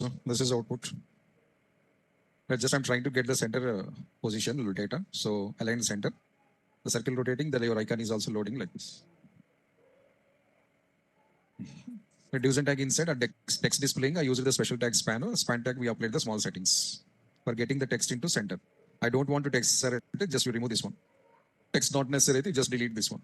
So this is output. Just I'm trying to get the center position data. So align the center. The circle rotating, the your icon is also loading like this. The division tag inside a text displaying, I used the special tag span. Span tag, we applied the small settings for getting the text into center. I don't want to text, just you remove this one. Text not necessary, just delete this one.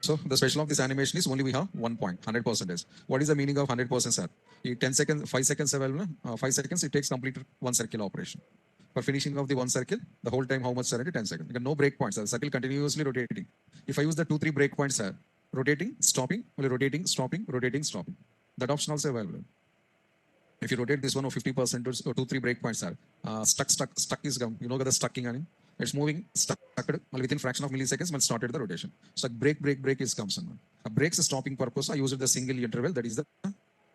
So the special of this animation is only we have 1 point, 100%. What is the meaning of 100%, sir? 10 seconds, 5 seconds available, 5 seconds, it takes complete one circle operation. For finishing of the one circle, the whole time, how much, sir? 10 seconds. Because no breakpoints, the circle continuously rotating. If I use the 2-3 breakpoints, sir, rotating, stopping, only rotating, stopping, rotating, stopping. That option also available. If you rotate this one of 50% or 2-3 breakpoints, sir, stuck is gone. You know the stucking, and it's moving, stuck within fraction of milliseconds when started the rotation. So break is comes on. A break's a stopping purpose. I use the single interval, that is the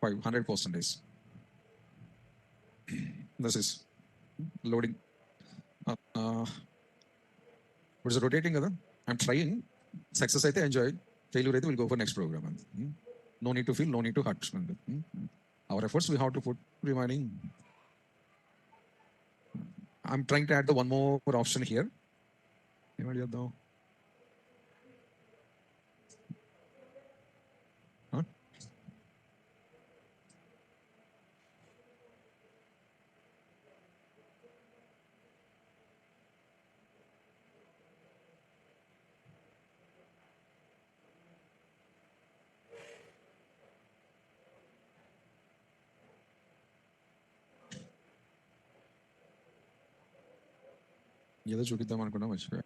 500%. This is loading. What is rotating? I'm trying. Success I enjoy. Failure will go for next program. No need to feel, no need to hurt. Our efforts we have to put remaining. I'm trying to add the one more option here. Huh? ఏదో చూపిద్దాం అనుకున్నా మర్చిపోయా.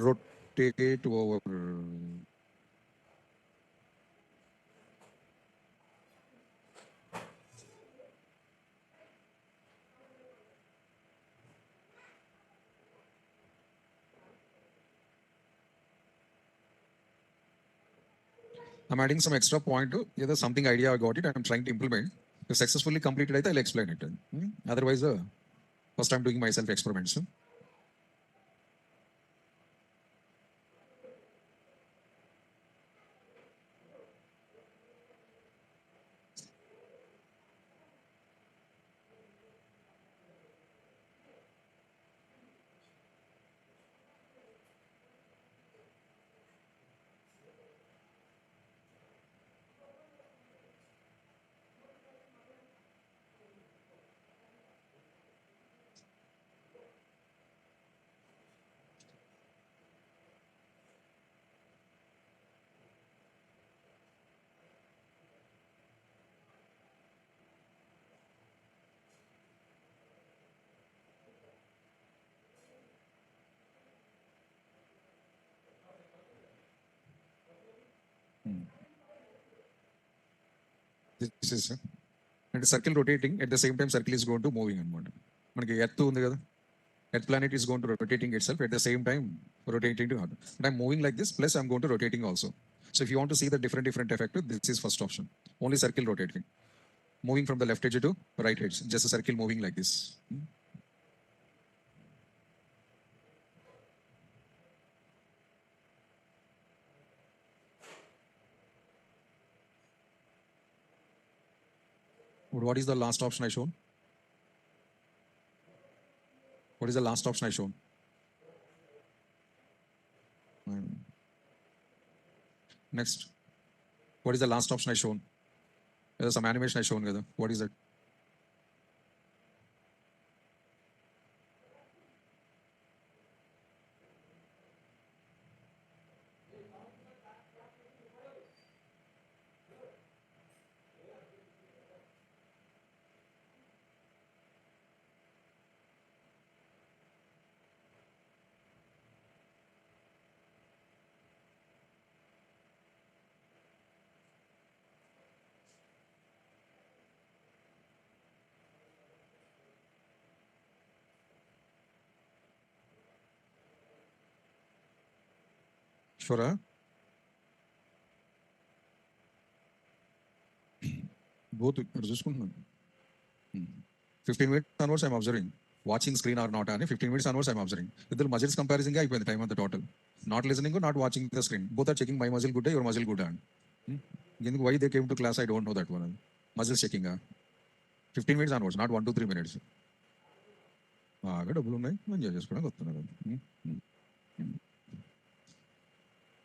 Rotate over. I'm adding some extra point to either something idea I got it, I'm trying to implement. If successfully completed, I'll explain it. Otherwise, first I'm doing myself experiments. This is and the circle rotating at the same time circle is going to moving anamata manaki earth undi kada, earth planet is going to rotating itself at the same time rotating to earth, but I'm moving like this plus I'm going to rotating also. So if you want to see the different effect, this is first option, only circle rotating, moving from the left edge to right edge, just a circle moving like this. What is the last option I shown? What is the last option I shown? Next. What is the last option I shown? There's some animation I shown. What is it? Sure. Both 15 minutes onwards I'm observing. Watching screen or not, 15 minutes onwards I'm observing. With the measures comparison, I the time of the total. Not listening or not watching the screen. Both are checking my muscle good, your muscle good. Why they came to class, I don't know that one. Muscle checking. 15 minutes onwards, not 1 to 3 minutes.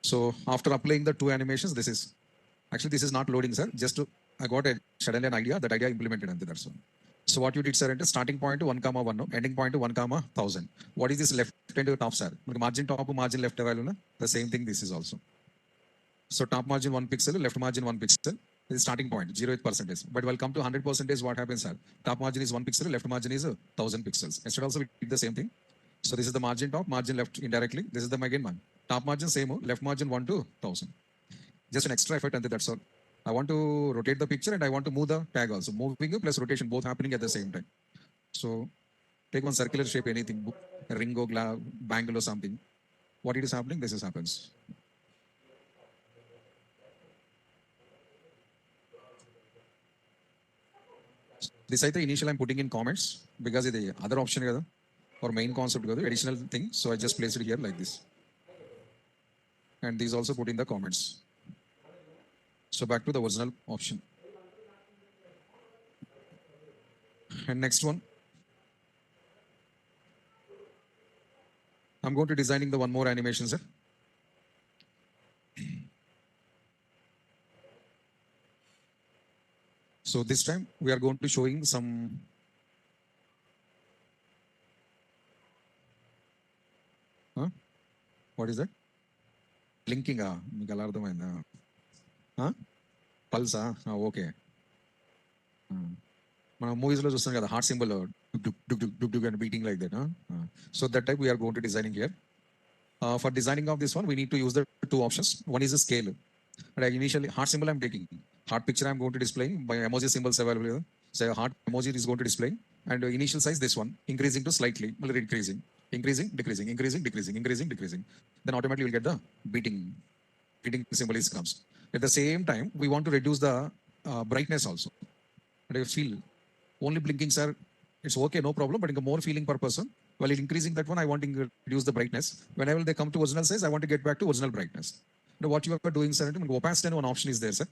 So after applying the two animations, this is not loading, sir. I got suddenly an idea. That idea implemented and that's all. So what you did, sir, starting point to 1, 1, no? Ending point to 1, 1,000. What is this left and top, sir? Margin top, margin left value, no? The same thing this is also. So top margin 1 pixel, left margin 1 pixel. This is starting point, 0th percentage. But while come to 100%, what happens, sir? Top margin is 1 pixel, left margin is 1,000 pixels. Instead also we did the same thing. So this is the margin top, margin left indirectly. This is the again one. Top margin same, left margin 1 to 1,000. Just an extra effort and that's all. I want to rotate the picture and I want to move the tag also. Moving plus rotation both happening at the same time. So take one circular shape, anything, a ring or bangle or something. What it is happening, this is happens. This I think initially I'm putting in comments because the other option or main concept additional thing. So I just placed it here like this. And these also put in the comments. So back to the original option. And next one. I'm going to designing the one more animation, sir. So this time we are going to showing some what is that? Linking pulse okay. Movies lo chustam kada heart symbol and beating like that. So that type we are going to designing here. For designing of this one, we need to use the two options. One is the scale. Initially heart symbol I'm taking. Heart picture I'm going to display by emoji symbols available. So heart emoji is going to display. And initial size this one, increasing to slightly, decreasing. Increasing, decreasing, increasing, decreasing, increasing, decreasing. Then automatically you'll get the beating symbol comes. At the same time, we want to reduce the brightness also. And I feel only blinking, sir, it's okay, no problem, but in a more feeling per person, while increasing that one, I want to reduce the brightness. Whenever they come to original size, I want to get back to original brightness. Now, what you are doing, sir, opacity and one option is there, sir.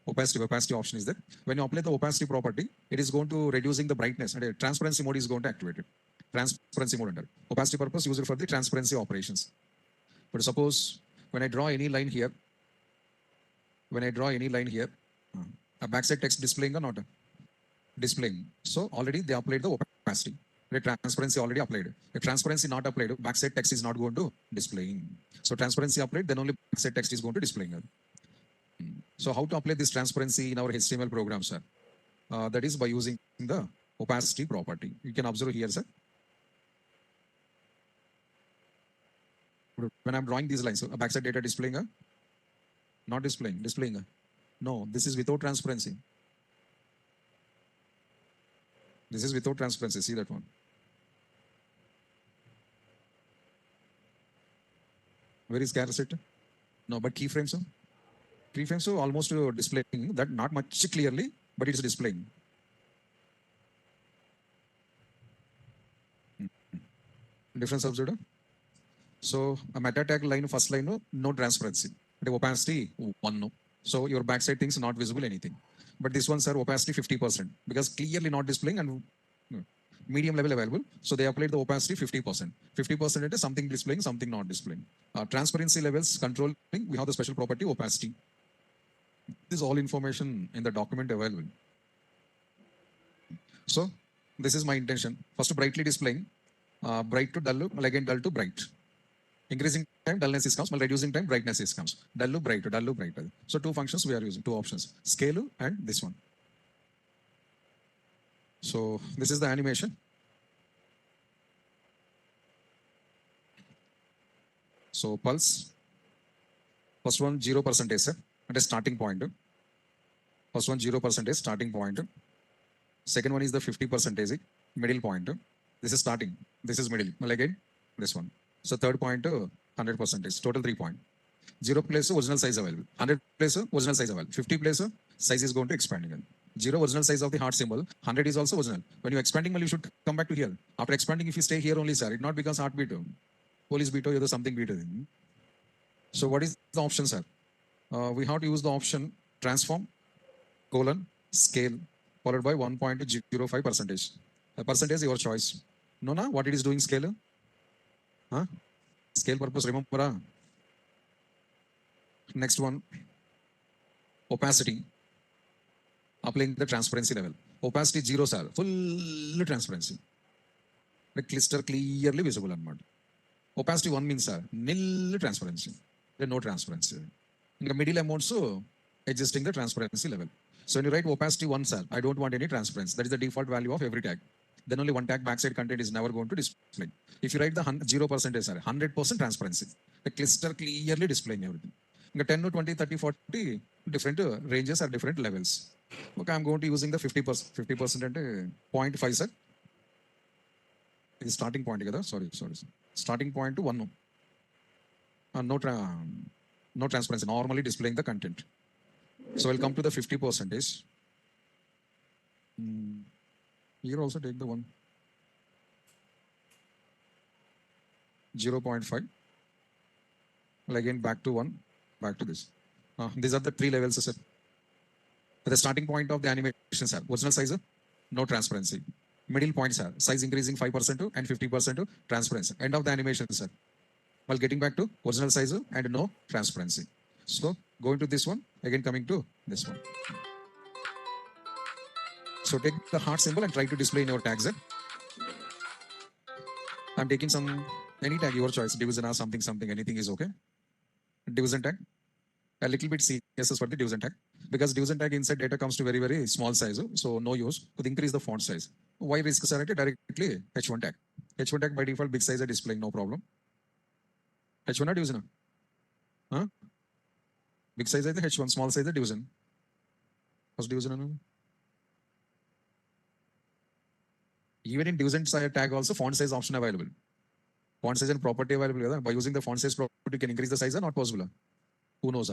Opacity option is there. When you apply the opacity property, it is going to reducing the brightness and transparency mode is going to activate it. Transparency mode under opacity purpose used for the transparency operations. But suppose when I draw any line here, a backside text displaying or not displaying. So already they applied the opacity. The transparency already applied. If transparency not applied, backside text is not going to displaying. So transparency applied, then only backside text is going to displaying. So how to apply this transparency in our HTML program, sir? That is by using the opacity property. You can observe here, sir. When I'm drawing these lines, so a backside data displaying, not displaying. No, this is without transparency. This is without transparency. See that one. Where is carousel? No, but keyframes, sir. Keyframes are almost displaying that not much clearly, but it's displaying. Difference observed. So a meta tag line, first line, no transparency. But opacity, 1 no. So your backside things not visible anything. But this one's are opacity 50% because clearly not displaying and medium level available. So they applied the opacity 50%. 50% is something displaying, something not displaying. Transparency levels controlling, we have the special property opacity. This is all information in the document available. So this is my intention. First brightly displaying, bright to dull, again dull to bright. Increasing time, dullness is comes, while reducing time, brightness is comes. Dull to bright, dull to bright. So two functions we are using, two options, scale and this one. So this is the animation. So pulse, first one 0% sir, at a starting point. First one 0% starting point. Second one is the 50% middle point. This is starting. This is middle. Well, again, this one. So third point 100%. Total 3 point. 0 place original size available. 100 place original size available. 50 place size is going to expand again. 0 original size of the heart symbol. 100 is also original. When you're expanding, well, you should come back to here. After expanding, if you stay here only, sir, it not becomes heartbeat. Police beat or something beat. So what is the option, sir? We have to use the option transform colon scale followed by 1.05 percentage. A percentage your choice. No, na? What it is doing scale? Huh? Scale purpose, remember? Next one, opacity. Applying the transparency level. Opacity 0, sir. Full transparency. The cluster clearly visible. Opacity 1 means, sir, nil transparency. There no transparency. In the middle amount, so adjusting the transparency level. So when you write opacity 1, sir, I don't want any transparency. That is the default value of every tag. Then only one tag backside content is never going to display. If you write the 0%, sir, 100% transparency. The cluster clearly displaying everything. In the 10 to 20, 30, 40, different ranges are different levels. Okay, I'm going to using the 50%, 50% and 0.5, sir. This is starting point together. Sorry. Starting point to 1. No transparency, normally displaying the content. So we'll come to the 50%. Here also take the 0.5. Well, again, back to 1, back to this. These are the 3 levels, sir. The starting point of the animation, sir. Original size, no transparency. Middle point, sir. Size increasing 5% to and 50% to transparency. End of the animation, sir. While getting back to original size and no transparency. So going to this one, again coming to this one. So take the heart symbol and try to display in your tags. I'm taking any tag, your choice, division or something, anything is okay. Division tag, a little bit CSS for the division tag, because division tag inside data comes to very, very small size. So no use to increase the font size. Why risk selected directly H1 tag? H1 tag by default big size are displaying, no problem. H1 or division? Huh? Big size is the H1, small size is division. First division. Even in division tag also font size option available. Font size and property available. By using the font size property, you can increase the size or not possible. Who knows?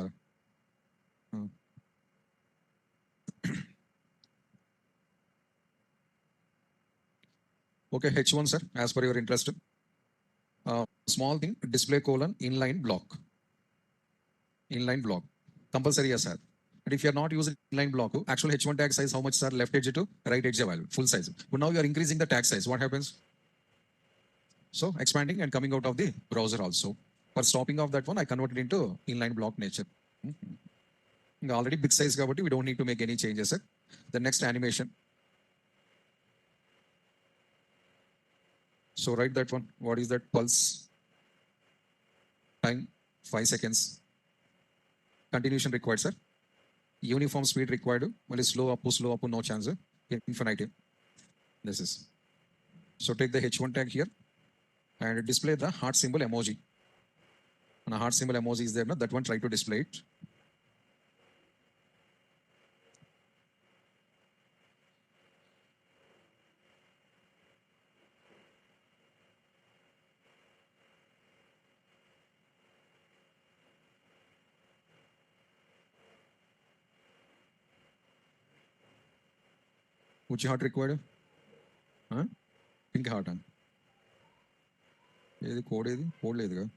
Okay, H1, sir, as per your interest. Small thing, display colon, inline block. Inline block. Compulsory, yes, sir. And if you are not using inline block, actual H1 tag size, how much, sir? Left edge to right edge available, full size. But now you are increasing the tag size. What happens? So expanding and coming out of the browser also. For stopping of that one, I converted into inline block nature. Already big size coverage, we don't need to make any changes, sir. The next animation. So write that one. What is that? Pulse. Time 5 seconds. Continuation required, sir. Uniform speed required. Well, slow up, no chance. Infinite. This is. So take the H1 tag here and display the heart symbol emoji. And a heart symbol emoji is there. No? That one, try to display it. Which heart required? Huh? Pink heart. Is code? Code.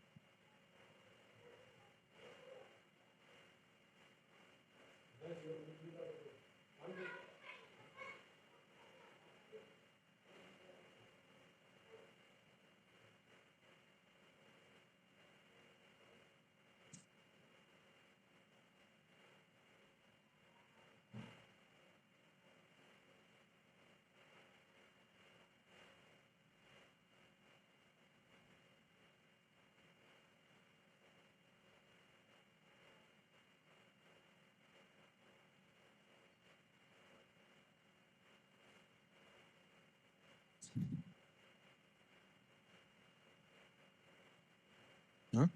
Huh?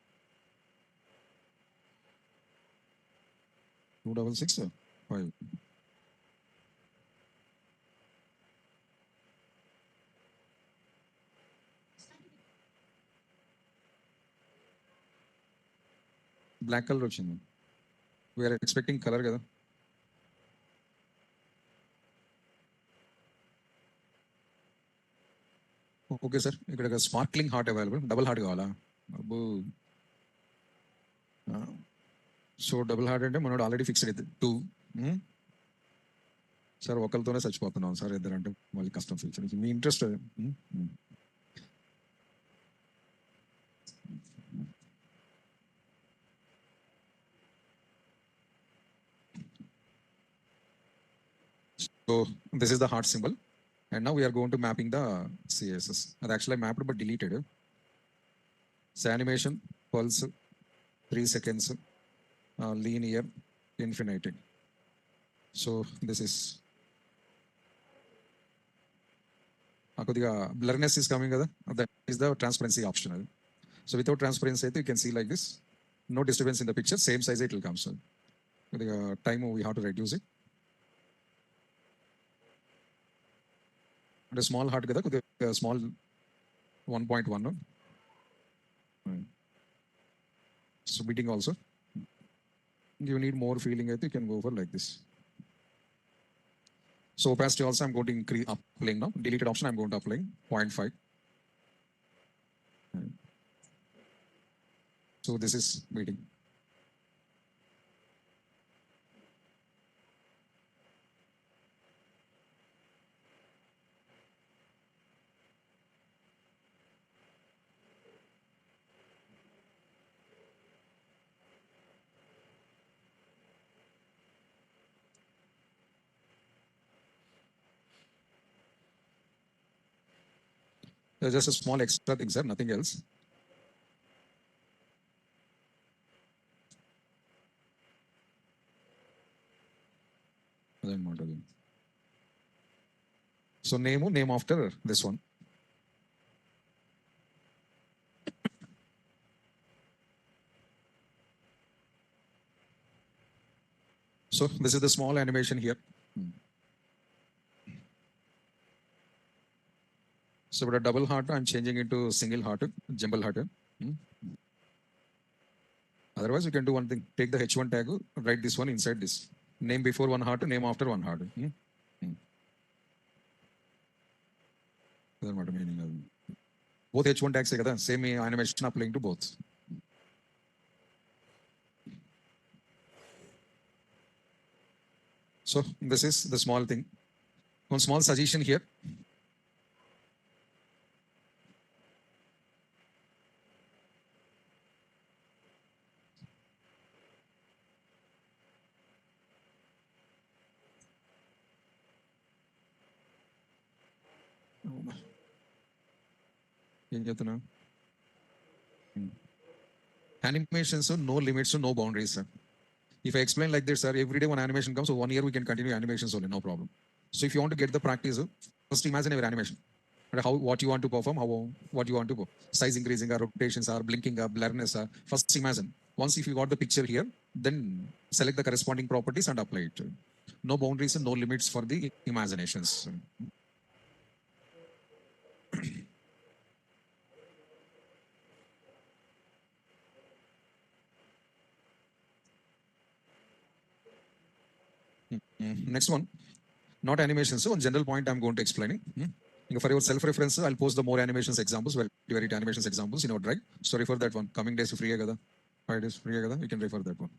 266? 5. Black color. We are expecting color. Okay, sir. Sparkling heart available. Double heart. So double heart అంటే మనోడు already fixed అయితే 2. Sir ఒకరితోనే చచ్చిపోతున్నాం sir, ఇద్దరంటే మళ్ళీ కష్టం future. Me interest. So this is the heart symbol. And now we are going to mapping the CSS. That actually mapped but deleted. So animation, pulse, 3 seconds, linear, infinity. So this is కొద్దిగా blurriness is coming కదా, that is the transparency optional. So without transparency you can see like this, no disturbance in the picture, same size it will come. So కొద్దిగా time we have to reduce it. అంటే small heart కదా, కొద్దిగా small 1.1. So beating also. You need more feeling, I think you can go for like this. So opacity also I'm going to increase applying now. Deleted option I'm going to apply 0.5. So this is beating. Just a small extra thing, sir, nothing else. So name after this one. So this is the small animation here. So with a double heart, I'm changing into single heart, jumble heart. Otherwise, you can do one thing. Take the H1 tag, write this one inside this. Name before one heart, name after one heart. Doesn't matter meaning. Both H1 tags are same animation applying to both. So this is the small thing. One small suggestion here. Animations, no limits, no boundaries, sir. If I explain like this, sir, every day one animation comes, so 1 year we can continue animations only, no problem. So if you want to get the practice, first imagine your animation. What you want to perform, what you want to go. Size increasing, rotations are blinking, blurriness. First imagine. Once if you got the picture here, then select the corresponding properties and apply it. No boundaries and no limits for the imaginations. Next one, not animations. So one general point I'm going to explain. For your self-reference, I'll post the more animations examples, very animations examples in our drive. So refer that one. Coming days free, 5 days free, you can refer that one.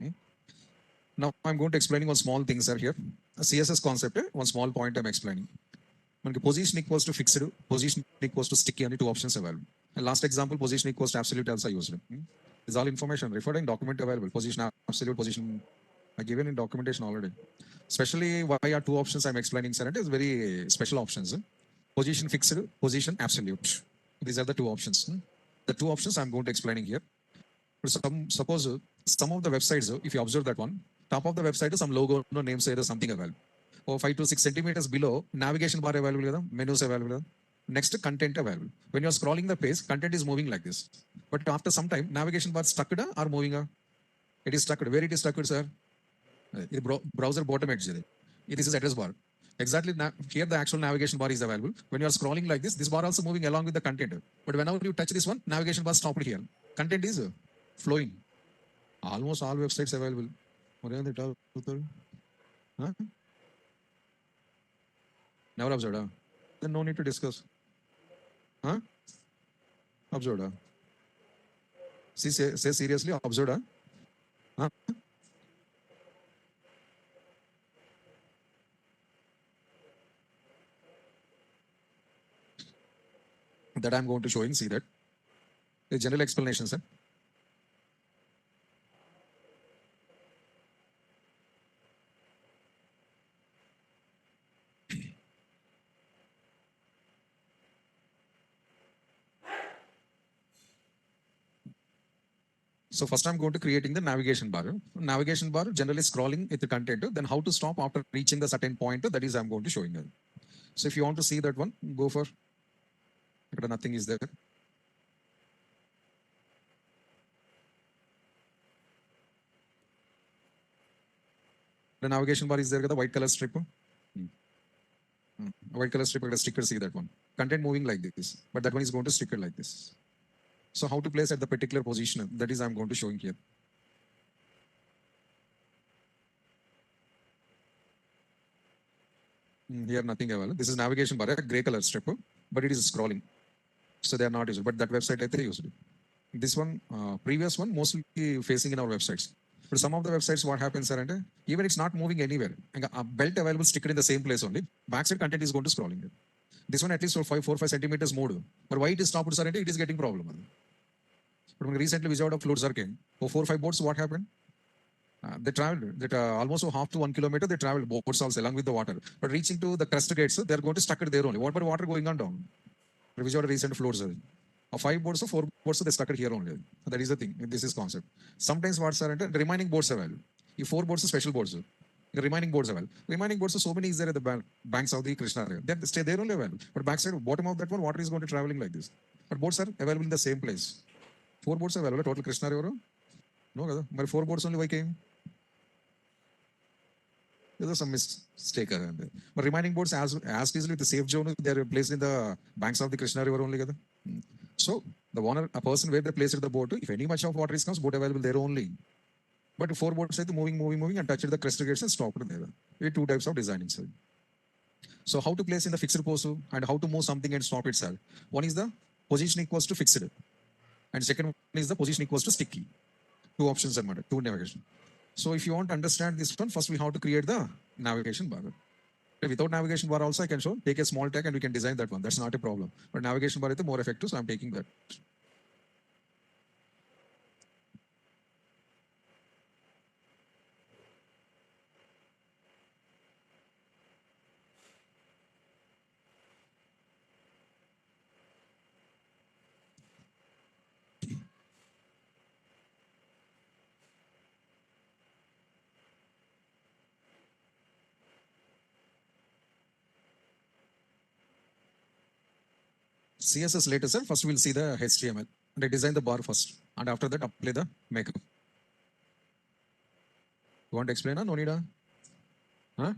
Now I'm going to explaining one small things are here. A CSS concept, one small point I'm explaining. Position equals to fixed, position equals to sticky, and 2 options available. And last example, position equals to absolute also used. This is all information referred in document available. Position absolute, position I given in documentation already. Especially why are 2 options I'm explaining, sir, it is very special options. Position fixed, position absolute. These are the 2 options. The 2 options I'm going to explaining here. Suppose some of the websites, if you observe that one, top of the website is some logo, no name, say there's something available. Or 5 to 6 centimeters below, navigation bar available, menus available. Next, content available. When you're scrolling the page, content is moving like this. But after some time, navigation bar stuck or moving? It is stuck. Where it is stuck, sir? Browser bottom edge. This is address bar. Exactly here the actual navigation bar is available. When you are scrolling like this bar also moving along with the content. But whenever you touch this one, navigation bar stopped here. Content is flowing. Almost all websites available. Huh? Never observed. Then no need to discuss. Huh? Observed. See, say seriously, observed. Huh? that I'm going to show you. See that. The general explanation, sir. So first I'm going to creating the navigation bar. Navigation bar generally scrolling with the content. Then how to stop after reaching the certain point, that is I'm going to showing you. So if you want to see that one, go for, nothing is there. The navigation bar is there, the white color strip. White color strip, the sticker, see that one. Content moving like this, but that one is going to sticker like this. So how to place at the particular position, that is I'm going to showing here. Here nothing available. This is navigation bar, a gray color strip, but it is scrolling. So they are not used, but that website I used it. This one, previous one, mostly facing in our websites. But some of the websites, what happens, sir, and even it's not moving anywhere. And a belt available sticker in the same place only. Backside content is going to scrolling. This one at least 4-5 centimeters more. But why it is stopped, sir, and it is getting problem. But when recently Vijayawada flood, sir, came. For 4-5 boats, what happened? They traveled that almost half to 1 kilometer. They traveled boats also along with the water. But reaching to the crest gates, they are going to stuck it there only. What about water going on down? Vijayawada recent floods. 5 boats or 4 boats, they stuck it here only. That is the thing. This is concept. Sometimes what's the remaining boats available. If 4 boats are special boats. The remaining boats available. Remaining boats are so many is there at the banks of the Krishna River. They stay there only available. But backside, bottom of that one, water is going to traveling like this. But boats are available in the same place. 4 boats are available. Total Krishna River. No, but 4 boats only why came? There's some mistake. But remaining boats as easily with the safe zone, they are placed in the banks of the Krishna River only. So the owner, a person where they placed the boat, if any much of water is comes, boat available there only. But 4 boats are moving and touched the crest gates and stopped there. We have 2 types of designing. Sir. So how to place in the fixed post and how to move something and stop itself. One is the position equals to fixed. And second one is the position equals to sticky. 2 options are matter, 2 navigation. So if you want to understand this one, first we have to create the navigation bar. Without navigation bar also I can show, take a small tag and we can design that one. That's not a problem. But navigation bar is more effective, so I'm taking that. CSS later, sir. First we'll see the HTML. And I design the bar first. And after that, apply the makeup. You want to explain? No need. Huh?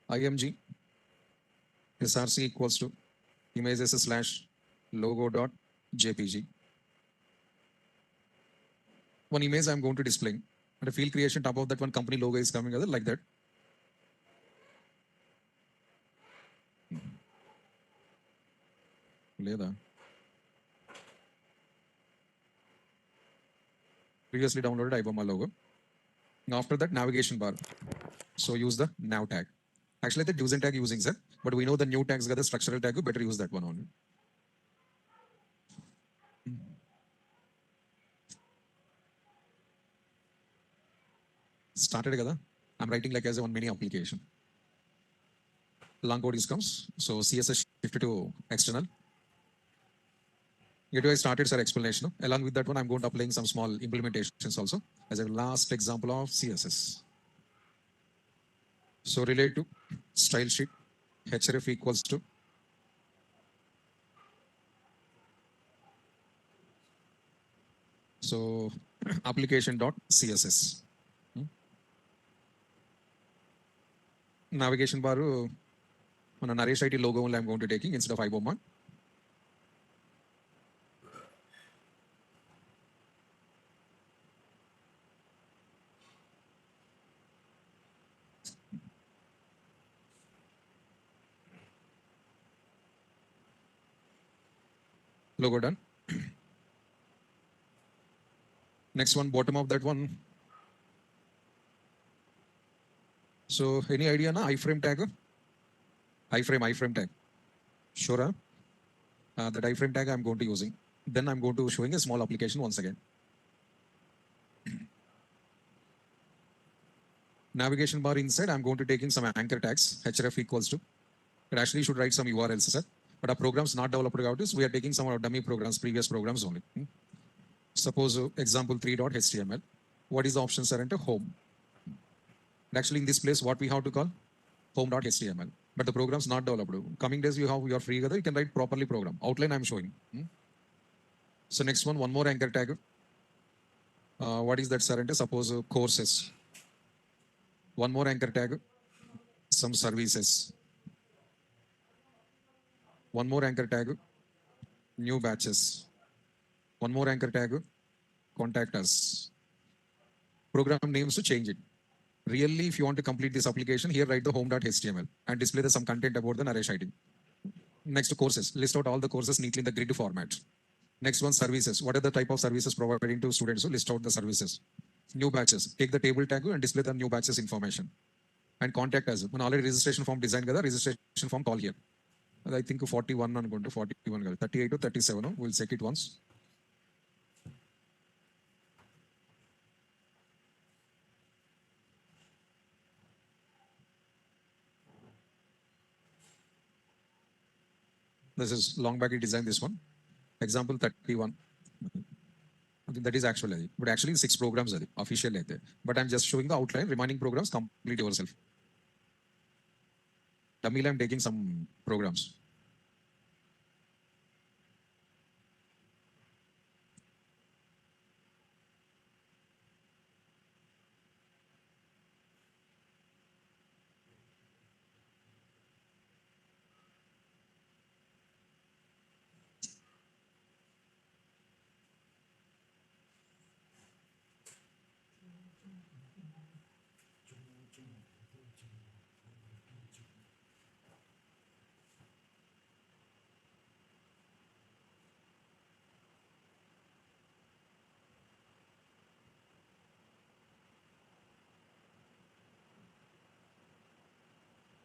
IMG src equals to images slash logo dot jpg. One image I'm going to display. And a field creation top of that one company logo is coming other like that. Leda. Previously downloaded IBOMA logo. After that, navigation bar. So use the nav tag. Actually, the using tag using sir, but we know the new tags got the structural tag. You better use that one only. Started together. I'm writing like as a one mini application. Long code is comes. So CSS shifted to external. Here I started sir explanation. Along with that one, I'm going to applying some small implementations also as a last example of CSS. So relate to style sheet href equals to so application dot CSS. Navigation bar on a Naresh IT logo only I'm going to taking instead of IBOMA. Logo done. Next one, bottom of that one. So any idea na iframe tag? iframe tag. Sure. That iframe tag I'm going to using. Then I'm going to showing a small application once again. Navigation bar inside, I'm going to take in some anchor tags, href equals to. It actually should write some URLs, sir. But our programs not developed out is we are taking some of our dummy programs, previous programs only. Suppose example 3.html. What is the option, sir? Enter home. And actually in this place, what we have to call home.html. But the program's not developed. Coming days, you have your free, you can write properly program. Outline I'm showing. So next one more anchor tag. What is that, sir? Enter suppose courses. One more anchor tag, some services. One more anchor tag, new batches. One more anchor tag, contact us. Program names to change it. Really, if you want to complete this application, here write the home.html and display some content about the narration item. Next, courses. List out all the courses neatly in the grid format. Next one, services. What are the type of services providing to students? So list out the services. New batches. Take the table tag and display the new batches information. And contact us. When already registration form design, registration form call here. I think 41 I'm going to 41 38 to 37. We'll check it once. This is long back design, this one. Example 31. I think that is actually, but actually 6 programs are official. But I'm just showing the outline. Remaining programs complete yourself. Tamil, I'm taking some programs.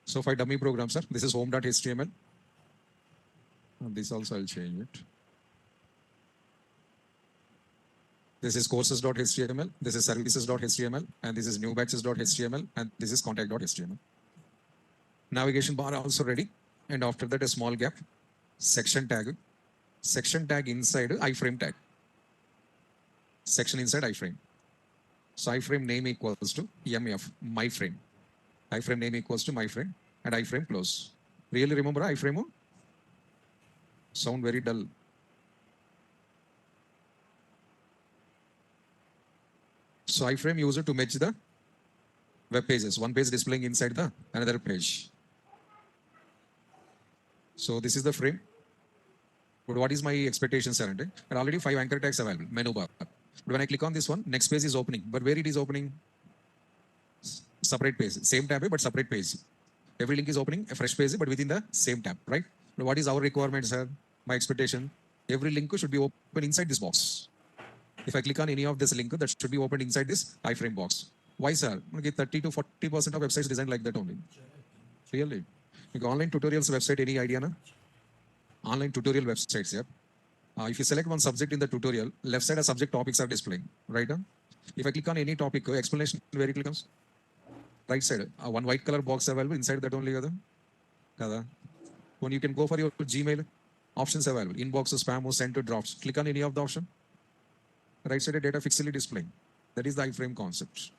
So for dummy program, sir, this is home.html. This also I'll change it. This is courses.html. This is services.html. And this is new batches.html. And this is contact.html. Navigation bar also ready. And after that, a small gap. Section tag. Section tag inside iframe tag. Section inside iframe. So iframe name equals to MF, my frame. iframe name equals to my frame and iframe close. Really remember iframe? Sound very dull. So iframe user to match the web pages. One page displaying inside the another page. So this is the frame. But what is my expectation, sir? And already 5 anchor tags available. Menu bar. But when I click on this one, next page is opening. But where it is opening? Separate page. Same tab, but separate page. Every link is opening a fresh page, but within the same tab, right? But what is our requirement, sir? My expectation. Every link should be open inside this box. If I click on any of this link, that should be opened inside this iframe box. Why, sir? Okay, 30 to 40% of websites designed like that only. Really? Like online tutorials website, any idea, na? Online tutorial websites, yeah. If you select one subject in the tutorial, left side a subject topics are displaying, right? If I click on any topic, explanation, where it comes? Right side, one white color box available inside that only. When you can go for your Gmail, options available, inbox, spam, or send to drafts. Click on any of the option. Right side, data fixedly displaying. That is the iframe concept.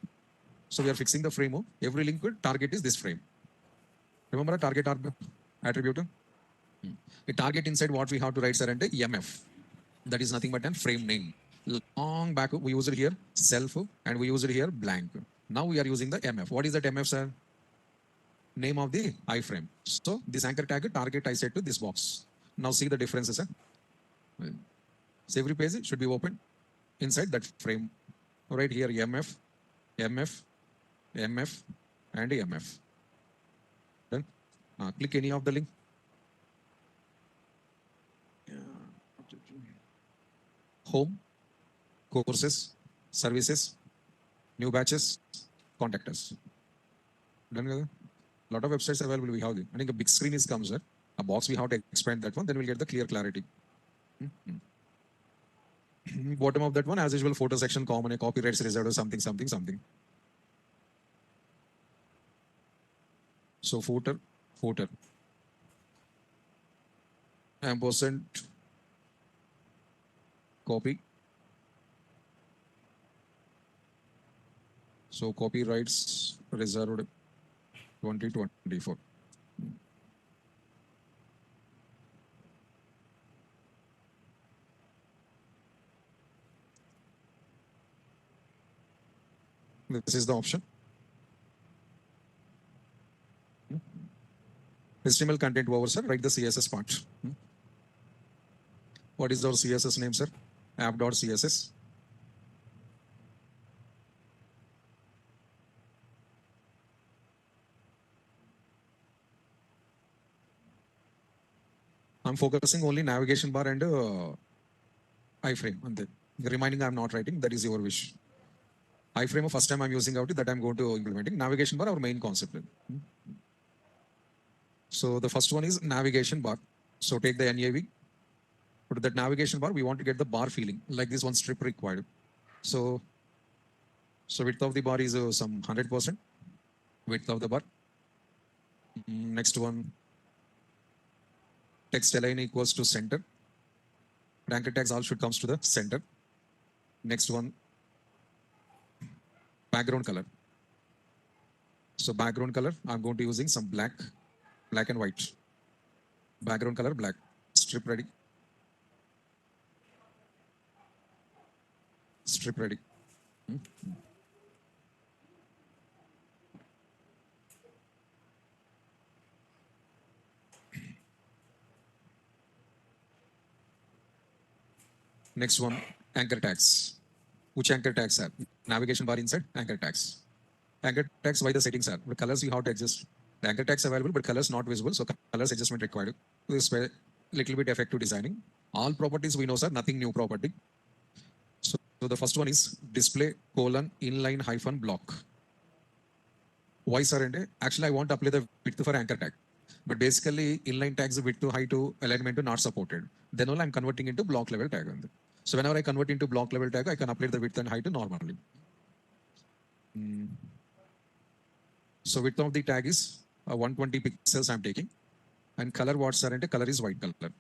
So we are fixing the frame. Every link target is this frame. Remember a target attribute? A target inside what we have to write, sir, and EMF. That is nothing but a frame name. Long back, we use it here, self, and we use it here, blank. Now we are using the MF. What is that MF, sir? Name of the iframe. So this anchor tag target I set to this box. Now see the differences, sir. So every page should be open inside that frame. Right here, MF, MF, MF, and MF. Then click any of the link. Home, courses, services, new batches, contact us. Done కదా? Lot of websites available we have. I think a big screen is comes there. A box we have to expand that one, then we'll get the clear clarity. Bottom of that one, as usual, photo section common, a copyrights reserved or something, something, something. So footer, ampersand, copy. So copyrights reserved 2024. This is the option. HTML content over, sir. Write the CSS part. What is our CSS name, sir? App.css. I'm focusing only navigation bar and iframe. And then reminding I'm not writing. That is your wish. Iframe, first time I'm using out that I'm going to implementing. Navigation bar, our main concept. So the first one is navigation bar. So take the NAV. Put that navigation bar, we want to get the bar feeling like this one strip required. So width of the bar is some 100%. Width of the bar. Next one, text align equals to center. Anchor tags all should comes to the center. Next one, background color. So background color, I'm going to using some black and white. Background color, black. Strip ready. Strip ready. Next one, anchor tags. Which anchor tags are? Navigation bar inside, anchor tags. Anchor tags, why the settings are? The colors you have to adjust. The anchor tags available, but colors not visible. So colors adjustment required. This way, little bit effective designing. All properties we know, sir, nothing new property. So the first one is display : inline hyphen block. Why, sir? And actually, I want to apply the width for anchor tag. But basically, inline tags width to height to alignment to not supported. Then all I'm converting into block level tag. So whenever I convert into block level tag, I can apply the width and height normally. So width of the tag is 120 pixels I'm taking. And color what's are and color is white color.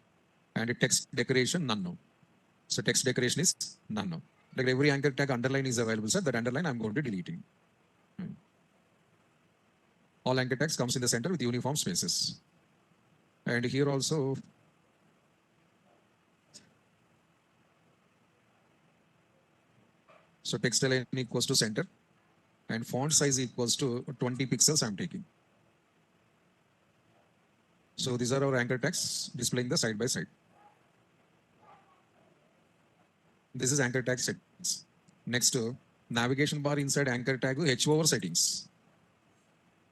And text decoration, none no. So text decoration is none no. Like every anchor tag underline is available, sir. That underline I'm going to deleting. All anchor tags comes in the center with uniform spaces. And here also, so text align equals to center and font size equals to 20 pixels I'm taking. So these are our anchor tags displaying the side by side. This is anchor tag settings. Next, navigation bar inside anchor tag H over settings.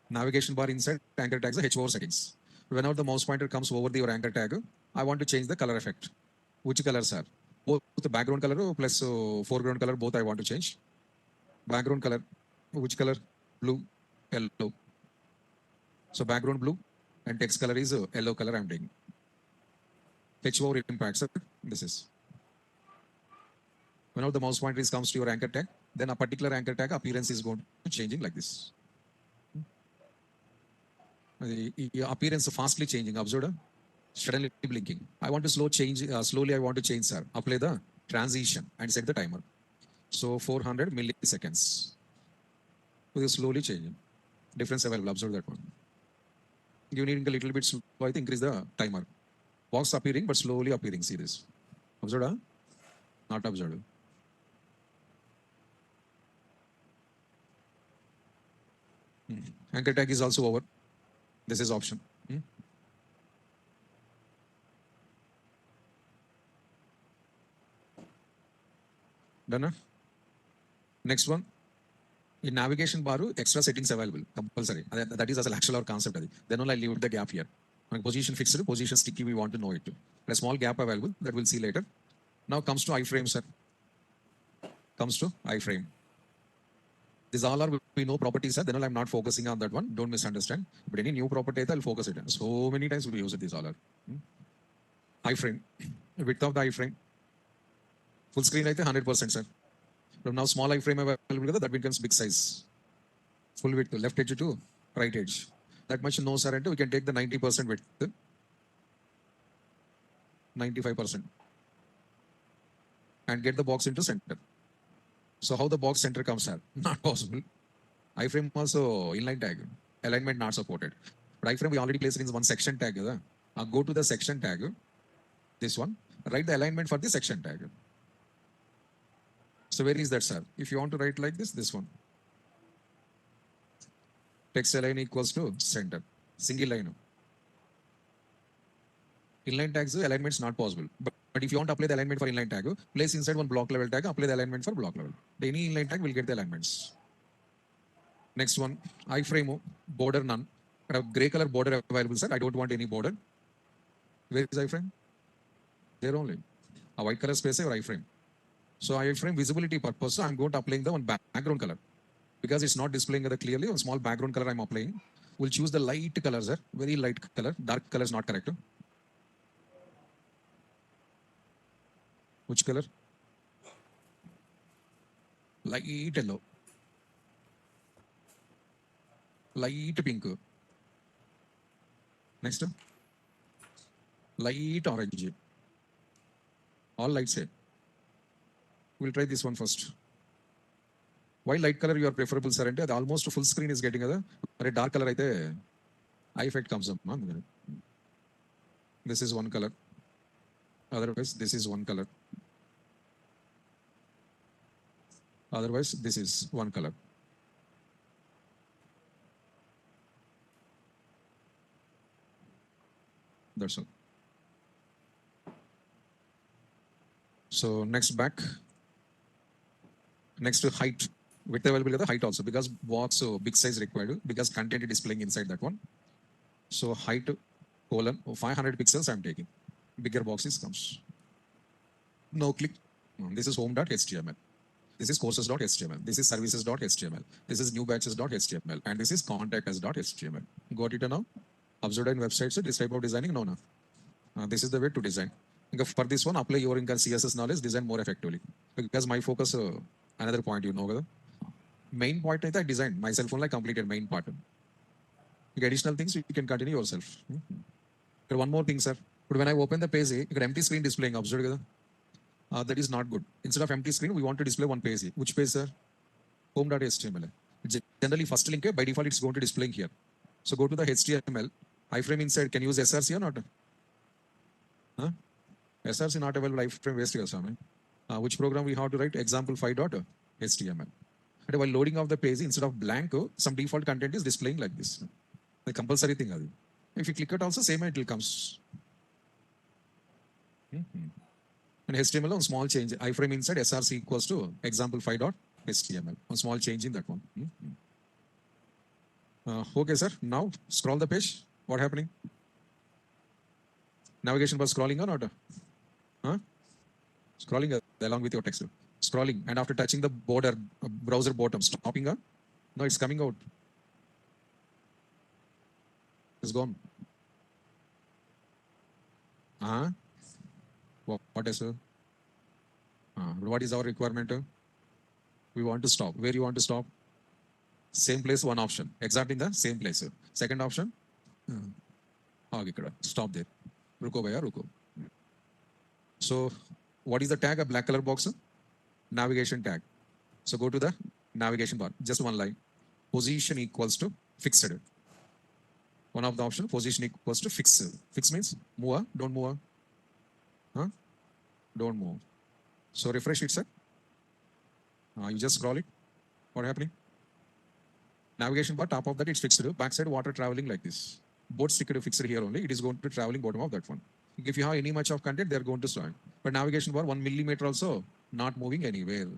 Navigation bar inside anchor tags H over settings. Whenever the mouse pointer comes over your anchor tag, I want to change the color effect. Which colors are? Both the background color plus foreground color, both I want to change. Background color, which color? Blue, yellow. So background blue and text color is yellow color I'm taking. H over impact, sir. This is. Whenever the mouse pointer comes to your anchor tag, then a particular anchor tag appearance is going to changing like this. The appearance fastly changing, observed? Suddenly blinking. I want to slowly I want to change, sir. Apply the transition and set the timer. So 400 milliseconds. So you're slowly changing. Difference available, observe that one. You need a little bit slow, I think increase the timer. Box appearing, but slowly appearing, see this. Observed, huh? Not observed. Anchor tag is also over. This is option. Done, huh? Next one. In navigation bar, extra settings available, compulsory. That is as a actual or concept. Then only I leave the gap here. Position fixed, position sticky, we want to know it. A small gap available, that we'll see later. Now comes to iframe, sir. comes to iframe. These all are we know properties, then I'm not focusing on that one. Don't misunderstand. But any new property, I'll focus it. So many times we use it. These all are iframe. Width of the iframe. Full screen, I think 100%, sir. So now small iframe available, that becomes big size. Full width, left edge to right edge. That much no, sir. We can take the 90% width, 95%, and get the box into center. So how the box center comes, sir? Not possible. Iframe also inline tag, alignment not supported. But iframe we already placed in one section tag. Go to the section tag, this one, write the alignment for the section tag. So where is that, sir? If you want to write like this one. Text align equals to center, single line. Inline tags, alignment is not possible. But if you want to apply the alignment for inline tag, place inside one block level tag, apply the alignment for block level. Any inline tag will get the alignments. Next one, iframe, border none. I have gray color border available, sir. I don't want any border. Where is iframe? There only. A white color space or iframe. So iframe visibility purpose, so I'm going to applying the one background color. Because it's not displaying the clearly, a small background color I'm applying. We'll choose the light color, sir. Very light color. Dark color is not correct. Which color? Light yellow. Light pink. Next. Light orange. All lights here. We'll try this one first. Why light color you are preferable, sir? And almost full screen is getting other. But a dark color, eye effect comes up. This is one color. Otherwise, this is one color. Otherwise, this is one color. That's all. So next back. Next to height. Width available is the height also because box big size required because content is displaying inside that one. So height colon 500 pixels I'm taking. Bigger boxes comes. No click. This is home.html. This is courses.html. This is services.html. This is new batches.html. And this is contact.html. Got it now? Observed in websites, this type of designing? No. This is the way to design. For this one, apply your CSS knowledge, design more effectively. Because my focus, another point you know. Main point I designed myself only completed main part. Additional things you can continue yourself. One more thing, sir. But when I open the page, you can empty screen displaying. Observe that is not good. Instead of empty screen, we want to display one page. Which page, sir? Home.html. Generally, first link by default it's going to display here. So go to the HTML. Iframe inside. Can you use SRC or not? SRC not available. Iframe waste or something. Which program we have to write? Example 5.html. And while loading of the page, instead of blank, some default content is displaying like this. The compulsory thing. If you click it also, same it will comes. And HTML on small change. Iframe inside SRC equals to example 5.html. On small change in that one. Okay, sir. Now scroll the page. What happening? Navigation bar scrolling or not? Scrolling along with your text. Scrolling and after touching the border browser bottom, stopping. No, it's coming out. It's gone. What is it? What is our requirement? We want to stop. Where you want to stop? Same place, one option. Exact in the same place. Second option. Stop there. Ruko bhaiya, ruko. So what is the tag? A black color box? Navigation tag. So go to the navigation bar. Just one line. Position equals to fixed. One of the options. Position equals to fixed. Fixed means move. Don't move. Don't move. So refresh it, sir. You just scroll it. What happening? Navigation bar, top of that, it's fixed. Backside, water traveling like this. Both stick to fixed here only. It is going to traveling bottom of that one. If you have any much of content, they are going to start. But navigation bar, 1 millimeter also, not moving anywhere.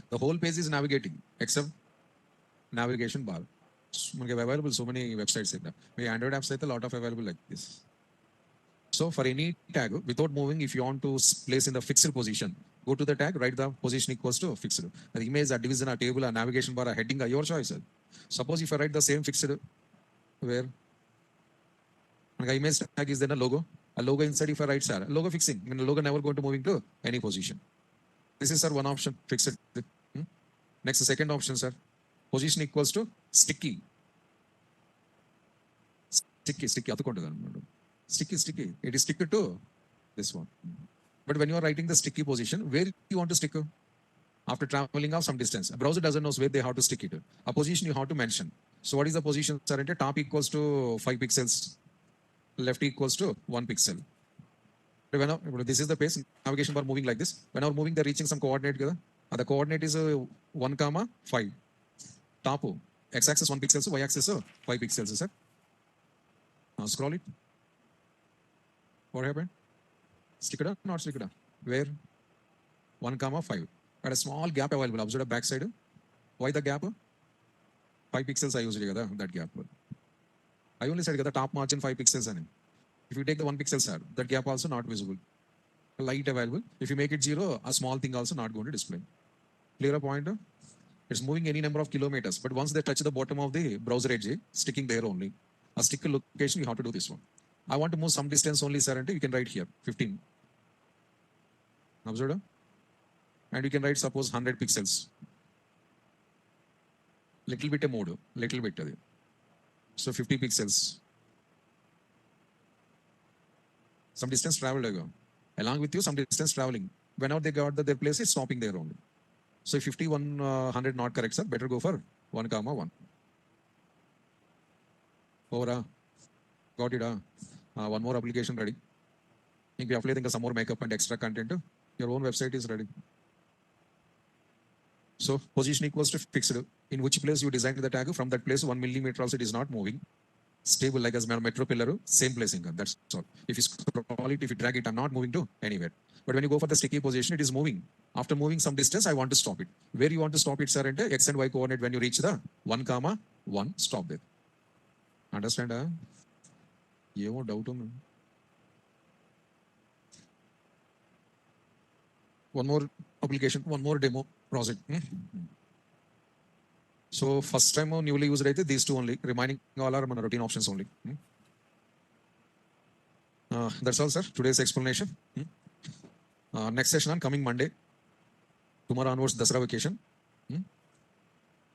The whole page is navigating, except navigation bar. Available so many websites. Android apps, a lot of available like this. So for any tag, without moving, if you want to place in the fixed position, Go to the tag, write the position equals to fixed. The image, a division, a table, a navigation bar, a heading, your choice. Suppose if I write the same fixed, where the image tag is then a logo. A logo inside if I write sir, logo fixing. I mean, logo never going to moving to any position. This is sir one option, fixed. Next, the second option, sir. Position equals to sticky. Sticky. Sticky. It is sticky to this one. But when you are writing the sticky position, where you want to stick? After traveling off some distance. A browser doesn't know where they have to stick it. A position you have to mention. So what is the position, sir? Top equals to 5 pixels. Left equals to 1 pixel. This is the pace. Navigation bar moving like this. When I'm moving, they're reaching some coordinate. The coordinate is 1, 5. Top. X-axis 1 pixels, Y-axis 5 pixels, sir. Scroll it. What happened? Stick it up, not stick it up. Where? 1, 5. At a small gap available. Observe the back side. Why the gap? 5 pixels I usually get that gap. I only said the top margin 5 pixels. If you take the 1 pixel, sir, that gap also not visible. Light available. If you make it 0, a small thing also not going to display. Clear point? It's moving any number of kilometers, but once they touch the bottom of the browser edge, sticking there only. A sticker location, you have to do this one. I want to move some distance only, sir, and you can write here, 15. Observe? And you can write, suppose, 100 pixels. Little bit a mode, little bit. So 50 pixels. Some distance traveled. Along with you, some distance traveling. Whenever they got their place, it's stopping there only. So if 51, 100 not correct, sir, better go for 1, 1. Over. Got it. One more application ready. If you apply some more makeup and extra content, your own website is ready. So position equals to fixed. In which place you designed the tag, from that place 1 millimeter also it is not moving. Stable like as metro pillar, same placing. That's all. If you scroll it, if you drag it, I'm not moving to anywhere. But when you go for the sticky position, it is moving. After moving some distance, I want to stop it. Where you want to stop it, sir? X and Y coordinate. When you reach the 1, 1, stop there. Understand? No doubt. One more application, one more demo project. So first time newly used these two only. Remaining all are routine options only. That's all, sir. Today's explanation. Next session on coming Monday. Tomorrow onwards, Dasara vacation.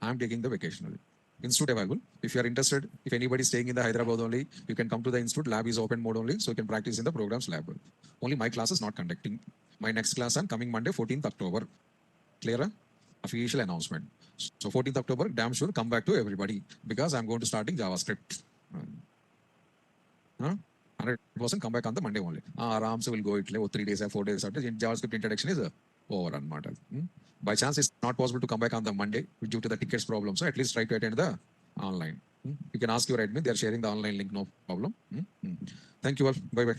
I'm taking the vacation only. Institute available. If you are interested, if anybody is staying in the Hyderabad only, you can come to the institute. Lab is open mode only, so you can practice in the programs lab. Only my class is not conducting. My next class on coming Monday, 14th October. Clear? Official announcement. So 14th October, damn sure, come back to everybody because I'm going to starting JavaScript. 100% come back on the Monday only. Arams will go it 3 days or 4 days after. JavaScript introduction is over on matter. By chance, it's not possible to come back on the Monday due to the tickets problem. So at least try to attend the online. You can ask your admin. They are sharing the online link, no problem. Thank you all. Bye-bye.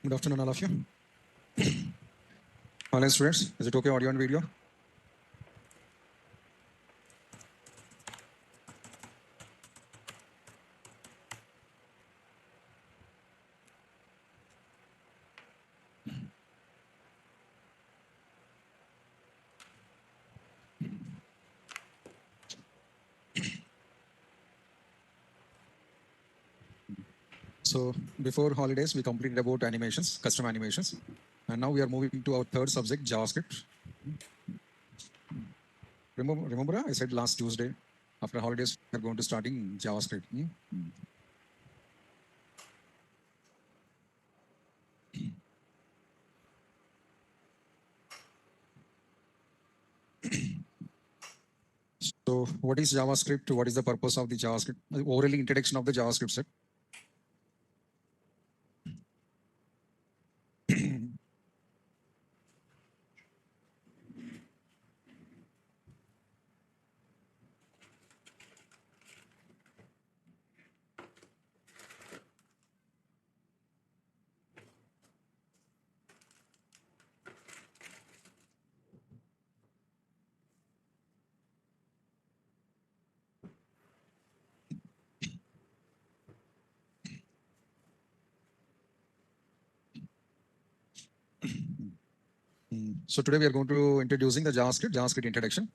Good afternoon, all of you. Online students, is it okay, audio and video? So before holidays, we completed about animations, custom animations. And now we are moving to our third subject, JavaScript. Remember, I said last Tuesday, after holidays, we are going to starting JavaScript. So what is JavaScript? What is the purpose of the JavaScript? Orally introduction of the JavaScript set. So today we are going to introducing the JavaScript introduction.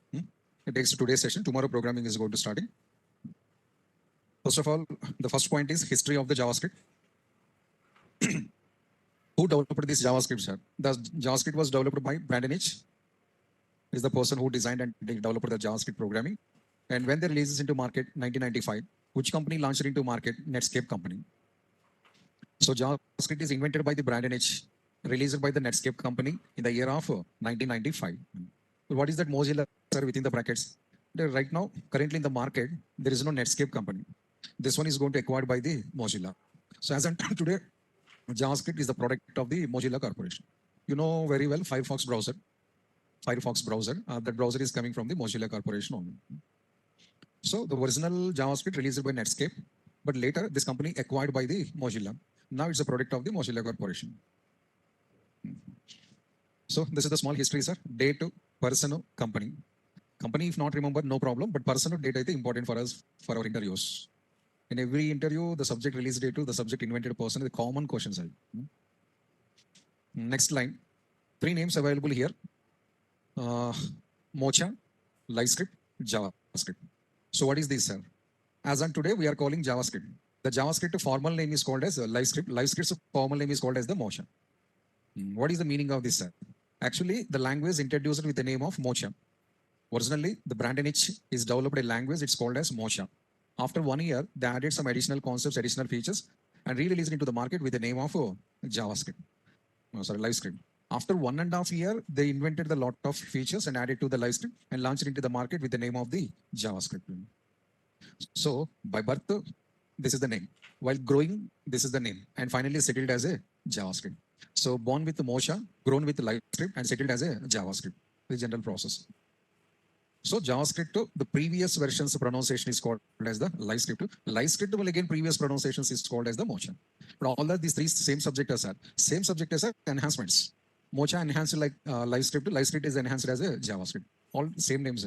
It takes today's session. Tomorrow programming is going to starting. First of all, the first point is history of the JavaScript. Who developed this JavaScript, sir? The JavaScript was developed by Brandenich. Is the person who designed and developed the JavaScript programming. And when they released into market 1995, which company launched into market? Netscape company. So JavaScript is invented by the Brandenich, released by the Netscape company in the year of 1995. What is that Mozilla, sir, within the brackets? Right now, currently in the market, there is no Netscape company. This one is going to acquired by the Mozilla. So as until today, JavaScript is the product of the Mozilla Corporation. You know very well Firefox browser. That browser is coming from the Mozilla Corporation only. So the original JavaScript released by Netscape, but later this company acquired by the Mozilla. Now it's a product of the Mozilla Corporation. So this is the small history, sir. Date, person, company. Company, if not remember, no problem. But person date is important for us for our interviews. In every interview, the subject release date to the subject invented person is a common question, sir. Next line. 3 names available here. Mocha, LiveScript, JavaScript. So what is this, sir? As on today, we are calling JavaScript. The JavaScript formal name is called as LiveScript. LiveScript's formal name is called as the Mocha. What is the meaning of this, sir? Actually, the language introduced with the name of Mocha. Originally, the Brandenich is developed a language, it's called as Mocha. After 1 year, they added some additional concepts, additional features, and re-released it into the market with the name of JavaScript. LiveScript. After 1.5 years, they invented the lot of features and added to the LiveScript and launched it into the market with the name of the JavaScript. So, by birth, this is the name. While growing, this is the name. And finally settled as a JavaScript. So, born with the Mocha, grown with the LiveScript, and settled as a JavaScript. The general process. So JavaScript, the previous version's pronunciation is called as the LiveScript. LiveScript will again previous pronunciations is called as the Mocha. But all that these 3 same subjects are enhancements. Mocha enhanced like LiveScript. LiveScript is enhanced as a JavaScript. All same names.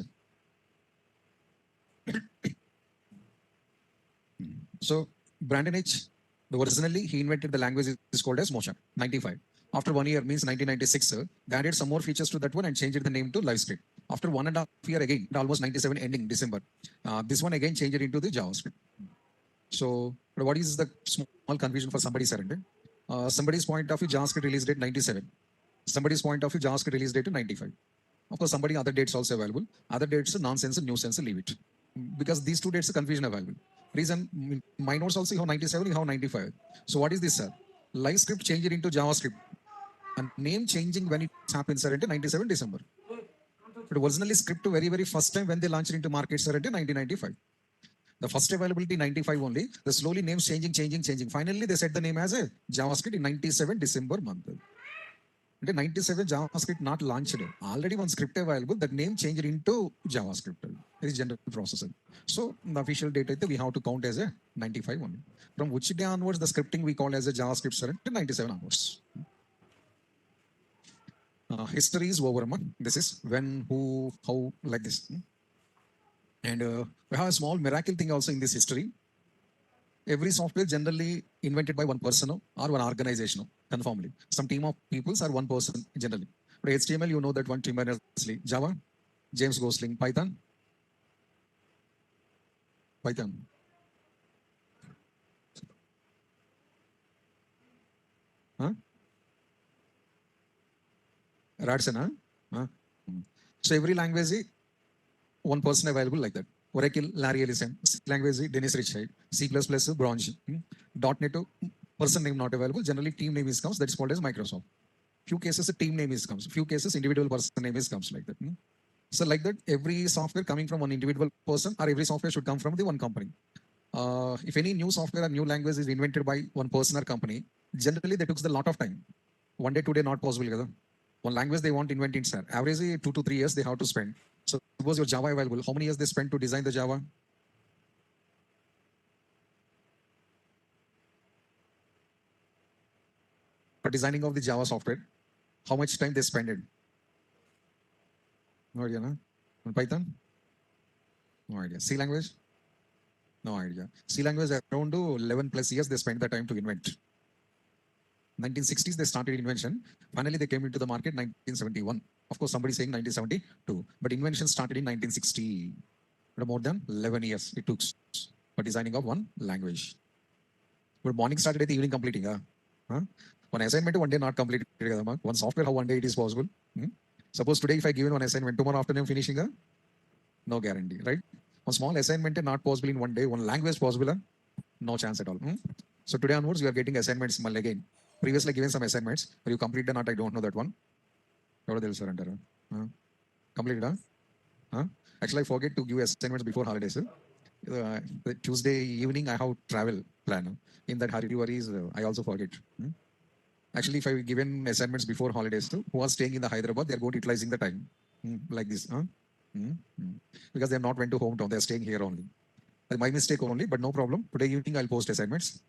So Brandenich, originally he invented the language is called as Mocha. 95. After 1 year means 1996, they added some more features to that one and changed the name to LiveScript. After 1.5 years again, almost 97 ending December, this one again changed it into the JavaScript. So what is the small confusion for somebody, sir? Somebody's point of view, JavaScript release date 97. Somebody's point of view, JavaScript release date 95. Of course, somebody other dates also available. Other dates, nonsense, nuisance, leave it. Because these 2 dates, confusion available. Reason, my notes also, you have 97, you have 95. So what is this, sir? LiveScript changed it into JavaScript. And name changing when it happens, sir, into 97 December. But originally script very, very first time when they launched it into market, sir, into 1995. The first availability 95 only. The slowly names changing. Finally, they set the name as a JavaScript in 97 December month. And in 97 JavaScript not launched. Already one script available, that name changed into JavaScript. It is general processor. So the official date we have to count as a 95 only. From which day onwards, the scripting we call as a JavaScript, sir, to 97 onwards. History is over. This is when, who, how, like this. And we have a small miracle thing also in this history. Every software generally invented by one person or one organization, conformly. Some team of peoples are one person generally. But HTML, you know that one team is Java, James Gosling, Python. Huh? Radson, huh? So every language, one person available like that. Oracle, Larry Ellison, C language, Dennis Richard, C++, Bronze. .NET, person name not available. Generally, team name is comes. That is called as Microsoft. Few cases, team name is comes. Few cases, individual person name is comes like that. So like that, every software coming from one individual person or every software should come from the one company. If any new software or new language is invented by one person or company, generally that takes a lot of time. 1 day, 2 day, not possible. One language they want invented, sir. Average 2 to 3 years they have to spend. So suppose your Java available, how many years they spent to design the Java? For designing of the Java software, how much time they spent it? No idea, no? On Python? No idea. C language? No idea. C language around 11 plus years they spent the time to invent. 1960s, they started invention. Finally, they came into the market 1971. Of course, somebody saying 1972, but invention started in 1960. But more than 11 years it took for designing of one language. But morning started at the evening completing. Huh? One assignment one day not completed. One software, how one day it is possible? Suppose today if I give one assignment, tomorrow afternoon finishing, no guarantee, right? One small assignment not possible in one day, one language possible, no chance at all. So today onwards, you are getting assignments again. Previously given some assignments, but you completed or not, I don't know that one. Completed, huh? Actually, I forget to give assignments before holidays. The Tuesday evening, I have travel plan. In that hurry worries, I also forget. Actually, if I given assignments before holidays, who are staying in the Hyderabad, they are going to utilizing the time like this. Because they are not went to hometown, they are staying here only. My mistake only, but no problem. Today evening, I'll post assignments.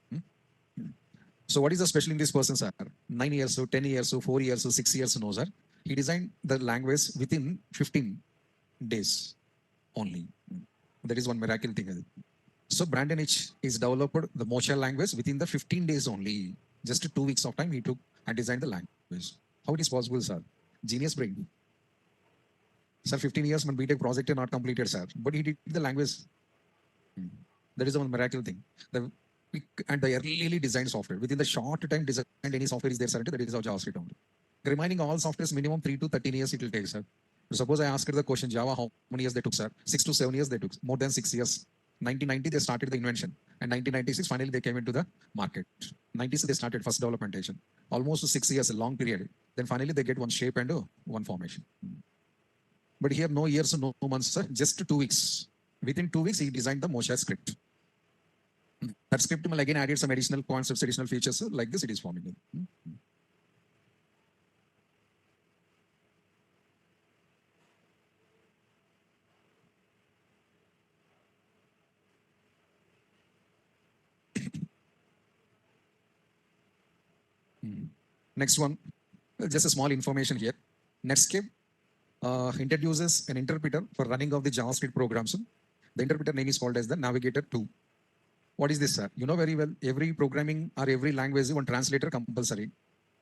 So what is the special in this person, sir? 9 years, so 10 years, so 4 years, so 6 years, no, sir. He designed the language within 15 days only. That is one miracle thing. So Brandon H is developed the Mocha language within the 15 days only. Just 2 weeks of time he took and designed the language. How it is possible, sir? Genius brain. Sir, 15 years when BTech project not completed, sir. But he did the language. That is one miracle thing. And the early designed software. Within the short time designed any software is there, sir. That is our JavaScript only. Remaining all softwares minimum 3 to 13 years it will take, sir. Suppose I asked the question, Java, how many years they took, sir? 6 to 7 years they took. More than 6 years. 1990, they started the invention. And 1996, finally, they came into the market. 96, they started first developmentation. Almost 6 years, a long period. Then finally, they get one shape and one formation. But here, no years, no months, sir. Just 2 weeks. Within 2 weeks, he designed the Mocha script. That script will again added some additional concepts, additional features. So like this, it is forming. Next one, just a small information here. Netscape introduces an interpreter for running of the JavaScript programs. The interpreter name is called as the Navigator 2. What is this, sir? You know very well, every programming or every language, one translator compulsory.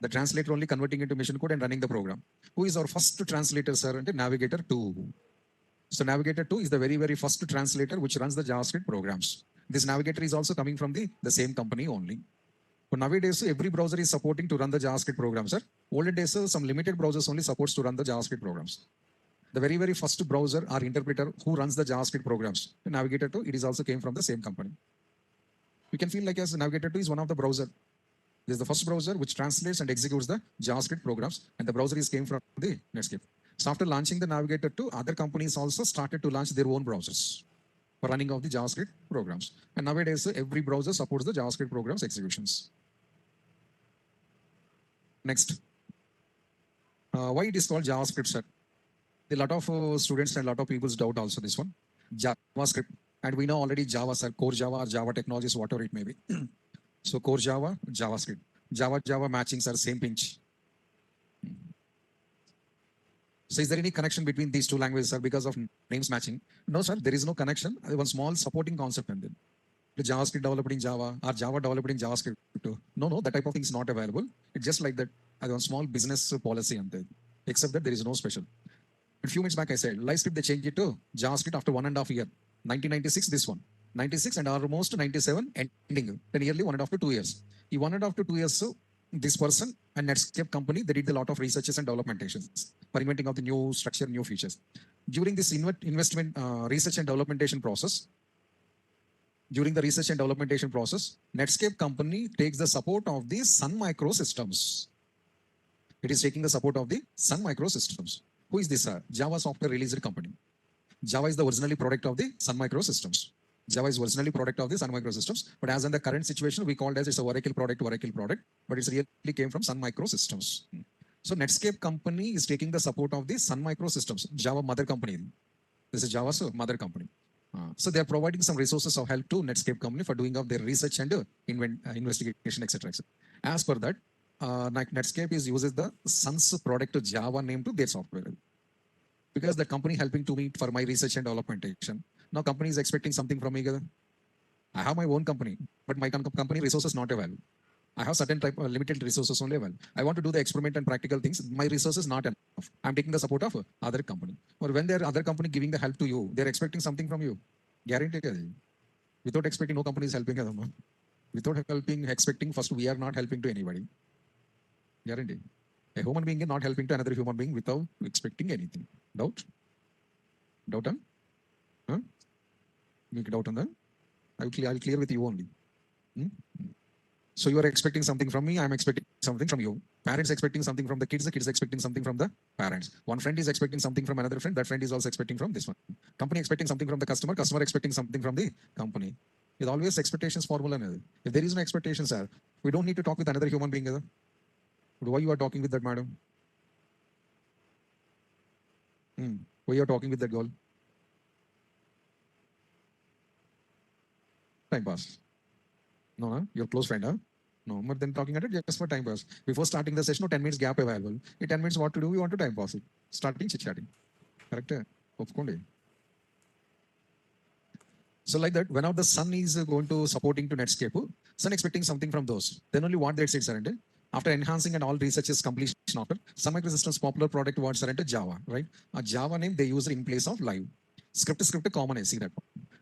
The translator only converting into machine code and running the program. Who is our first translator, sir? And Navigator 2. So Navigator 2 is the very, very first translator which runs the JavaScript programs. This Navigator is also coming from the same company only. But nowadays, every browser is supporting to run the JavaScript programs, sir. Older days, some limited browsers only supports to run the JavaScript programs. The very, very first browser or interpreter who runs the JavaScript programs, the Navigator 2, it is also came from the same company. We can feel like as Navigator 2 is one of the browser. This is the first browser which translates and executes the JavaScript programs, and the browser is came from the Netscape. So after launching the Navigator 2, other companies also started to launch their own browsers for running of the JavaScript programs. And nowadays, every browser supports the JavaScript programs executions. Next, why it is called JavaScript, sir? A lot of students and a lot of people doubt also this one. JavaScript, and we know already Java, sir, core Java or Java technologies, whatever it may be. So core Java, JavaScript. Java matchings are same pinch. So is there any connection between these two languages, sir, because of names matching? No, sir, there is no connection. One small supporting concept and then. The JavaScript developed in Java or Java developed in JavaScript. No, that type of thing is not available. It's just like that as one small business policy and then. Except that there is no special. A few minutes back I said, LiveScript they changed it to JavaScript after 1.5 years. 1996, this one. 96 and almost 97 ending. Then nearly 1.5 to 2 years. In 1.5 to 2 years, so this person and Netscape company, they did a lot of researches and developmentations for inventing of the new structure, new features. During this investment, research and developmentation process, Netscape company takes the support of the Sun Microsystems. It is taking the support of the Sun Microsystems. Who is this? Java software released company. Java is the originally product of the Sun Microsystems. Java is originally product of the Sun Microsystems, but as in the current situation, we called as it's a Oracle product, but it's really came from Sun Microsystems. So Netscape company is taking the support of the Sun Microsystems, Java mother company. This is Java's mother company. So they are providing some resources of help to Netscape company for doing of their research and investigation, etc. As per that, Netscape uses the Sun's product Java name to their software. Because the company helping to me for my research and developmentation. Now company is expecting something from me. I have my own company, but my company resources not available. I have certain type of limited resources only. Well, I want to do the experiment and practical things. My resources not enough. I'm taking the support of other company. Or when there other company giving the help to you, they're expecting something from you. Guarantee. Without expecting, no company is helping us. Without expecting, first we are not helping to anybody. Guarantee. A human being is not helping to another human being without expecting anything. Doubt? Doubt? Huh? Make doubt on that? I'll clear with you only. Hmm? So you are expecting something from me, I'm expecting something from you. Parents expecting something from the kids expecting something from the parents. One friend is expecting something from another friend, that friend is also expecting from this one. Company expecting something from the customer expecting something from the company. It's always expectations formula. If there is no expectation, sir, we don't need to talk with another human being. Why you are talking with that madam? Why you are talking with that girl? Time pass. No, your close friend, huh? No, but then talking at it just for time pass. Before starting the session, no 10 minutes gap available. In 10 minutes, what to do? We want to time pass it. Starting chit-chatting. Correct? So like that, whenever the sun is going to supporting to Netscape, sun expecting something from those. Then only what they said surrender. After enhancing and all researches completion after, Sun Microsystems popular product was surrender Java, right? A Java name they use in place of live. Script common, I see that.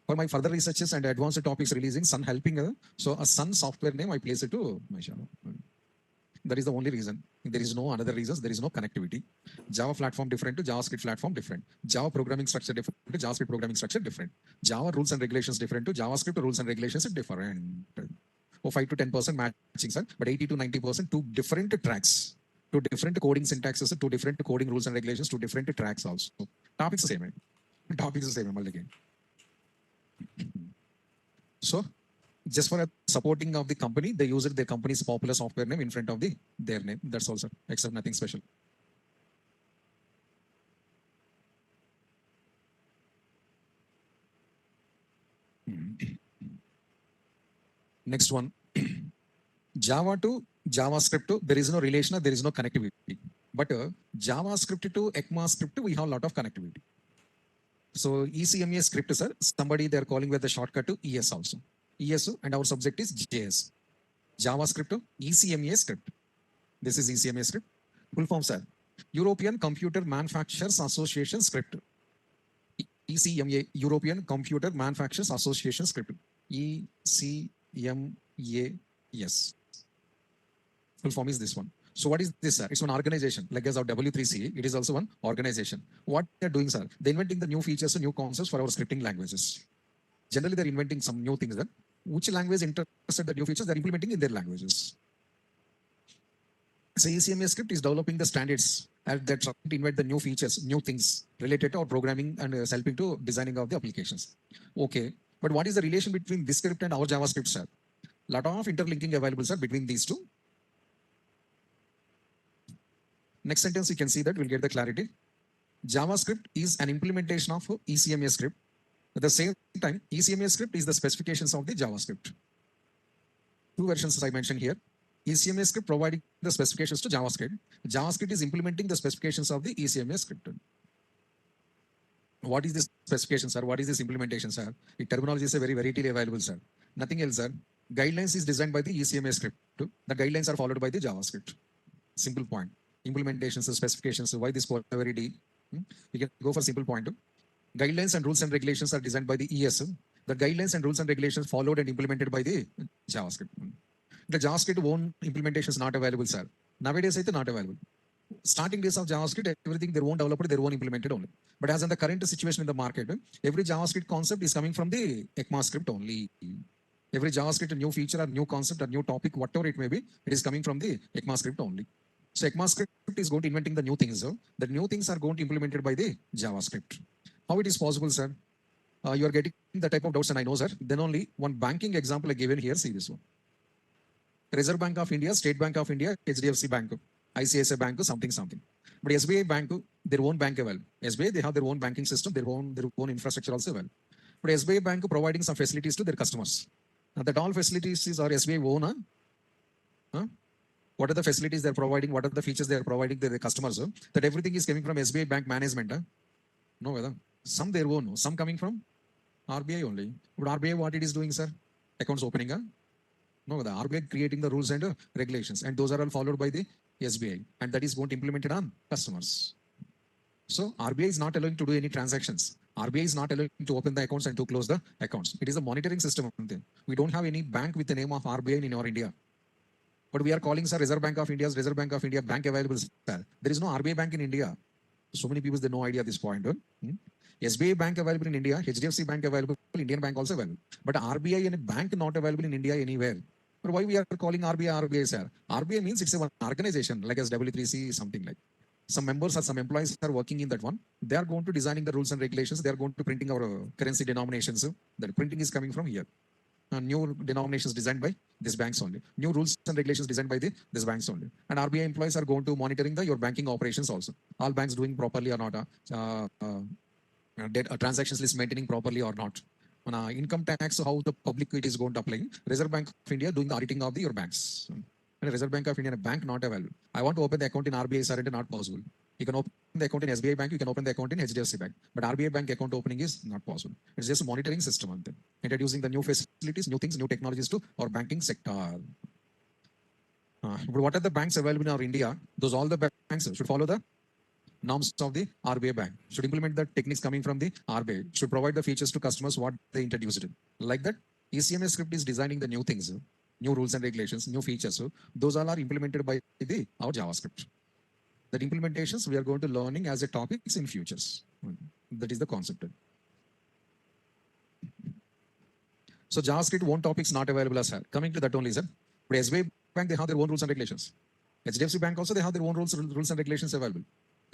For my further researches and advanced topics releasing, Sun helping. So a Sun software name, I place it to my Java. That is the only reason. There is no another reasons. There is no connectivity. Java platform different to JavaScript platform different. Java programming structure different to JavaScript programming structure different. Java rules and regulations different to JavaScript rules and regulations is different. 5 to 10% matching, sir, but 80 to 90% two different tracks, two different coding syntaxes, two different coding rules and regulations, two different tracks also. Topics the same. Topics the same again. So just for supporting of the company, they use their company's popular software name in front of their name. That's all, sir, except nothing special. Next one, Java to JavaScript, there is no relation, there is no connectivity. But JavaScript to ECMAScript, we have a lot of connectivity. So ECMA script, sir, somebody they're calling with the shortcut to ES also. ES and our subject is JS. JavaScript to ECMA script. This is ECMA script. Full form, sir. European Computer Manufacturers Association script. ECMA, European Computer Manufacturers Association script. ECMA, yes. Full form is this one. So what is this, sir? It's an organization, like as our W3C, it is also one organization. What they're doing, sir? They're inventing the new features and new concepts for our scripting languages. Generally, they're inventing some new things that which language interested the new features they're implementing in their languages. So ECMA script is developing the standards and they're trying to invent the new features, new things related to our programming and helping to designing of the applications. Okay, but what is the relation between this script and our JavaScript, sir? Lot of interlinking available, sir, between these two. Next sentence, you can see that we'll get the clarity. JavaScript is an implementation of ECMA script. At the same time, ECMA script is the specifications of the JavaScript. Two versions I mentioned here. ECMA script providing the specifications to JavaScript. JavaScript is implementing the specifications of the ECMA script. What is this specification, sir? What is this implementation, sir? The terminology is very readily available, sir. Nothing else, sir. Guidelines is designed by the ECMA script. The guidelines are followed by the JavaScript. Simple point. Implementations, specifications, why this code very deep? We can go for simple point. Guidelines and rules and regulations are designed by the ES. The guidelines and rules and regulations followed and implemented by the JavaScript. The JavaScript own implementation is not available, sir. Nowadays, it's not available. Starting days of JavaScript, everything their own developer, their own implemented only. But as in the current situation in the market, every JavaScript concept is coming from the ECMAScript only. Every JavaScript, a new feature, or new concept, or new topic, whatever it may be, it is coming from the ECMAScript only. So ECMAScript is going to inventing the new things. So the new things are going to implemented by the JavaScript. How it is possible, sir? You are getting the type of doubts, and I know, sir. Then only one banking example I given here. See this one. Reserve Bank of India, State Bank of India, HDFC Bank, ICICI Bank, something. But SBI Bank, their own bank well. SBI, they have their own banking system, their own infrastructure also well. But SBI Bank providing some facilities to their customers. Now that all facilities are SBI own. Huh? What are the facilities they're providing? What are the features they're providing to their customers? That everything is coming from SBI Bank management. No, whether some their own, some coming from RBI only. But RBI, what it is doing, sir? Accounts opening. No, the RBI creating the rules and regulations, and those are all followed by the SBI, and that is going to implement it on customers. So RBI is not allowing to do any transactions. RBI is not allowing to open the accounts and to close the accounts. It is a monitoring system. We don't have any bank with the name of RBI in our India. But we are calling, sir, Reserve Bank of India's Reserve Bank of India bank available, sir. There is no RBI bank in India. So many people, they no idea at this point. SBI bank available in India, HDFC bank available, Indian bank also available. But RBI and a bank not available in India anywhere. But why we are calling RBI, sir? RBI means it's an organization like as W3C, something like. Some members or some employees are working in that one. They are going to designing the rules and regulations. They are going to printing our currency denominations. The printing is coming from here. New denominations designed by these banks only. New rules and regulations designed by these banks only. And RBI employees are going to monitoring your banking operations also. All banks doing properly or not. Transactions list maintaining properly or not. Income tax, how the public it is going to apply. Reserve Bank of India doing the auditing of your banks. And Reserve Bank of India, a bank not available. I want to open the account in RBI, sir, it is not possible. You can open the account in SBI Bank, you can open the account in HDFC Bank. But RBI Bank account opening is not possible. It's just a monitoring system. Introducing the new facilities, new things, new technologies to our banking sector. But what are the banks available in our India? Those all the banks should follow the norms of the RBI bank, should implement the techniques coming from the RBI, should provide the features to customers what they introduced. Like that, ECMS script is designing the new things, new rules and regulations, new features. So those all are implemented by our JavaScript. That implementations we are going to learning as a topics in futures. That is the concept. So JavaScript one topics not available as well. Coming to that only, sir. But SBI Bank, they have their own rules and regulations. HDFC Bank also, they have their own rules and regulations available.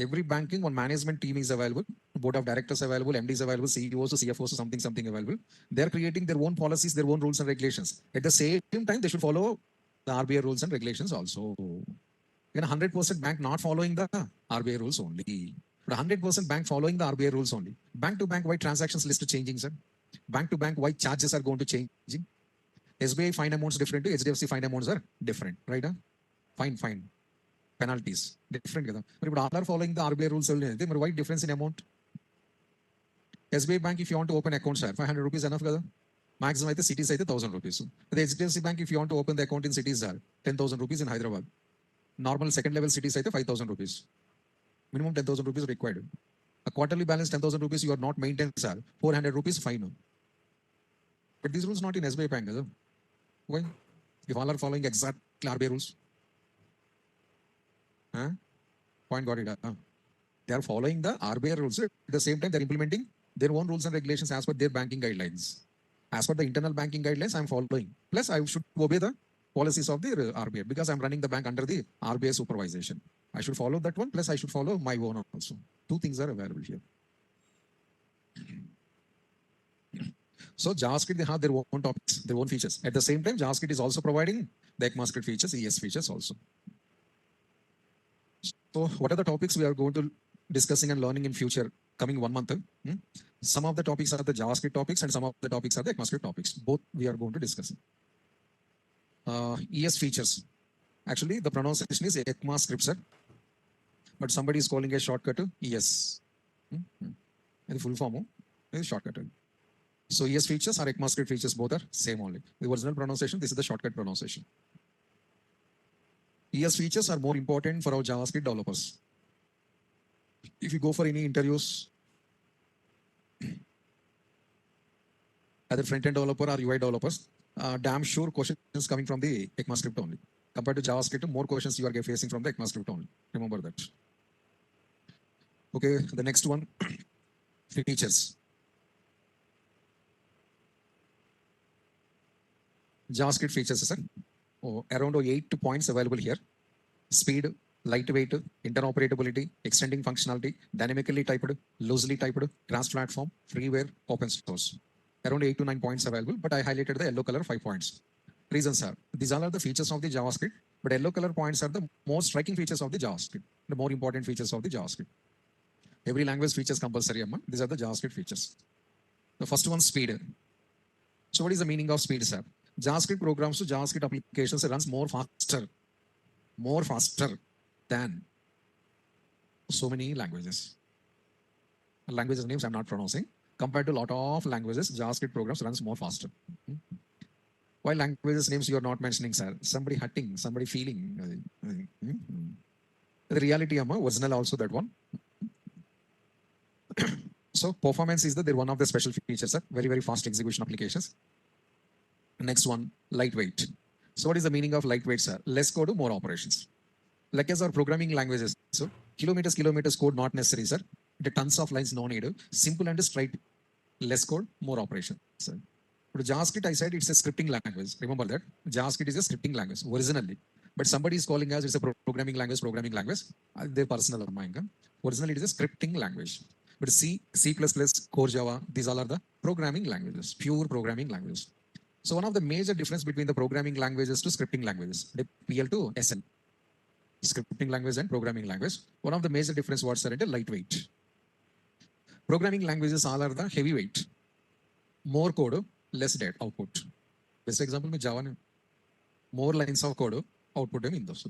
Every banking one management team is available, board of directors available, MDs available, CEOs, CFOs, something available. They are creating their own policies, their own rules and regulations. At the same time, they should follow the RBI rules and regulations also. In 100% bank not following the RBI rules only. But 100% bank following the RBI rules only. Bank to bank, why transactions list changing, sir? Bank to bank, why charges are going to changing? SBI fine amounts different to HDFC fine amounts are different, right? Fine. Penalties different. But all are following the RBI rules only. Why difference in amount? SBI Bank, if you want to open account, sir, 500 rupees enough. Maximum the cities 1,000 rupees. The HDFC Bank, if you want to open the account in cities, 10,000 rupees in Hyderabad. Normal second level cities 5,000 rupees. Minimum 10,000 rupees required. A quarterly balance 10,000 rupees you are not maintained, sir. 400 rupees fine. But these rules not in SBI Bank. Why? If all are following exact RBI rules. Point got it. They are following the RBI rules. At the same time, they are implementing their own rules and regulations as per their banking guidelines. As per the internal banking guidelines, I am following. Plus, I should obey the policies of the RBI because I am running the bank under the RBI supervision. I should follow that one. Plus, I should follow my own also. Two things are available here. So JavaScript, they have their own topics, their own features. At the same time, JavaScript is also providing the ECMAScript features, ES features also. So what are the topics we are going to discussing and learning in future coming 1 month? Some of the topics are the JavaScript topics and some of the topics are the ECMAScript topics. Both we are going to discuss. ES features. Actually, the pronunciation is ECMAScript, sir. But somebody is calling a shortcut to ES. The full form is shortcut. So ES features or ECMAScript features both are same only. The original pronunciation, this is the shortcut pronunciation. ES features are more important for our JavaScript developers. If you go for any interviews, either front-end developer or UI developers, damn sure questions coming from the ECMAScript only. Compared to JavaScript, more questions you are facing from the ECMAScript only. Remember that. Okay, the next one, features. JavaScript features, sir. Around 8 points available here. Speed, lightweight, interoperability, extending functionality, dynamically typed, loosely typed, cross-platform, freeware, open source. Around 8 to 9 points available, but I highlighted the yellow color 5 points. Reasons are, these all are the features of the JavaScript, but yellow color points are the most striking features of the JavaScript, the more important features of the JavaScript. Every language features compulsory, these are the JavaScript features. The first one, speed. So what is the meaning of speed, sir? JavaScript programs to JavaScript applications runs more faster than so many languages. Languages names I'm not pronouncing. Compared to a lot of languages, JavaScript programs runs more faster. Why languages names you are not mentioning, sir? Somebody hurting, somebody feeling. The reality, Amma, original also that one. So performance is they're one of the special features, sir. Very, very fast execution applications. Next one, lightweight. So what is the meaning of lightweight, sir? Less code, more operations. Like as our programming languages. So kilometers code not necessary, sir. The tons of lines no need. Simple and straight. Less code, more operations. Sir. But JavaScript, I said it's a scripting language. Remember that JavaScript is a scripting language originally. But somebody is calling us it's a programming language. Their personal mind. Originally, it is a scripting language. But C, C++, Core Java, these all are the programming languages, pure programming languages. So one of the major difference between the programming languages to scripting languages, the PL to SL, scripting language and programming language. One of the major difference was are lightweight. Programming languages all are the heavyweight. More code, less data output. Best example में Java ने more lines of code, output in those.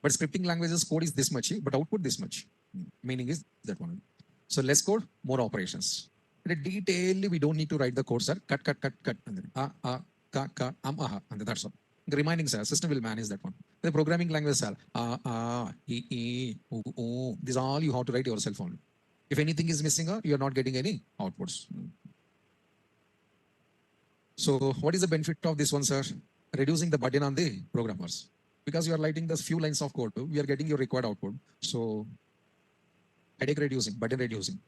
But scripting languages code is this much, but output this much. Meaning is that one. So less code, more operations. But detail we don't need to write the code, sir. Cut. And then and that's all. The remaining, sir, system will manage that one. The programming language, sir, these are all you have to write yourself only. If anything is missing, you are not getting any outputs. So what is the benefit of this one, sir? Reducing the burden on the programmers. Because you are writing the few lines of code, we are getting your required output. So headache reducing, burden reducing.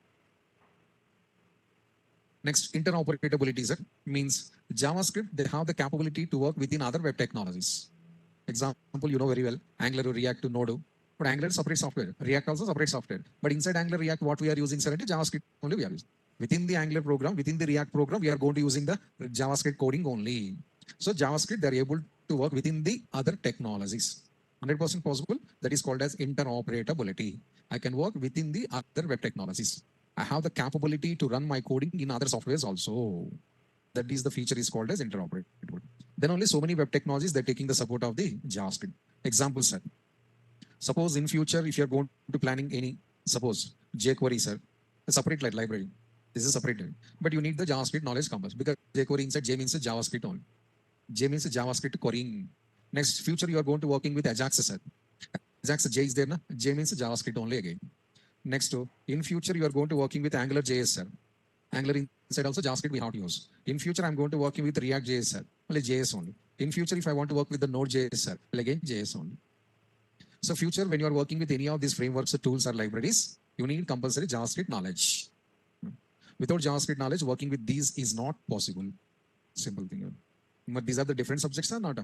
Next, interoperability, sir, means JavaScript, they have the capability to work within other web technologies. Example, you know very well, Angular, React to Node. But Angular is separate software. React also separate software. But inside Angular, React, what we are using, sir, JavaScript only we are using. Within the Angular program, within the React program, we are going to using the JavaScript coding only. So JavaScript, they are able to work within the other technologies. 100% possible. That is called as interoperability. I can work within the other web technologies. I have the capability to run my coding in other softwares also. That is the feature is called as interoperability. Then only so many web technologies, they're taking the support of the JavaScript. Example, sir. Suppose in future, if you're going to planning any, suppose jQuery, sir, a separate library. This is separate. But you need the JavaScript knowledge compass because jQuery inside J means JavaScript only. J means JavaScript querying. Next future, you are going to working with Ajax, sir. Ajax J is there, na? J means JavaScript only again. Next, in future, you are going to working with Angular JS, sir. Angular inside also JavaScript we have to use. In future, I'm going to working with React JS, sir. Only JS only. In future, if I want to work with the Node JS, sir, well, again JS only. So future, when you are working with any of these frameworks or tools or libraries, you need compulsory JavaScript knowledge. Without JavaScript knowledge, working with these is not possible. Simple thing. But these are the different subjects are not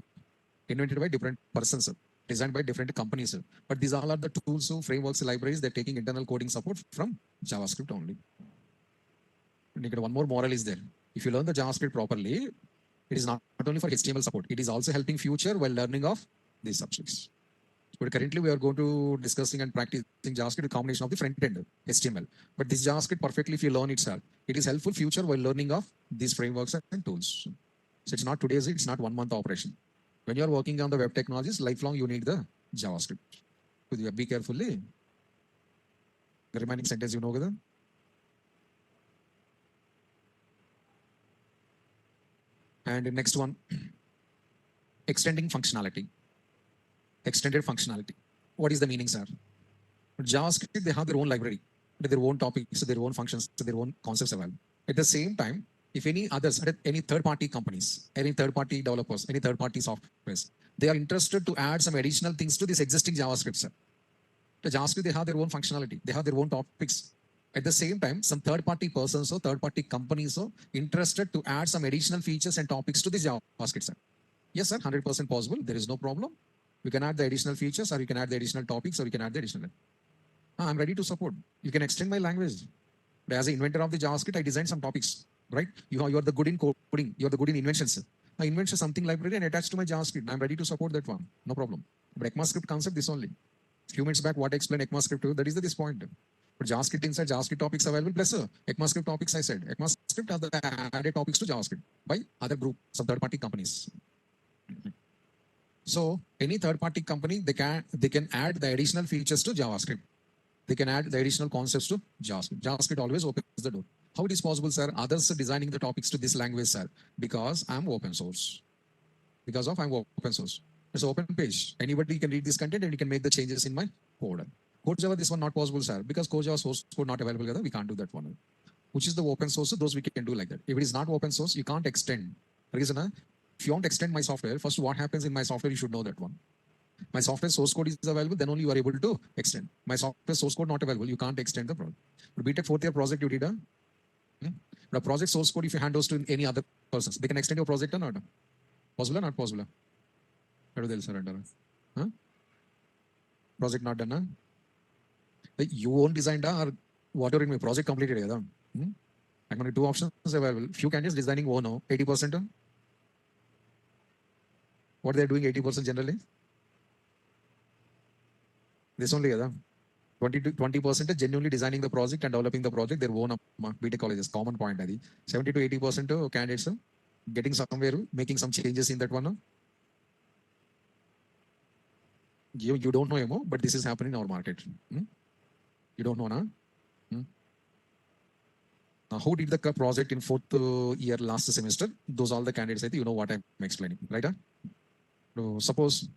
invented by different persons, designed by different companies. But these all are the tools, frameworks, libraries, they're taking internal coding support from JavaScript only. And one more moral is there. If you learn the JavaScript properly, it is not only for HTML support, it is also helping future while learning of these subjects. But currently we are going to discussing and practicing JavaScript with combination of the front end HTML. But this JavaScript perfectly, if you learn itself, it is helpful future while learning of these frameworks and tools. So it's not today's, it's not 1 month operation. When you are working on the web technologies, lifelong you need the JavaScript. Be carefully. The remaining sentence you know. And the next one, extending functionality. Extended functionality. What is the meaning, sir? JavaScript, they have their own library, their own topics, their own functions, their own concepts available. At the same time, if any others, any third-party companies, any third-party developers, any third-party softwares, they are interested to add some additional things to this existing JavaScript, sir. The JavaScript, they have their own functionality, they have their own topics. At the same time, some third-party persons or third-party companies are interested to add some additional features and topics to this JavaScript, sir. Yes, sir, 100% possible. There is no problem. We can add the additional features, or you can add the additional topics, or you can add the additional. I'm ready to support. You can extend my language. But as an inventor of the JavaScript, I designed some topics, right? You are the good in coding. You are the good in inventions. I invented something library and attached to my JavaScript. I'm ready to support that one. No problem. But ECMAScript concept, this only. A few minutes back, what I explained ECMAScript to, that is this point. But JavaScript inside JavaScript topics available, plus ECMAScript topics, I said. ECMAScript are the added topics to JavaScript by other group, some third-party companies. So any third-party company, they can add the additional features to JavaScript. They can add the additional concepts to JavaScript. JavaScript always opens the door. How it is possible, sir? Others are designing the topics to this language, sir, because I'm open source. because of I'm open source. It's open page. Anybody can read this content and you can make the changes in my code. Code Java, this one not possible, sir, because Code Java source code not available. We can't do that one. Which is the open source? Those we can do like that. If it is not open source, you can't extend. Reason, if you want to extend my software, first what happens in my software, you should know that one. My software source code is available, then only you are able to extend. My software source code not available, you can't extend the project. But BTech fourth year project you did but a project source code, if you hand those to any other persons, they can extend your project or not? Possible or not possible? How do they surrender? Huh? Project not done? You won't design or whatever in my project completed. I'm going to two options available. Few candidates designing 80%. What they are doing 80% generally? This only, 20% genuinely designing the project and developing the project, their own BTech colleges, common point. 70 to 80% candidates getting somewhere, making some changes in that one. You don't know, but this is happening in our market. You don't know, na? Who did the project in fourth year last semester? Those all the candidates, I think you know what I'm explaining, right? So suppose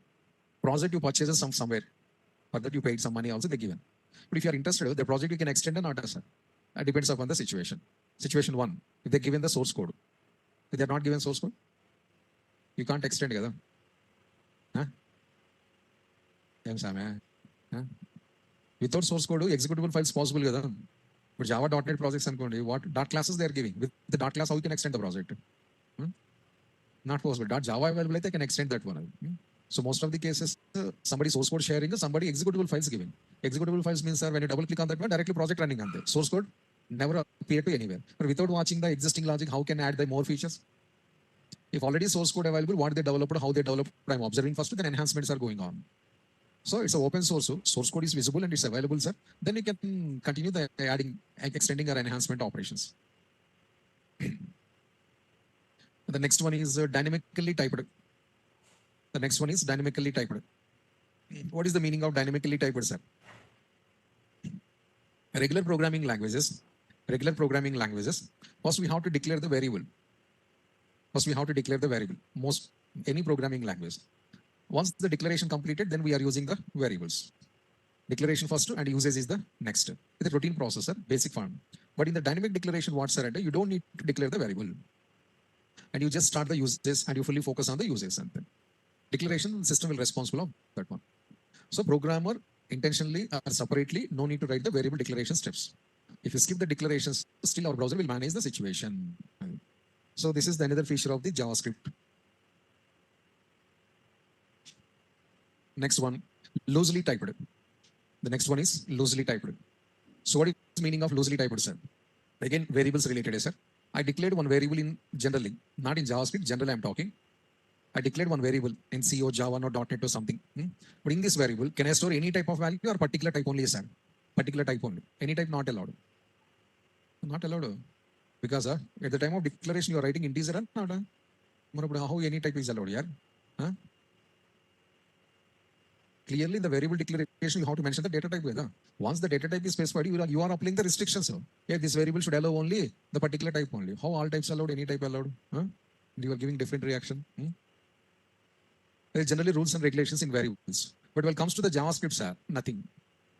project you purchase somewhere, for that you paid some money also they given. But if you are interested, the project you can extend or not, sir. It depends upon the situation. Situation one, if they're given the source code. If they're not given source code, you can't extend together. Huh? Without source code, executable files possible. But Java.NET projects and what dot classes they are giving. With the dot class, how you can extend the project? Not possible. Java available, they can extend that one. So most of the cases, somebody source code sharing, somebody executable files giving. Executable files means, sir, when you double click on that one, directly project running on there. Source code never appear to anywhere. But without watching the existing logic, how can add the more features? If already source code available, what they developed, how they developed, I'm observing first, then enhancements are going on. So it's an open source. So source code is visible and it's available, sir. Then you can continue the adding, extending our enhancement operations. The next one is dynamically typed. The next one is dynamically typed. What is the meaning of dynamically typed, sir? Regular programming languages. First, we have to declare the variable. Most any programming language. Once the declaration completed, then we are using the variables. Declaration first and usage is the next. It's a routine processor, basic form. But in the dynamic declaration, what's the you don't need to declare the variable. And you just start the uses and you fully focus on the uses. And then declaration system will responsible of that one. So programmer intentionally or separately, no need to write the variable declaration steps. If you skip the declarations, still our browser will manage the situation. So this is the another feature of the JavaScript. Next one, loosely typed. The next one is loosely typed. So what is the meaning of loosely typed, sir? Again, variables related, sir. I declared one variable in generally, not in JavaScript, generally I'm talking. I declared one variable in C or Java or .NET or something. But in this variable, can I store any type of value or particular type only, sir? Particular type only. Any type not allowed. Not allowed. Because at the time of declaration, you are writing integer or not? How any type is allowed, yeah? Clearly, the variable declaration, you have to mention the data type. Once the data type is specified, you are applying the restrictions. Yeah, this variable should allow only the particular type only. How all types allowed, any type allowed? You are giving different reaction. There are generally rules and regulations in variables. But when it comes to the JavaScript, sir, nothing.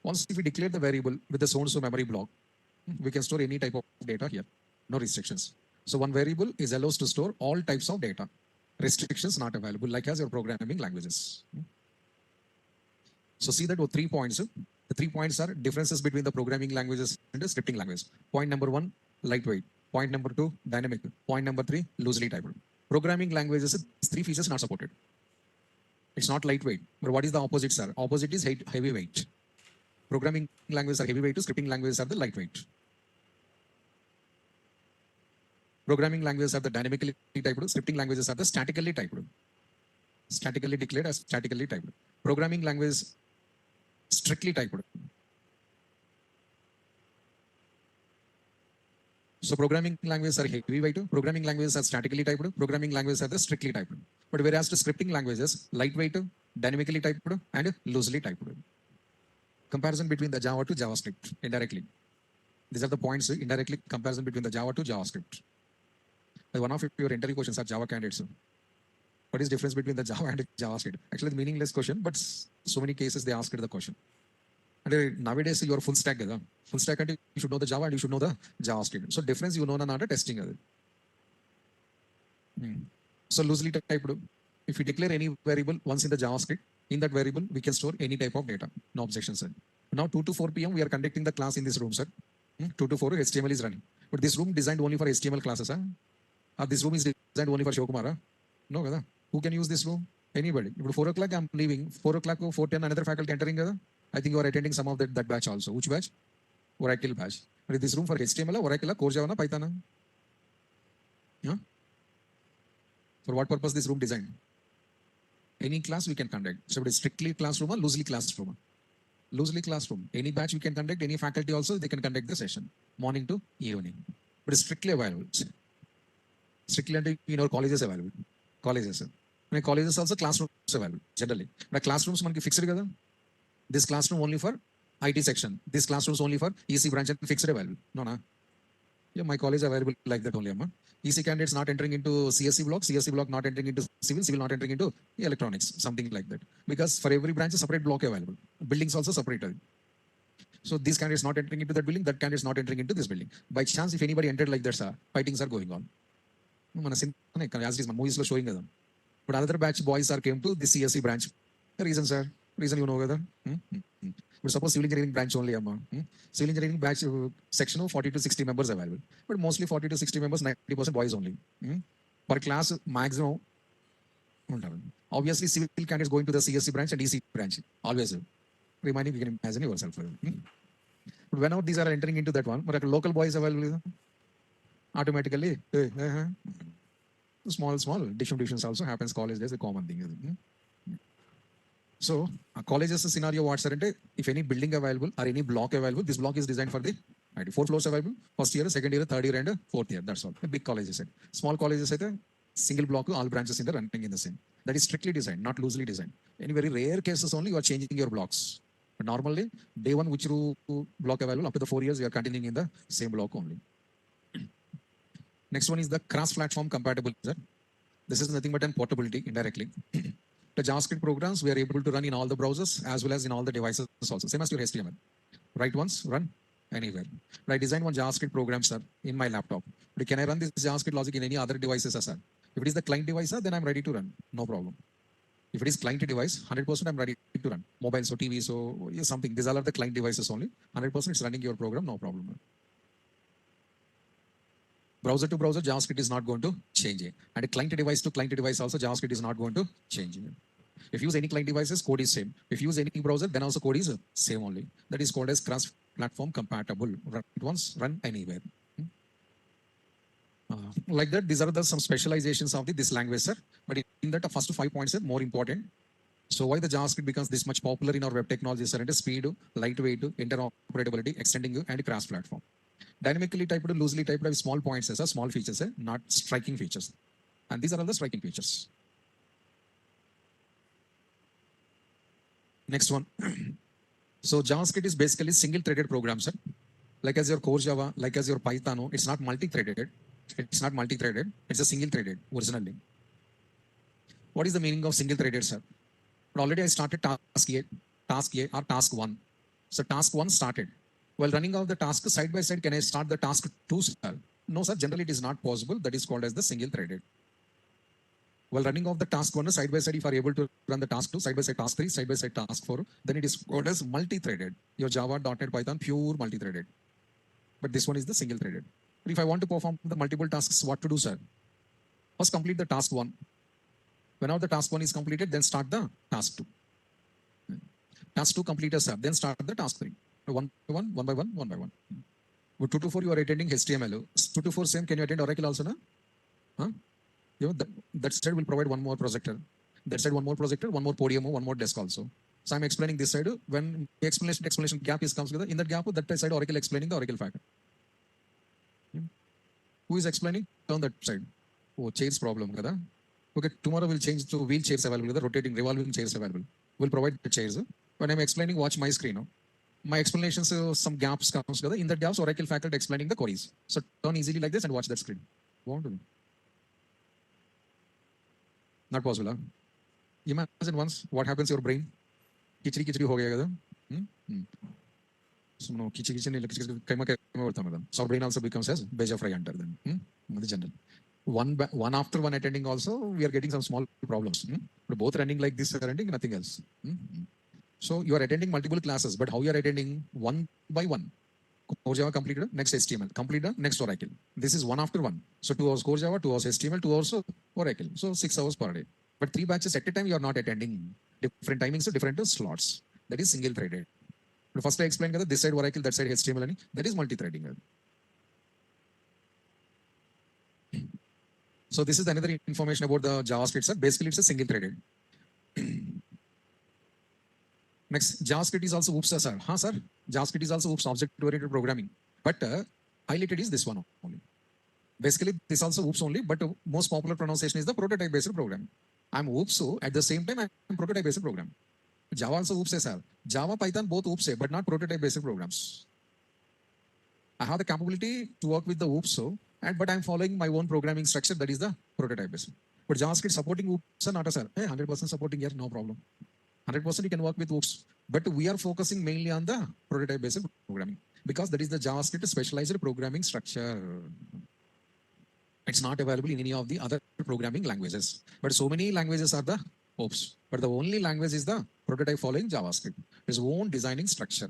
Once if we declare the variable with the so-and-so memory block, we can store any type of data here. No restrictions. So one variable is allows to store all types of data. Restrictions not available, like as your programming languages. So see that 3 points. The 3 points are differences between the programming languages and the scripting language. Point number 1, lightweight. Point number 2, dynamic. Point number 3, loosely typed. Programming languages, 3 features not supported. It's not lightweight. But what is the opposite, sir? Opposite is heavyweight. Programming languages are heavyweight, scripting languages are the lightweight. Programming languages are the dynamically typed, scripting languages are the statically typed. Statically declared as statically typed. Programming language strictly typed. So programming languages are heavyweight, programming languages are statically typed, programming languages are the strictly typed. But whereas the scripting languages, lightweight, dynamically typed, and loosely typed. Comparison between the Java to JavaScript indirectly. These are the points indirectly comparison between the Java to JavaScript. One of your interview questions are Java candidates. What is difference between the Java and JavaScript? Actually, the meaningless question, but so many cases they asked the question. And nowadays you are full stack కదా. Full stack అంటే you should know the Java and you should know the JavaScript. So difference you know na testing అది. So loosely typed, if we declare any variable once in the JavaScript, in that variable we can store any type of data. No objections, sir. Now 2 to 4 p.m. we are conducting the class in this room, sir. 2 to 4 HTML is running. But this room designed only for HTML classes, huh? Or this room is designed only for Shivkumar? No, kada. Who can use this room? Anybody. If 4 o'clock I'm leaving, 4 o'clock, 4:10 another faculty entering, kada. I think you are attending some of that batch also. Which batch? Oracle batch. But this room for HTML, Oracle, Core Java, Python? Yeah? For what purpose this room designed? Any class we can conduct. So it is strictly classroom or loosely classroom? Loosely classroom. Any batch we can conduct, any faculty also, they can conduct the session. Morning to evening. But it's strictly available. Strictly in our colleges available. Colleges. And colleges also classrooms available, generally. But classrooms manki fixed kada. This classroom only for IT section. This classroom is only for EC branch and fixed available. No, na. Yeah, my college available like that only, amma. EC candidates not entering into CSC block, CSC block not entering into civil, civil not entering into electronics, something like that. Because for every branch, a separate block available. Buildings also separated. So this candidate is not entering into that building, that candidate is not entering into this building. By chance, if anybody entered like that, sir, fightings are going on. As it is, movies are showing them. But another batch boys are came to the CSC branch. The reason, sir? Reason you know whether? But suppose civil engineering branch only, amma. Civil engineering batch section of 40 to 60 members available. But mostly 40 to 60 members, 90% boys only. Per class, maximum. Obviously, civil candidates going to the CSC branch and EC branch. Always. Reminding, you can imagine yourself. But whenever these are entering into that one, but local boys available, automatically, small distributions also happens college days, a common thing. So colleges scenario what's if any building available or any block available, this block is designed for the 4 floors available, first year, second year, third year, and fourth year. That's all. Big colleges. Small colleges, single block, all branches in the running in the same. That is strictly designed, not loosely designed. In very rare cases only, you are changing your blocks. But normally, day one, which block available, up to the 4 years, you are continuing in the same block only. Next one is the cross-platform compatibility. This is nothing but an portability indirectly. The JavaScript programs, we are able to run in all the browsers as well as in all the devices also. Same as your HTML. Write once, run anywhere. But I designed one JavaScript program, sir, in my laptop. But can I run this JavaScript logic in any other devices, sir? If it is the client device, sir, then I'm ready to run. No problem. If it is client device, 100% I'm ready to run. Mobile, so TV, so something. These all are the client devices only. 100% it's running your program, no problem. Browser to browser, JavaScript is not going to change it. And client device to client device also, JavaScript is not going to change it. If you use any client devices, code is same. If you use any browser, then also code is same only. That is called as cross-platform compatible. Run it once, run anywhere. Like that, these are some specializations of this language, sir. But in that, the first 5 points are more important. So why the JavaScript becomes this much popular in our web technology, sir? And speed, lightweight, interoperability, extending, and cross-platform. Dynamically typed, loosely typed, small points, small features, not striking features. And these are all the striking features. Next one. So JavaScript is basically single-threaded program, sir. Like as your core Java, like as your Python, it's not multi-threaded. It's not multi-threaded. It's a single-threaded originally. What is the meaning of single-threaded, sir? But already I started task A or task 1. So task 1 started. While running out the task side by side, can I start the task 2, sir? No, sir. Generally, it is not possible. That is called as the single-threaded. While running off the task 1 side by side, if you are able to run the task 2, side by side task 3, side by side task 4, then it is called as multi-threaded. Your Java, .NET, Python, pure multi-threaded. But this one is the single-threaded. But if I want to perform the multiple tasks, what to do, sir? First, complete the task 1. Whenever the task 1 is completed, then start the task 2. Task 2 completed, sir. Then start the task 3. One by one. With 2 to 4, you are attending HTML. 2 to 4 same, can you attend Oracle also, na? Huh? You know, that side will provide one more projector. That side one more projector, one more podium, one more desk also. So I'm explaining this side. When the explanation gap comes together, in that gap, that side Oracle explaining the Oracle fact. Who is explaining? On that side. Oh, chairs problem. Kada? Okay, tomorrow we'll change to wheel chairs available, rotating, revolving chairs available. We'll provide the chairs. When I'm explaining, watch my screen. My explanations, some gaps comes together. In that gaps, Oracle faculty explaining the queries. So turn easily like this and watch that screen. Not possible. Huh? Imagine once what happens to your brain. Kichri kichri ho gaya kada. So no kichri kichri नहीं kaima kaima होता मतलब. So brain also becomes as beja fry under then. The general. One after one attending also we are getting some small problems. But both running like this are attending nothing else. So you are attending multiple classes, but how you are attending one by one? Core Java completed, next HTML, completed, next Oracle. This is one after one. So 2 hours Core Java, 2 hours HTML, 2 hours Oracle. So 6 hours per day. But 3 batches at a time you are not attending. Different timings, so different slots. That is single threaded. But first I explained that this side Oracle, that side HTML, that is multi-threading. So this is another information about the JavaScript. Sir. Basically, it's a single threaded. Next, JavaScript is also OOPS, sir. Huh, sir? JavaScript is also OOPS, object-oriented programming. But highlighted is this one only. Basically, this also OOPS only, but most popular pronunciation is the prototype-based program. I'm OOPS, so at the same time, I'm prototype-based program. Java also OOPS, sir. Java, Python, both OOPS, but not prototype-based programs. I have the capability to work with the OOPS, so, but I'm following my own programming structure, that is the prototype-based. But JavaScript supporting OOPS, not a sir. Hey, 100% supporting here, no problem. 100% you can work with OOPS, but we are focusing mainly on the prototype-based programming because that is the JavaScript specialized programming structure. It's not available in any of the other programming languages, but so many languages are the OOPS. But the only language is the prototype following JavaScript. Its own designing structure,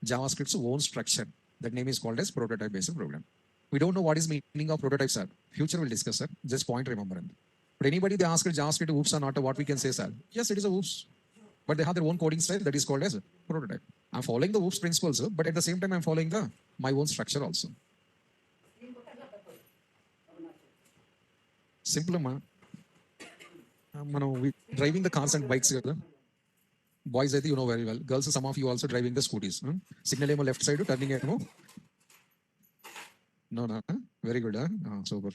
JavaScript's own structure. That name is called as prototype-based program. We don't know what is meaning of prototype, sir. Future will discuss, sir. Just point remember. But anybody they ask JavaScript OOPS or not, what we can say, sir? Yes, it is a OOPS. But they have their own coding style that is called as a prototype. I'm following the OOPS principles, but at the same time, I'm following my own structure also. Simple, man. We driving the cars and bikes here. Boys, I think you know very well. Girls, some of you also driving the scooties. Signal emo left side, turning emo. No. Very good. Super.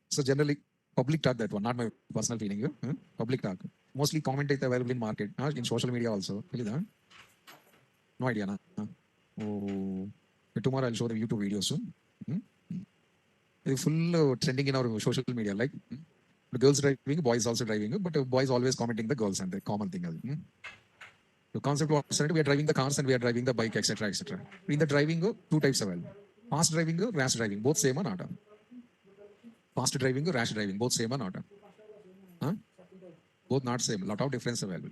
So generally, public talk that one, not my personal feeling. Public talk. Mostly comment is available in market, in social media also. No idea. Oh, tomorrow I'll show the YouTube videos soon. It's full trending in our social media. Like the girls driving, boys also driving, but boys always commenting the girls and the common thing. The concept was we are driving the cars and we are driving the bike, etc., etc. In the driving, two types available: fast driving, rash driving, both same or not. Fast driving, rash driving, both same or not? Both not same. Lot of difference available.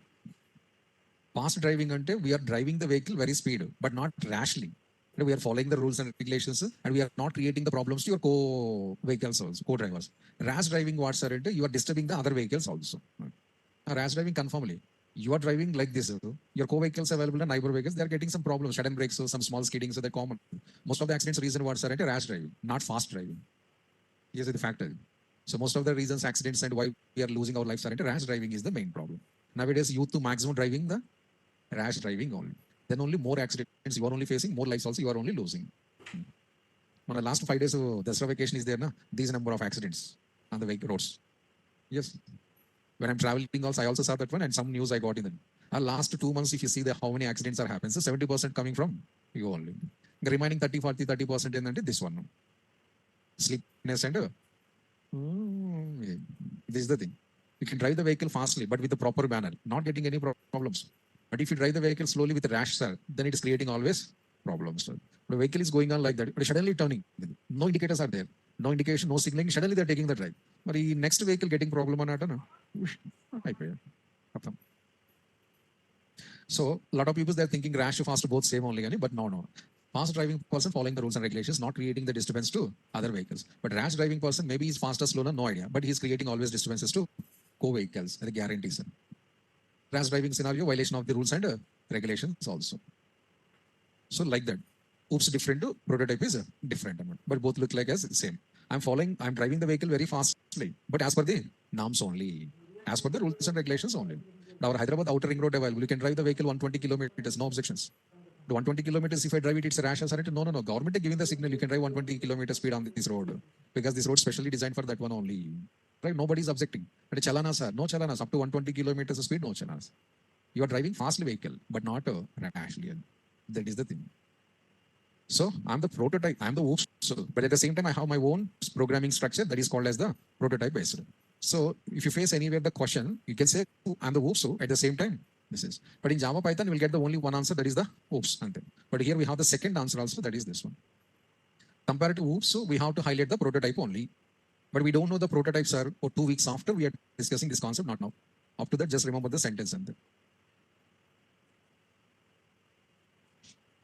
Fast driving ante we are driving the vehicle very speed, but not rashly. We are following the rules and regulations, and we are not creating the problems to your co-vehicles also, co-drivers. Rash driving, what sir? You are disturbing the other vehicles also. Rash driving, conformly. You are driving like this. Your co-vehicles available and neighbor vehicles, they are getting some problems, sudden brakes, so some small skidding, so they're common. Most of the accidents reason what sir? Rash driving, not fast driving. Here's the factor. So most of the reasons accidents and why we are losing our lives are rash driving is the main problem. Nowadays, youth to maximum driving the rash driving only. Then only more accidents you are only facing, more lives also you are only losing. On the last 5 days, the vacation is there, na? These number of accidents on the roads. Yes. When I'm traveling also, I also saw that one and some news I got in the last 2 months, if you see how many accidents are happening, so 70% coming from you only. The remaining 30% in this one. Sleepiness and this is the thing. You can drive the vehicle fastly, but with the proper manner, not getting any problems. But if you drive the vehicle slowly with a rash, sir, then it is creating always problems. Sir. The vehicle is going on like that, but suddenly turning. No indicators are there. No indication, no signaling. Suddenly they're taking the drive. But the next vehicle getting problem or not? So a lot of people they're thinking rash, fast, both same only, but no. Fast driving person following the rules and regulations, not creating the disturbance to other vehicles. But rash driving person, maybe he's faster, slower, no idea. But he's creating always disturbances to co-vehicles. The guarantee, sir. Rash driving scenario, violation of the rules and regulations also. So like that. Oops, different to prototype is different. But both look like as same. I'm driving the vehicle very fastly. But as per the norms only. As per the rules and regulations only. Now, our Hyderabad outer ring road available. You can drive the vehicle 120 kilometers, no objections. 120 kilometers, if I drive it, it's a rash. No. Government is giving the signal. You can drive 120 kilometers speed on this road because this road is specially designed for that one only. Right? Nobody is objecting. But chalanas, sir. No chalanas. Up to 120 kilometers of speed, no chalanas. You are driving fastly vehicle, but not rashly. That is the thing. So I'm the prototype. I'm the OOPS. But at the same time, I have my own programming structure that is called as the prototype based. So if you face anywhere the question, you can say, I'm the oops, so at the same time, this is. But in Java Python, we'll get the only one answer, that is the oops. But here we have the second answer also, that is this one. Compared to oops, so we have to highlight the prototype only. But we don't know the prototypes are, or 2 weeks after we are discussing this concept, not now. Up to that, just remember the sentence and then.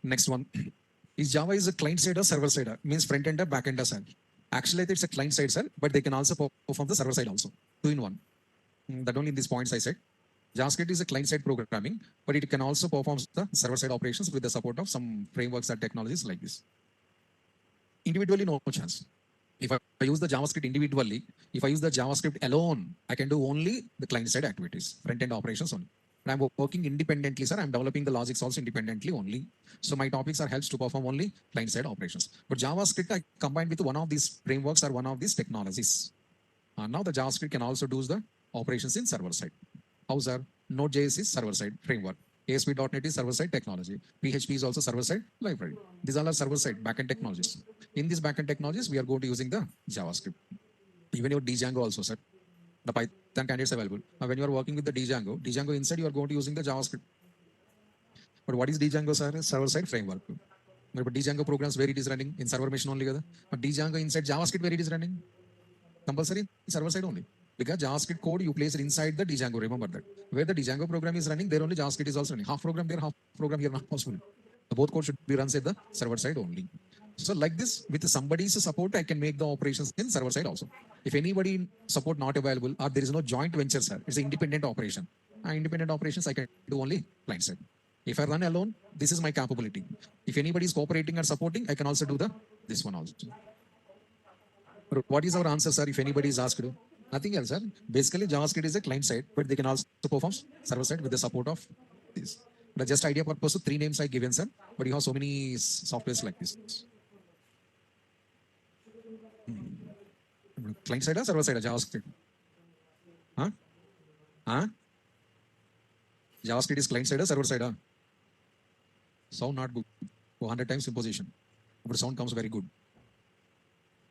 Next one. Is Java is a client side or server side? Means front end or back end or side. Actually, it's a client side, sir, but they can also perform the server side also. 2 in 1. That only in these points I said. JavaScript is a client side programming, but it can also perform the server side operations with the support of some frameworks and technologies like this. Individually, no chance. If I use the JavaScript individually, if I use the JavaScript alone, I can do only the client side activities, front end operations only. And I'm working independently, sir. I'm developing the logics also independently only. So my topics are helps to perform only client side operations. But JavaScript, I combine with one of these frameworks or one of these technologies. Now the JavaScript can also do the operations in server side. How, sir? Node.js is server side framework. ASP.NET is server side technology. PHP is also server side library. These all are server side backend technologies. In these backend technologies, we are going to using the JavaScript. Even your Django also, sir. The Python candidates available. Now, when you are working with the Django inside, you are going to using the JavaScript. But what is Django, sir? Server side framework. But Django programs where it is running in server machine only. But Django inside JavaScript where it is running? Compulsory in server side only. Because JavaScript code you place it inside the Django. Remember that. Where the Django program is running, there only JavaScript is also running. Half program there, half program here, not possible. The both code should be run at the server side only. So like this, with somebody's support, I can make the operations in server side also. If anybody support not available or there is no joint venture, sir, it's an independent operation. Independent operations I can do only client side. If I run alone, this is my capability. If anybody is cooperating or supporting, I can also do the this one also. What is our answer, sir, if anybody is asked? Nothing else, sir. Basically, JavaScript is a client side, but they can also perform server side with the support of this. But just idea purpose, so 3 names I given, sir. But you have so many softwares like this. Client side or server side, JavaScript? Huh? Huh? JavaScript is client side or server side? Huh? Sound not good. 100 times imposition. But sound comes very good.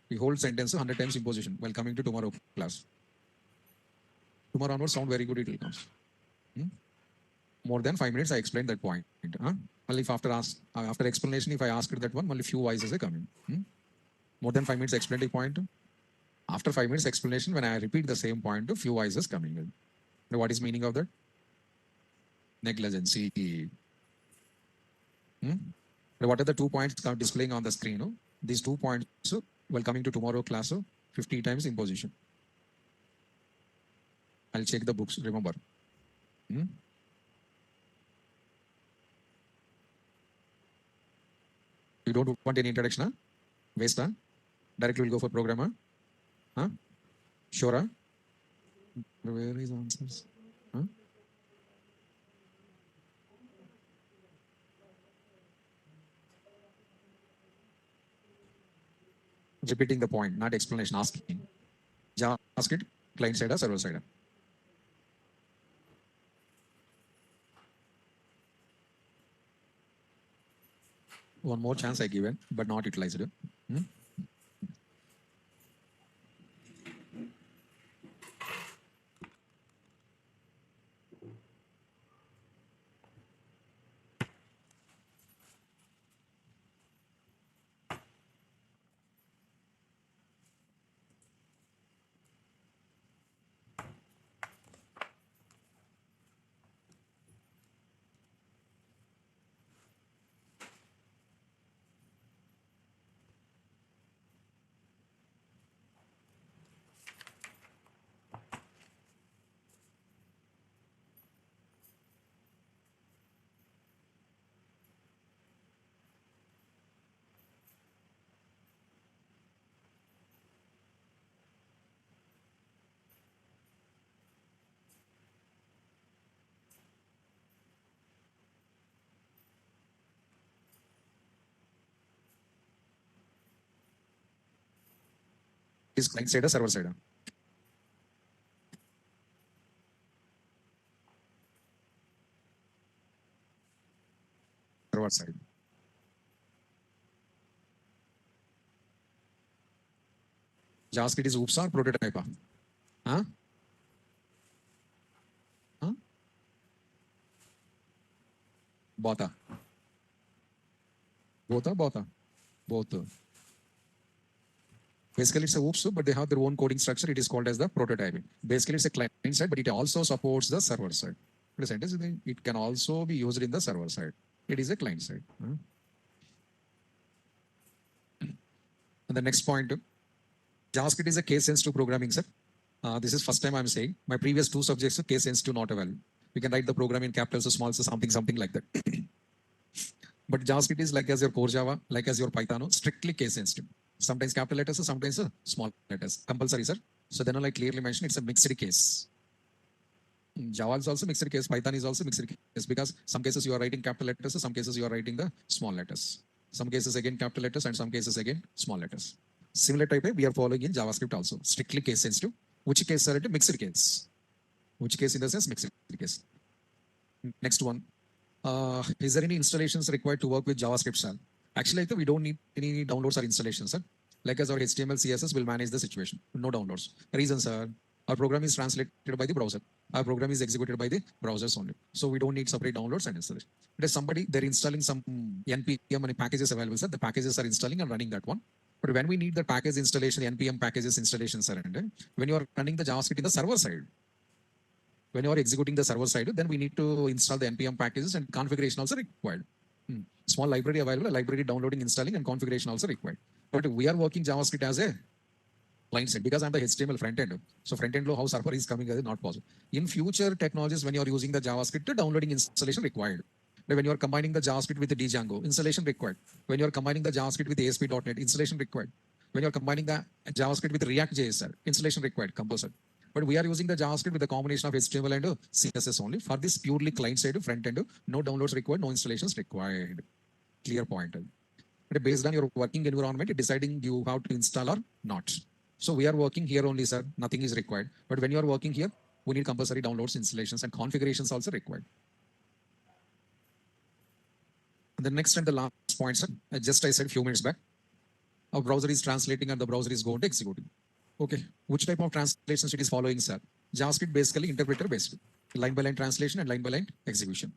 We hold sentence 100 times imposition while coming to tomorrow class. Tomorrow onwards, sound very good, it will come. More than 5 minutes, I explained that point. Only if after explanation, if I asked that one, only few voices are coming. More than 5 minutes, explain the point. After 5 minutes explanation, when I repeat the same point, few voices coming in. Now, what is meaning of that? Negligency. Now, what are the 2 points displaying on the screen? These 2 points, while coming to tomorrow class, 50 times imposition. I'll check the books, remember. You don't want any introduction, huh? Waste, huh? Directly we'll go for programmer. Huh? Sure, huh? Where is answers? Huh? Repeating the point, not explanation, asking. JavaScript, client side or server side? One more chance I given, but not utilized. Is client side or server side? Server side. JavaScript is oops or prototype? Huh? Huh? Botha. Botha. Both. Basically, it's a OOPS, but they have their own coding structure. It is called as the prototyping. Basically, it's a client side, but it also supports the server side. It can also be used in the server side. It is a client side. And the next point, JavaScript is a case-sensitive programming, sir. This is first time I'm saying. My previous two subjects are case-sensitive, not available. You can write the program in capitals or small, so something like that. But JavaScript is like as your core Java, like as your Python, strictly case-sensitive. Sometimes capital letters, sometimes small letters. Compulsory, sir. So then I clearly mentioned it's a mixed case. Java is also mixed case. Python is also mixed case because some cases you are writing capital letters, some cases you are writing the small letters. Some cases again capital letters and some cases again small letters. Similar type we are following in JavaScript also. Strictly case sensitive. Which case are it? Mixed case. Which case in the sense mixed case. Next one. Is there any installations required to work with JavaScript, sir? Actually, I think we don't need any downloads or installations, sir. Like as our HTML, CSS will manage the situation. No downloads. Reason, sir. Our program is translated by the browser. Our program is executed by the browsers only. So we don't need separate downloads and installation. But if somebody, they're installing some NPM and packages available, sir. The packages are installing and running that one. But when we need the package installation, NPM packages installation, sir, and when you are running the JavaScript in the server side, when you are executing the server side, then we need to install the NPM packages and configuration also required. Small library available, library downloading, installing, and configuration also required. But we are working JavaScript as a client side because I'm the HTML front end. So front end how server is coming is not possible. In future technologies, when you are using the JavaScript, the downloading installation required. When you are combining the JavaScript with the Django, installation required. When you are combining the JavaScript with ASP.NET, installation required. When you are combining the JavaScript with React.js, installation required, compulsory. But we are using the JavaScript with a combination of HTML and CSS only. For this purely client-side front end, no downloads required, no installations required. Clear point. But based on your working environment, deciding you have to install or not. So we are working here only, sir. Nothing is required. But when you are working here, we need compulsory downloads, installations, and configurations also required. And the next and the last point, sir, I said a few minutes back. Our browser is translating and the browser is going to executing. Okay, which type of translations it is following, sir? JavaScript basically interpreter based. Line by line translation and line by line execution.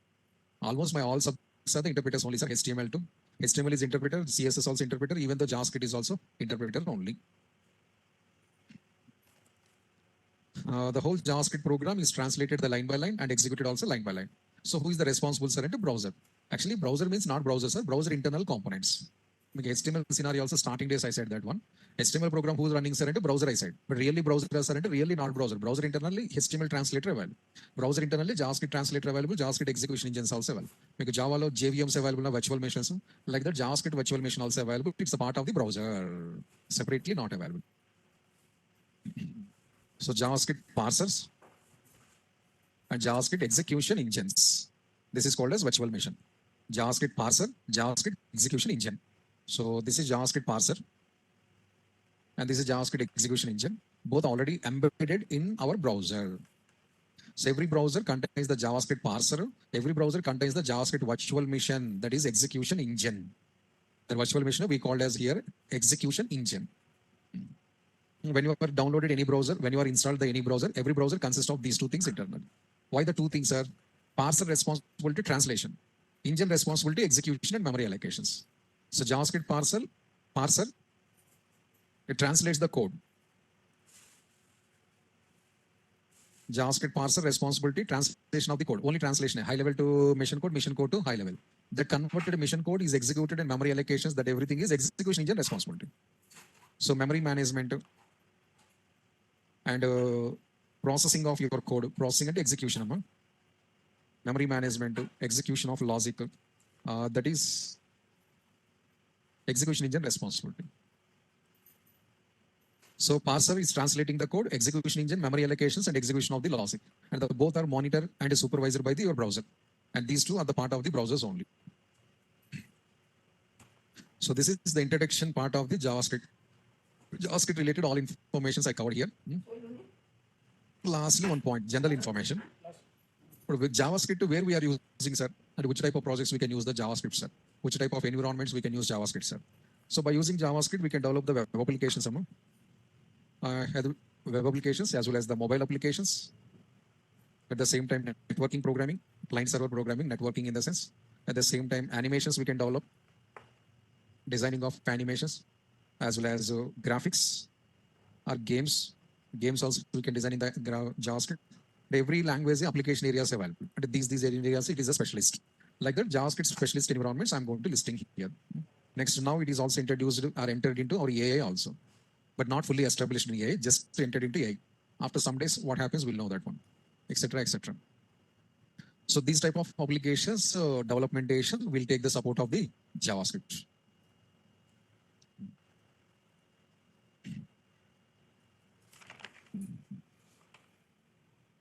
Almost my all subjects are the interpreters only, sir. HTML2. HTML is interpreter, CSS also interpreter, even though JavaScript is also interpreter only. The whole JavaScript program is translated the line by line and executed also line by line. So who is the responsible, sir? Into browser. Actually, browser means not browser, sir. Browser internal components. Okay, HTML scenario also starting days I said that one. HTML program who's running, sir, into browser I said. But really browser, sir, into really not browser. Browser internally HTML translator available. Browser internally JavaScript translator available. JavaScript execution engines also available. Because Java lo JVMs available, virtual machines. Like that JavaScript virtual machine also available. It's a part of the browser. Separately not available. So JavaScript parsers and JavaScript execution engines. This is called as virtual machine. JavaScript parser, JavaScript execution engine. So this is JavaScript parser and this is JavaScript execution engine. Both already embedded in our browser. So every browser contains the JavaScript parser. Every browser contains the JavaScript virtual machine, that is execution engine. The virtual machine we called as here execution engine. When you have downloaded any browser, when you are installed any browser, every browser consists of these two things internally. Why the two things are? Parser responsibility translation, engine responsibility execution and memory allocations. So JavaScript parser, it translates the code. JavaScript parser responsibility translation of the code, only translation, high level to mission code to high level. The converted mission code is executed in memory allocations, that everything is execution engine responsibility. So memory management and processing of your code, processing and execution. Memory management, execution of logic, that is execution engine responsibility. So parser is translating the code, execution engine, memory allocations, and execution of the logic. And both are monitored and supervised by your browser. And these two are the part of the browsers only. So this is the introduction part of the JavaScript. JavaScript related all informations I covered here. Lastly, one point, general information. With JavaScript, where we are using, sir, and which type of projects we can use the JavaScript, sir. Which type of environments we can use JavaScript, sir. So by using JavaScript, we can develop the web applications. web applications as well as the mobile applications. At the same time, networking programming, client server programming, networking in the sense. At the same time, animations we can develop, designing of animations, as well as graphics or games. Games also we can design in the JavaScript. Every language application areas available. And these areas, it is a specialist. Like that, JavaScript specialist environments, I'm going to listing here. Next, now it is also introduced or entered into our AI also, but not fully established in AI, just entered into AI. After some days, what happens, we'll know that one, etc., etc. So these type of applications, developmentation will take the support of the JavaScript.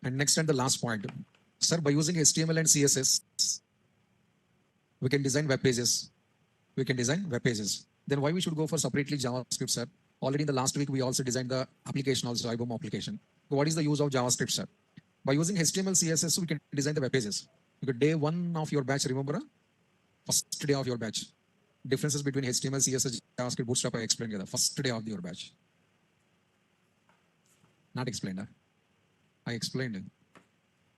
And next and the last point, sir, by using HTML and CSS, we can design web pages. We can design web pages. Then why we should go for separately JavaScript, sir? Already in the last week, we also designed the application, also IBOM application. So what is the use of JavaScript, sir? By using HTML, CSS, we can design the web pages. Because day one of your batch, remember? First day of your batch. Differences between HTML, CSS, JavaScript, Bootstrap, I explained here. First day of your batch. Not explained, huh? I explained.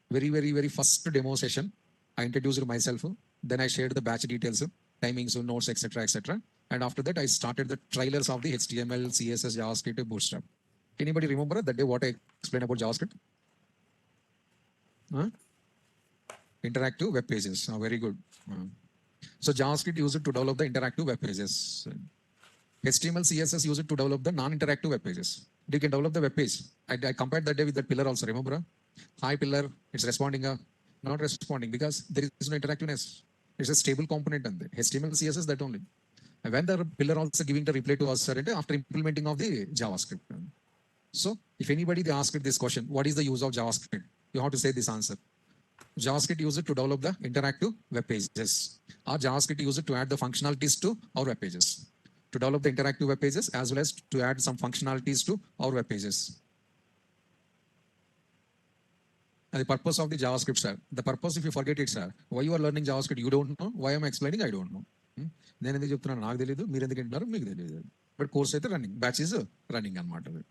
Very first demo session, I introduced myself. Then I shared the batch details, timings, notes, etc., etc. And after that, I started the trailers of the HTML, CSS, JavaScript, Bootstrap. Anybody remember that day what I explained about JavaScript? Huh? Interactive web pages. Oh, very good. So JavaScript used it to develop the interactive web pages. HTML, CSS used it to develop the non-interactive web pages. You can develop the web page. I compared that day with that pillar also, remember? Hi pillar, it's responding, not responding because there is no interactiveness. It's a stable component and the HTML, CSS, that only. And when the pillar also giving the reply to us after implementing of the JavaScript. So if anybody they ask this question, what is the use of JavaScript? You have to say this answer. JavaScript use it to develop the interactive web pages. Or JavaScript use it to add the functionalities to our web pages. To develop the interactive web pages as well as to add some functionalities to our web pages. And the purpose of the JavaScript, sir. The purpose, if you forget it, sir. Why you are learning JavaScript, you don't know. Why am I explaining, I don't know. But course is running. Batch is running.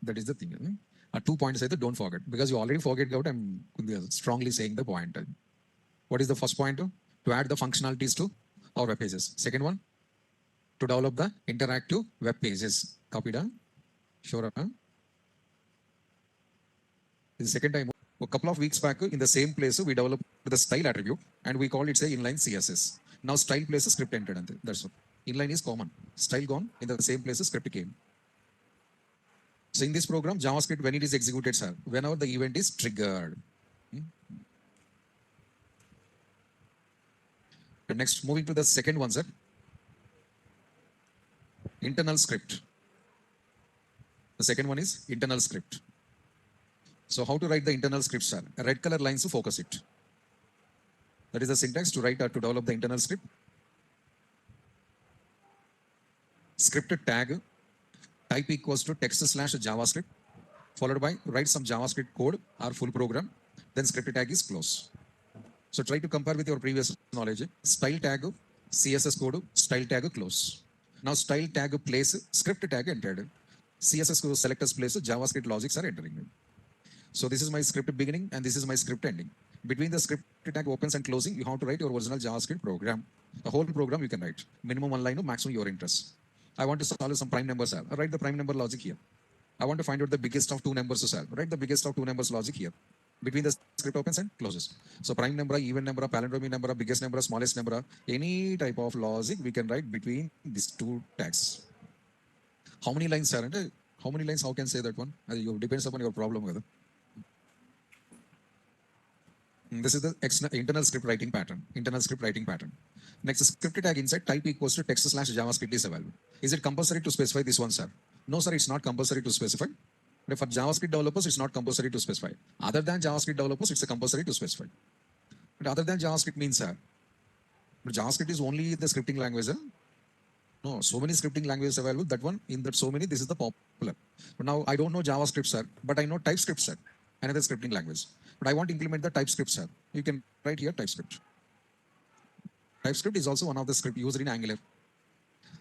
That is the thing. 2 points don't forget. Because you already forget out, I'm strongly saying the point. What is the first point? To add the functionalities to our web pages. Second one, to develop the interactive web pages. Copy down. Sure. This is the second time. A couple of weeks back, in the same place, we developed the style attribute and we call it inline CSS. Now style place is script entered. That's what. Inline is common. Style gone. In the same place, script came. So in this program, JavaScript, when it is executed, sir, whenever the event is triggered. And next, moving to the second one, sir. Internal script. The second one is internal script. So how to write the internal script, sir? Red color lines to focus it. That is the syntax to write or to develop the internal script. Script tag type equals to text/JavaScript followed by write some JavaScript code or full program. Then script tag is close. So try to compare with your previous knowledge. Style tag, CSS code, style tag close. Now style tag place, script tag entered. CSS code selectors place, JavaScript logics are entering. So this is my script beginning and this is my script ending. Between the script tag opens and closing, you have to write your original JavaScript program. The whole program you can write. Minimum one line, maximum your interest. I want to solve some prime numbers. I write the prime number logic here. I want to find out the biggest of two numbers to solve. Write the biggest of two numbers logic here. Between the script opens and closes. So prime number, even number, palindromic number, biggest number, smallest number, any type of logic we can write between these two tags. How many lines, sir? How many lines? How can say that one? It depends upon your problem. This is the internal script writing pattern. Internal script writing pattern. Next, script tag inside type equals to text/JavaScript is available. Is it compulsory to specify this one, sir? No, sir, it's not compulsory to specify. But for JavaScript developers, it's not compulsory to specify. Other than JavaScript developers, it's compulsory to specify. But other than JavaScript means, sir, but JavaScript is only the scripting language. No, so many scripting languages available. That one, in that so many, this is the popular. But now I don't know JavaScript, sir, but I know TypeScript, sir, another scripting language. But I want to implement the TypeScript, sir. You can write here TypeScript. TypeScript is also one of the script used in Angular.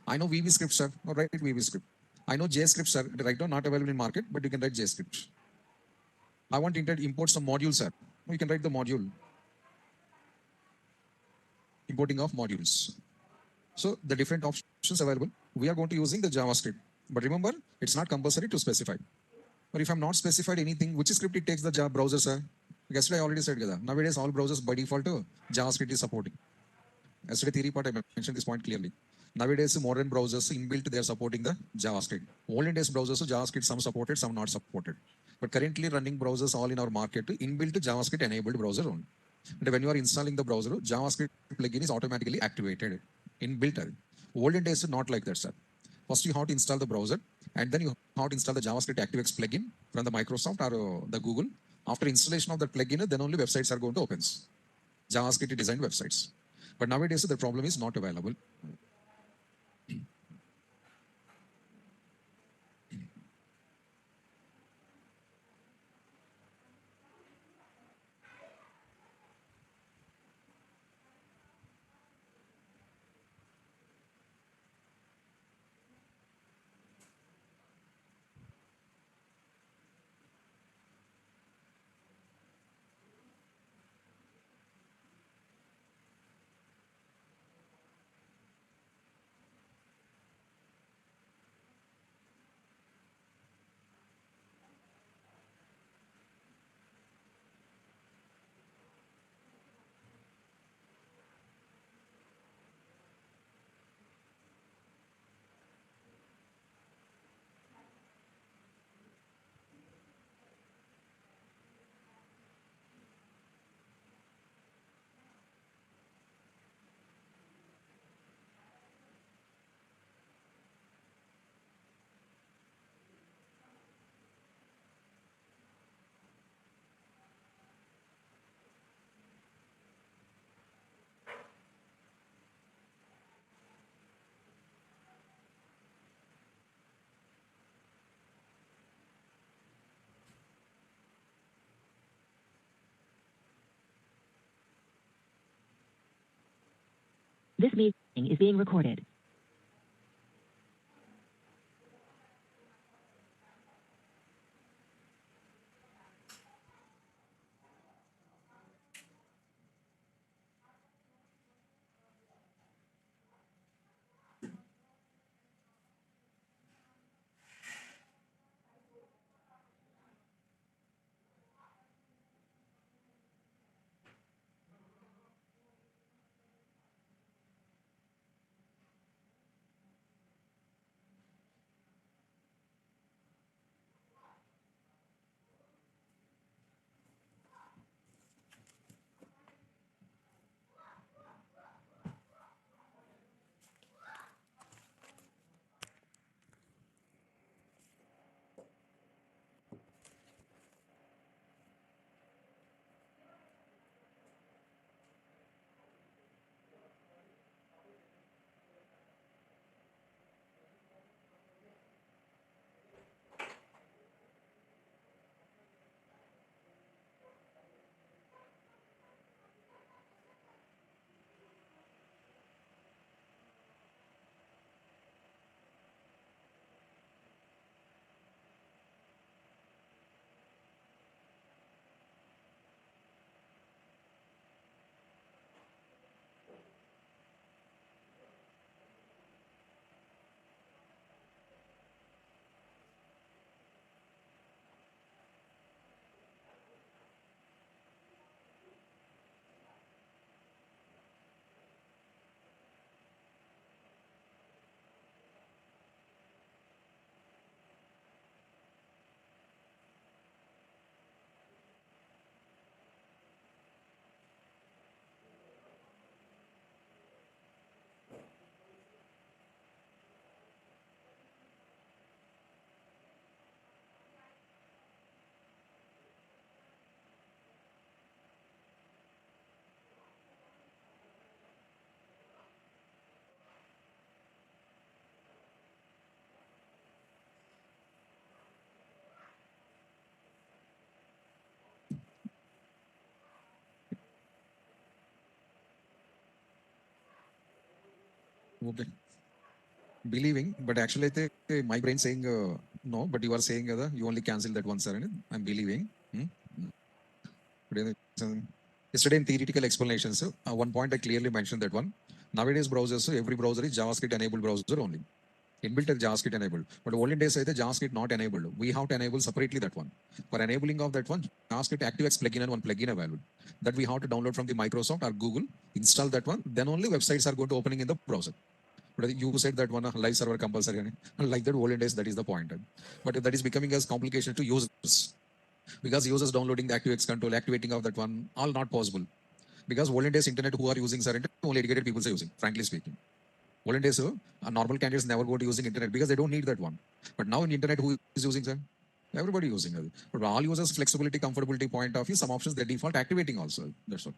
I know VB script, sir. Or write VB script. I know JScript, sir. Right now not available in market, but you can write JScript. I want to import some modules, sir. We can write the module, importing of modules. So the different options available, we are going to using the JavaScript. But remember, it's not compulsory to specify. But if I'm not specified anything, which script it takes the browser, sir? Yesterday I already said, nowadays all browsers by default JavaScript is supporting. Yesterday theory part I mentioned this point clearly. Nowadays modern browsers inbuilt they are supporting the JavaScript. Olden days browsers JavaScript some supported, some not supported. But currently running browsers all in our market inbuilt JavaScript enabled browser only. And when you are installing the browser, JavaScript plugin is automatically activated inbuilt. Olden days not like that, sir. First you have to install the browser and then you have to install the JavaScript ActiveX plugin from the Microsoft or the Google. After installation of that plugin, then only websites are going to open. JavaScript designed websites. But nowadays the problem is not available. This meeting is being recorded. Okay. Believing, but actually my brain saying no, but you are saying you only cancel that one, sir. I'm believing. Hmm? Yesterday in theoretical explanations, one point I clearly mentioned that one. Nowadays browsers, every browser is JavaScript enabled browser only. Inbuilt as JavaScript enabled. But olden days, JavaScript not enabled. We have to enable separately that one. For enabling of that one, JavaScript ActiveX plugin and one plugin available. That we have to download from the Microsoft or Google, install that one. Then only websites are going to opening in the browser. But you said that one live server compulsory. Like that olden days, that is the point. But that is becoming as complication to users. Because users downloading the ActiveX control, activating of that one, all not possible. Because olden days internet who are using sir, only educated people are using, frankly speaking. Olden days, normal candidates never go to using internet because they don't need that one. But now in internet, who is using sir? Everybody using it. But all users flexibility, comfortability point of view, some options they default activating also. That's all.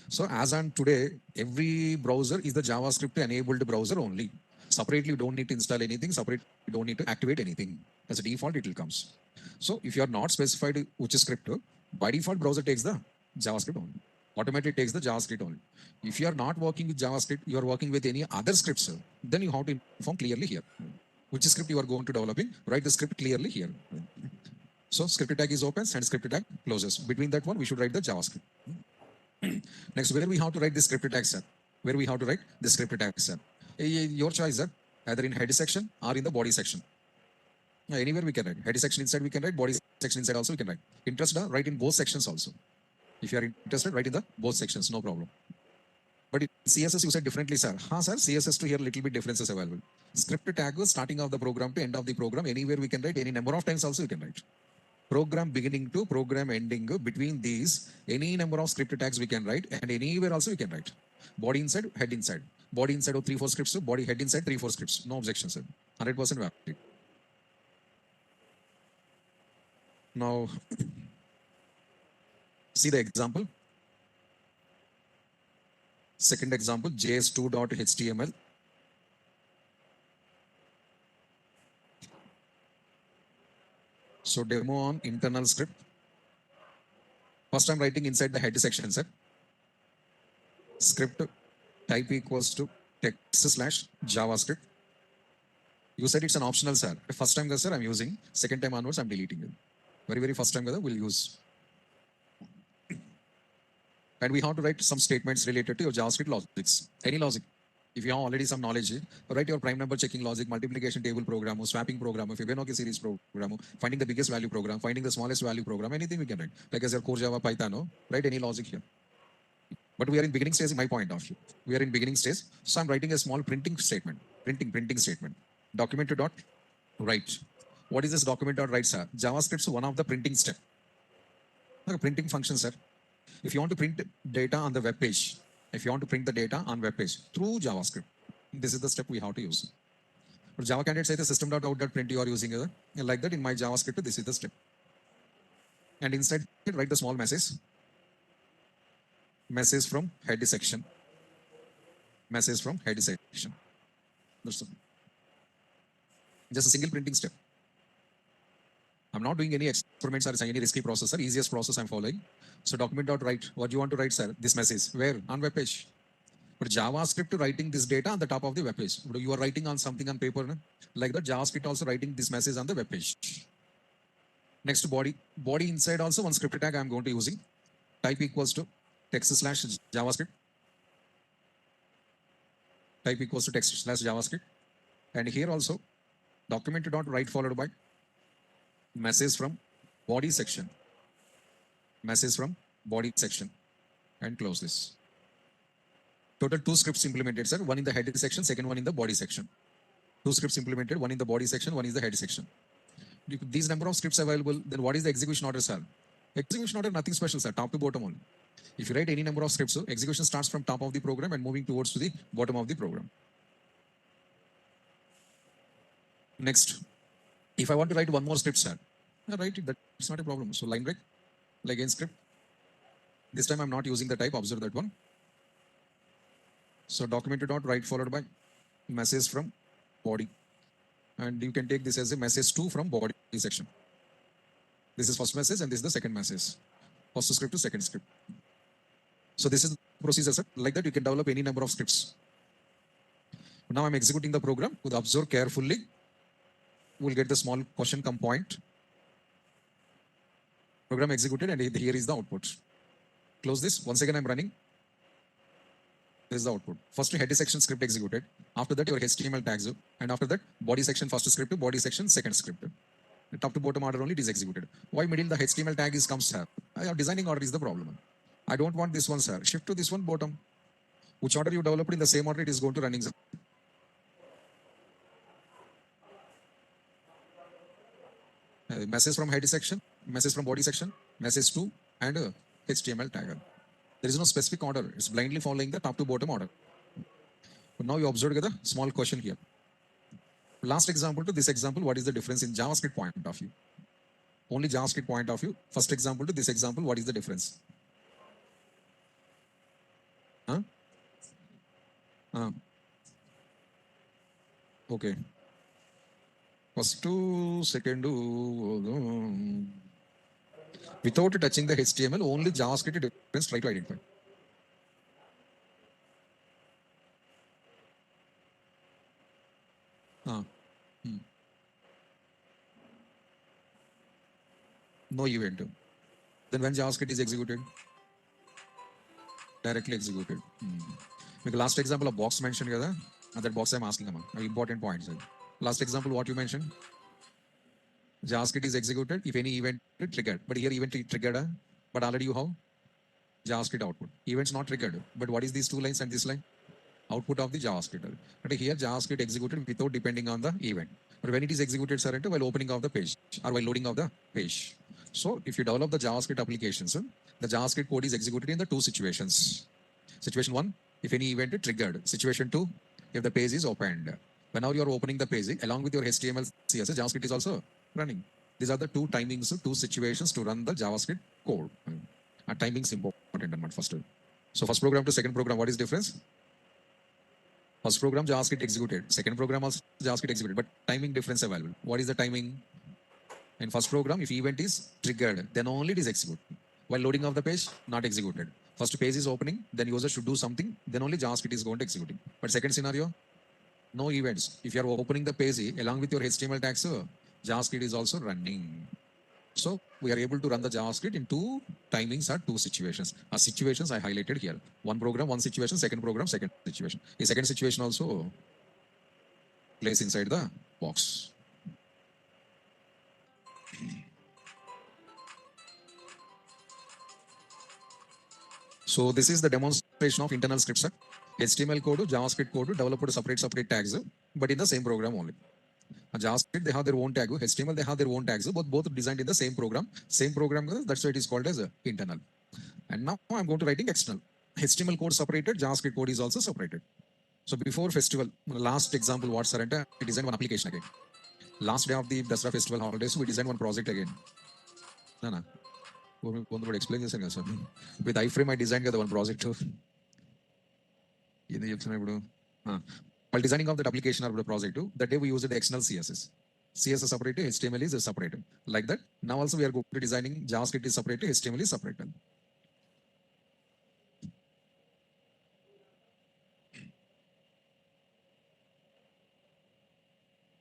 So as on today, every browser is the JavaScript enabled browser only. Separately, you don't need to install anything. Separately, you don't need to activate anything. As a default, it will comes. So if you are not specified which script, by default, browser takes the JavaScript only. Automatically takes the JavaScript only. If you are not working with JavaScript, you are working with any other scripts, then you have to inform clearly here. Which script you are going to developing, write the script clearly here. So script tag is opens and script tag closes. Between that one, we should write the JavaScript. Next, where we have to write the script tag, sir? Where we have to write the script tag, sir? Your choice, sir. Either in head section or in the body section. Anywhere we can write. Head section inside we can write, body section inside also we can write. Interested, write in both sections also. If you are interested, write in the both sections, no problem. But in CSS you said differently, sir. Sir, CSS to here little bit differences available. Script tag starting of the program to end of the program, anywhere we can write, any number of times also we can write. Program beginning to program ending, between these, any number of script tags we can write, and anywhere also we can write. Body inside, head inside. Body inside of 3-4 scripts, body head inside 3-4 scripts. No objections, sir. 100% valid. Now, see the example. Second example, js2.html. So demo on internal script. First I'm writing inside the head section, sir. Script type equals to text / JavaScript. You said it's an optional, sir. First time, sir, I'm using. Second time onwards, I'm deleting it. Very first time, we'll use. And we have to write some statements related to your JavaScript logics. Any logic. If you have already some knowledge, write your prime number checking logic, multiplication table program, swapping program, Fibonacci series program, finding the biggest value program, finding the smallest value program, anything we can write. Like as your core Java, Python, write any logic here. But we are in beginning stage in my point of view. We are in beginning stage. So I'm writing a small printing statement. Printing statement. Document to dot write. What is this document dot write, sir? JavaScript's one of the printing step. Like a printing function, sir. If you want to print data on the web page, if you want to print the data on web page through JavaScript, this is the step we have to use. But Java candidates say the system.out.print you are using like that in my JavaScript, this is the step. And inside write the small message from head section. Message from head section. That's just a single printing step. I'm not doing any experiments or any risky process, sir. Easiest process I'm following. So document.write. What do you want to write, sir? This message. Where? On web page. But JavaScript writing this data on the top of the web page. You are writing on something on paper. No? Like that, JavaScript also writing this message on the web page. Next, body. Body inside also one script tag I'm going to using. Type equals to text / JavaScript. Type equals to text / JavaScript. And here also, document.write followed by message from body section. Message from body section. And close this. Total 2 scripts implemented, sir. One in the head section, second one in the body section. 2 scripts implemented, one in the body section, one is the head section. If these number of scripts available, then what is the execution order, sir? Execution order, nothing special, sir. Top to bottom only. If you write any number of scripts, execution starts from top of the program and moving towards to the bottom of the program. Next, if I want to write one more script, sir, write it. That's not a problem. So line break, like in script. This time I'm not using the type. Observe that one. So document.write followed by message from body. And you can take this as a message 2 from body section. This is first message and this is the second message. First script to second script. So this is the procedure, sir. Like that you can develop any number of scripts. Now I'm executing the program. Would observe carefully. We'll get the small question come point. Program executed, and here is the output. Close this. Once again, I'm running. This is the output. First, header section script executed. After that, your HTML tags. And after that, body section first script, body section second script. The top to bottom order only it is executed. Why middle the HTML tag is comes here? Designing order is the problem. I don't want this one, sir. Shift to this one bottom. Which order you developed in the same order it is going to running. Message from header section, message from body section, message to, and HTML tagger. There is no specific order. It's blindly following the top to bottom order. But now you observe the small question here. Last example to this example, what is the difference in JavaScript point of view? Only JavaScript point of view. First example to this example, what is the difference? Huh? Okay. First to second, without touching the HTML, only JavaScript difference try to identify. No event. Then when JavaScript is executed? Directly executed. Because last example of box mentioned here, that box I'm asking about important points. Last example, what you mentioned? JavaScript is executed if any event triggered. But here event triggered, but already you have JavaScript output. Events not triggered. But what is these two lines and this line? Output of the JavaScript. But here JavaScript executed without depending on the event. But when it is executed, sir, while opening of the page or while loading of the page. So if you develop the JavaScript applications, the JavaScript code is executed in the two situations. Situation 1, if any event is triggered. Situation 2, if the page is opened. Whenever you are opening the page, along with your HTML, CSS, JavaScript is also running. These are the two timings, two situations to run the JavaScript code. Timing is important first. So first program to second program, what is difference? First program JavaScript executed. Second program also JavaScript executed. But timing difference available. What is the timing? In first program, if event is triggered, then only it is executed. While loading of the page, not executed. First page is opening, then user should do something, then only JavaScript is going to execute. But second scenario, no events. If you are opening the page along with your HTML tags, JavaScript is also running. So we are able to run the JavaScript in two timings or two situations. Situations I highlighted here. One program, one situation, second program, second situation. A second situation also place inside the box. So this is the demonstration of internal scripts. HTML code, JavaScript code, developed separate tags, but in the same program only. JavaScript, they have their own tag. HTML, they have their own tags, but both designed in the same program. Same program, that's why it is called as internal. And now I'm going to writing external. HTML code separated, JavaScript code is also separated. So before festival, last example, what Saranta, we designed one application again. Last day of the Dasra festival holidays, we designed one project again. No. Explain this again, sir. With iframe, I designed the one project too. While designing of that application or the project too, that day we used the external CSS. CSS separated, HTML is separated. Like that. Now also we are going to designing JavaScript is separated, HTML is separated.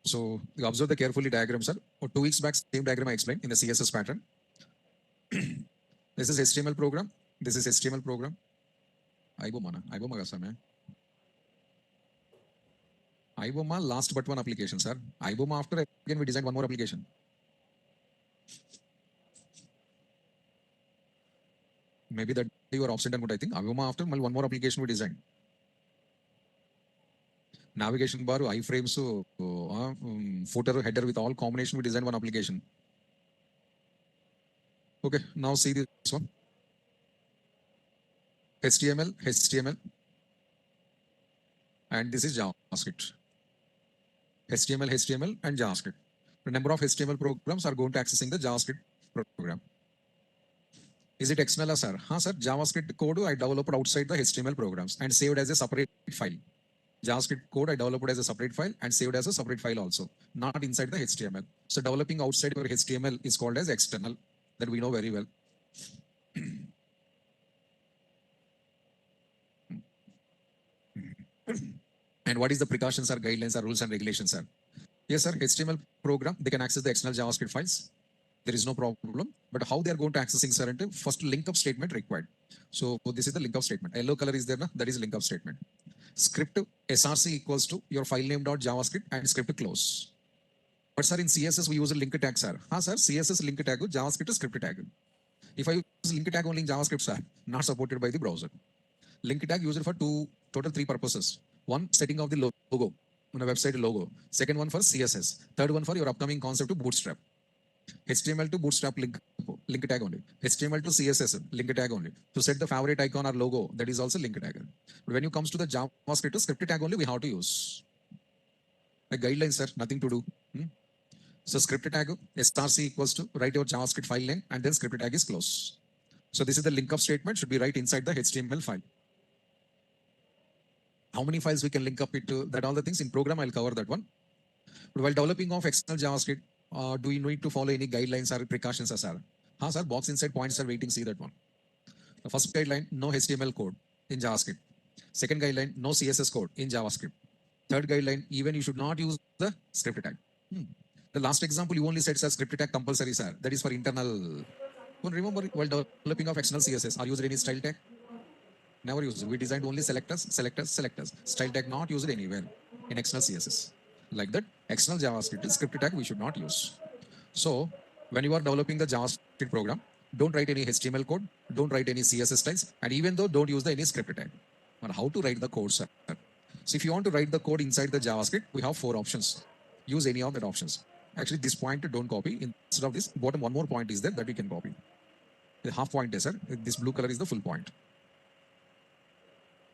So you observe the carefully diagram, sir. 2 weeks back, same diagram I explained in the CSS pattern. This is HTML program. This is HTML program. IBOMA last but one application, sir. IBOMA after again we designed one more application. Maybe that you are absent and I think IBOMA after one more application we designed. Navigation bar, iframes, footer, header with all combination we designed one application. Okay, now see this one. HTML, and this is JavaScript. HTML, and JavaScript. The number of HTML programs are going to accessing the JavaScript program. Is it external, sir? Sir, JavaScript code I developed outside the HTML programs and saved as a separate file. JavaScript code I developed as a separate file and saved as a separate file also, not inside the HTML. So developing outside your HTML is called as external. That we know very well. And what is the precautions or guidelines or rules and regulations, sir? Yes, sir. HTML program, they can access the external JavaScript files. there is no problem. But how they are going to accessing, sir? First link up statement required. So this is the link up statement. Yellow color is there, na? That is link up statement. Script src equals to your file name dot javascript and script close. But sir, in CSS we use a link tag, sir. Sir, CSS link tag, JavaScript script tag. If I use link tag only in JavaScript, sir, not supported by the browser. Link tag used for total three purposes. One, setting of the logo on a website logo. Second one for CSS. Third one for your upcoming concept to Bootstrap. HTML to Bootstrap link tag only. HTML to CSS link tag only. To set the favorite icon or logo, that is also link tag. But when you comes to the JavaScript to script tag only, we have to use. A guideline, sir, nothing to do. So script tag src equals to write your JavaScript file name and then script tag is close. So this is the link up statement should be right inside the HTML file. How many files we can link up it to that all the things in program I'll cover that one. But while developing of external JavaScript, do we need to follow any guidelines or precautions, sir? Sir, box inside points are waiting, see that one. The first guideline, no HTML code in JavaScript. Second guideline, no CSS code in JavaScript. Third guideline, even you should not use the script tag. The last example you only said, sir, script tag compulsory, sir. That is for internal. Remember, while developing of external CSS, are used any style tag? Never used. We designed only selectors. Style tag not used anywhere in external CSS. Like that, external JavaScript script tag we should not use. So when you are developing the JavaScript program, don't write any HTML code, don't write any CSS styles, and even though don't use any script tag. But how to write the code, sir? So if you want to write the code inside the JavaScript, we have 4 options. Use any of that options. Actually, this point don't copy. Instead of this, bottom one more point is there that we can copy. The half point is, sir. This blue color is the full point.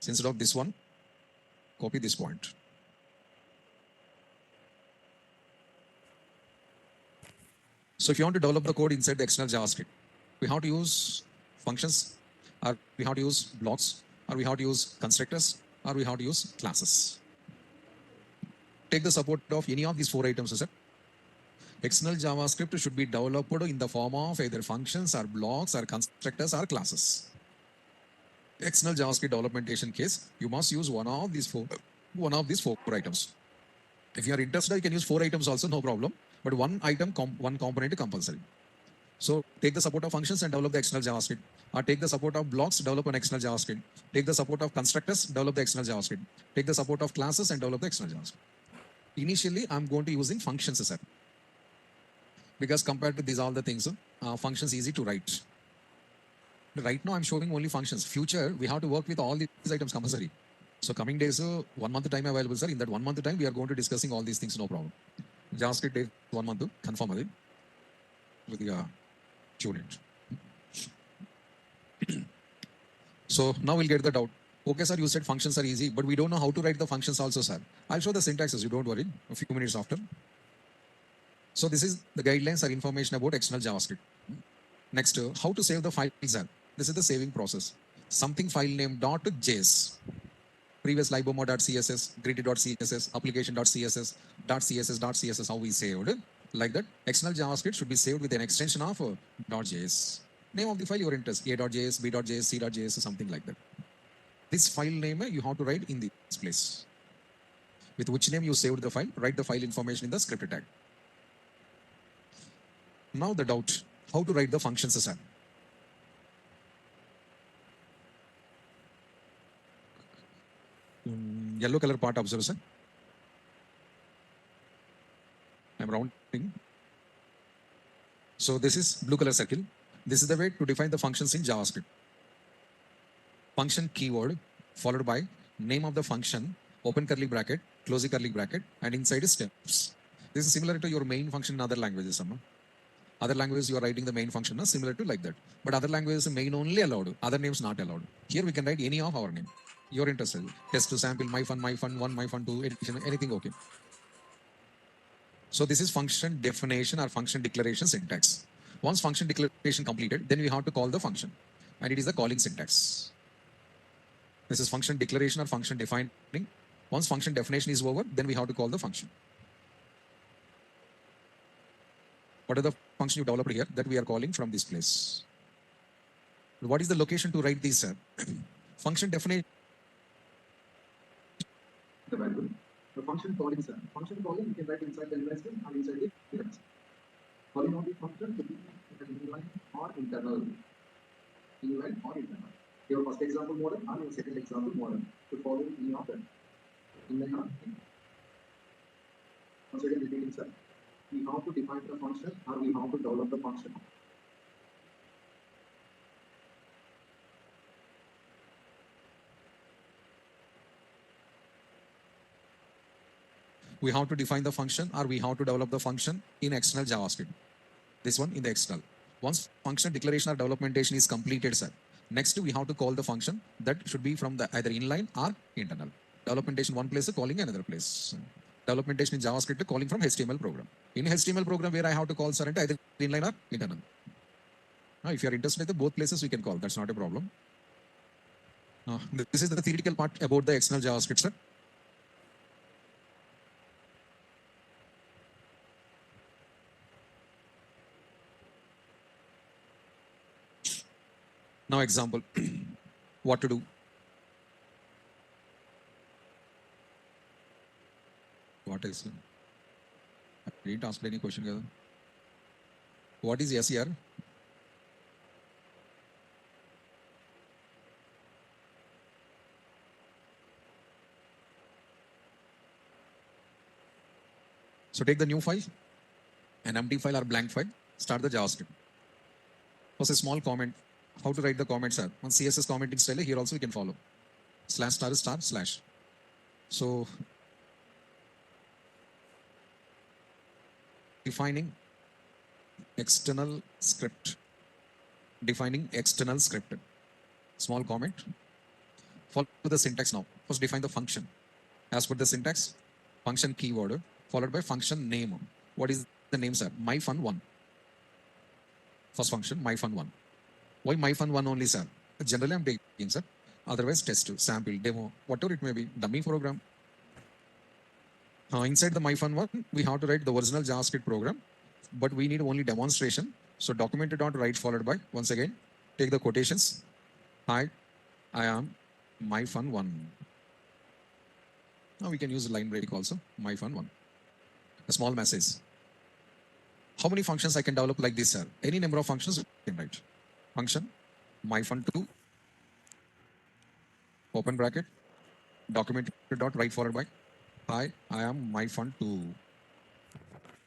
So instead of this one, copy this point. So if you want to develop the code inside the external JavaScript, we have to use functions, or we have to use blocks, or we have to use constructors, or we have to use classes. Take the support of any of these 4 items, sir. External JavaScript should be developed in the form of either functions or blocks or constructors or classes. External JavaScript developmentation case, you must use one of these four items. If you are interested, you can use 4 items also, no problem. But one item, one component compulsory. So take the support of functions and develop the external JavaScript. Or take the support of blocks, develop an external JavaScript. Take the support of constructors, develop the external JavaScript. Take the support of classes and develop the external JavaScript. Initially, I'm going to using functions, sir. Because compared to these all the things, functions easy to write. Right now, I'm showing only functions. Future, we have to work with all these items compulsory. So coming days, 1 month time available, sir. In that 1 month time, we are going to discussing all these things, no problem. JavaScript days 1 month, confirm it with the student. So now we'll get the doubt. Okay, sir, you said functions are easy, but we don't know how to write the functions also, sir. I'll show the syntaxes, you don't worry, a few minutes after. So this is the guidelines or information about external JavaScript. Next, how to save the files, sir. This is the saving process. Something file name .js. Previous libomo.css, gritty.css, application.css, .css, how we saved. Like that, external JavaScript should be saved with an extension of .js. Name of the file your interest, a.js, b.js, c.js, something like that. This file name you have to write in this place. With which name you saved the file, write the file information in the script tag. Now the doubt, how to write the functions, sir. Yellow color part observe, sir. I'm rounding. So this is blue color circle. This is the way to define the functions in JavaScript. Function keyword followed by name of the function, open curly bracket, close the curly bracket, and inside is steps. This is similar to your main function in other languages. Other languages you are writing the main function similar to like that. But other languages main only allowed, other names not allowed. Here we can write any of our name. You're interested. Test to sample, my fun 1, my fun 2, edition, anything okay. So this is function definition or function declaration syntax. Once function declaration completed, then we have to call the function. And it is the calling syntax. This is function declaration or function defining. Once function definition is over, then we have to call the function. What are the function you developed here that we are calling from this place? What is the location to write this? Function definition. The variable. The function calling, sir. Function calling you can write inside the US and inside the US. Calling of the function to be inline or internal. Inline or internal. Your first example model or your second example model to follow any of them. Inline or internal. Once again repeating, sir. We have to define the function or we have to develop the function. We have to define the function or we have to develop the function in external JavaScript. This one in the external. Once function declaration or developmentation is completed, sir, next we have to call the function that should be from the either inline or internal. Developmentation one place, calling another place. Developmentation in JavaScript, calling from HTML program. In HTML program, where I have to call, sir, either inline or internal. Now, if you are interested in both places, we can call. That's not a problem. This is the theoretical part about the external JavaScript, sir. Now, example, what to do? What is? I didn't ask any question. What is SER? So take the new file, an empty file or blank file, start the JavaScript. First, a small comment. How to write the comments are on CSS commenting style. Here also you can follow /*/. So defining external script. Defining external script. Small comment. Follow the syntax now. First define the function. As per the syntax, function keyword followed by function name. What is the name, sir? myfun1. First function, myfun1. Why myfun1 only, sir? Generally, I'm taking, sir. Otherwise, test, sample, demo, whatever it may be, dummy program. Inside the myfun1, we have to write the original JavaScript program, but we need only demonstration. So documented.write followed by, once again, take the quotations. Hi, I am myfun1. Now we can use line break also, myfun1. A small message. How many functions I can develop like this, sir? Any number of functions you can write. Function, myfun2, open bracket, documented.write followed by, hi, I am myfun2.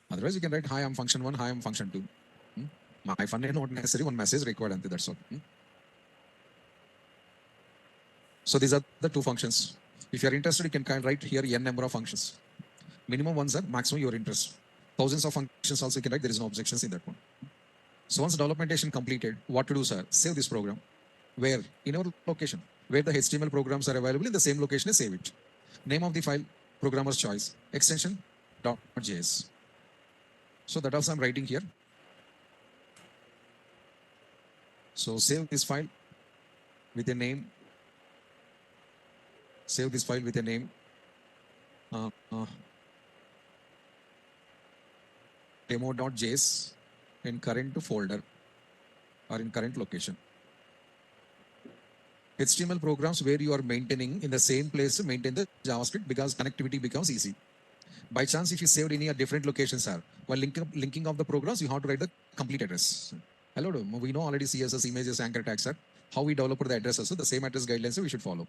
Otherwise, you can write, hi, I am function1, hi, I am function2. Myfun is not necessary, one message required, and that's all. So these are the two functions. If you are interested, you can write here n number of functions. Minimum ones are maximum your interest. Thousands of functions also you can write. There is no objections in that one. So once developmentation completed, what to do, sir? Save this program. Where? In our location. Where the HTML programs are available in the same location, save it. Name of the file, programmer's choice. Extension, .js. So that also I'm writing here. So save this file with a name. Save this file with a name. Demo.js in current folder or in current location. HTML programs where you are maintaining in the same place, maintain the JavaScript because connectivity becomes easy. By chance, if you saved any different locations, sir, while linking of the programs, you have to write the complete address. Hello, we know already CSS, images, anchor tags, sir. How we develop the addresses, so the same address guidelines we should follow.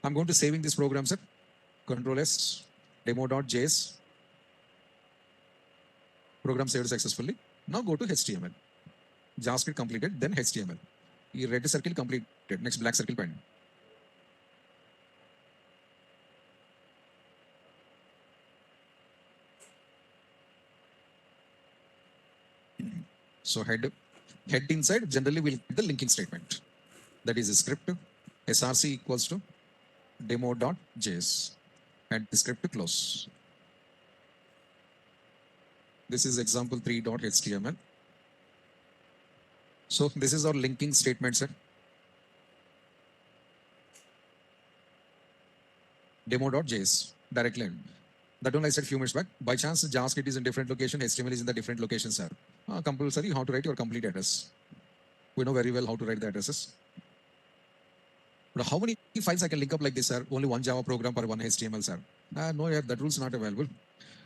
I'm going to saving this program, sir. Control S, demo.js. Program saved successfully. Now go to HTML. JavaScript completed, then HTML. Red circle completed. Next black circle pen. So head inside generally will get the linking statement. That is a script src equals to demo.js and the script close. This is example 3.html. So this is our linking statement, sir. Demo.js directly. That one I said few minutes back. By chance, JavaScript is in different location, HTML is in the different location, sir. Compulsory, how to write your complete address. We know very well how to write the addresses. But how many files I can link up like this, sir? Only one Java program per one HTML, sir. No, yeah, that rule is not available.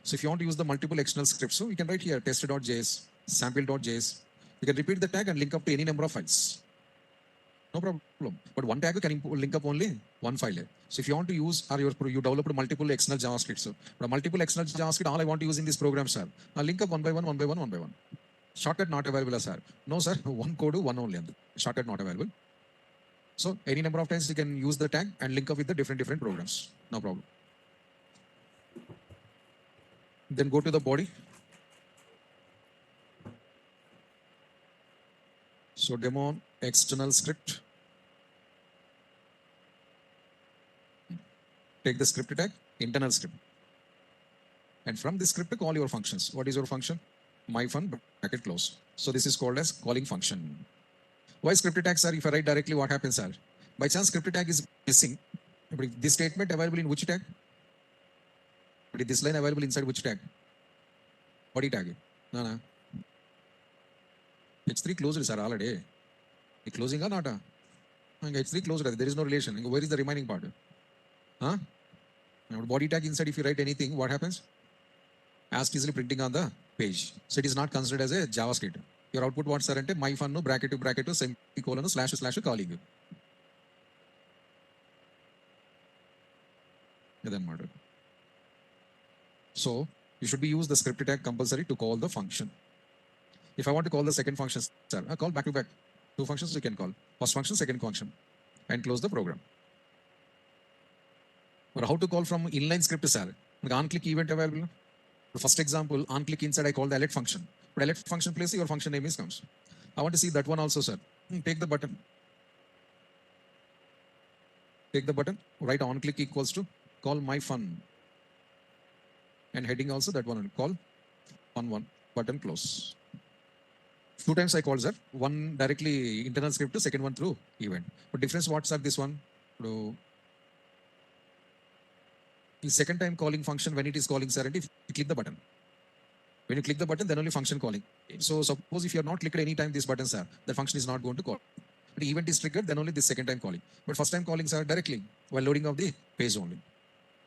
So if you want to use the multiple external scripts, so you can write here test.js, sample.js. You can repeat the tag and link up to any number of files. No problem. But one tag can link up only one file. So if you want to use or you develop multiple external JavaScript, so but multiple external JavaScript, all I want to use in this program, sir. I'll link up one by one, one by one, one by one. Shortcut not available, sir. No, sir. One code, one only. Shortcut not available. So any number of times you can use the tag and link up with the different programs. No problem. Then go to the body. So demo external script. Take the script tag, internal script. And from this script, call your functions. What is your function? My fun bracket close. So this is called as calling function. Why script tags, sir? If I write directly, what happens, sir? By chance, script tag is missing. This statement available in which tag? But this line available inside which tag? Body tag. No. H3 closed, sir, already. Closing or not? H3 closed. There is no relation. Where is the remaining part? Huh? Body tag inside, if you write anything, what happens? As easily printing on the page. So it is not considered as a JavaScript. Your output what's sir ante my fun bracket to semicolon slash calling. So you should be use the script tag compulsory to call the function. If I want to call the second function, sir, I call back to back. Two functions you can call. First function, second function. And close the program. Or how to call from inline script, sir? On-click event available. The first example, on-click inside, I call the elect function. But elect function place, your function name is comes. I want to see that one also, sir. Take the button. Take the button. Write on-click equals to call my fun. And heading also that one. Call on1. Button close. Two times I called, sir. One directly internal script, second one through event. But difference what's are this one? So, the second time calling function when it is calling, sir, and if you click the button. When you click the button, then only function calling. So suppose if you have not clicked any time this button, sir, the function is not going to call. But event is triggered, then only this second time calling. But first time calling, sir, directly while loading of the page only.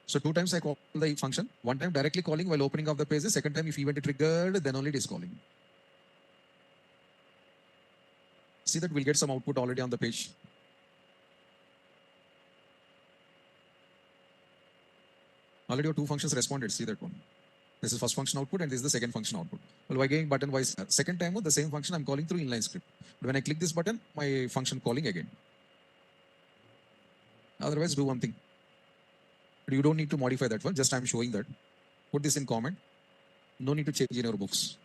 So two times I call the function. One time directly calling while opening of the page. The second time if event is triggered, then only it is calling. See that we'll get some output already on the page. Already your two functions responded. See that one. This is first function output and this is the second function output. Well, by getting button wise, second time the same function I'm calling through inline script. But when I click this button, my function calling again. Otherwise, do one thing. But you don't need to modify that one. Just I'm showing that. Put this in comment. No need to change in your books.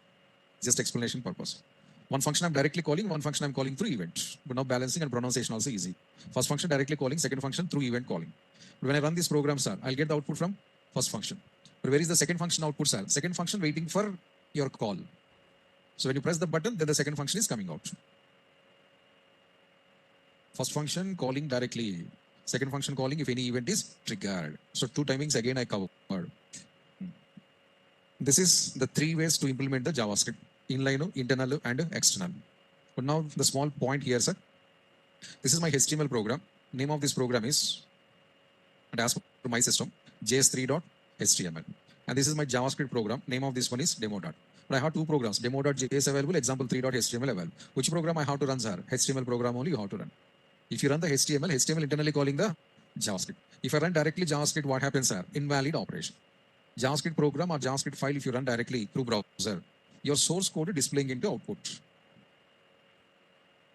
Just explanation purpose. One function I'm directly calling, one function I'm calling through event. But now balancing and pronunciation also easy. First function directly calling, second function through event calling. But when I run this program, sir, I'll get the output from first function. But where is the second function output, sir? Second function waiting for your call. So when you press the button, then the second function is coming out. First function calling directly. Second function calling if any event is triggered. So two timings again I covered. This is the three ways to implement the JavaScript. Inline, internal, and external. But now the small point here, sir. This is my HTML program. Name of this program is, and as per my system, js3.html. And this is my JavaScript program. Name of this one is demo. But I have two programs, demo.js available, example3.html available. Which program I have to run, sir? HTML program only you have to run. If you run the HTML internally calling the JavaScript. If I run directly JavaScript, what happens, sir? Invalid operation. JavaScript program or JavaScript file, if you run directly through browser, your source code displaying into output.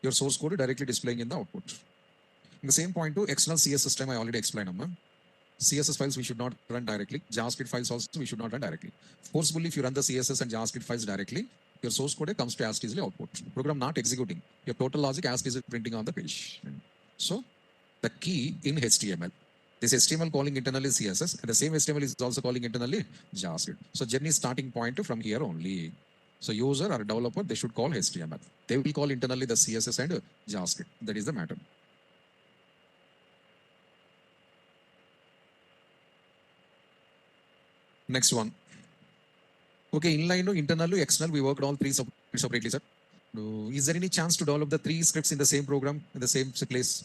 Your source code directly displaying in the output. In the same point to external CSS system, I already explained. CSS files we should not run directly. JavaScript files also we should not run directly. Forcefully, if you run the CSS and JavaScript files directly, your source code comes to as easily output. Program not executing. Your total logic as is printing on the page. So the key in HTML. This HTML calling internally CSS and the same HTML is also calling internally JavaScript. So journey starting point from here only. So user or developer, they should call HTML. They will call internally the CSS and JavaScript. That is the matter. Next one. Okay, inline, internal, external, we worked all three separately, sir. Is there any chance to develop the three scripts in the same program, in the same place?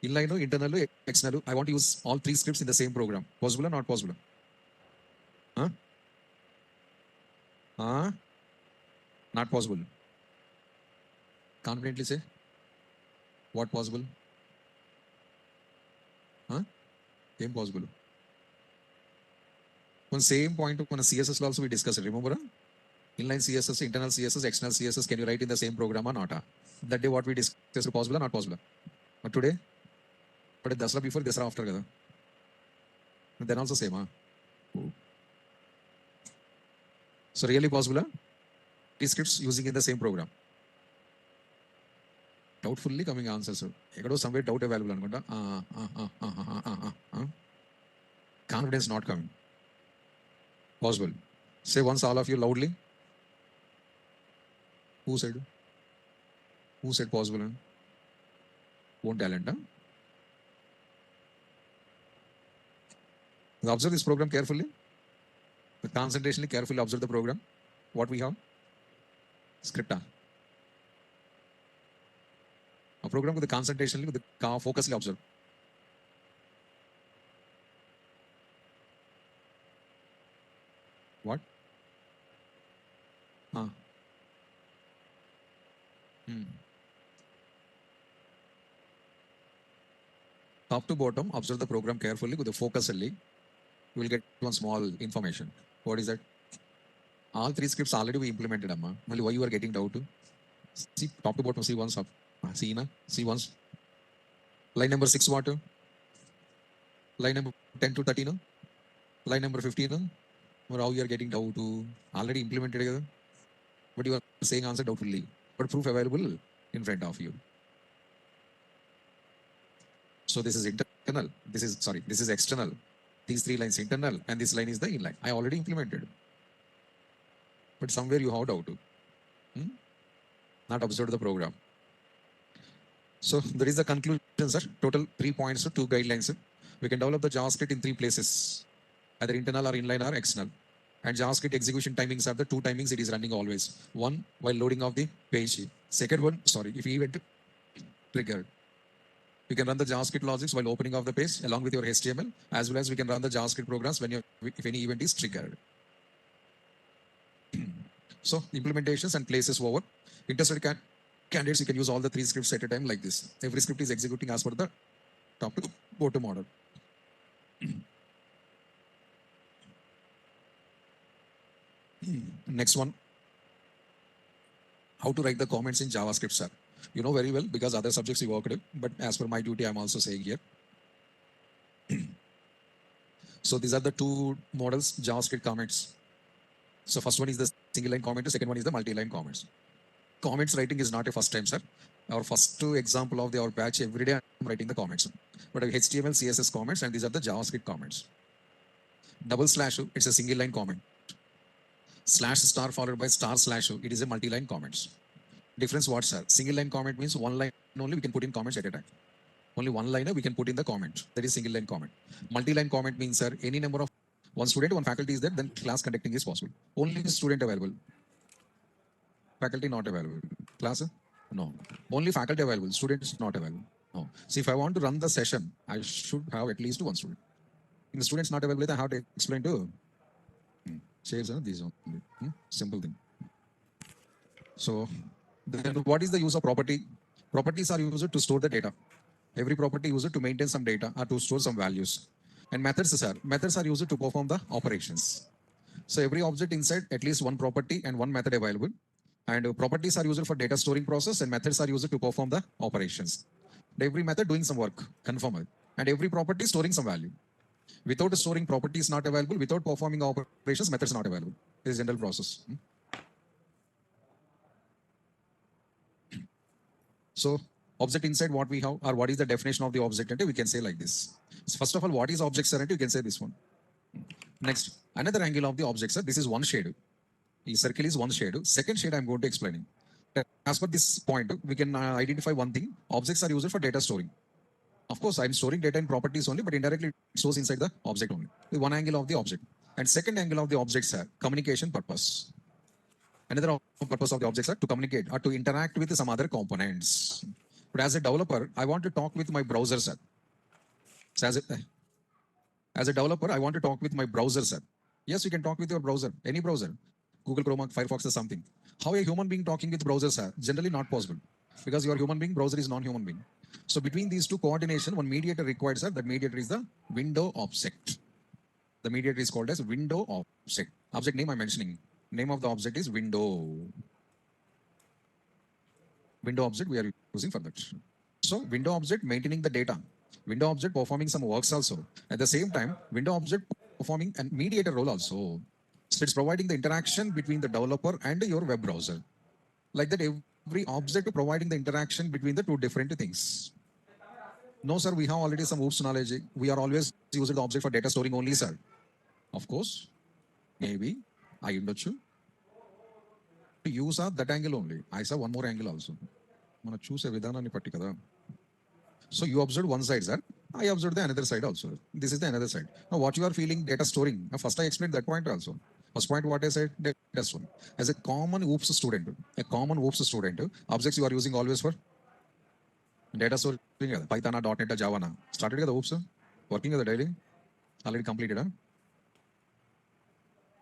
Inline, internal, external. I want to use all three scripts in the same program. Possible or not possible? Huh? Not possible. Confidently say. What possible? Impossible. On same point on CSS also we discussed it. Remember? Inline CSS, internal CSS, external CSS. Can you write in the same program or not? That day what we discussed possible or not possible? But today? But Dasra before, Dasra after. Kada. Then also same. So really possible? These scripts using in the same program. Doubtfully coming answers. Ekkado somewhere doubt available anukunta. Confidence not coming. Possible. Say once all of you loudly. Who said? Who said possible? Won't talent. Observe this program carefully. Concentration, carefully observe the program. What we have? Script. A program with the concentration, with the focusly observe. What? Top to bottom, observe the program carefully with the focus only. You will get one small information. What is that? All three scripts already we implemented, Amma. Only why you are getting doubt? See, top to bottom, see once up. See, na? See once. Line number 6, what? Line number 10 to 13. Line number 15. Or how you are getting doubt? Already implemented. But you are saying answer doubtfully. But proof available in front of you. So this is internal. This is external. These three lines internal and this line is the inline. I already implemented. But somewhere you have doubt. Not observed the program. So there is the conclusion, sir. Total 3 points, 2 guidelines. We can develop the JavaScript in 3 places, either internal or inline or external. And JavaScript execution timings are the 2 timings it is running always. One, while loading of the page. Second one, if event triggered. We can run the JavaScript logics while opening of the page along with your HTML, as well as we can run the JavaScript programs when if any event is triggered. So implementations and places over. Interested candidates, you can use all the 3 scripts at a time like this. Every script is executing as per the top to bottom order. Next one. How to write the comments in JavaScript, sir. You know very well because other subjects you worked with, but as per my duty, I'm also saying here. So these are the 2 models, JavaScript comments. So first one is the single line comment, the second one is the multi-line comments. Comments writing is not a first time, sir. Our first example of our batch, every day I'm writing the comments. But HTML, CSS comments, and these are the JavaScript comments. Double slash, it's a single line comment. Slash star followed by star slash, it is a multi-line comments. Difference what, sir? Single line comment means one line only we can put in comments at a time. Only one liner we can put in the comment. That is single line comment. Multi-line comment means, sir, any number of one student, one faculty is there, then class conducting is possible. Only student available. Faculty not available. Class? No. Only faculty available. Students not available. No. See, if I want to run the session, I should have at least 1 student. If the students not available, I have to explain to shares these only. Simple thing. So then what is the use of property? Properties are used to store the data. Every property used to maintain some data or to store some values. And methods are used to perform the operations. So every object inside at least 1 property and 1 method available. And properties are used for data storing process and methods are used to perform the operations. Every method doing some work, confirm. And every property storing some value. Without storing properties not available, without performing operations, methods not available. This is general process. So object inside what we have, or what is the definition of the object, and we can say like this. So first of all, what is object, sir? You can say this one. Next, another angle of the object, sir. This is one shade. The circle is one shade. Second shade I'm going to explain. As per this point, we can identify one thing. Objects are used for data storing. Of course, I'm storing data in properties only, but indirectly it stores inside the object only. The one angle of the object. And second angle of the objects are communication purpose. Another purpose of the objects are to communicate or to interact with some other components. But as a developer, I want to talk with my browser, sir. So as a developer, I want to talk with my browser, sir. Yes, you can talk with your browser, any browser. Google Chrome or Firefox or something. How a human being talking with browsers are generally not possible because your human being, browser is non-human being. So between these two coordination, one mediator required, sir. That mediator is the window object. The mediator is called as window object. Object name I'm mentioning. Name of the object is window. Window object we are using for that. So window object maintaining the data. Window object performing some works also. At the same time, window object performing a mediator role also. So it's providing the interaction between the developer and your web browser. Like that, every object providing the interaction between the two different things. No, sir, we have already some OOPS knowledge. We are always using the object for data storing only, sir. Of course, maybe I ఉండొచ్చు. To use that angle only. I saw one more angle also. మనం చూసే విధానాన్ని పట్టి కదా. So you observed one side, sir. I observed the another side also. This is the another side. Now what you are feeling data storing. Now first I explained that point also. First point what I said, data storing. As a common OOPS student, objects you are using always for data storing. Python, .NET, Java. Started the OOPS. Working the daily. Already completed.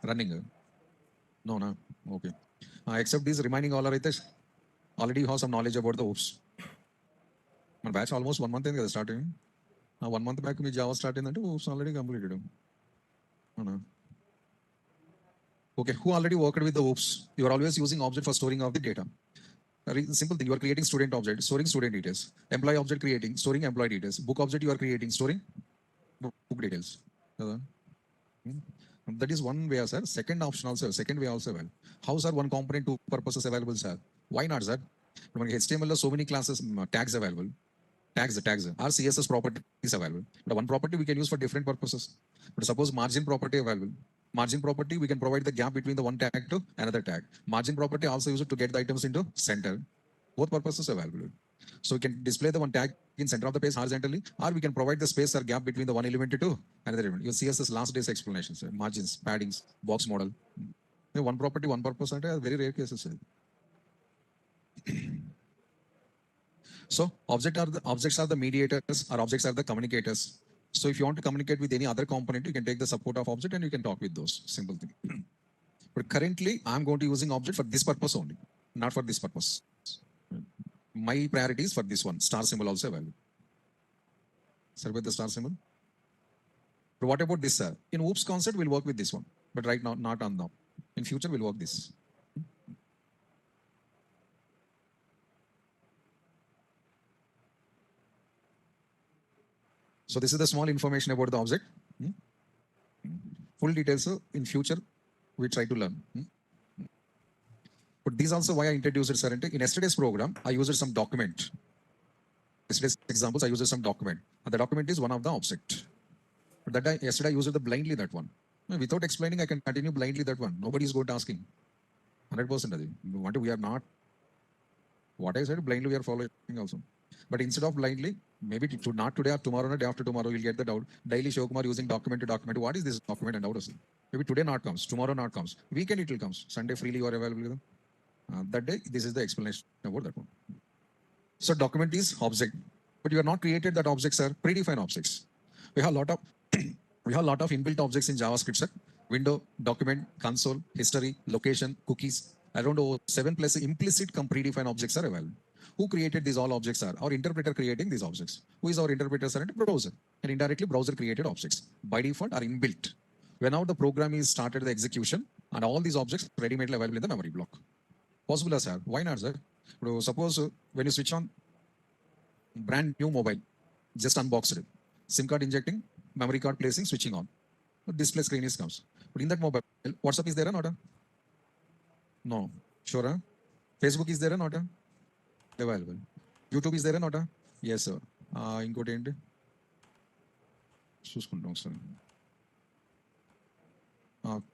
Running. No, no. Okay. Except these remaining all are already you have some knowledge about the OOPS. My batch almost 1 month in the starting. 1 month back me Java starting and OOPS already completed. No. Okay, who already worked with the OOPS? You are always using object for storing of the data. Simple thing, you are creating student object, storing student details. Employee object creating, storing employee details. Book object you are creating, storing book details. That is one way, sir. Second option also, second way also. Well, how, sir, one component, two purposes available, sir? Why not, sir? HTML, so many classes, tags available. Tags, or CSS properties available. But one property we can use for different purposes. But suppose margin property available. Margin property, we can provide the gap between the one tag to another tag. Margin property also use it to get the items into center. Both purposes available. So we can display the one tag in center of the page horizontally, or we can provide the space or gap between the one element to another element. You see CSS last day's explanations, margins, paddings, box model. One property, one purpose, and very rare cases. So objects are the mediators, or objects are the communicators. So if you want to communicate with any other component, you can take the support of object and you can talk with those. Simple thing. But currently, I'm going to using object for this purpose only, not for this purpose. My priority is for this one, star symbol also available. Sir, with the star symbol. But what about this, sir? In OOPS concept, we'll work with this one. But right now, not on now. In future, we'll work this. So this is the small information about the object. Full details in future we try to learn. But these also why I introduced it, sir. In yesterday's program, I used some document. Yesterday's examples, I used some document. And the document is one of the object. But yesterday I used it blindly that one. Without explaining, I can continue blindly that one. Nobody is going to asking. 100%. We are not. What I said, blindly we are following also. But instead of blindly, maybe not today or tomorrow, not day after tomorrow, you'll get the doubt. Daily Shivkumar using document to document. What is this document and how does it? Maybe today not comes, tomorrow not comes. Weekend it will comes. Sunday freely you are available. That day, this is the explanation about that one. So document is object. But you have not created that objects, sir. Predefined objects. We have a lot of inbuilt objects in JavaScript, sir. Window, document, console, history, location, cookies. Around 7 plus implicit predefined objects are available. Who created these all objects are? Our interpreter creating these objects. Who is our interpreter, sir? Browser. And indirectly browser created objects. By default are inbuilt. Whenever the program is started the execution, and all these objects ready-made available in the memory block. Possible, sir. Why not, sir? Suppose when you switch on brand new mobile, just unboxed it. SIM card injecting, memory card placing, switching on. Display screen is comes. But in that mobile, WhatsApp is there or not? No. Sure, huh? Facebook is there or not? Available. YouTube is there or not? Yes, sir. ఇంకోటి ఏంటి చూసుకుంటాం sir.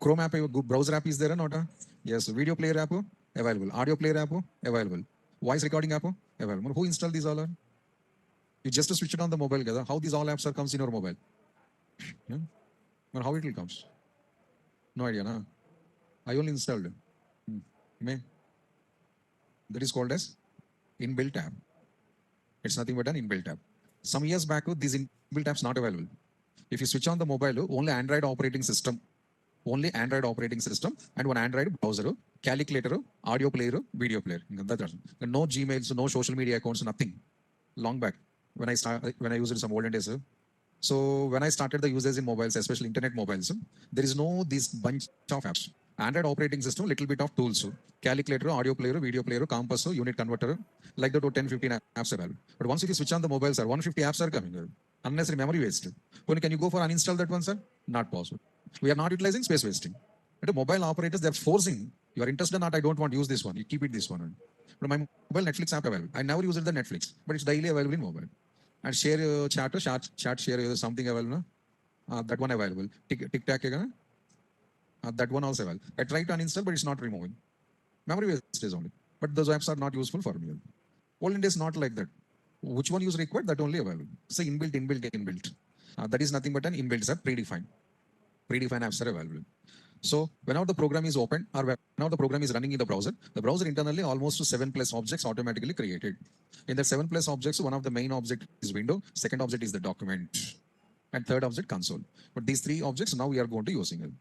Chrome app, browser app is there or not? Yes. Video player app available. Audio player app available. Voice recording app available. Who installed these all? You just switch it on the mobile. How these all apps are comes in your mobile? How it will comes? No idea, na? I only installed. That is called as inbuilt app. It's nothing but an inbuilt app. Some years back, these inbuilt apps not available. If you switch on the mobile, only Android operating system Only Android operating system and one Android browser, calculator, audio player, video player. No Gmails, no social media accounts, nothing. Long back when I used it some olden days. So when I started the users in mobiles, especially internet mobiles, there is no this bunch of apps. Android operating system, little bit of tools. Calculator, audio player, video player, compass, unit converter, like that 10, 15 apps available. But once you switch on the mobiles, sir, 150 apps are coming. Unnecessary memory waste. When can you go for uninstall that one, sir? Not possible. We are not utilizing space wasting. But mobile operators, they're forcing. You are interested or not, I don't want to use this one. You keep it this one. But my mobile Netflix app available. I never use it the Netflix, but it's daily available in mobile. And share chat share something available. No? That one available. TikTok, that one also available. I try to uninstall, but it's not removing. Memory waste is only. But those apps are not useful for me. Olden days not like that. Which one is required? That only available. Say inbuilt. That is nothing but an inbuilt app, predefined. Predefined apps are available. So whenever the program is open or whenever the program is running in the browser internally almost 7+ objects automatically created. In the 7+ objects, one of the main object is window, second object is the document, and third object console. But these 3 objects now we are going to using it.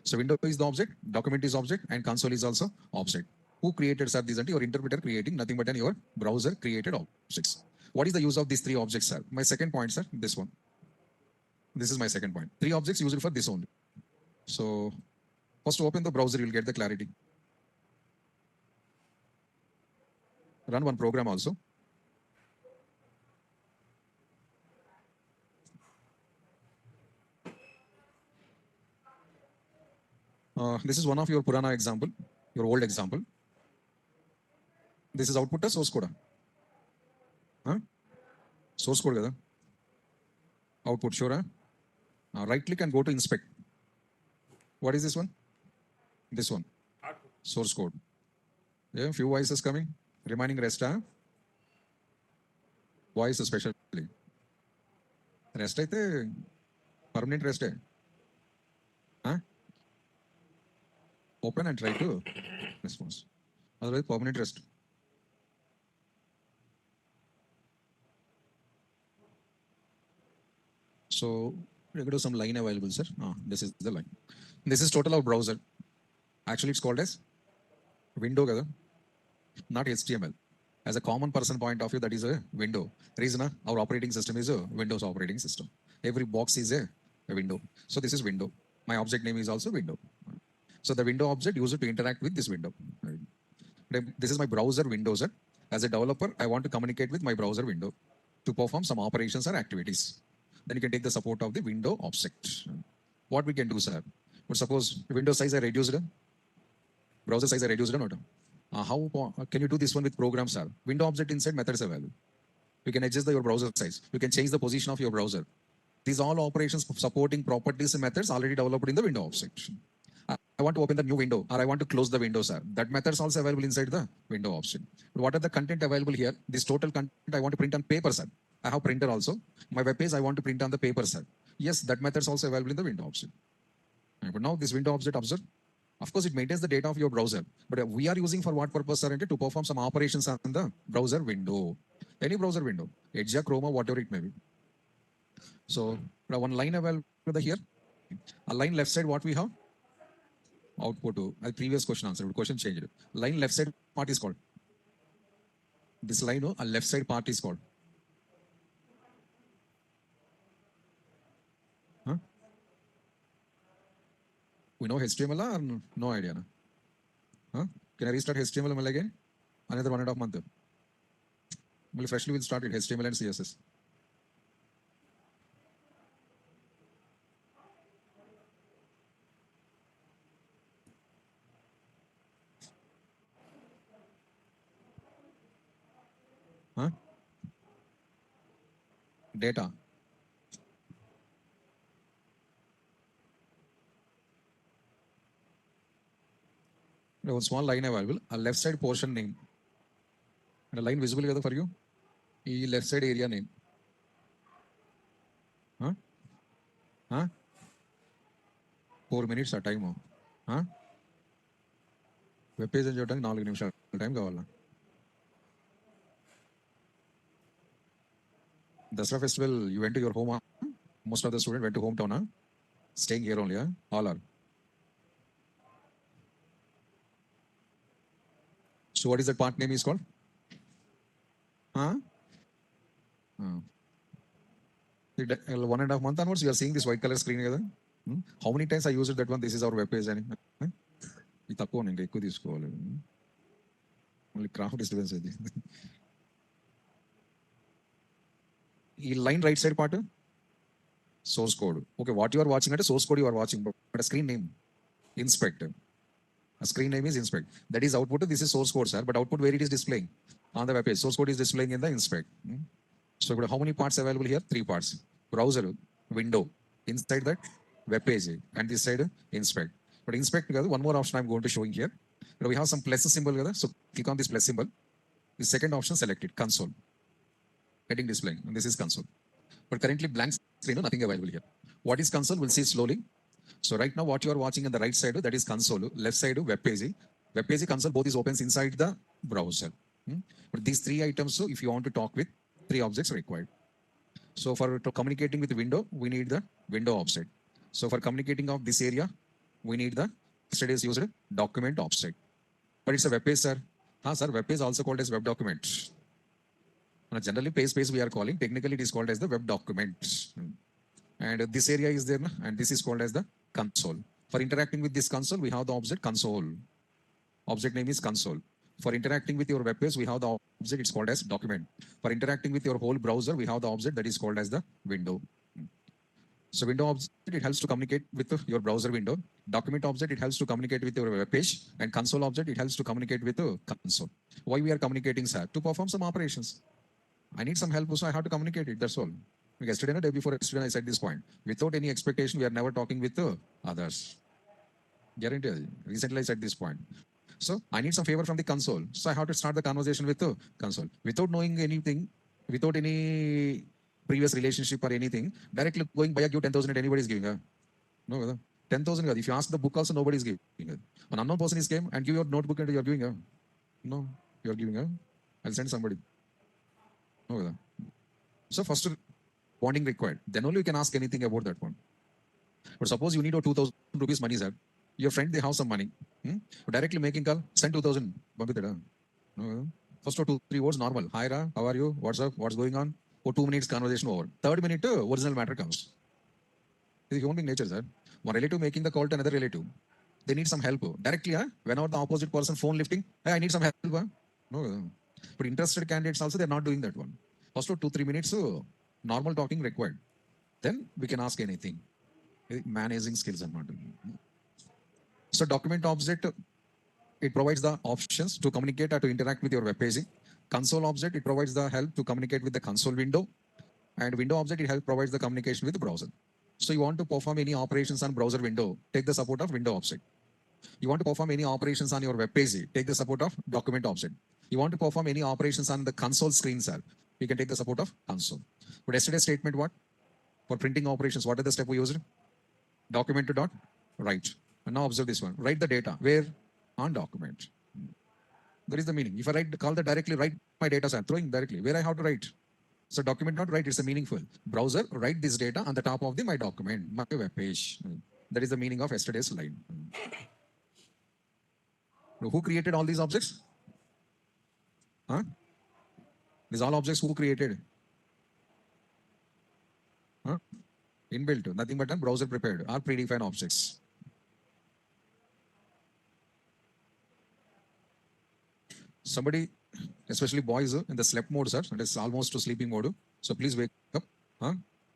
So window is the object, document is object, and console is also object. Who created, sir? These are your interpreter creating nothing but your browser created objects. What is the use of these 3 objects, sir? My second point, sir, this one. This is my second point. 3 objects used for this only. So first open the browser, you'll get the clarity. Run one program also. This is one of your Purana example, your old example. This is output source code. Huh? Source code kada? Output, sure. Right click and go to inspect. What is this one? This one. Source code. Yeah, few voices coming. Remaining rest. Voice especially. Rest అయితే permanent rest. Huh? Open and try to response. Otherwise permanent rest. So we're going to do some line available, sir. This is the line. This is total of browser. Actually, it's called as window, not HTML. As a common person point of view, that is a window. Reason our operating system is a Windows operating system. Every box is a window. So this is window. My object name is also window. So the window object used to interact with this window. This is my browser window, sir. As a developer, I want to communicate with my browser window to perform some operations or activities. Then you can take the support of the window object. What we can do, sir? But suppose window size are reduced, browser size are reduced or not? How can you do this one with programs, sir? Window object inside methods available. You can adjust your browser size. You can change the position of your browser. These all operations supporting properties and methods already developed in the window object. I want to open the new window or I want to close the window, sir. That method is also available inside the window option. But what are the content available here? This total content I want to print on paper, sir. I have printer also. My web page I want to print on the paper, sir. Yes, that method is also available in the window option. But now this window object observe. Of course, it maintains the data of your browser. But we are using for what purpose, sir? To perform some operations on the browser window. Any browser window. Edge, Chroma, whatever it may be. So one line available here. A line left side, what we have? Output to previous question answer. Question changed. Line left side part is called. This line, a left side part is called. Huh? We know HTML or no idea? Na? Huh? Can I restart HTML again? Another 1.5 month. Well, freshly we'll start with HTML and CSS. Huh? Data. One small line available. A left side portion name. And a line visible for you. E left side area name. Huh? Huh? 4 minutes a time. Huh? Web page and 4 నిమిషాలు time కావాలా? Dasra festival, you went to your home. Most of the students went to hometown. Staying here only. All are. So what is that part name is called? Huh? 1.5 month onwards, you are seeing this white color screen here. How many times I used that one? This is our web page. ఇది తక్కువ ఇంకా ఎక్కువ తీసుకోవాలి మళ్ళీ craft disturbance అది ఈ line right side part source code. Okay, what you are watching at a source code you are watching, but a screen name, inspect. A screen name is inspect. That is output. This is source code, sir. But output where it is displaying on the web page. Source code is displaying in the inspect. So how many parts available here? 3 parts. Browser, window, inside that web page, and this side inspect. But inspect, one more option I'm going to showing here. But we have some plus symbol. So click on this plus symbol. The second option selected, console. Heading displaying. And this is console. But currently blank screen, nothing available here. What is console? We'll see slowly. So right now what you are watching on the right side, that is console. Left side, web page. Web page, console, both is opens inside the browser. But these 3 items, so if you want to talk with, 3 objects are required. So for communicating with the window, we need the window object. So for communicating of this area, we need the, yesterday is used document object. But it's a web page, sir. Sir, web page also called as web document. Generally page we are calling, technically it is called as the web document. And this area is there, and this is called as the console. For interacting with this console, we have the object console. Object name is console. For interacting with your web page, we have the object, it's called as document. For interacting with your whole browser, we have the object that is called as the window. So window object, it helps to communicate with your browser window. Document object, it helps to communicate with your web page. And console object, it helps to communicate with the console. Why we are communicating, sir? To perform some operations. I need some help, so I have to communicate it, that's all. Yesterday, day before yesterday, I said this point. Without any expectation, we are never talking with others. Guarantee. Recently, I said this point. So I need some favor from the console. So I have to start the conversation with the console. Without knowing anything, without any previous relationship or anything, directly going buy a give 10,000 and anybody is giving. No, 10,000. If you ask the book also, nobody is giving. An unknown person is came and give your notebook and you are giving. No, you are giving. I'll send somebody. No, so first bonding required. Then only you can ask anything about that one. But suppose you need 2,000 rupees money, sir. Your friend, they have some money. Directly making call, send 2,000. No, first 2-3 words normal. Hi, Ra, how are you? What's up? What's going on? 2 minutes conversation over. Third minute, original matter comes. This is human nature, sir. One relative making the call to another relative. They need some help. Directly, whenever the opposite person phone lifting, hey, I need some help. No. But interested candidates also, they're not doing that one. First 2-3 minutes, normal talking required. Then we can ask anything. Managing skills are not. So document object, it provides the options to communicate or to interact with your web page. Console object, it provides the help to communicate with the console window. And window object, it help provides the communication with the browser. So you want to perform any operations on browser window, take the support of window object. You want to perform any operations on your web page, take the support of document object. You want to perform any operations on the console screen, sir, you can take the support of console. But yesterday's statement, what? For printing operations, what are the step we used? Document to dot write. And now observe this one. Write the data. Where? On document. That is the meaning. If I write, call that directly, write my data, sir, throwing directly. Where I have to write? So document not write, it's a meaningful. Browser, write this data on the top of my document, my web page. That is the meaning of yesterday's line. Who created all these objects? These all objects who created? Inbuilt, nothing but browser prepared or predefined objects. Somebody, especially boys in the slept mode, sir, it is almost to sleeping mode. So please wake up,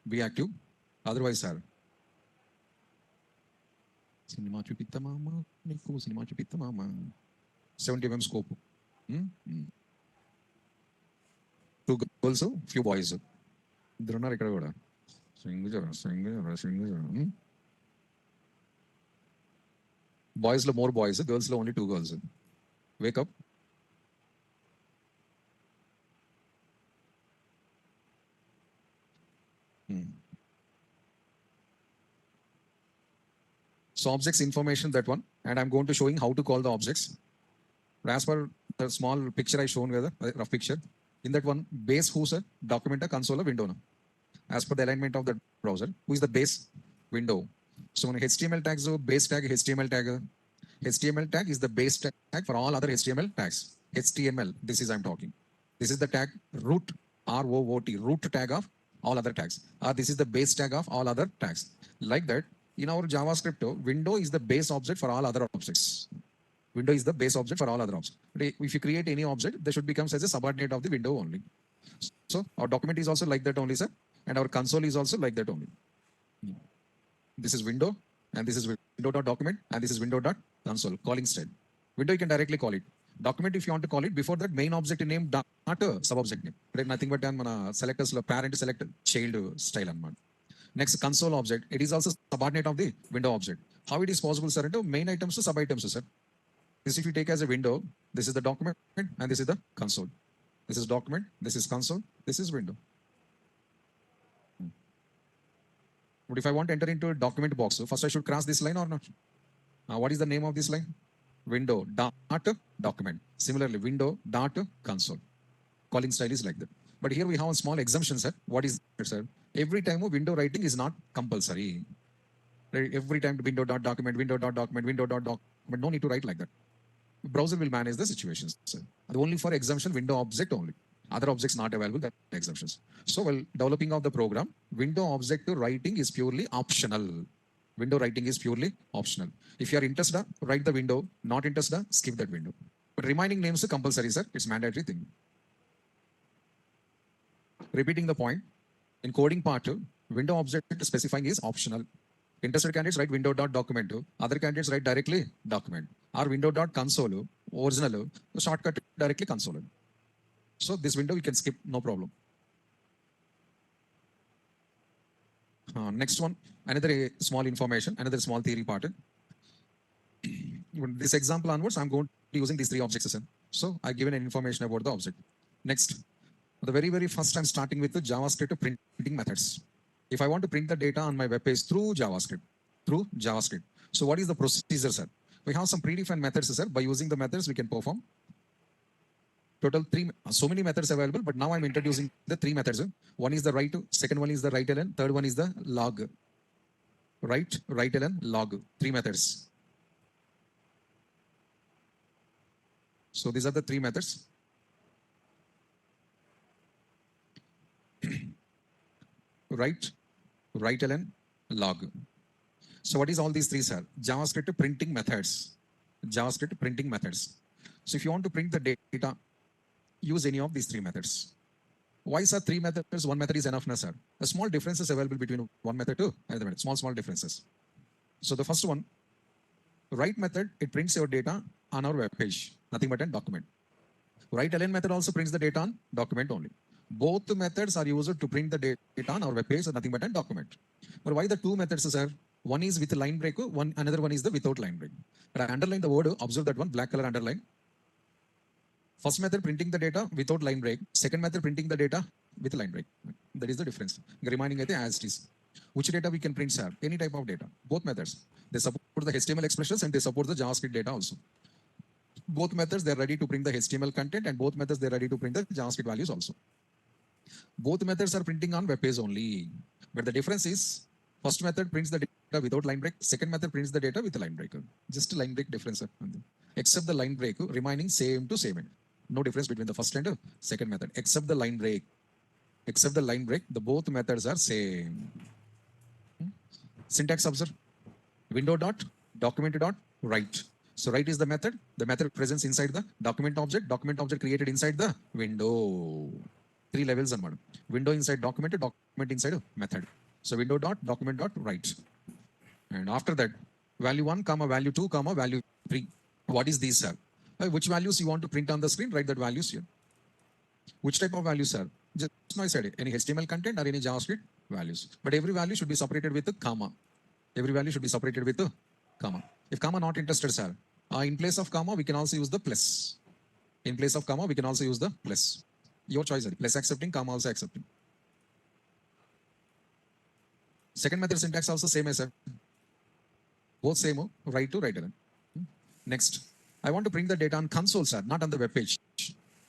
be active. Otherwise, sir. Cinema chupita mama, niku cinema chupita mama. 70 mm scope. 2 girls, few boys. Idrunar ikkada kuda. Swing. Boys lo more boys, girls lo only 2 girls. Wake up. So objects information, that one, and I'm going to showing how to call the objects. As per the small picture I shown, rough picture, in that one, base who, sir? Document a console window. As per the alignment of the browser, who is the base window? So when HTML tags, base tag, HTML tag. HTML tag is the base tag for all other HTML tags. HTML. This is I'm talking. This is the tag root, ROOT, root tag of all other tags. Or this is the base tag of all other tags. Like that, in our JavaScript, window is the base object for all other objects. Window is the base object for all other objects. But if you create any object, they should become as a subordinate of the window only. So our document is also like that only, sir. And our console is also like that only. This is window, and this is window.document, and this is window.console, calling style. Window you can directly call it. Document, if you want to call it, before that main object name, not a sub-object name. Nothing but mana selectors parent select child style. Next, console object. It is also subordinate of the window object. How it is possible, sir? Main items to sub-items, sir. This if you take as a window, this is the document, and this is the console. This is document, this is console, this is window. But if I want to enter into a document box, first I should cross this line or not? What is the name of this line? Window dot document. Similarly, window dot console. Calling style is like that. But here we have a small exemption, sir. What is it, sir? Every time window writing is not compulsory. Every time window dot document, window dot document, window dot document. No need to write like that. Browser will manage the situations, sir. Only for exemption, window object only. Other objects not available, that exemptions. So while developing of the program, window object writing is purely optional. Window writing is purely optional. If you are interested, write the window. Not interested, skip that window. But remaining names are compulsory, sir. It's mandatory thing. Repeating the point, in coding part, window object specifying is optional. Interested candidates write window.document. Other candidates write directly document. Or window.console, original, shortcut directly console. So this window you can skip, no problem. Next one, another small information, another small theory part. This example onwards, I'm going to be using these three objects. So I've given an information about the object. Next, the very first I'm starting with the JavaScript printing methods. If I want to print the data on my web page through JavaScript. So what is the procedure, sir? We have some predefined methods, sir. By using the methods, we can perform. Total three, so many methods available, but now I'm introducing the three methods. One is the write, second one is the write ln, third one is the log. Write ln, log, three methods. So these are the three methods. Write ln, log. So what is all these three, sir? JavaScript printing methods. JavaScript printing methods. So if you want to print the data, use any of these three methods. Why, sir, three methods? One method is enough, no, sir. A small difference is available between one method to another method. Small differences. So the first one, write method, it prints your data on our web page. Nothing but a document. Write ln method also prints the data on document only. Both methods are used to print the data on our web page, so nothing but a document. But why the two methods, sir? One is with line break, another one is the without line break. But I underline the word, observe that one, black color underline. First method printing the data without line break. Second method printing the data with line break. That is the difference. Reminding as it is. Which data we can print, sir? Any type of data. Both methods. They support the HTML expressions and they support the JavaScript data also. Both methods, they're ready to print the HTML content, and both methods, they're ready to print the JavaScript values also. Both methods are printing on web page only. But the difference is, first method prints the data without line break. Second method prints the data with a line break. Just a line break difference. Except the line break remaining same to same. No difference between the first and second method. Except the line break. Except the line break, the both methods are same. Syntax observe. Window dot, document dot, write. So write is the method. The method presents inside the document object created inside the window. Three levels on one. Window inside document inside a method. So window dot, document dot, write. And after that, value 1, value 2, value 3. What is these, sir? Which values you want to print on the screen? Write that values here. Which type of values, sir? Just now I said it. Any HTML content or any JavaScript values. But every value should be separated with a comma. Every value should be separated with a comma. If comma not interested, sir, in place of comma, we can also use the plus. In place of comma, we can also use the plus. Your choice, sir. Plus accepting, comma also accepting. Second method syntax also same as, sir. Both same, write to write. Next, I want to print the data on console, sir, not on the web page.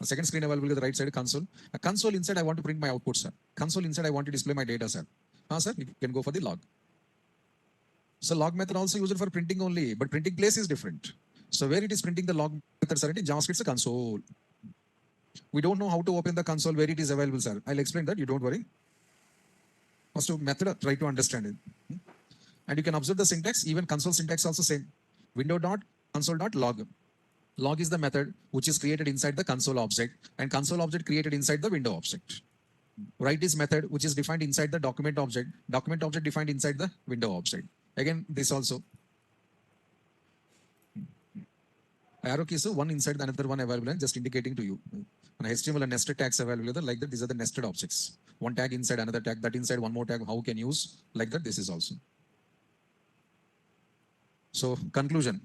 A second screen available with the right side console. A console inside, I want to print my output, sir. Console inside, I want to display my data, sir. Sir, you can go for the log. So log method also used for printing only, but printing place is different. So where it is printing the log method, sir, JavaScript's a console. We don't know how to open the console where it is available, sir. I'll explain that. You don't worry. First method, try to understand it. And you can observe the syntax. Even console syntax also same. Window dot console dot log. Log is the method which is created inside the console object, and console object created inside the window object. Write is method which is defined inside the document object. Document object defined inside the window object. Again, this also. Arrow keys, one inside the another one available, and just indicating to you. And HTML and nested tags available like that. These are the nested objects. One tag inside another tag, that inside one more tag. How can use like that? This is also. So conclusion.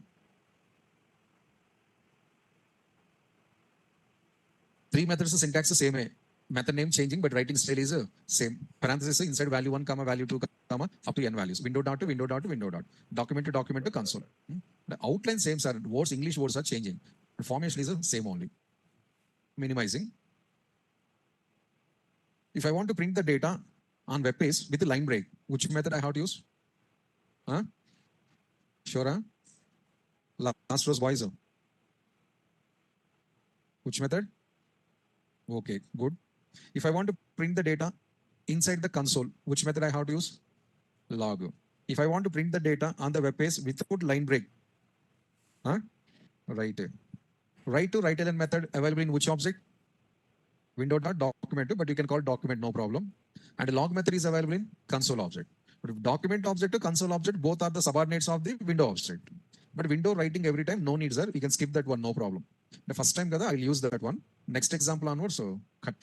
Three methods of syntax is same. Method name changing, but writing style is same. Parenthesis inside value 1, comma value 2, comma up to n values. Window dot to window dot to window dot. Document to console. The outline same, sir. Words, English words are changing. The formation is the same only. Minimizing. If I want to print the data on web page with a line break, which method I have to use? Huh? Sure, huh? Last rows voice. Which method? Okay, good. If I want to print the data inside the console, which method I have to use? Log. If I want to print the data on the web page without line break, huh? Write. Write to write element method available in which object? Window dot document to, but you can call document, no problem. And log method is available in console object. But if document object to console object, both are the subordinates of the window object. But window writing every time, no need, sir. You can skip that one, no problem. The first time, I'll use that one. Next example onwards, so cut.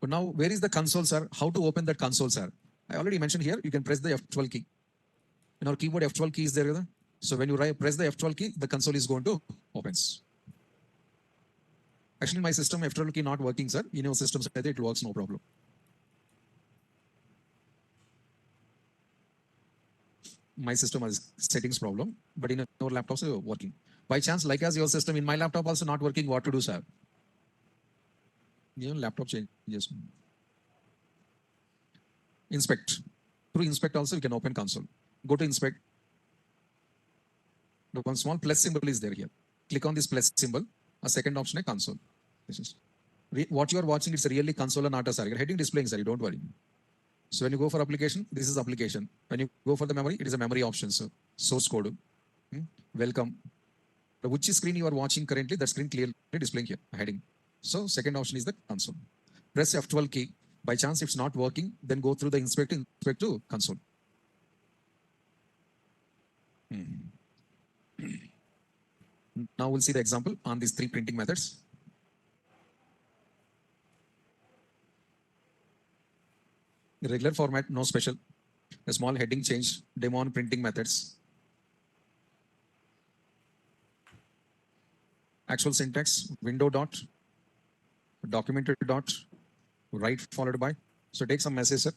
But now, where is the console, sir? How to open that console, sir? I already mentioned here, you can press the F12 key. In our keyboard, F12 key is there. So when you press the F12 key, the console is going to opens. Actually, my system F12 key not working, sir. In your system, it works, no problem. My system has settings problem, but in your laptops, it's working. By chance, like as your system, in my laptop also not working, what to do, sir? Your laptop changes. Inspect. Through inspect also, you can open console. Go to inspect. The one small plus symbol is there here. Click on this plus symbol. A second option is console. This is what you are watching. It's really console and not a sir. Heading displaying, sir. Don't worry. So when you go for application, this is application. When you go for the memory, it is a memory option. So source code. Welcome. Which screen you are watching currently, that screen clearly displaying here, heading. So second option is the console. Press F12 key. By chance, if it's not working, then go through the inspect to console. Now we'll see the example on these three printing methods. The regular format, no special. A small heading change, demo on printing methods. Actual syntax, window dot, documented dot, write followed by. So take some message, sir.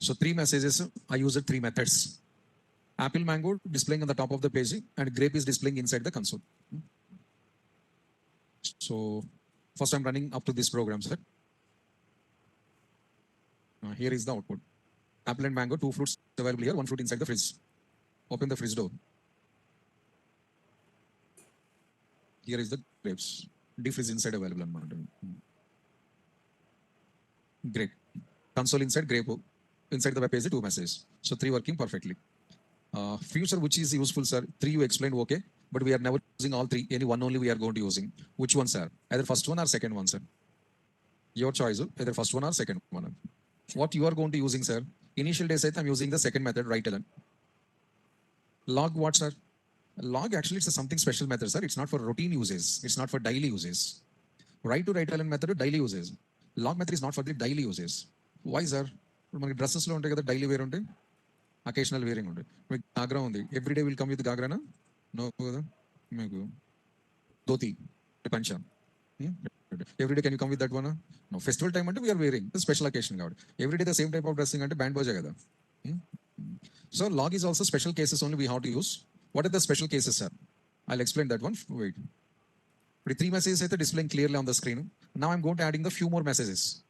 So three messages, I use three methods. Apple mango displaying on the top of the page, and grape is displaying inside the console. So first I'm running up to this program, sir. Here is the output. Apple and mango, two fruits available here, one fruit inside the fridge. Open the fridge door. Here is the grapes. Defreeze inside available. Grape. Console inside grape. Inside the web page, two messages. So three working perfectly. Future, which is useful, sir? Three you explained, okay. But we are never using all three. Any one only we are going to using. Which one, sir? Either first one or second one, sir. Your choice, either first one or second one. What you are going to using, sir? Initial days, I'm using the second method, write element. Log what, sir? Log actually it's a something special method, sir. It's not for routine uses. It's not for daily uses. Write to write element method daily uses. Log method is not for the daily uses. Why, sir? Dresses lo untayi kada daily wear untayi. Occasional wearing untayi. Gagra undi. Every day will come with gagra na? No kada. Meeku dhoti, pancha. Every day can you come with that one? No. Festival time ante we are wearing. The special occasion kabatti. Every day the same type of dressing ante band baja kada. So log is also special cases only we have to use. What are the special cases, sir? I'll explain that one. Wait. The three messages are displaying clearly on the screen. Now I'm going to adding the few more messages.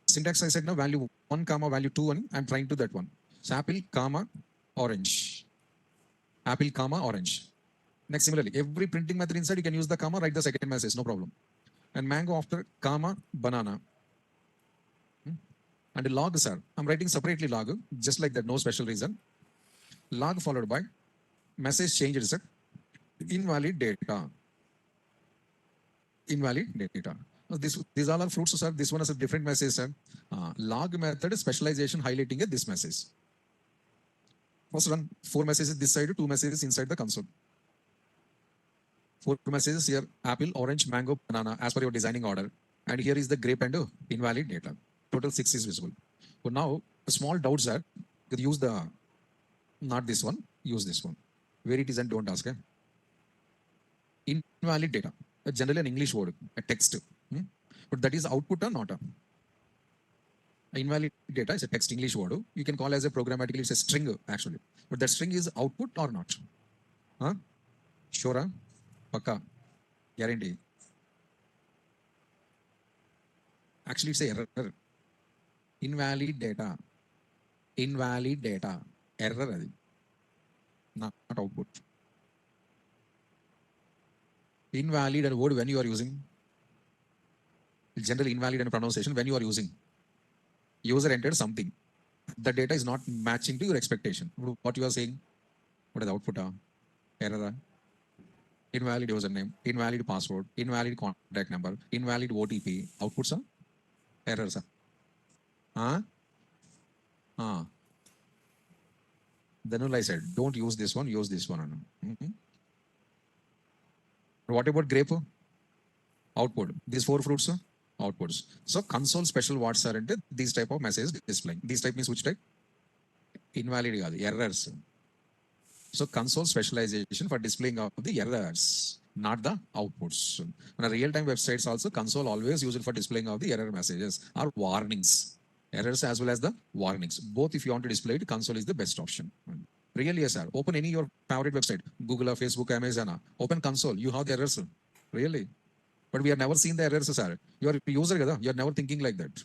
Syntax I said now value 1 comma value 2 1. I'm trying to that one. So apple comma orange. Apple comma orange. Next, similarly, every printing method inside you can use the comma, write the second message, no problem. And mango after comma banana. And log, sir. I'm writing separately log, just like that, no special reason. Log followed by message changed, sir. Invalid data. Invalid data. These all are fruits, sir. This one is a different message, sir. Log method specialization highlighting this message. First run 4 messages this side, 2 messages inside the console. 4 messages here, apple, orange, mango, banana, as per your designing order. And here is the grape and invalid data. Total 6 is visible. So now, small doubts are, use the, not this one, use this one. Where it is and don't ask. Invalid data, generally an English word, a text. But that is output or not? Invalid data is a text English word. You can call as a programmatically, it's a string actually. But that string is output or not? Huh? Sure? Paka? Guarantee? Actually, it's a error. Invalid data. Invalid data. Error. Not output. Invalid and word when you are using. Generally invalid and pronunciation when you are using. User entered something. The data is not matching to your expectation. What you are saying? What is the output? Error. Invalid username, invalid password, invalid contact number, invalid OTP. Outputs are errors. Then I said, don't use this one, use this one. What about grape? Output. These 4 fruits, outputs. So console special words are into these type of messages displaying. These type means which type? Invalid errors. So console specialization for displaying of the errors, not the outputs. On a real-time websites also, console always use it for displaying of the error messages or warnings. Errors as well as the warnings. Both if you want to display it, console is the best option. Really, yes, sir. Open any your favorite website, Google or Facebook, Amazon. Open console, you have the errors. Really. But we have never seen the errors, sir. You are a user, you are never thinking like that.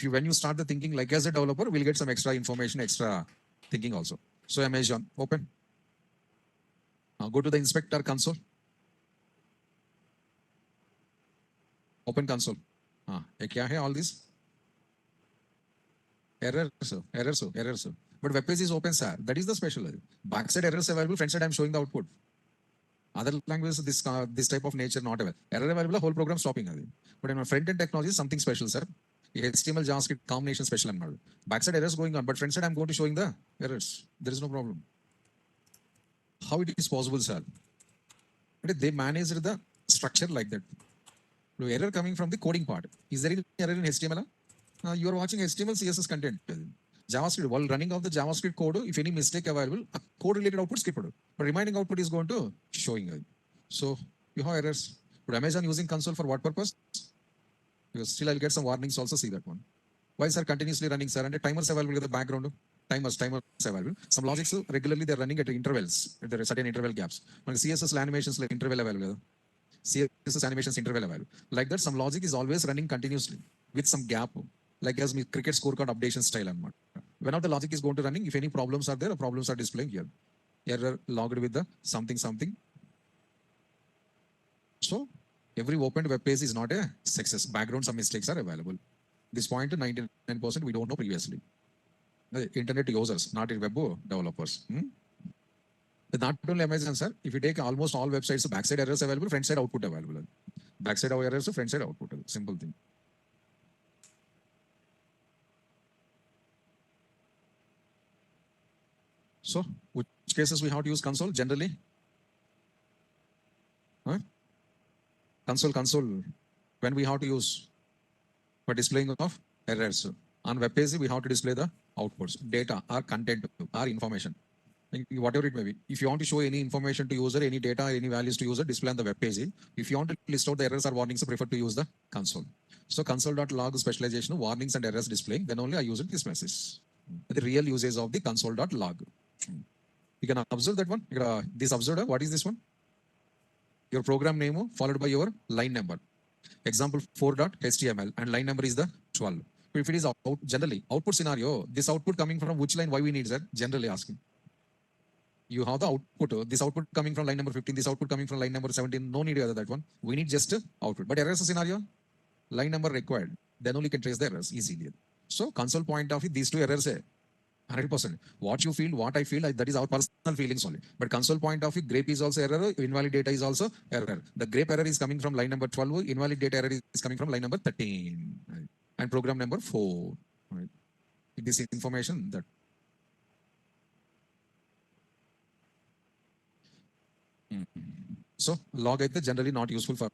When you start the thinking like as a developer, we'll get some extra information, extra thinking also. So Amazon, open. Go to the inspector console. Open console. Kya hai all this? Errors. But web page is open, sir. That is the special. Backside errors available, front side I'm showing the output. Other languages, this type of nature not available. Error available, whole program stopping. But in our front end technology, something special, sir. HTML, JavaScript combination special. Backside errors going on, but front side I'm going to showing the errors. There is no problem. How it is possible, sir? They managed the structure like that. Error coming from the coding part. Is there any error in HTML? You are watching HTML, CSS content. JavaScript, while running of the JavaScript code, if any mistake available, a code related output skipped. But remaining output is going to showing. So you have errors. But Amazon using console for what purpose? Because still I'll get some warnings also, see that one. Why is continuously running, sir? And the timers available in the background. Timers available. Some logics regularly they're running at intervals. There are certain interval gaps. When CSS animations like interval available. CSS animations interval available. Like that, some logic is always running continuously with some gap. Like as cricket scorecard updation style. Whenever the logic is going to running, if any problems are there, problems are displaying here. Error logged with the something. So every opened web page is not a success. Background, some mistakes are available. This point, 99% we don't know previously. The internet users, not web developers. Not only Amazon, sir. If you take almost all websites, backside errors available, front side output available. Backside errors, front side output. Simple thing. So, which cases we have to use console generally? Console. When we have to use for displaying of errors. On web page, we have to display the outputs, data, or content, or information. whatever it may be. If you want to show any information to user, any data, any values to user, display on the web page. If you want to list out the errors or warnings, prefer to use the console. So console.log specialization, warnings and errors displaying, then only I use this message. The real usage of the console.log. You can observe that one. This observer, what is this one? Your program name followed by your line number. Example 4.html and line number is the 12. If it is generally output scenario, this output coming from which line, why we need that? Generally asking. You have the output, this output coming from line number 15, this output coming from line number 17, no need other that one. We need just output. But errors scenario, line number required. Then only can trace the errors easily. So console point of view, these two errors 100%. What you feel, what I feel, that is our personal feelings only. But console point of view, grape is also error, invalid data is also error. The grape error is coming from line number 12, invalid data error is coming from line number 13. Right? And program number 4. Right? This information that. So log is generally not useful for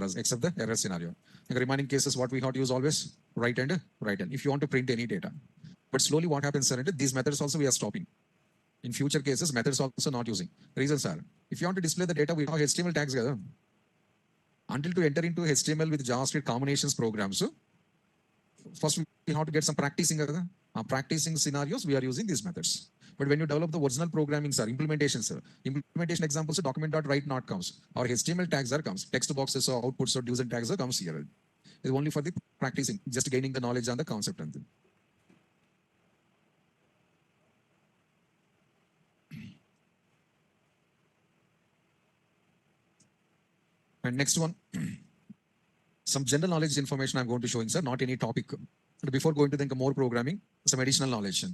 us except the error scenario. In the remaining cases, what we have to use always write and write and if you want to print any data. But slowly what happens, sir, these methods also we are stopping. In future cases, methods also not using. Reasons are, if you want to display the data, we have HTML tags. Until to enter into HTML with JavaScript combinations programs, first we have to get some practicing. Practicing scenarios, we are using these methods. But when you develop the original programming, sir, implementation examples, document.write not comes. Or HTML tags are comes. Text boxes or outputs or user tags are comes here. It's only for the practicing, just gaining the knowledge on the concept. And next one, some general knowledge information I'm going to show you, sir, not any topic. But before going to think more programming, some additional knowledge.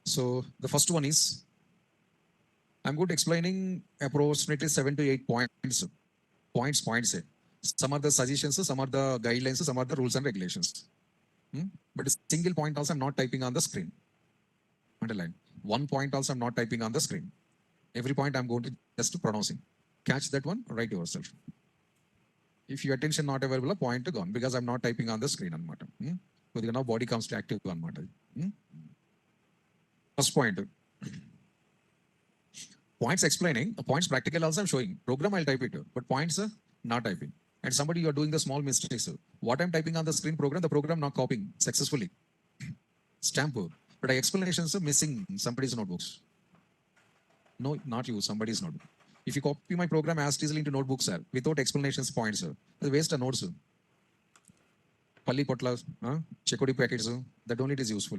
So the first one is, I'm going to explaining approximately 7 to 8 points. Points. Some are the suggestions, some are the guidelines, some are the rules and regulations. But a single point also I'm not typing on the screen. Underline. One point also I'm not typing on the screen. Every point I'm going to just pronouncing. Catch that one, write yourself. If your attention not available, a point gone because I'm not typing on the screen. So now body comes to active. First point. Points explaining, points practical also I'm showing. Program I'll type it, but points not typing. And somebody you are doing the small mistakes. What I'm typing on the screen program, the program not copying successfully. Stamp. But explanations are missing somebody's notebooks. No, not you, somebody's notebook. If you copy my program as easily into notebooks, sir, without explanations, points, sir, waste a notes. Palli potla, chekodi packets, that only it is useful.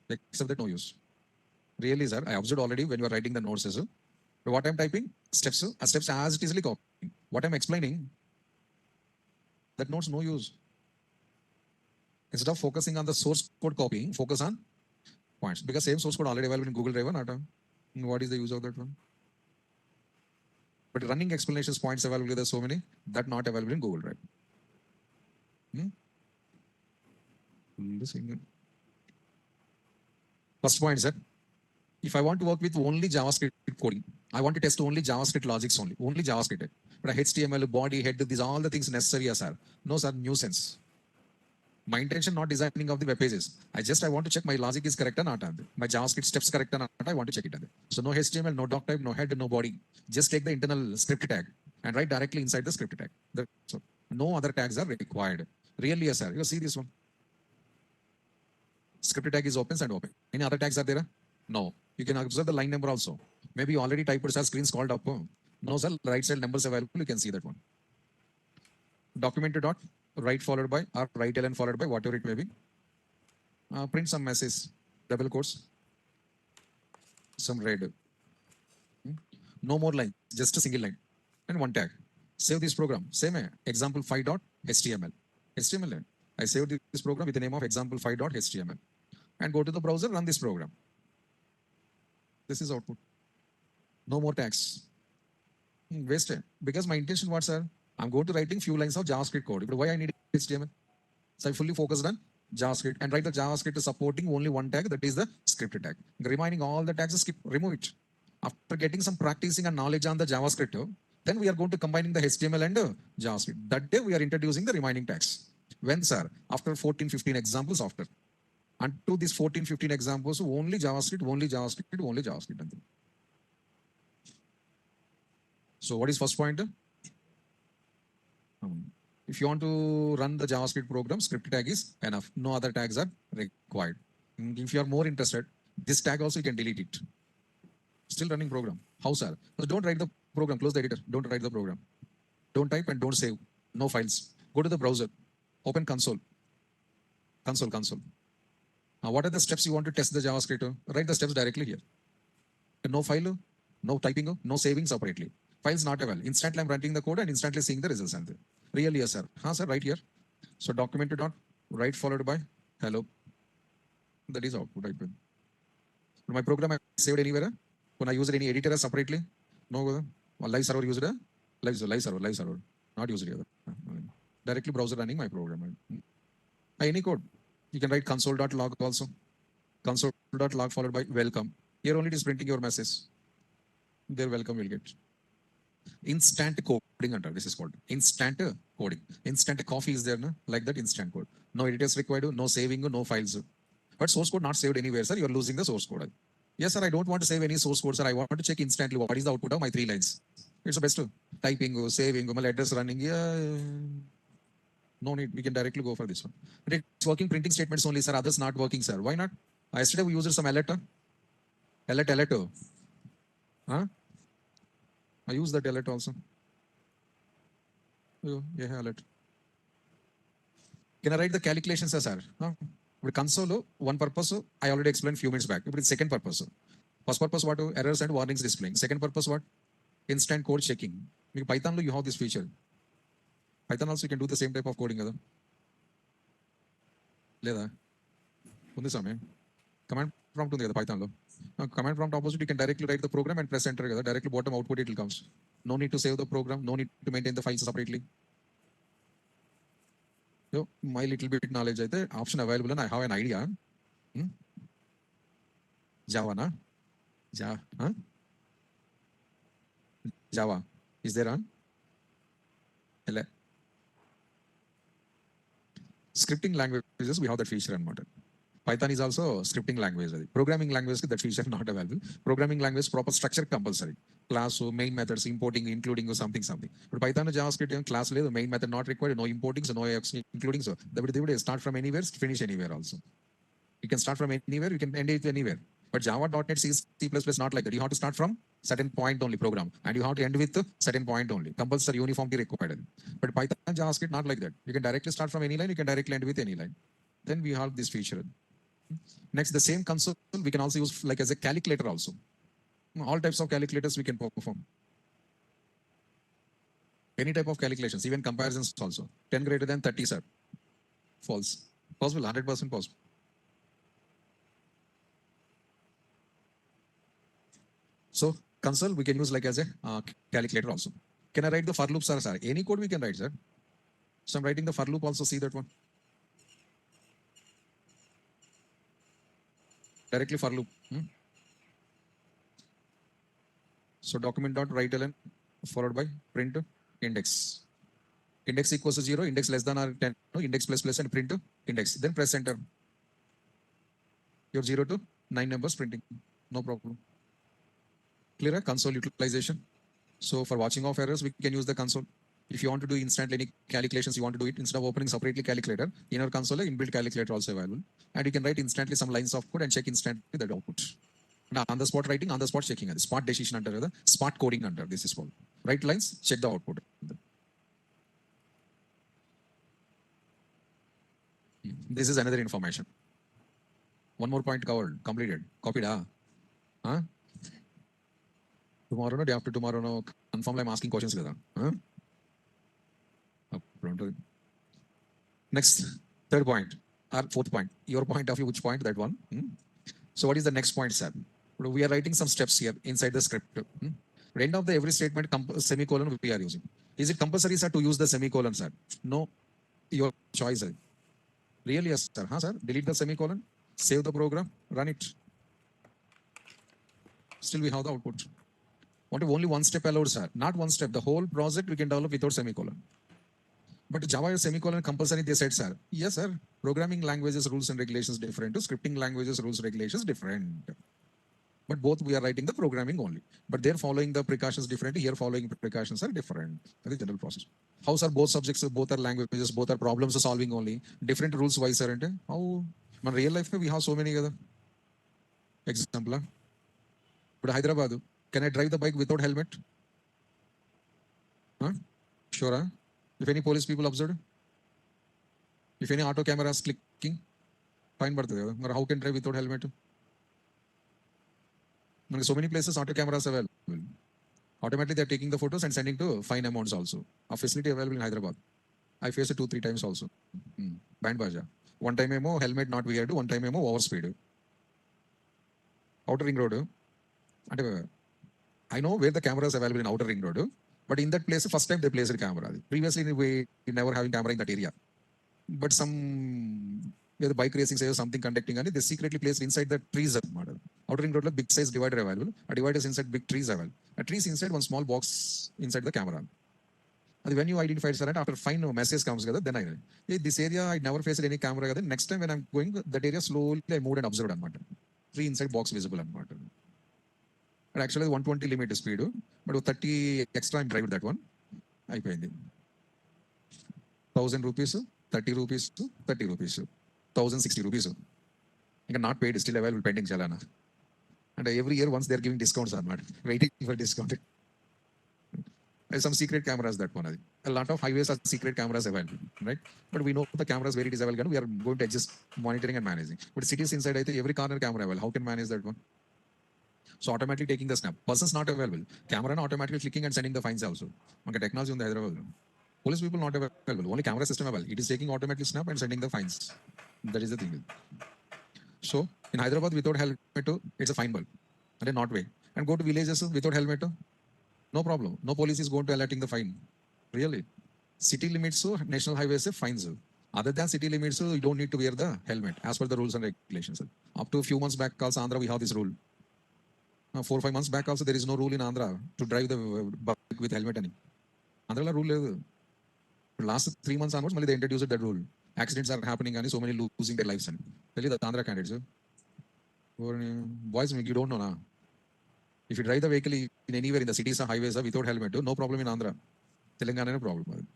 Except that no use. Really, sir, I observed already when you are writing the notes, sir. But what I'm typing, steps as it easily copying. What I'm explaining, that notes no use. Instead of focusing on the source code copying, focus on points. Because same source code already available in Google Drive, not what is the use of that one? But running explanations points available, there's so many that not available in Google Drive. First point, sir. If I want to work with only JavaScript coding, I want to test only JavaScript logics only JavaScript. But HTML, body, head, these are all the things necessary, sir. No, sir, nuisance. My intention not designing of the web pages. I want to check my logic is correct or not. My JavaScript steps correct or not. I want to check it. So no HTML, no doc type, no head, no body. Just take the internal script tag and write directly inside the script tag. So no other tags are required. Really, yes, sir. You see this one. Script tag is open and open. Any other tags are there? No. You can observe the line number also. Maybe you already typed it as screen scrolled up. No, sir. Right side numbers available. You can see that one. Document dot. Right followed by or right ln followed by whatever it may be. Print some message, double quotes, some red. No more lines, just a single line and one tag. Save this program. Same example 5.html. HTML. I saved this program with the name of example 5.html and go to the browser, run this program. This is output. No more tags. Waste it. Because my intention was, sir, I'm going to writing few lines of JavaScript code. But why I need HTML? So I fully focused on JavaScript and write the JavaScript supporting only one tag, that is the script tag. Remaining all the tags, remove it. After getting some practicing and knowledge on the JavaScript, then we are going to combining the HTML and JavaScript. That day we are introducing the remaining tags. When, sir? After 14, 15 examples after. Unto these 14, 15 examples, only JavaScript, only JavaScript, only JavaScript. So what is first point? If you want to run the JavaScript program, script tag is enough. No other tags are required. If you are more interested, this tag also you can delete it. Still running program. How, sir? So don't write the program. Close the editor. Don't write the program. Don't type and don't save. No files. Go to the browser. Open console. Console. What are the steps you want to test the JavaScript? Write the steps directly here. No file, no typing, no saving separately. Files not available. Instantly I'm running the code and instantly seeing the results. And really, yes, sir. Sir, right here. So document dot write followed by hello. That is output. Right. My program I saved anywhere. When I use any editor separately, no. Live server used live server. Not used here. Directly browser running my program. Any code. You can write console.log also. Console.log followed by welcome. Here only it is printing your message. There welcome will get. Instant coding under this is called. Instant coding. Instant coffee is there, no? Like that instant code. No editors required, no saving, no files. But source code not saved anywhere, sir. You are losing the source code. Yes, sir, I don't want to save any source code, sir. I want to check instantly what is the output of my 3 lines. It's the best. Typing, saving, letters running. Yeah. No need. We can directly go for this one. But it's working printing statements only, sir. Others not working, sir. Why not? Yesterday we used some alert. Alert. Huh? I use that alert also. Oh, yeah, alert. Can I write the calculations, sir? Huh? With console, one purpose, I already explained few minutes back. But second purpose. First purpose, what? Errors and warnings displaying. Second purpose, what? Instant code checking. In Python, you have this feature. Python also you can do the same type of coding. Leda. Command prompt on the Python. Command prompt opposite, you can directly write the program and press enter. Directly bottom output it will come. No need to save the program. No need to maintain the files separately. So my little bit knowledge, option available and I have an idea. Java, na? Java, huh? Java. Is there on? Hello. Scripting languages, we have that feature and model. Python is also scripting language. Programming language, that feature not available. Programming language, proper structure compulsory. Class, main methods, importing, including something. But Python and JavaScript, class, the main method not required, no importing, so no including. So they would start from anywhere, finish anywhere also. You can start from anywhere, you can end it anywhere. But Java.NET, C++, not like that. You have to start from certain point only program. And you have to end with a certain point only. Compulsory uniformity required. But Python and JavaScript, not like that. You can directly start from any line, you can directly end with any line. Then we have this feature. Next, the same console we can also use like as a calculator also. All types of calculators we can perform. Any type of calculations, even comparisons also. 10 greater than 30, sir. False. Possible, 100% possible. So console we can use like as a calculator also. Can I write the for loop, sir? Any code we can write, sir. So I'm writing the for loop also, see that one. Directly for loop. So document.writeLn followed by print index. Index equals to 0, index less than or 10, no, index plus and print index. Then press enter. Your 0 to 9 numbers printing. No problem. Clear? Console utilization. So for watching off errors, we can use the console. If you want to do instantly any calculations, you want to do it instead of opening separately calculator, in our console, inbuilt calculator also available. And you can write instantly some lines of code and check instantly that output. Now, on the spot writing, on the spot checking, spot decision under the spot coding under this is called. Write lines, check the output. This is another information. One more point covered, completed, copied. Huh? Tomorrow, no, day after tomorrow, no, confirm I'm asking questions. Huh? Next, third point, or fourth point. Your point of view, which point? That one. So what is the next point, sir? We are writing some steps here inside the script. At the end of the every statement, semicolon we are using. Is it compulsory, sir, to use the semicolon, sir? No, your choice, sir. Really, yes, sir. Huh, sir? Delete the semicolon, save the program, run it. Still we have the output. Only one step allowed, sir. Not one step. The whole project we can develop without semicolon. But Java is semicolon compulsory, they said, sir. Yes, sir. Programming languages, rules and regulations different. Scripting languages, rules, regulations different. But both we are writing the programming only. But they're following the precautions differently. Here following precautions are different. That is general process. How are both subjects, both are languages, both are problems solving only. Different rules wise, sir. How in real life we have so many other example. But Hyderabad, can I drive the bike without helmet? Huh? Sure. Huh? If any police people observed, if any auto cameras clicking, fine. But how can drive without helmet? So many places auto cameras available. Automatically they're taking the photos and sending to fine amounts also. A facility available in Hyderabad. I faced it 2-3 times also. Band baja. One time helmet not weird, one time overspeed. Outer ring road. And I know where the camera is available in outer ring road, but in that place, first time they placed a camera. Previously, we never having camera in that area. But some where the bike racing says something conducting, and they secretly placed inside the trees model. Outer ring road, big size divider available. A divider is inside big trees available. A trees inside one small box inside the camera. And when you identified, sir, after fine message comes together, then I know. Hey, this area I never faced any camera. Next time when I'm going, that area slowly I moved and observed. Tree inside box visible. And actually 120 limit speed, but with 30 extra I'm driving that one. I paid 1,000 rupees, 30 rupees, 30 rupees, 1,060 rupees. You not paid, still available pending chalana. And every year once they're giving discounts, I'm not waiting for discount. There's some secret cameras that one. A lot of highways are secret cameras available, right? But we know the cameras where it is available. We are going to adjust monitoring and managing. But cities inside, I think every corner camera available. How can manage that one? So automatically taking the snap. Person's not available. Camera automatically clicking and sending the fines also. Okay, technology on the Hyderabad. Police people not available. Only camera system available. It is taking automatically snap and sending the fines. That is the thing. So in Hyderabad without helmet, it's a fine bill. And not way. And go to villages without helmet, no problem. No police is going to alerting the fine. Really. City limits, national highways, fines. Other than city limits, you don't need to wear the helmet as per the rules and regulations. Up to a few months back, also Andhra, we have this rule. 4 or 5 months back also there is no rule in Andhra to drive the bike with helmet. Andhra rule last 3 months onwards, they introduced that rule. Accidents are happening and so many losing their lives. Tell you the Andhra candidates. Boys, you don't know now. If you drive the vehicle in anywhere in the cities or highways without helmet, no problem in Andhra. Telangana, no problem.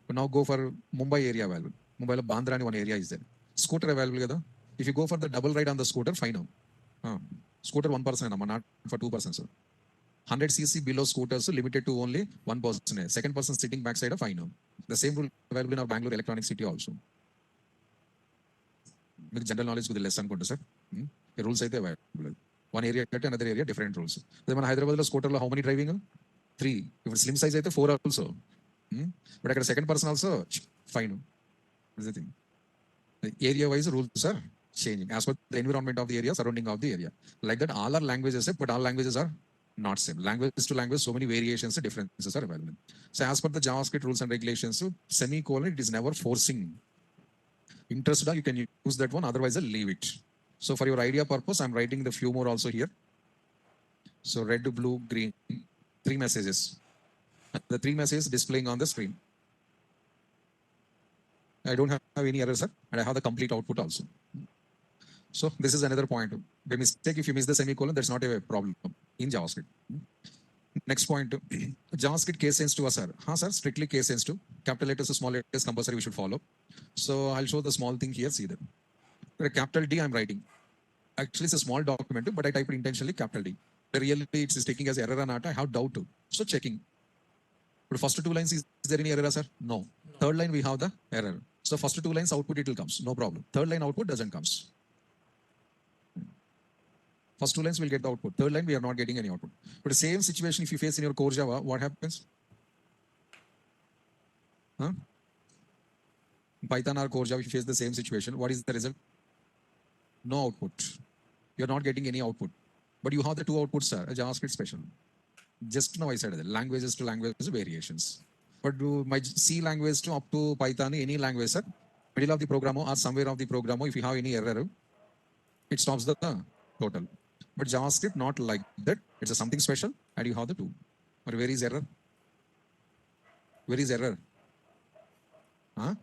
But now go for Mumbai area available. Mumbai Bandra and one area is there. Scooter available. If you go for the double ride on the scooter, fine. Scooter 1 person, not for 2 persons. 100cc below scooters limited to only 1 person. Second person sitting backside of fine. The same rule available in our Bangalore Electronic City also. With general knowledge with the lesson, sir. The rules are available. One area cut another area, different rules. Then Hyderabad scooter, how many driving? 3. If it's slim size, 4 also. But I got a second person also, fine. That's the thing. The area-wise rules are changing as per the environment of the area, surrounding of the area. Like that, all are languages, but all languages are not same. Language to language, so many variations, differences are available. So as per the JavaScript rules and regulations, semicolon, it is never forcing. Interested, you can use that one, otherwise I'll leave it. So for your idea purpose, I'm writing the few more also here. So red, blue, green, 3 messages. The 3 messages displaying on the screen. I don't have any errors, sir, and I have the complete output also. So this is another point. By mistake, if you miss the semicolon, that's not a problem in JavaScript. Next point, JavaScript case sensitive, sir. Sir, strictly case sensitive. Capital letters to small letters compulsory we should follow. So I'll show the small thing here, see that. Capital D I'm writing. Actually, it's a small document, but I type it intentionally capital D. Really, it's taking as error or not, I have doubt too. So checking. But first 2 lines, is there any error, sir? No. Third line, we have the error. So first 2 lines output, it will comes. No problem. Third line output doesn't comes. First 2 lines will get the output. Third line, we are not getting any output. But the same situation, if you face in your core Java, what happens? Python or core Java, if you face the same situation, what is the result? No output. You're not getting any output. But you have the 2 outputs, sir, a JavaScript special. Just now I said that, languages to languages variations. But my C language to up to Python, any language, sir, middle of the program or somewhere of the program, if you have any error, it stops the total. But JavaScript, not like that. It's something special and you have the 2. But where is error? Where is error? Huh?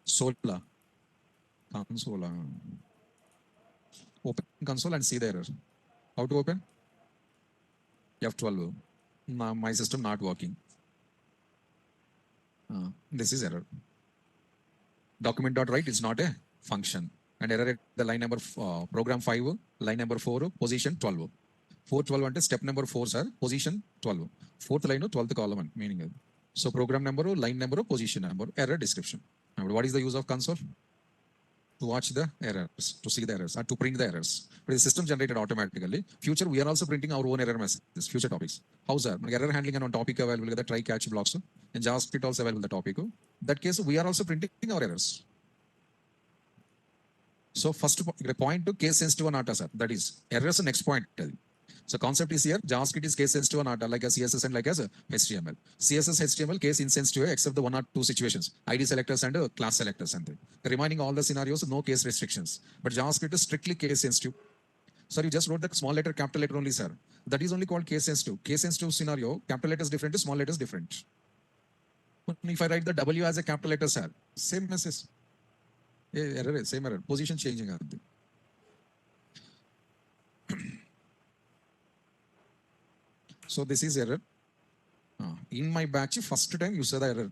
Sola. Console. Open console and see the error. How to open? F12. My system not working. This is error. Document.write is not a function. And error at the line number program 5, line number 4, position 12. 412 అంటే step number 4 sir, position 12. Fourth line 12th column meaning. So program number, line number, position number, error description. Now what is the use of console? To watch the errors, to see the errors, or to print the errors. But the system generated automatically. Future we are also printing our own error messages. Future topics. How sir? Error handling and on topic available the try catch blocks. And JavaScript also available the topic. That case we are also printing our errors. So first point to case sensitive or not, sir. That is errors next point. So concept is here, JavaScript is case sensitive or not, like a CSS and like as a HTML. CSS, HTML case insensitive except the one or two situations, ID selectors and class selectors and the remaining all the scenarios, no case restrictions. But JavaScript is strictly case sensitive. Sir, you just wrote the small letter, capital letter only, sir. That is only called case sensitive. Case sensitive scenario, capital letters different, small letters different. If I write the W as a capital letter, sir, same message. Error, same error. Position changing. So this is error. In my batch, first time you saw the error.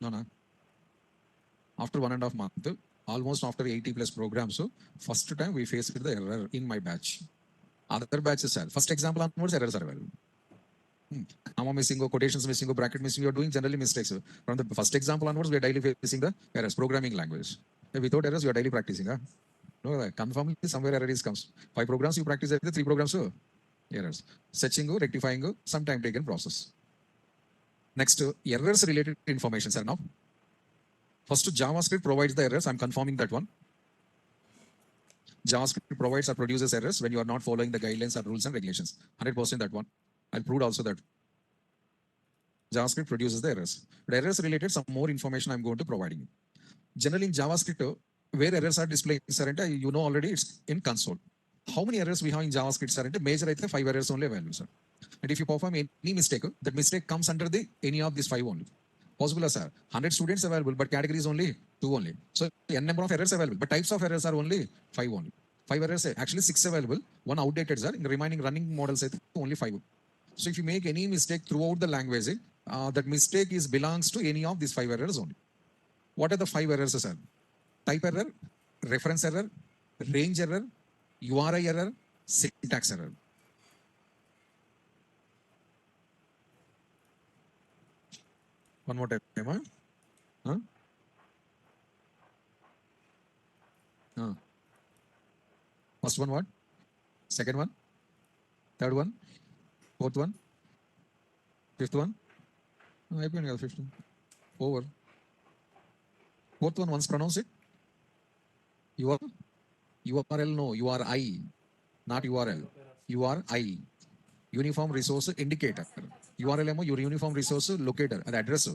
No. After 1.5 months, almost after 80 plus programs, so first time we faced the error in my batch. Other batches, sir. First example onwards, errors are available. Comma missing, quotations missing, bracket missing, you are doing generally mistakes. From the first example onwards, we are daily facing the errors, programming language. Without errors, you are daily practicing. No, confirmly somewhere error is comes. 5 programs you practice, 3 programs, errors. Searching, rectifying, some time taken process. Next, errors related information, sir. Now, first JavaScript provides the errors. I'm confirming that one. JavaScript provides or produces errors when you are not following the guidelines or rules and regulations. 100% that one. I'll prove also that JavaScript produces the errors. But errors related, some more information I'm going to providing you. Generally in JavaScript, where errors are displayed, sir, you know already it's in console. How many errors we have in JavaScript, sir? Major 5 errors only available, sir. And if you perform any mistake, that mistake comes under the any of these 5 only. Possible, sir. 100 students available, but categories only 2 only. So n number of errors available, but types of errors are only 5 only. 5 errors, actually 6 available, 1 outdated, sir. In the remaining running models, only 5. So if you make any mistake throughout the language, that mistake belongs to any of these 5 errors only. What are the 5 errors, sir? Type error, reference error, range error, URI error, syntax error. One more time. First one what? Second one? Third one? Fourth one? Fifth one? Fifth one. Over. Fourth one, once pronounce it. URL, no, URI, not URL. URI. Uniform Resource Indicator. URL, your Uniform Resource Locator, the address.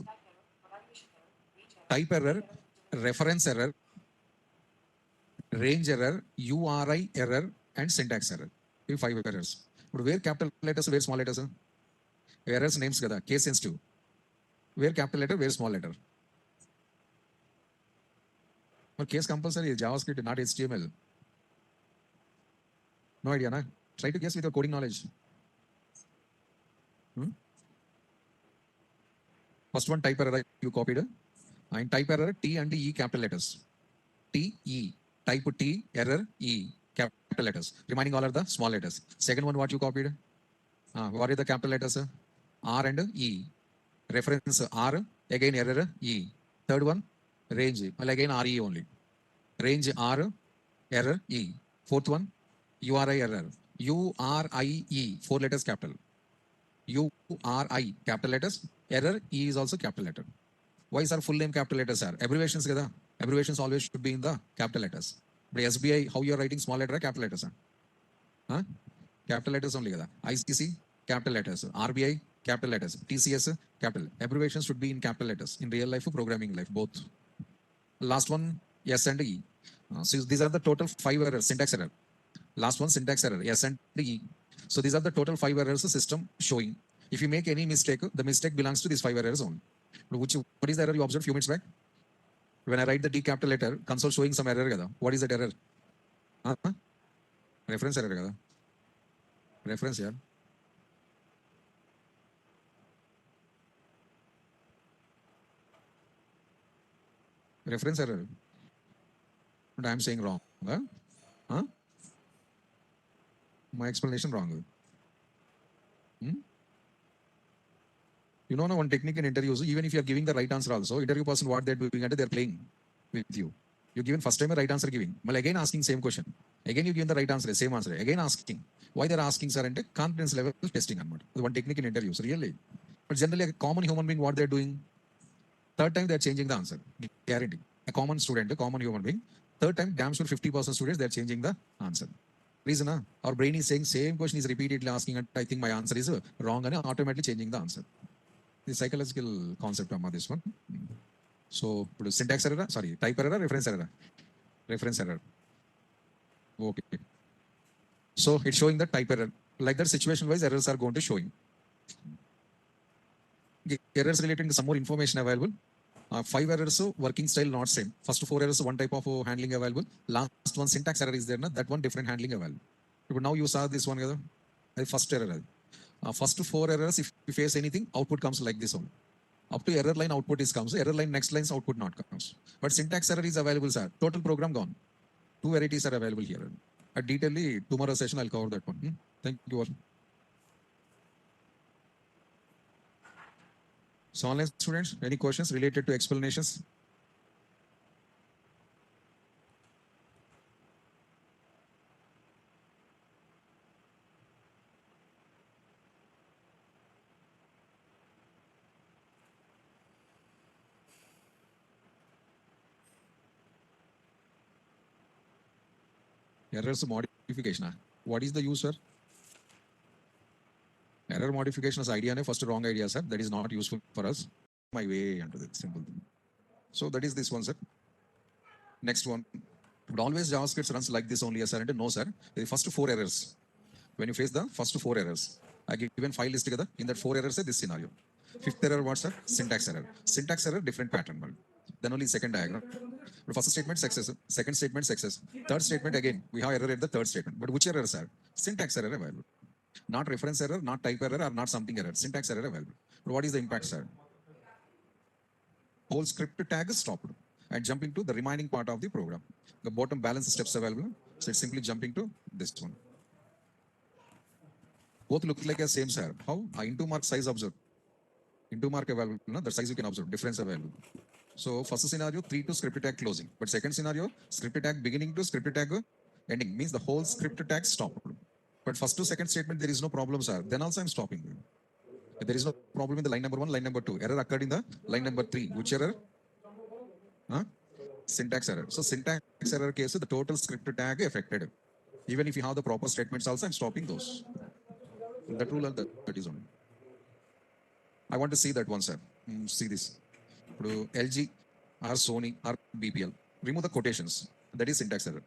Type error, reference error, range error, URI error, and syntax error. 5 errors. But where capital letters, where small letters? Errors names, case sensitive. Where capital letter, where small letter? But case compulsory is JavaScript, not HTML. No idea, na? Try to guess with your coding knowledge. First one, type error you copied. And type error, T and E capital letters. T, E. Type T, error, E. Capital letters. Remaining all are the small letters. Second one, what you copied? What are the capital letters? R and E. Reference R, again error, E. Third one, range, well again RE only. Range R, error, E. Fourth one, URI error. URIE, 4 letters capital. URI, capital letters. Error, E is also capital letter. Why is our full name capital letters, sir? Abbreviations, kada? Abbreviations always should be in the capital letters. But SBI, how you are writing small letter, capital letters, sir? Capital letters only, kada? ICC, capital letters. RBI, capital letters. TCS, capital. Abbreviations should be in capital letters. In real life or programming life, both. Last one, S and E. So these are the total 5 errors, syntax error. Last one, syntax error, S and E. So these are the total 5 errors the system showing. If you make any mistake, the mistake belongs to these 5 errors only. What is the error you observed few minutes back? When I write the D capital letter, console showing some error kada. What is that error? Huh? Reference error kada. Reference, yeah. Reference error. But I am saying wrong. Huh? Huh? My explanation wrong. Hmm? You know, one technique in interviews, even if you are giving the right answer also, interview person, what they're doing, and they're playing with you. You given first time a right answer giving. Well, again asking same question. Again you give the right answer, same answer. Again asking. Why they're asking, sir, and confidence level testing. One technique in interviews, really. But generally, a common human being, what they're doing, third time they're changing the answer. Guarantee. A common student, a common human being, third time, damn sure 50% students, they're changing the answer. Reason, our brain is saying same question is repeatedly asking, and I think my answer is wrong, and automatically changing the answer. The psychological concept of this one. So, syntax error, sorry, type error, reference error. Reference error. Okay. So, it's showing the type error. Like that, situation-wise, errors are going to showing. Errors related to some more information available. 5 errors, working style not same. First 4 errors, one type of handling available. Last one, syntax error is there, that one different handling available. But now you saw this one, the first error. First 4 errors, if you face anything, output comes like this one. Up to error line, output is comes. Error line, next line's output not comes. But syntax error is available, sir. Total program gone. 2 varieties are available here. At detail, tomorrow session, I'll cover that one. Thank you all. So, online students, any questions related to explanations? Errors modification. What is the use, sir? Error modification is idea, first wrong idea, sir. That is not useful for us. My way into the simple thing. So that is this one, sir. Next one. But always JavaScript runs like this only, sir. And no, sir. The first 4 errors. When you face the first 4 errors, I given 5 lists together. In that 4 errors, this scenario. 5th error, what, sir? Syntax error. Syntax error, different pattern. Then only second diagram. The first statement, success. Second statement, success. Third statement, again, we have error at the third statement. But which error, sir? Syntax error available. Not reference error, not type error, or not something error. Syntax error available. But what is the impact, sir? Whole script tag is stopped and jumping to the remaining part of the program. The bottom balance steps available. So it's simply jumping to this one. Both look like a same, sir. How? Into mark size observed. Into mark available. No, the size you can observe. Difference available. So first scenario, 3 to script tag closing. But second scenario, script tag beginning to script tag ending. Means the whole script tag stopped. But first to second statement, there is no problem, sir. Then also I'm stopping. There is no problem in the line number 1, line number 2. Error occurred in the line number 3. Which error? Huh? Syntax error. So syntax error case, the total script tag affected. Even if you have the proper statements also, I'm stopping those. That rule, that is on. I want to see that one, sir. See this. LG or Sony or BPL. Remove the quotations. That is syntax error.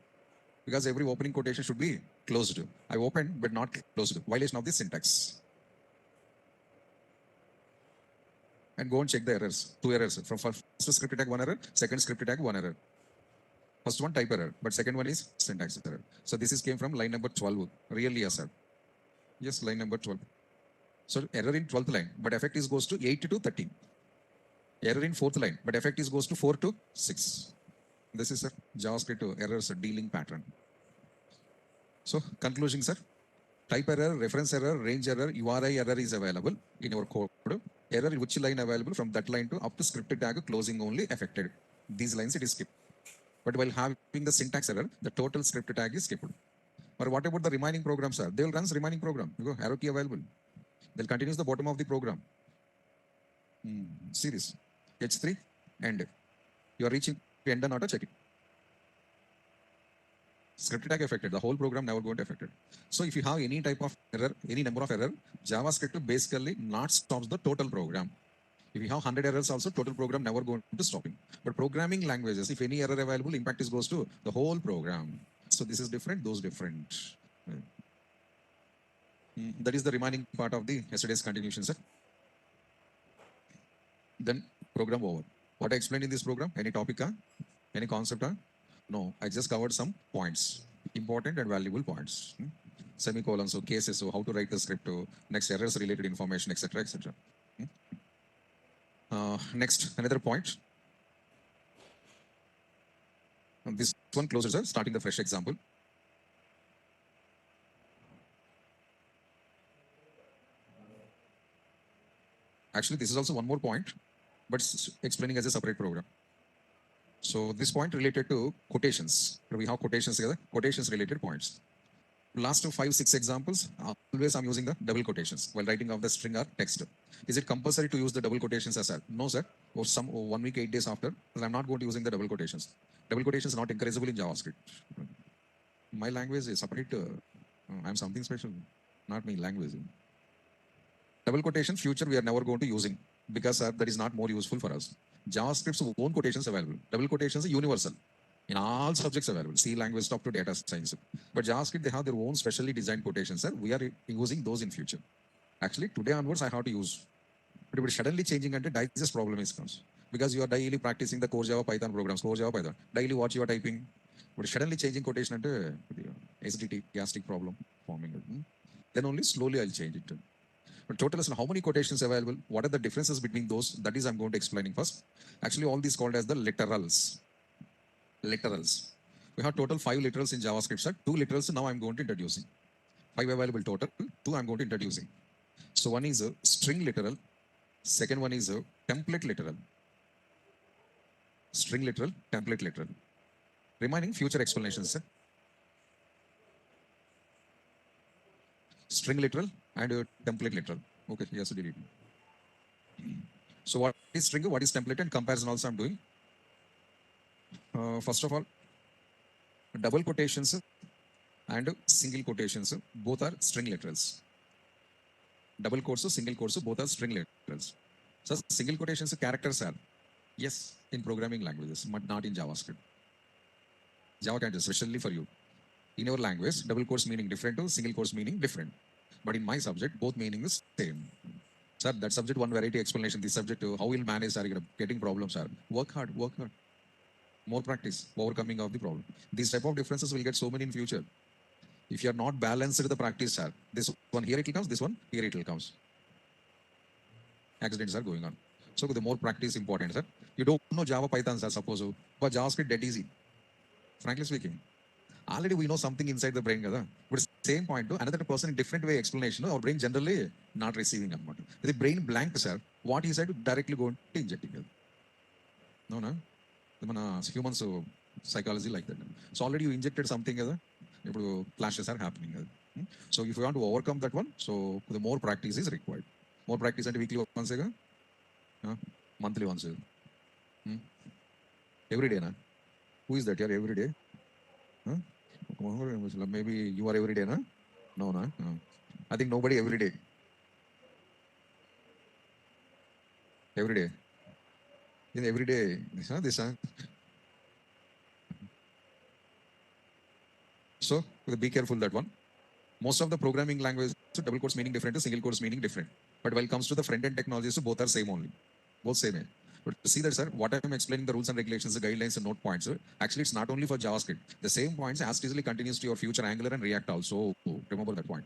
Because every opening quotation should be closed. I opened but not closed. Violation of the syntax. And go and check the errors. 2 errors. From first script tag 1 error, second script tag 1 error. First one type error, but second one is syntax error. So this is came from line number 12. Really, yes, sir. Yes, line number 12. So error in 12th line, but effect is goes to 8 to 13. Error in 4th line, but effect is goes to 4 to 6. This is, sir, JavaScript errors dealing pattern. So conclusion, sir. Type error, reference error, range error, URI error is available in your code. Error in which line available from that line to up to script tag closing only affected. These lines it is skipped. But while having the syntax error, the total script tag is skipped. Or what about the remaining programs, sir? They will run the remaining program. You go, arrow key available. They'll continue the bottom of the program. See this. H3, end. You are reaching end and auto check it. Script tag affected. The whole program never going to affected. So if you have any type of error, any number of error, JavaScript basically not stops the total program. If you have 100 errors also, total program never going to stopping. But programming languages, if any error available, impact is goes to the whole program. So this is different, those different. That is the remaining part of the yesterday's continuation, sir. then program over. What I explained in this program? Any topic? Any concept? No, I just covered some points, important and valuable points. Semicolons, so cases, so how to write the script, next errors related information, etc., etc. Next, another point. This one closer, sir, starting the fresh example. Actually, this is also one more point, but explaining as a separate program. So this point related to quotations. We have quotations together, quotations related points. Last 5-6 examples, always I'm using the double quotations while writing off the string or text. Is it compulsory to use the double quotations as well? No, sir. Or 1 week, 8 days after, I'm not going to using the double quotations. Double quotations are not encourageable in JavaScript. My language is separate. I'm something special, not me language. Double quotation future we are never going to using because that is not more useful for us. JavaScript's own quotations available. Double quotations are universal in all subjects available. C language top to data science. But JavaScript they have their own specially designed quotations. Sir, we are using those in future. Actually, today onwards I have to use. But if suddenly changing and digest problem is comes because you are daily practicing the core Java Python programs, core Java Python. Daily what you are typing. But suddenly changing quotation and SDT gastric problem forming. Then only slowly I'll change it. But total is how many quotations available? What are the differences between those? That is I'm going to explaining first. Actually, all these called as the literals. Literals. We have total 5 literals in JavaScript. Sir. 2 literals now I'm going to introducing. 5 available total. 2 I'm going to introducing. So one is a string literal. Second one is a template literal. String literal, template literal. Remaining future explanations. Sir. String literal and template literal. Okay, yes, delete. So what is string, what is template, and comparison also I'm doing. First of all, double quotations and single quotations, both are string literals. Double quotes, single quotes, both are string literals. So single quotations characters are, yes, in programming languages, but not in JavaScript. Java can especially for you. In your language, double quotes meaning different to single quotes meaning different. But in my subject, both meaning is same. Sir, that subject one variety explanation. This subject, how will manage are getting problems are. Work hard, work hard. More practice, overcoming of the problem. These type of differences will get so many in future. If you are not balanced with the practice, sir, this one here it comes, this one here it will comes. Accidents are going on. So the more practice important, sir. You don't know Java, Python, sir, suppose, but JavaScript that easy. Frankly speaking. Already we know something inside the brain, kada? But same point, another person in different way explanation, our brain generally not receiving. The brain blank, sir, what he said directly going to injecting it. No, no. Humans psychology like that. So already you injected something, flashes are happening. So if you want to overcome that one, so the more practice is required. More practice and weekly once again, monthly once. Every day, na? Who is that here every day? Huh? Maybe you are every day, na? No, na? No. I think nobody every day. Every day. In every day, this. So be careful that one. Most of the programming language, so double quotes meaning different, single quotes meaning different. But when it comes to the front-end technologies, so both are same only. Both same. But see that, sir, what I'm explaining, the rules and regulations, the guidelines and note points, actually it's not only for JavaScript. The same points as easily continues to your future Angular and React also. Remember that point.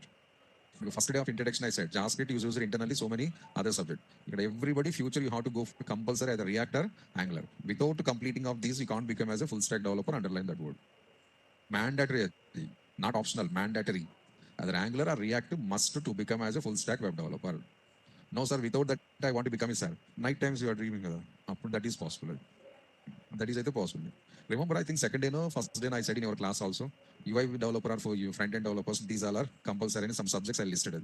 The first day of introduction, I said, JavaScript is used internally so many other subjects. Everybody future, you have to go for compulsory either React or Angular. Without completing of these, you can't become as a full stack developer, underline that word. Mandatory, not optional, mandatory. Either Angular or React must to become as a full stack web developer. No, sir, without that, I want to become a sir. Night times you are dreaming. That is possible. That is either possible. Remember, I think second day, no, first day I said in your class also, UI developer are for you, front-end developers, these all are compulsory and some subjects are listed.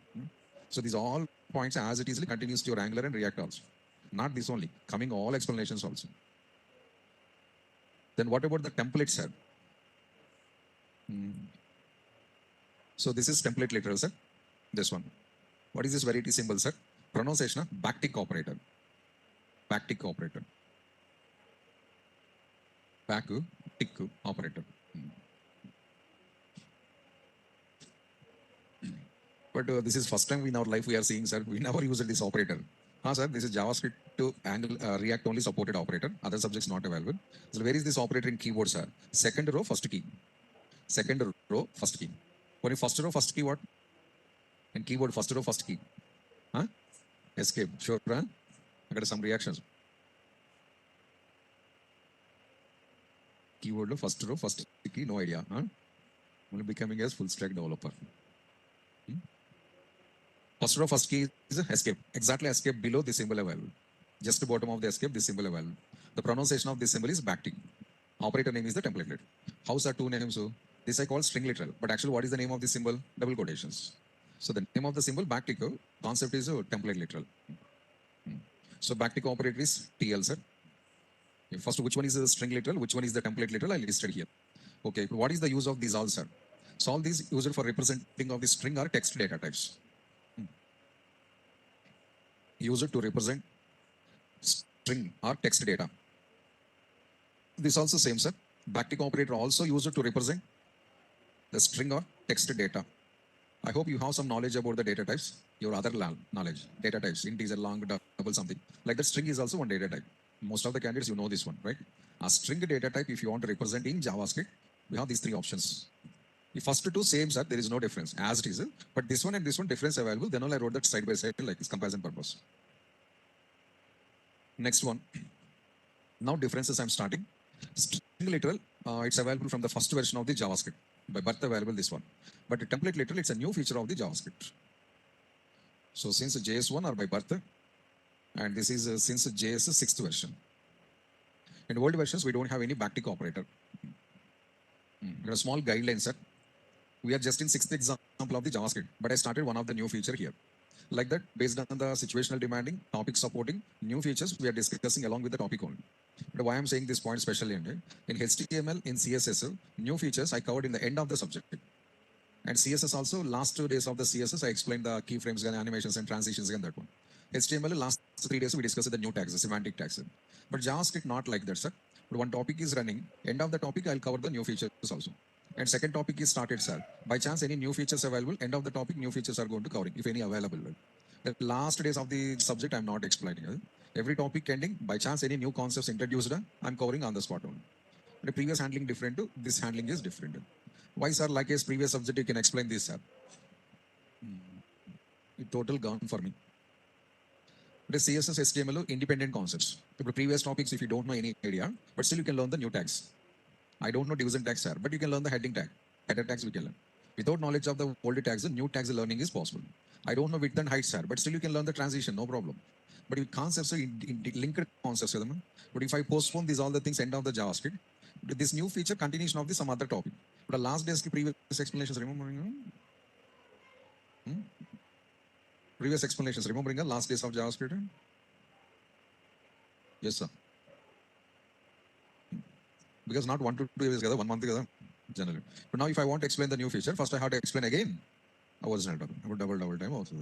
So these all points as it easily continues to your Angular and React also. Not this only, coming all explanations also. Then what about the templates, sir? So this is template literal, sir. This one. What is this variety symbol, sir? Pronunciation, backtick operator. Backtick operator. Back tick operator. But this is first time in our life we are seeing, sir. We never used this operator. Sir, this is JavaScript React only supported operator. Other subjects not available. So where is this operator in keyboard, sir? Second row, first key. Second row, first key. For first row, first key what? In keyboard, first row, first key. Huh? Escape. Sure, huh? I got some reactions. Keyboard, first row, first key, no idea. Huh? Only becoming as full stack developer. First row, first key is escape. Exactly escape below the symbol available. Just the bottom of the escape, this symbol available. The pronunciation of this symbol is backtick. Operator name is the template literal. How's are two names? So this I call string literal. But actually, what is the name of the symbol? Double quotations. So the name of the symbol backtick concept is template literal. So backtick operator is TL, sir. First, which one is the string literal? Which one is the template literal? I listed here. Okay, what is the use of these all, sir? So all these used for representing of the string or text data types. Used to represent string or text data. This also same, sir. Backtick operator also used to represent the string or text data. I hope you have some knowledge about the data types. Your other knowledge, data types, integer, long, double, something. Like that string is also one data type. Most of the candidates, you know this one, right? A string data type, if you want to represent in JavaScript, we have these three options. The first two same, sir, there is no difference as it is. But this one and this one difference available. Then only I wrote that side by side like this comparison purpose. Next one. Now differences I'm starting. String literal, it's available from the first version of the JavaScript. By birth available this one. But the template literal, it's a new feature of the JavaScript. So since JS1 or by birth, and this is since JS 6th version. In old versions, we don't have any backtick operator. A small guideline, sir. We are just in 6th example of the JavaScript, but I started one of the new feature here. Like that, based on the situational demanding, topic supporting, new features we are discussing along with the topic only. But why I'm saying this point especially in HTML, in CSS, new features I covered in the end of the subject. And CSS also, last 2 days of the CSS, I explained the keyframes and animations and transitions and that one. HTML, last 3 days, we discussed the new tags, the semantic tags. But JavaScript, not like that, sir. But one topic is running. End of the topic, I'll cover the new features also. And second topic is started, sir. By chance, any new features available, end of the topic, new features are going to covering, if any available. The last days of the subject, I'm not explaining. Every topic ending, by chance, any new concepts introduced, I'm covering on the spot only. The previous handling different, this handling is different. Why, sir? Like as previous subject, you can explain this, sir. Total gone for me. The CSS, HTML, independent concepts. The previous topics, if you don't know any idea, but still you can learn the new tags. I don't know division tags, sir, but you can learn the heading tag. Header tags we can learn. Without knowledge of the old tags, the new tags learning is possible. I don't know width and height, sir, but still you can learn the transition, no problem. But with concepts, linked concepts, but if I postpone these all the things end of the JavaScript, this new feature continuation of the some other topic. But the last day's previous explanations, remembering? Previous explanations, remembering the last days of JavaScript? Yes, sir. Because not 1 to 2 days together, 1 month together, generally. But now if I want to explain the new feature, first I have to explain again original topic. I would double time also.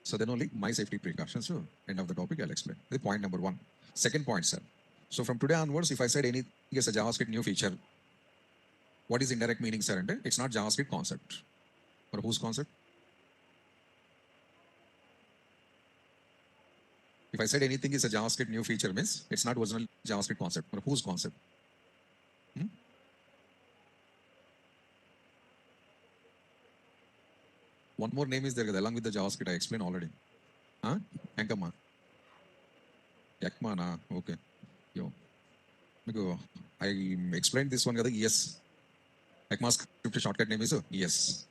So then only my safety precautions. So end of the topic, I'll explain. The point number 1. Second point, sir. So from today onwards, if I said anything is a JavaScript new feature, what is indirect meaning, sir? It's not JavaScript concept. Or whose concept? If I said anything is a JavaScript new feature means it's not original JavaScript concept. Or whose concept? One more name is there along with the JavaScript. I explained already. Huh? Ankama. Yakmana. Okay. Yo. I explained this one. Yes. ECMAScript shortcut name is yes.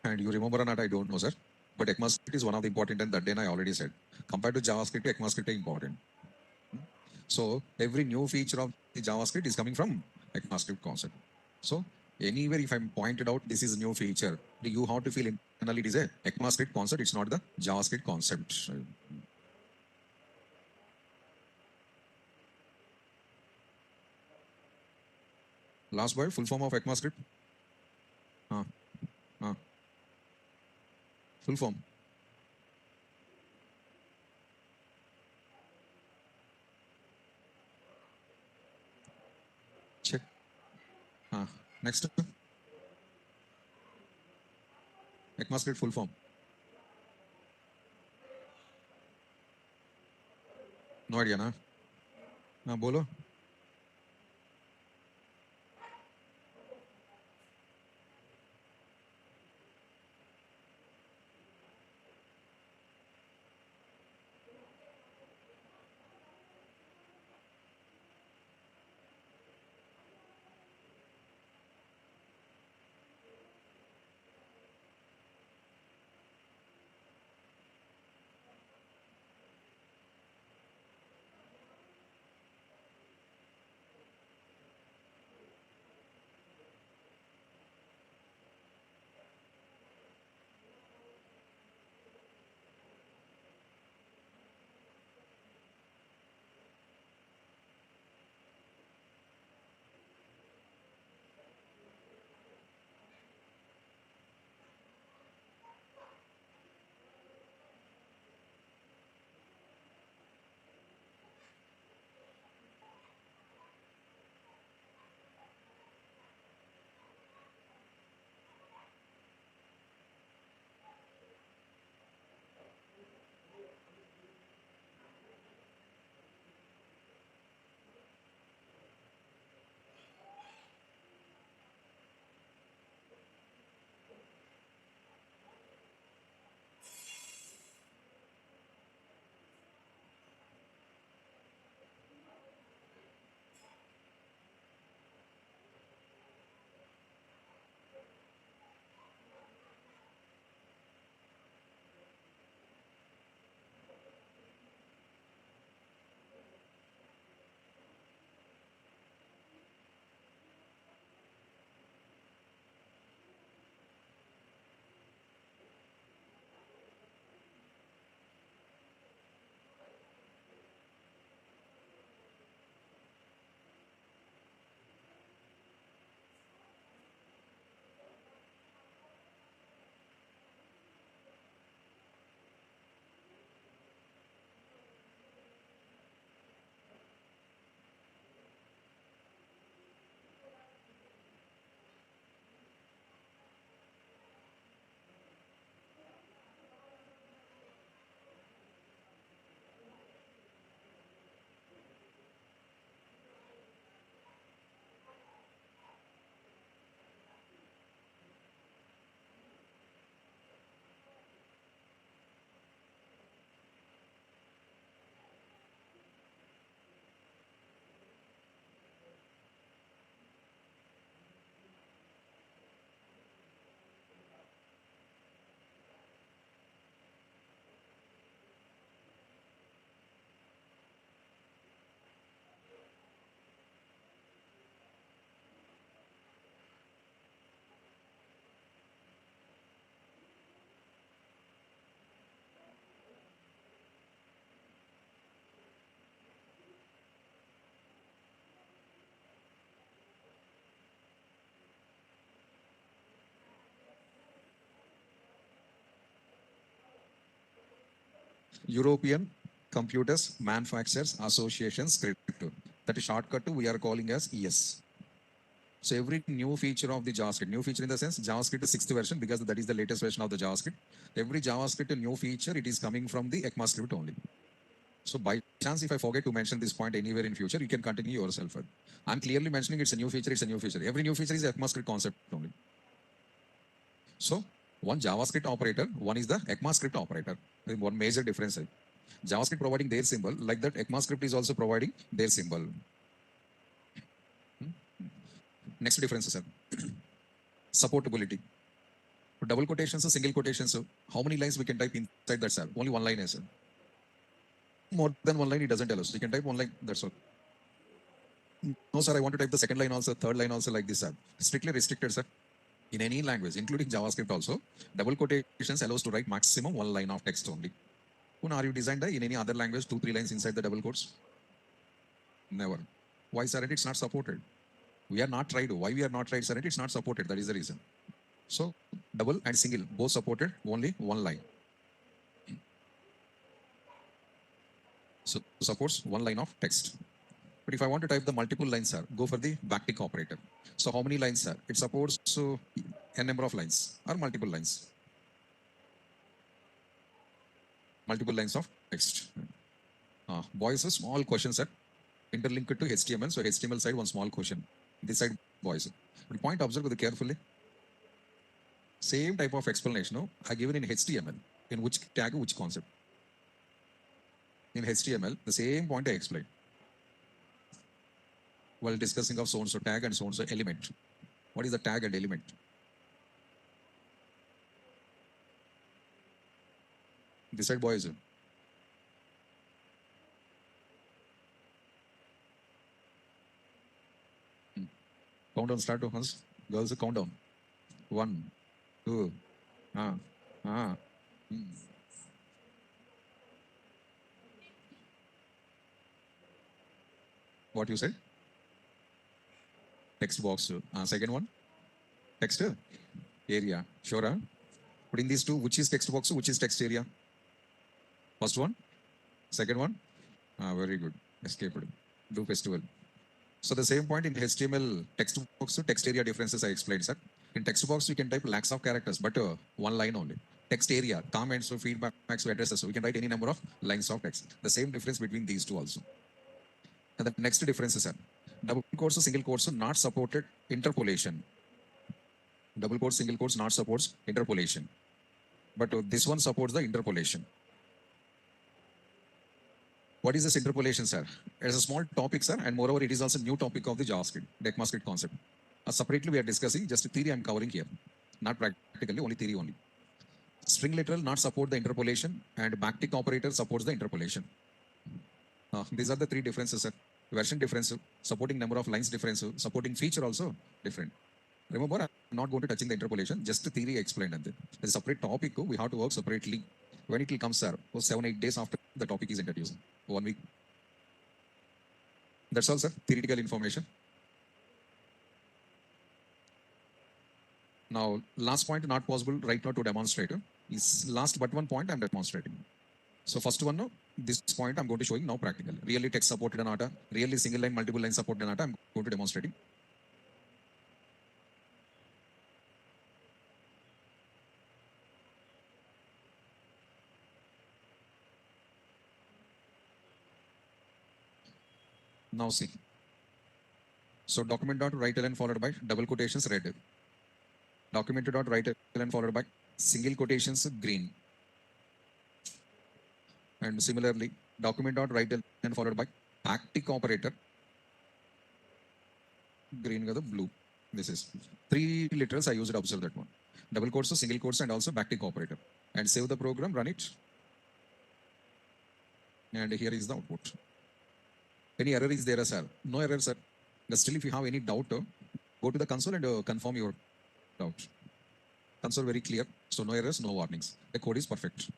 And you remember or not, I don't know, sir. But ECMAScript is one of the important, and that day I already said. Compared to JavaScript, ECMAScript is important. So every new feature of the JavaScript is coming from ECMAScript concept. So anywhere if I'm pointed out this is a new feature, you have to feel internally it is a ECMAScript concept, it's not the JavaScript concept. Last word, full form of ECMAScript. Full form. Check. Next. ECMAScript full form. No idea ना. हाँ बोलो. European Computers Manufacturers Association script. That is shortcut to we are calling as ES. So every new feature of the JavaScript, new feature in the sense JavaScript is 6th version because that is the latest version of the JavaScript. Every JavaScript new feature, it is coming from the ECMAScript only. So by chance, if I forget to mention this point anywhere in future, you can continue yourself. I'm clearly mentioning it's a new feature, it's a new feature. Every new feature is ECMAScript concept only. So one JavaScript operator, one is the ECMAScript operator. One major difference. JavaScript providing their symbol, like that ECMAScript is also providing their symbol. Next difference, sir. Supportability. Double quotations, single quotations. How many lines we can type inside that, sir? Only one line, sir. More than one line, it doesn't tell us. You can type one line, that's all. No, sir, I want to type the second line also, third line also like this, sir. Strictly restricted, sir. In any language, including JavaScript also, double quotations allows to write maximum one line of text only. When are you designed in any other language, 2-3 lines inside the double quotes? Never. Why, sir? It's not supported. We are not tried. Why we are not tried, sir? It's not supported. That is the reason. So double and single, both supported, only one line. So supports one line of text. But if I want to type the multiple lines, sir, go for the backtick operator. So how many lines, sir? It supports n number of lines or multiple lines. Multiple lines of text. Boys, a small question, sir. Interlinked to HTML. So HTML side, one small question. This side, boys. But point observe with carefully. Same type of explanation, no? I given in HTML. In which tag, which concept? In HTML, the same point I explained. While discussing of so-and-so tag and so-and-so element. What is the tag and element? This side, boys. Countdown start to Hans. Girls, countdown. 1, 2. Ah. Ah. Hmm. What you said? Text box. Second one? Text area. Sure, huh? Putting these two, which is text box, which is text area? First one? Second one? Very good. Escaped. Do festival. So the same point in HTML text box to text area differences I explained, sir. In text box, we can type lakhs of characters, but one line only. Text area, comments, so feedbacks, so addresses. So we can write any number of lines of text. The same difference between these two also. And the next difference is, sir, double quotes or single quotes not supported interpolation. Double quotes, single quotes not supports interpolation. But this one supports the interpolation. What is this interpolation, sir? It's a small topic, sir, and moreover, it is also a new topic of the JavaScript, ECMAScript concept. Separately, we are discussing just theory I'm covering here, not practically, only theory only. String literal not support the interpolation, and backtick operator supports the interpolation. These are the three differences, sir. Version difference, supporting number of lines difference, supporting feature also different. Remember, I'm not going to touching the interpolation, just the theory explained. And it's a separate topic, we have to work separately. When it will come, sir, 7-8 days after the topic is introduced. 1 week. That's all, sir. Theoretical information. Now, last point not possible right now to demonstrate is last but one point I'm demonstrating. So first one, no, this point I'm going to show you now practical. Really text supported data, really single line, multiple line supported data, I'm going to demonstrating. Now see. So document dot write ln followed by double quotations red. Document dot write ln followed by single quotations green. And similarly, document dot write ln followed by backtick operator green the blue. This is 3 literals I used, observe that one. Double quotes, so single quotes, and also backtick operator. And save the program, run it. And here is the output. Any error is there, sir? No error, sir. But still, if you have any doubt, go to the console and confirm your doubt. Console very clear. So no errors, no warnings. The code is perfect.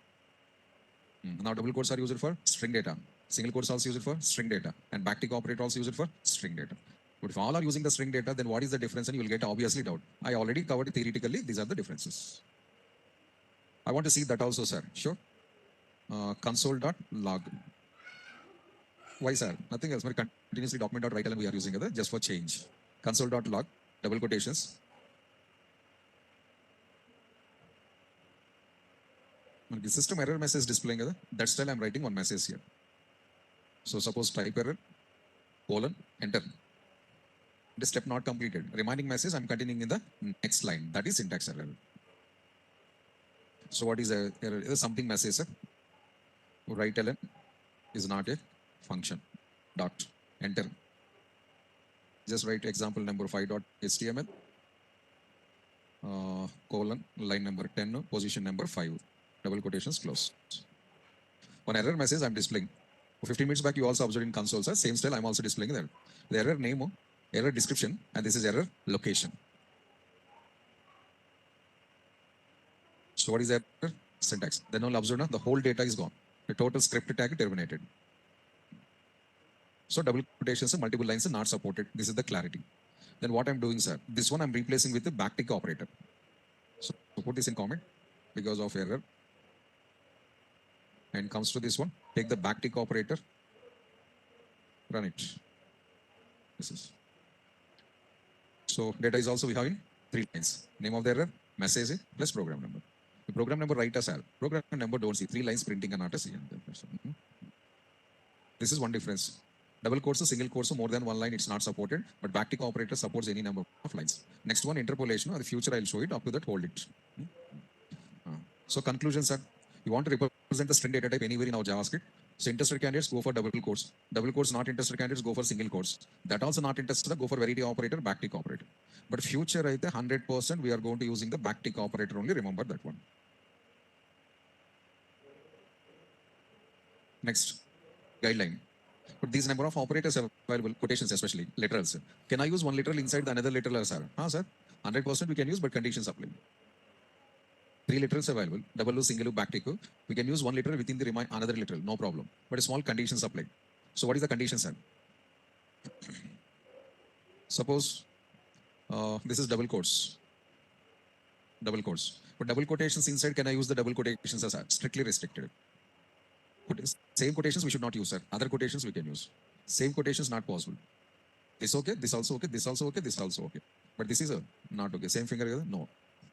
Now double quotes are used for string data. Single quotes also used for string data. And backtick operator also used for string data. But if all are using the string data, then what is the difference? And you will get obviously doubt. I already covered it theoretically. These are the differences. I want to see that also, sir. Sure. Console.log. Why, sir? Nothing else. Continuously document.write ln we are using it just for change. Console.log, double quotations. The system error message displaying it. That's why I'm writing one message here. So suppose type error, colon, enter. The step not completed. Remaining message I'm continuing in the next line. That is syntax error. So what is a error? Is something message, sir? Write ln is not a function. Dot. Enter. Just write example number 5.html. Colon, line number 10, position number 5. Double quotations close. One error message I'm displaying. 15 minutes back, you also observed in console, sir. Same style, I'm also displaying there. The error name, error description, and this is error location. So what is error? Syntax. Then all observe, the whole data is gone. The total script tag terminated. So double quotations, multiple lines are not supported. This is the clarity. Then what I'm doing, sir? This one I'm replacing with the backtick operator. So put this in comment because of error. And comes to this one. Take the backtick operator. Run it. This is. So data is also we have in 3 lines. Name of the error, message plus program number. The program number write as L. Program number don't see 3 lines printing and not a C. This is one difference. Double quotes, single quotes, more than one line, it's not supported, but backtick operator supports any number of lines. Next one, interpolation. In the future, I'll show it. Up to that, hold it. So conclusion, sir. You want to represent the string data type anywhere in our JavaScript. So interested candidates go for double quotes. Double quotes not interested candidates go for single quotes. That also not interested go for variety operator, backtick operator. But future, I think 100% we are going to using the backtick operator only. Remember that one. Next, guideline. But these number of operators are available, quotations especially, literals. Can I use one literal inside the another literal, sir? Sir, 100% we can use, but conditions apply. 3 literals available, double loop, single loop, backtick. We can use one literal within the another literal, no problem. But small conditions apply. So what is the condition, sir? Suppose this is double quotes. Double quotes. But double quotations inside, can I use the double quotations as strictly restricted? Same quotations we should not use, sir. Other quotations we can use. Same quotations not possible. This okay, this also okay, this also okay, this also okay. But this is not okay. Same finger, no.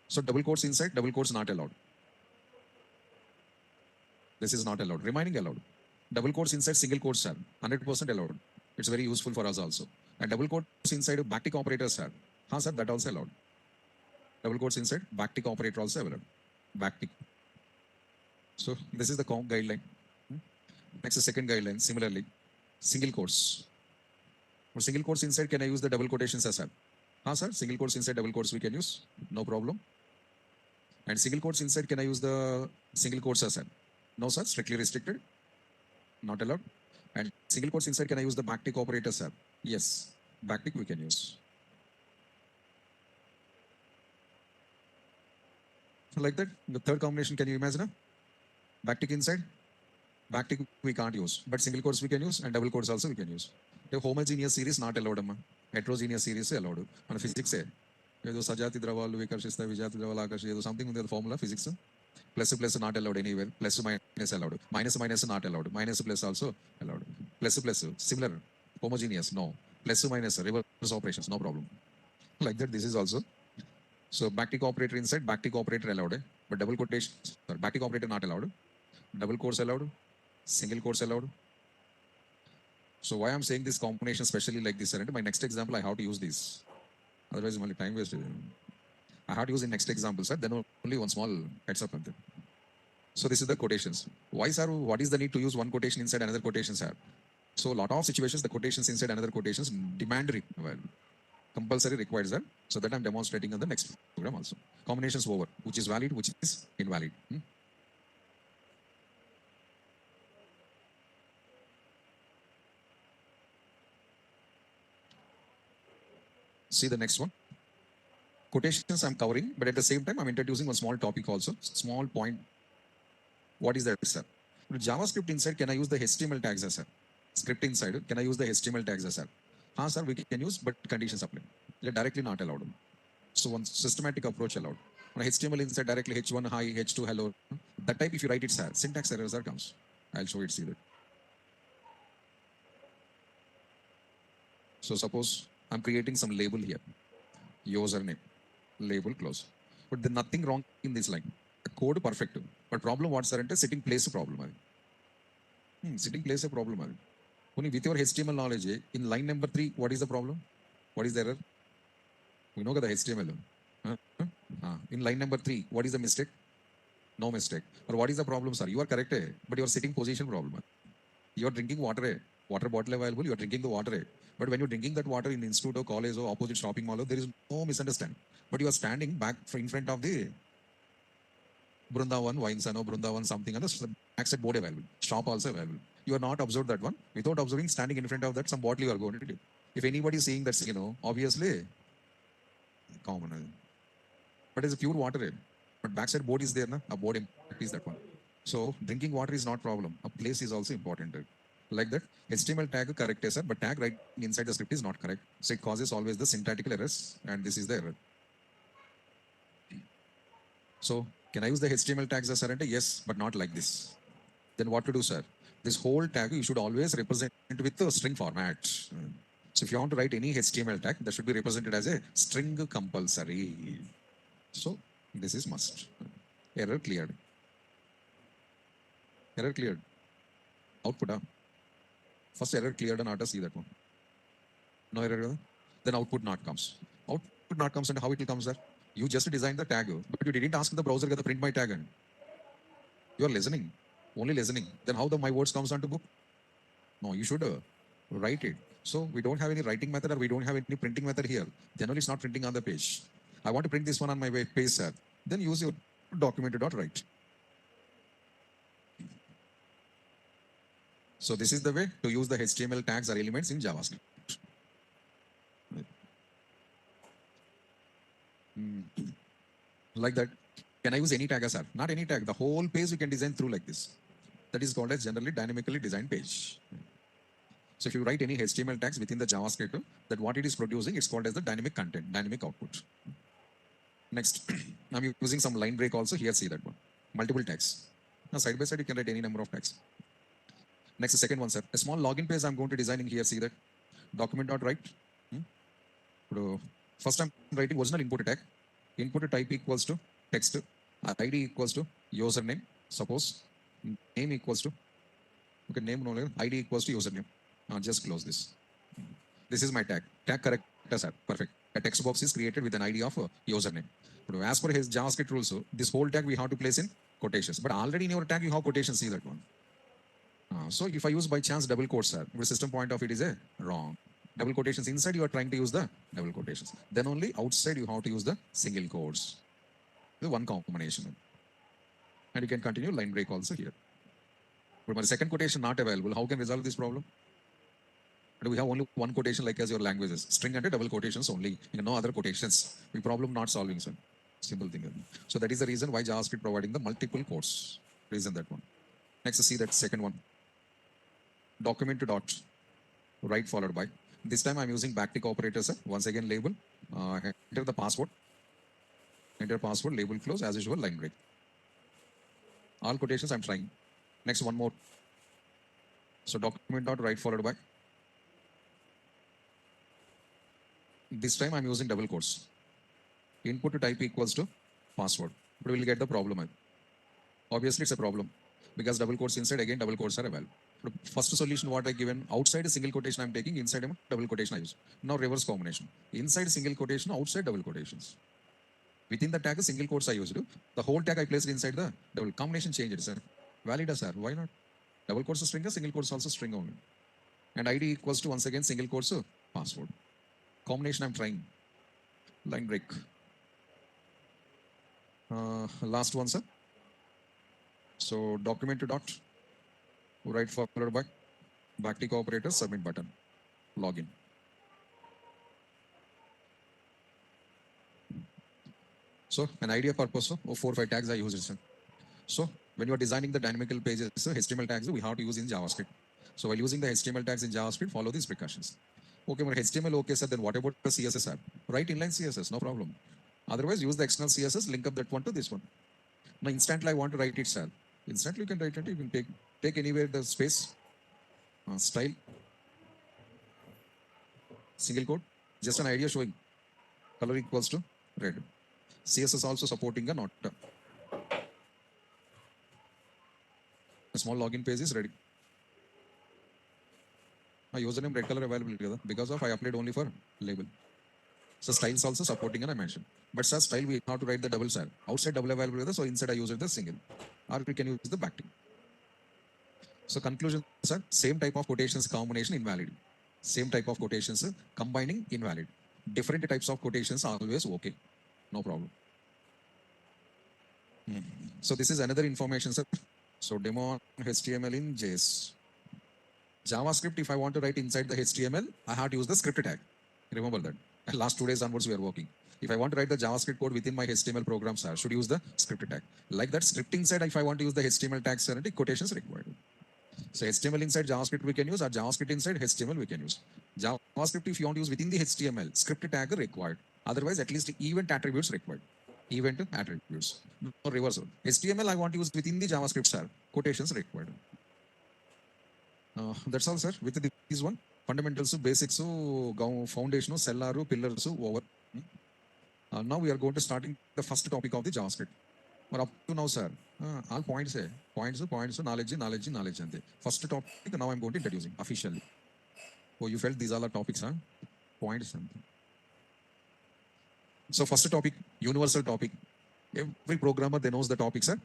So double quotes inside, double quotes not allowed. This is not allowed. Remaining allowed. Double quotes inside, single quotes, sir. 100% allowed. It's very useful for us also. And double quotes inside backtick operators, sir. Sir, that also allowed. Double quotes inside, backtick operator also allowed. Backtick. So this is the comp guideline. Next, the second guideline. Similarly, single quotes. For single quotes inside, can I use the double quotations as well? Sir, single quotes inside, double quotes we can use. No problem. And single quotes inside, can I use the single quotes as well? No, sir, strictly restricted. Not allowed. And single quotes inside, can I use the backtick operator, sir? Yes, backtick we can use. So like that, the third combination, can you imagine? Backtick inside, backtick we can't use, but single quotes we can use, and double quotes also we can use. The homogeneous series not allowed, heterogeneous series allowed. On physics, Sajati Draval, Vikarshista, Vijati Draval, something in the formula physics. Plus plus not allowed anywhere. Plus minus allowed. Minus minus not allowed. Minus plus also allowed. Plus similar. Homogeneous, no. Plus minus reverse operations, no problem. Like that, this is also. So backtick operator inside, backtick operator allowed. But double quotation, sorry, backtick operator not allowed. Double quotes allowed. Single quotes allowed. So why I'm saying this combination, especially like this, my next example, I have to use this. Otherwise, only time wasted. I have to use in next example, sir. Then only one small heads up. So this is the quotations. Why, sir? What is the need to use one quotation inside another quotation, sir? So a lot of situations, the quotations inside another quotations demand compulsory required, sir. So that I'm demonstrating on the next program also. Combinations over, which is valid, which is invalid. See the next one. Quotations I'm covering, but at the same time, I'm introducing one small topic also. Small point. What is that, sir? JavaScript inside, can I use the HTML tags as sir? Script inside, can I use the HTML tags as sir? Sir, we can use, but conditions apply. They're directly not allowed. So one systematic approach allowed. On HTML inside, directly H1 hi, H2 hello. That type, if you write it, sir, syntax errors are comes. I'll show it, see that. So suppose I'm creating some label here. Username, label, close. But there's nothing wrong in this line. The code perfect. But problem what's there? Sitting place a problem. Sitting place a problem. Only with your HTML knowledge, in line number 3, what is the problem? What is the error? We know the HTML. In line number 3, what is the mistake? No mistake. Or what is the problem, sir? You are correct, but your sitting position problem. You are drinking water, water bottle available, you are drinking the water. But when you're drinking that water in institute or college or opposite shopping mall, there is no misunderstanding. But you are standing back in front of the Brundavan, Wine or Brundavan something, and the backside board available. Shop also available. You are not observed that one. Without observing, standing in front of that, some bottle you are going to do. If anybody is seeing that, obviously, common. But it's a pure water. But backside board is there, na? A board is that one. So drinking water is not problem. A place is also important. Like that, HTML tag correct, sir, but tag right inside the script is not correct. So it causes always the syntactical errors, and this is the error. So can I use the HTML tags as surrender? Yes, but not like this. Then what to do, sir? This whole tag you should always represent with the string format. So if you want to write any HTML tag, that should be represented as a string compulsory. So this is must. Error cleared. Error cleared. Output. First error cleared and not see that one. No error. Then output not comes. Output not comes and how it will come, sir? You just designed the tag, but you didn't ask the browser to print my tag. And you are listening, only listening. Then how the my words comes onto book? No, you should write it. So we don't have any writing method or we don't have any printing method here. Generally, it's not printing on the page. I want to print this one on my page, sir. Then use your document.write. So this is the way to use the HTML tags or elements in JavaScript. Like that. Can I use any tag, sir? Not any tag. The whole page you can design through like this. That is called as generally dynamically designed page. So if you write any HTML tags within the JavaScript, that what it is producing, it's called as the dynamic content, dynamic output. Next, I'm using some line break also. Here, see that one. Multiple tags. Now, side by side, you can write any number of tags. Next, the second one, sir. A small login page I'm going to design in here. See that. Document.write. First, I'm writing original input tag. Input type equals to text. ID equals to username. Suppose name equals to, okay, name no, ID equals to username. Just close this. This is my tag. Tag correct, sir. Perfect. A text box is created with an ID of username. But as per his JavaScript rules, so this whole tag we have to place in quotations. But already in your tag you have quotations. See that one. So if I use by chance double quotes, sir, the system point of it is a wrong. Double quotations inside you are trying to use the double quotations. Then only outside you have to use the single quotes. The one combination. And you can continue line break also here. But my second quotation not available. How can resolve this problem? And we have only one quotation like as your languages. String and double quotations only. No other quotations. We problem not solving, sir. Simple thing. So that is the reason why JavaScript providing the multiple quotes. Reason that one. Next, see that second one. Document to dot. Write followed by. This time I'm using backtick operator, sir. Once again label. Enter the password. Enter password. Label close. As usual, line break. All quotations I'm trying. Next, one more. So document dot write followed by. This time I'm using double quotes. Input to type equals to password. But we'll get the problem. Obviously, it's a problem because double quotes inside, again, double quotes are available. First solution, what I given outside a single quotation I'm taking, inside a double quotation I use. Now reverse combination. Inside single quotation, outside double quotations. Within the tag, a single quotes I used. The whole tag I placed inside the double combination changes, sir. Valid, sir. Why not? Double quotes string, single quotes also string only. And ID equals to once again single quotes password. Combination I'm trying. Line break. Last one, sir. So document to dot. Write followed by backtick operator, submit button. Login. So an idea purpose of 4 or 5 tags I use it, sir. So when you are designing the dynamical pages, HTML tags we have to use in JavaScript. So while using the HTML tags in JavaScript, follow these precautions. Okay, but HTML okay, sir. Then what about the CSS, sir? Write inline CSS, no problem. Otherwise, use the external CSS, link up that one to this one. Now instantly I want to write it, sir. Instantly you can write it. You can take anywhere the space, style, single quote. Just an idea showing color equals to red. CSS also supporting a not. A small login page is ready. My username red color available together because of I applied only for label. So styles also supporting and I mentioned. But sir, style we have to write the double style. Outside double available together, so inside I use the single. Or we can use the backtick. So conclusion, sir, same type of quotations combination invalid. Same type of quotations combining invalid. Different types of quotations are always okay. No problem. So this is another information, sir. So demo on HTML in JS. JavaScript, if I want to write inside the HTML, I have to use the script tag. Remember that. And last 2 days onwards we are working. If I want to write the JavaScript code within my HTML program, sir, should use the script tag. Like that, scripting side, if I want to use the HTML tag, sir, quotations required. So HTML inside JavaScript we can use, or JavaScript inside HTML we can use. JavaScript, if you want to use within the HTML, script tag required. Otherwise, at least event attributes required. Event attributes. No reversal. HTML I want to use within the JavaScript, sir. Quotations required. That's all, sir. With this one, fundamentals, basics, foundation, cellar, pillars, over. Now we are going to starting the first topic of the JavaScript. Or up to now, sir, all points, knowledge, and the first topic. Now I'm going to introducing officially. Oh, you felt these are the topics, huh? Points. So first topic, universal topic. Every programmer they knows the topic, sir.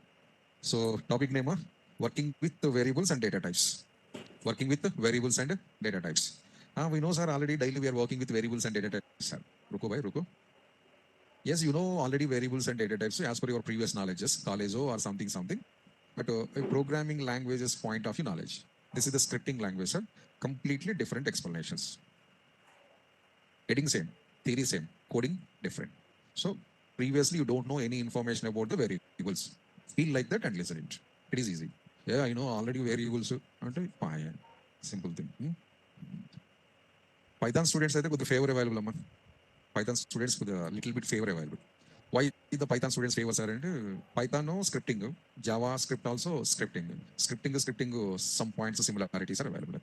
So topic name, working with the variables and data types. Working with the variables and data types. We know, sir, already daily we are working with variables and data types, sir. Ruko bhai, ruko. Yes, you know already variables and data types as per your previous knowledges, college or something. But a programming language's point of view knowledge. This is the scripting language, sir. Completely different explanations. Heading same, theory same, coding different. So previously you don't know any information about the variables. Feel like that and listen it. It is easy. Yeah, I know already variables. Simple thing. Python students అయితే కొద్దిగా favour available అమ్మా. Python students కొద్దిగా little bit favor available. Why the Python students favors are అంటే Python scripting, JavaScript also scripting. Scripting some points of similarities are available.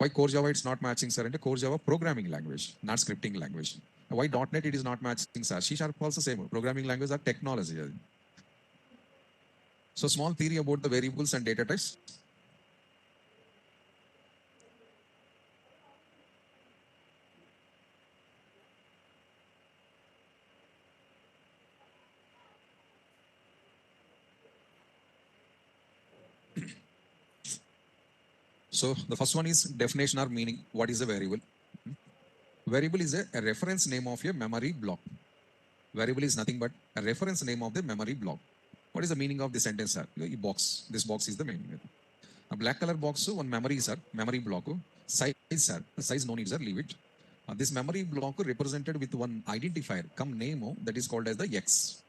Why core Java it's not matching sir అంటే core Java programming language, not scripting language. Why .NET it is not matching sir? C# also same programming language or technology. So small theory about the variables and data types. So the first one is definition or meaning. What is a variable? Variable is a reference name of a memory block. Variable is nothing but a reference name of the memory block. What is the meaning of the sentence, sir? Box. This box is the meaning. A black color box, one memory, sir. Memory block. Size, sir. Size no need, sir. Leave it. This memory block represented with one identifier, come name, that is called as the X.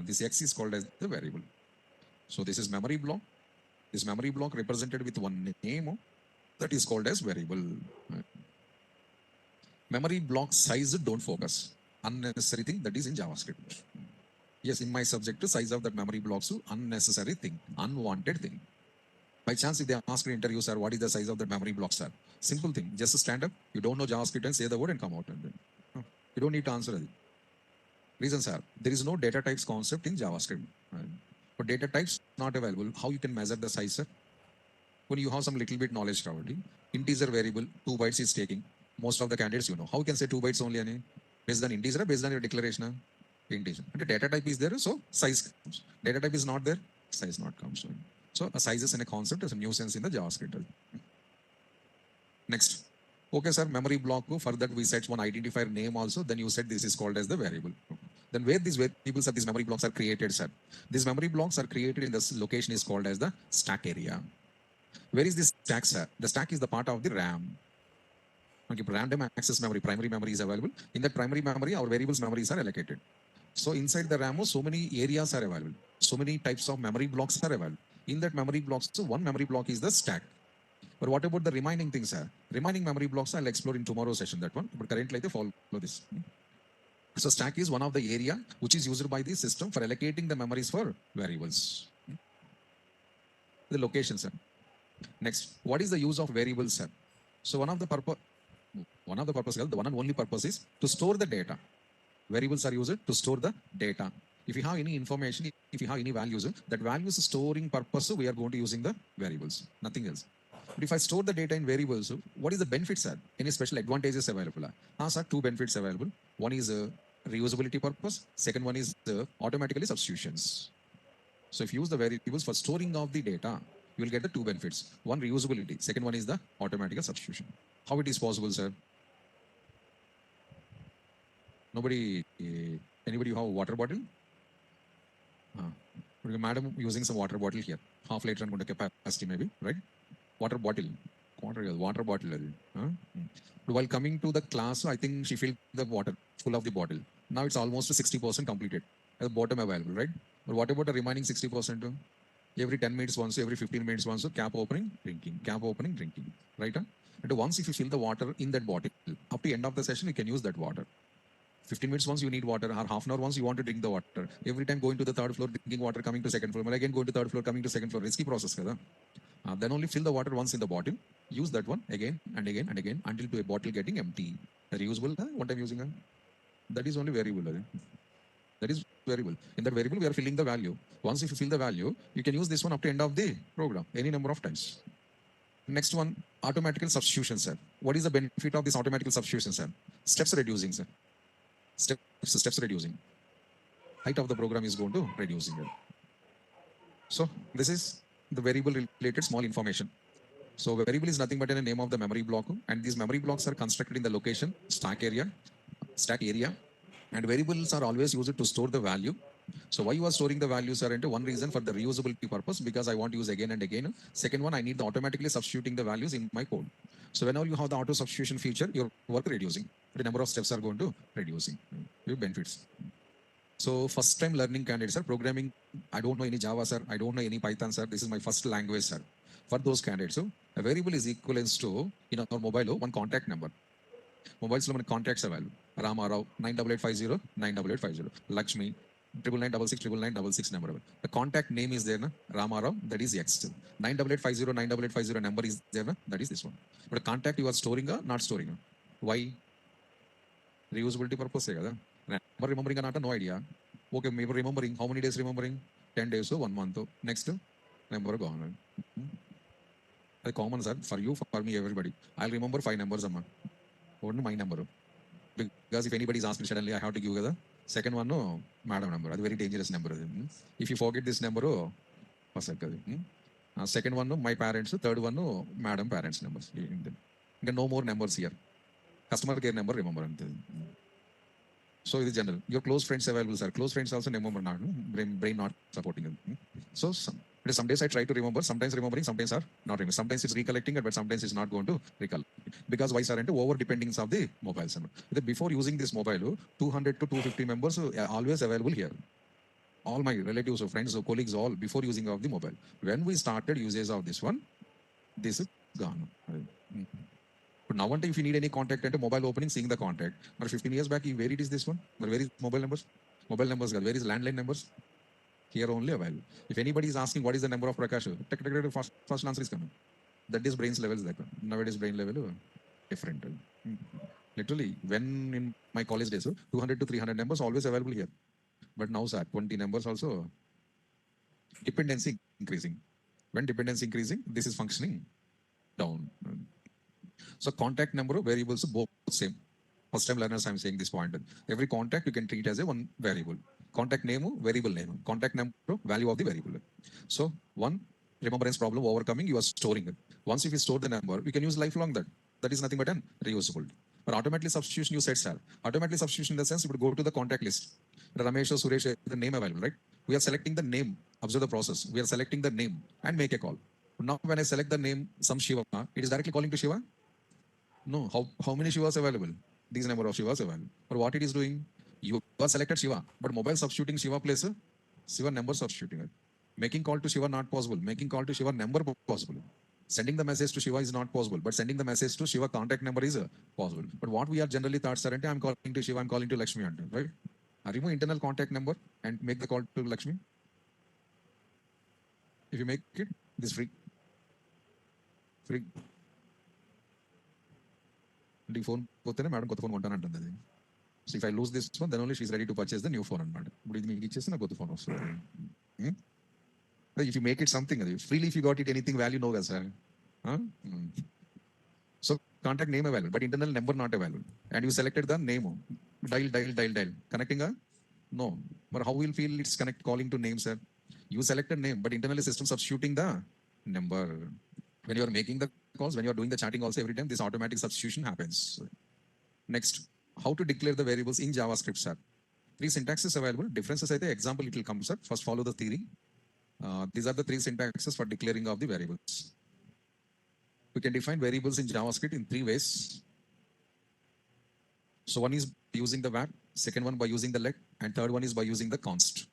This X is called as the variable. So this is memory block. This memory block represented with one name, that is called as variable. Memory block size, don't focus. Unnecessary thing that is in JavaScript. Yes, in my subject, size of that memory blocks, unnecessary thing, unwanted thing. By chance, if they ask an interview, sir, what is the size of the memory block, sir? Simple thing, just stand up, you don't know JavaScript and say the word and come out. And then, you don't need to answer it. Reason, sir, there is no data types concept in JavaScript. But data types not available. How you can measure the size, sir? When you have some little bit knowledge probably, integer variable, 2 bytes is taking. Most of the candidates, you know. How you can say 2 bytes only? Based on integer, based on your declaration? Integer. And the data type is there, so size comes. Data type is not there, size not comes. So a size is in a concept is a nuisance in the JavaScript. Next. Okay, sir, memory block. For that we set one identifier name also. Then you said this is called as the variable. Then where these variables or these memory blocks are created, sir? These memory blocks are created in this location is called as the stack area. Where is this stack, sir? The stack is the part of the RAM. Okay, random access memory, primary memory is available. In that primary memory, our variables memories are allocated. So inside the RAM, so many areas are available. So many types of memory blocks are available. In that memory blocks, so one memory block is the stack. But what about the remaining things, sir? Remaining memory blocks I'll explore in tomorrow's session, that one. But currently, they follow this. So stack is one of the area which is used by the system for allocating the memories for variables. The location, sir. Next, what is the use of variables, sir? So one of the purpose, the one and only purpose is to store the data. Variables are used to store the data. If you have any information, if you have any values, that values storing purpose, we are going to using the variables, nothing else. But if I store the data in variables, what is the benefits, sir? Any special advantages available? Sir, 2 benefits available. One is reusability purpose. Second one is automatically substitutions. So if you use the variables for storing of the data, you will get the 2 benefits. One, reusability. Second one is the automatic substitution. How it is possible, sir? Nobody, anybody have a water bottle? Madam using some water bottle here. Half liter and capacity maybe, right? Water bottle. Water bottle. While coming to the class, I think she filled the water, full of the bottle. Now it's almost 60% completed. At the bottom available, right? But what about the remaining 60%? Every 10 minutes once, every 15 minutes once, cap opening, drinking, right? And once if you fill the water in that bottle, up to end of the session, you can use that water. 15 minutes once you need water, or half an hour once you want to drink the water. Every time going to the third floor, drinking water, coming to second floor, but again going to third floor, coming to second floor. Risky process. Then only fill the water once in the bottle, use that one again and again and again until the bottle getting empty. Reusable, what I'm using? That is only variable. That is variable. In that variable, we are filling the value. Once if you fill the value, you can use this one up to end of the program, any number of times. Next one, automatical substitution, sir. What is the benefit of this automatical substitution, sir? Steps reducing, sir. Steps reducing. Height of the program is going to reducing it. So this is the variable related small information. So variable is nothing but a name of the memory block, and these memory blocks are constructed in the location, stack area, and variables are always used to store the value. So why you are storing the values are into one reason for the reusability purpose, because I want to use again and again. Second one, I need the automatically substituting the values in my code. So whenever you have the auto substitution feature, your work reducing. The number of steps are going to reducing. Your benefits. So first time learning candidates are programming. I don't know any Java, sir. I don't know any Python, sir. This is my first language, sir. For those candidates, so a variable is equivalent to in our mobile one contact number. Mobiles lo మన contacts available Ramarao 9850 Lakshmi 9996 number. The contact name is there, na? Ramarao, that is X. 9850 number is there, na? That is this one. But the contact you are storing, not storing. Why? Reusability purpose. Number remembering, no idea. Okay, maybe remembering. How many days remembering? 10 days, so 1 month. Next, number gone. The common, sir, for you, for me, everybody. I'll remember 5 numbers, amma. Only my number. Because if anybody is asking suddenly, I have to give the second one, no, madam number. That's a very dangerous number. If you forget this number, second one, no, my parents. Third one, no, madam parents numbers. No more numbers here. Customer care number, remember. So it is general. Your close friends available, sir. Close friends also remember not. Brain not supporting it. So some days I try to remember, sometimes remembering, sometimes are not remembering. Sometimes it's recollecting it, but sometimes it's not going to recollect. Because why, sir? Over dependence of the mobiles. Before using this mobile, 200 to 250 members are always available here. All my relatives, or friends, or colleagues, all before using of the mobile. When we started usage of this one, this is gone. But now, if you need any contact and mobile opening, seeing the contact. But 15 years back, where it is this one? But where is mobile numbers? Mobile numbers, where is landline numbers? Here only available. If anybody is asking what is the number of Prakash, first answer is coming. That is brain's levels. Nowadays, brain level different. Literally, when in my college days, 200 to 300 numbers always available here. But now, sir, 20 numbers also. Dependency increasing. When dependency increasing, this is functioning down. So contact number variables both same. First time learners, I'm saying this point. Every contact you can treat as a one variable. Contact name, variable name. Contact number, value of the variable. So one remembrance problem overcoming, you are storing it. Once if you store the number, you can use lifelong that. That is nothing but an reusable. But automatically substitution, you said, sir. Automatically substitution in the sense, you would go to the contact list. Ramesh or Suresh, the name available, right? We are selecting the name. Observe the process. We are selecting the name and make a call. Now, when I select the name, some Shiva, it is directly calling to Shiva. No, how many Shivas available? These number of Shivas available. But what it is doing, you are selected Shiva, but mobile substituting Shiva place, Shiva number substituting it. Making call to Shiva not possible. Making call to Shiva number possible. Sending the message to Shiva is not possible, but sending the message to Shiva contact number is possible. But what we are generally thought, sir, I'm calling to Shiva, I'm calling to Lakshmi, right? I remove internal contact number and make the call to Lakshmi. If you make it, this free. The phone, madam, phone. So if I lose this one, then only she's ready to purchase the new phone. Phone. If you make it something, freely if you got it, anything value, no, sir. So contact name available, but internal number not available. And you selected the name. Dial. Connecting a? No. But how will feel it's calling to name, sir? You selected name, but internally system substituting the number. When you are making the calls, when you are doing the chatting also every time, this automatic substitution happens. Next, how to declare the variables in JavaScript, sir. 3 syntaxes available. Differences, the example it will come, sir. First, follow the theory. These are the 3 syntaxes for declaring of the variables. We can define variables in JavaScript in 3 ways. So one is using the var, second one by using the let, and third one is by using the const.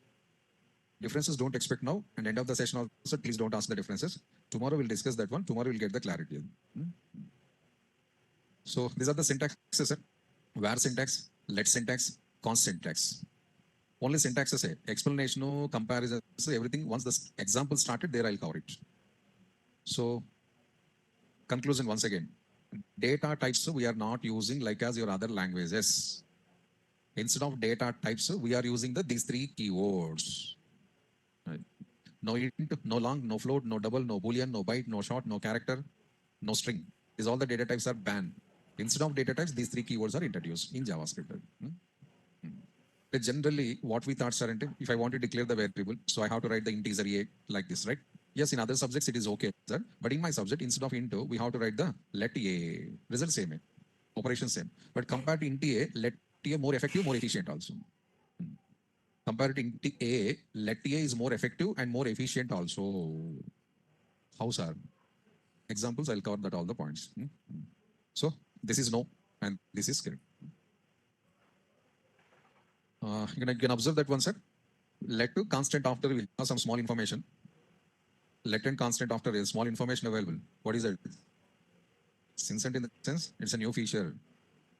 Differences don't expect now, and end of the session also, please don't ask the differences. Tomorrow we'll discuss that one. Tomorrow we'll get the clarity. So these are the syntaxes, sir. Var syntax, let syntax, const syntax. Only syntaxes, explanation, comparison, everything. Once the example started, there I'll cover it. So conclusion once again. Data types we are not using like as your other languages. Instead of data types, we are using these three keywords. Right. No int, no long, no float, no double, no boolean, no byte, no short, no character, no string. These all the data types are banned. Instead of data types, these three keywords are introduced in JavaScript. But generally, what we thought, sir, if I want to declare the variable, so I have to write the integer a like this, right? Yes, in other subjects it is okay, sir. But in my subject, instead of int, we have to write the let a. Result same, operation same. But compared to int a, let a more effective, more efficient also. Compared to int a, let a is more effective and more efficient also. How, sir? Examples, I'll cover that all the points. So this is no, and this is correct. You can observe that one, sir. Let to constant after we have some small information. Let and constant after is small information available. What is it? Syncent in the sense, it's a new feature.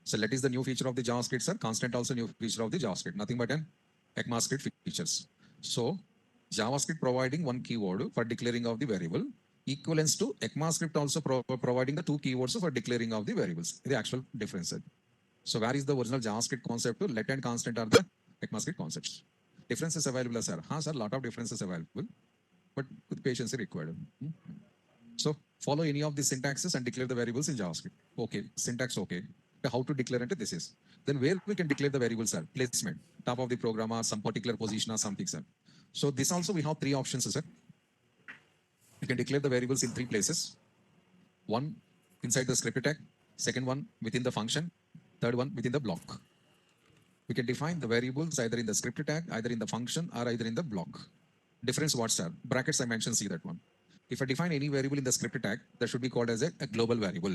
So let is the new feature of the JavaScript, sir. Constant also new feature of the JavaScript. Nothing but an ECMAScript features. So JavaScript providing one keyword for declaring of the variable equivalents to ECMAScript also providing the two keywords for declaring of the variables. The actual difference. So where is the original JavaScript concept to let and constant are the ECMAScript concepts. Differences available, sir. Sir, lot of differences available, but with patience required. So follow any of the syntaxes and declare the variables in JavaScript. Okay, syntax okay. How to declare it? This is. Then where we can declare the variables, sir? Placement, top of the program or some particular position or something, sir. So this also we have three options, sir. You can declare the variables in three places. One inside the script tag, second one within the function, third one within the block. We can define the variables either in the script tag, either in the function, or either in the block. Difference what, sir? Brackets I mentioned, see that one. If I define any variable in the script tag, that should be called as a global variable.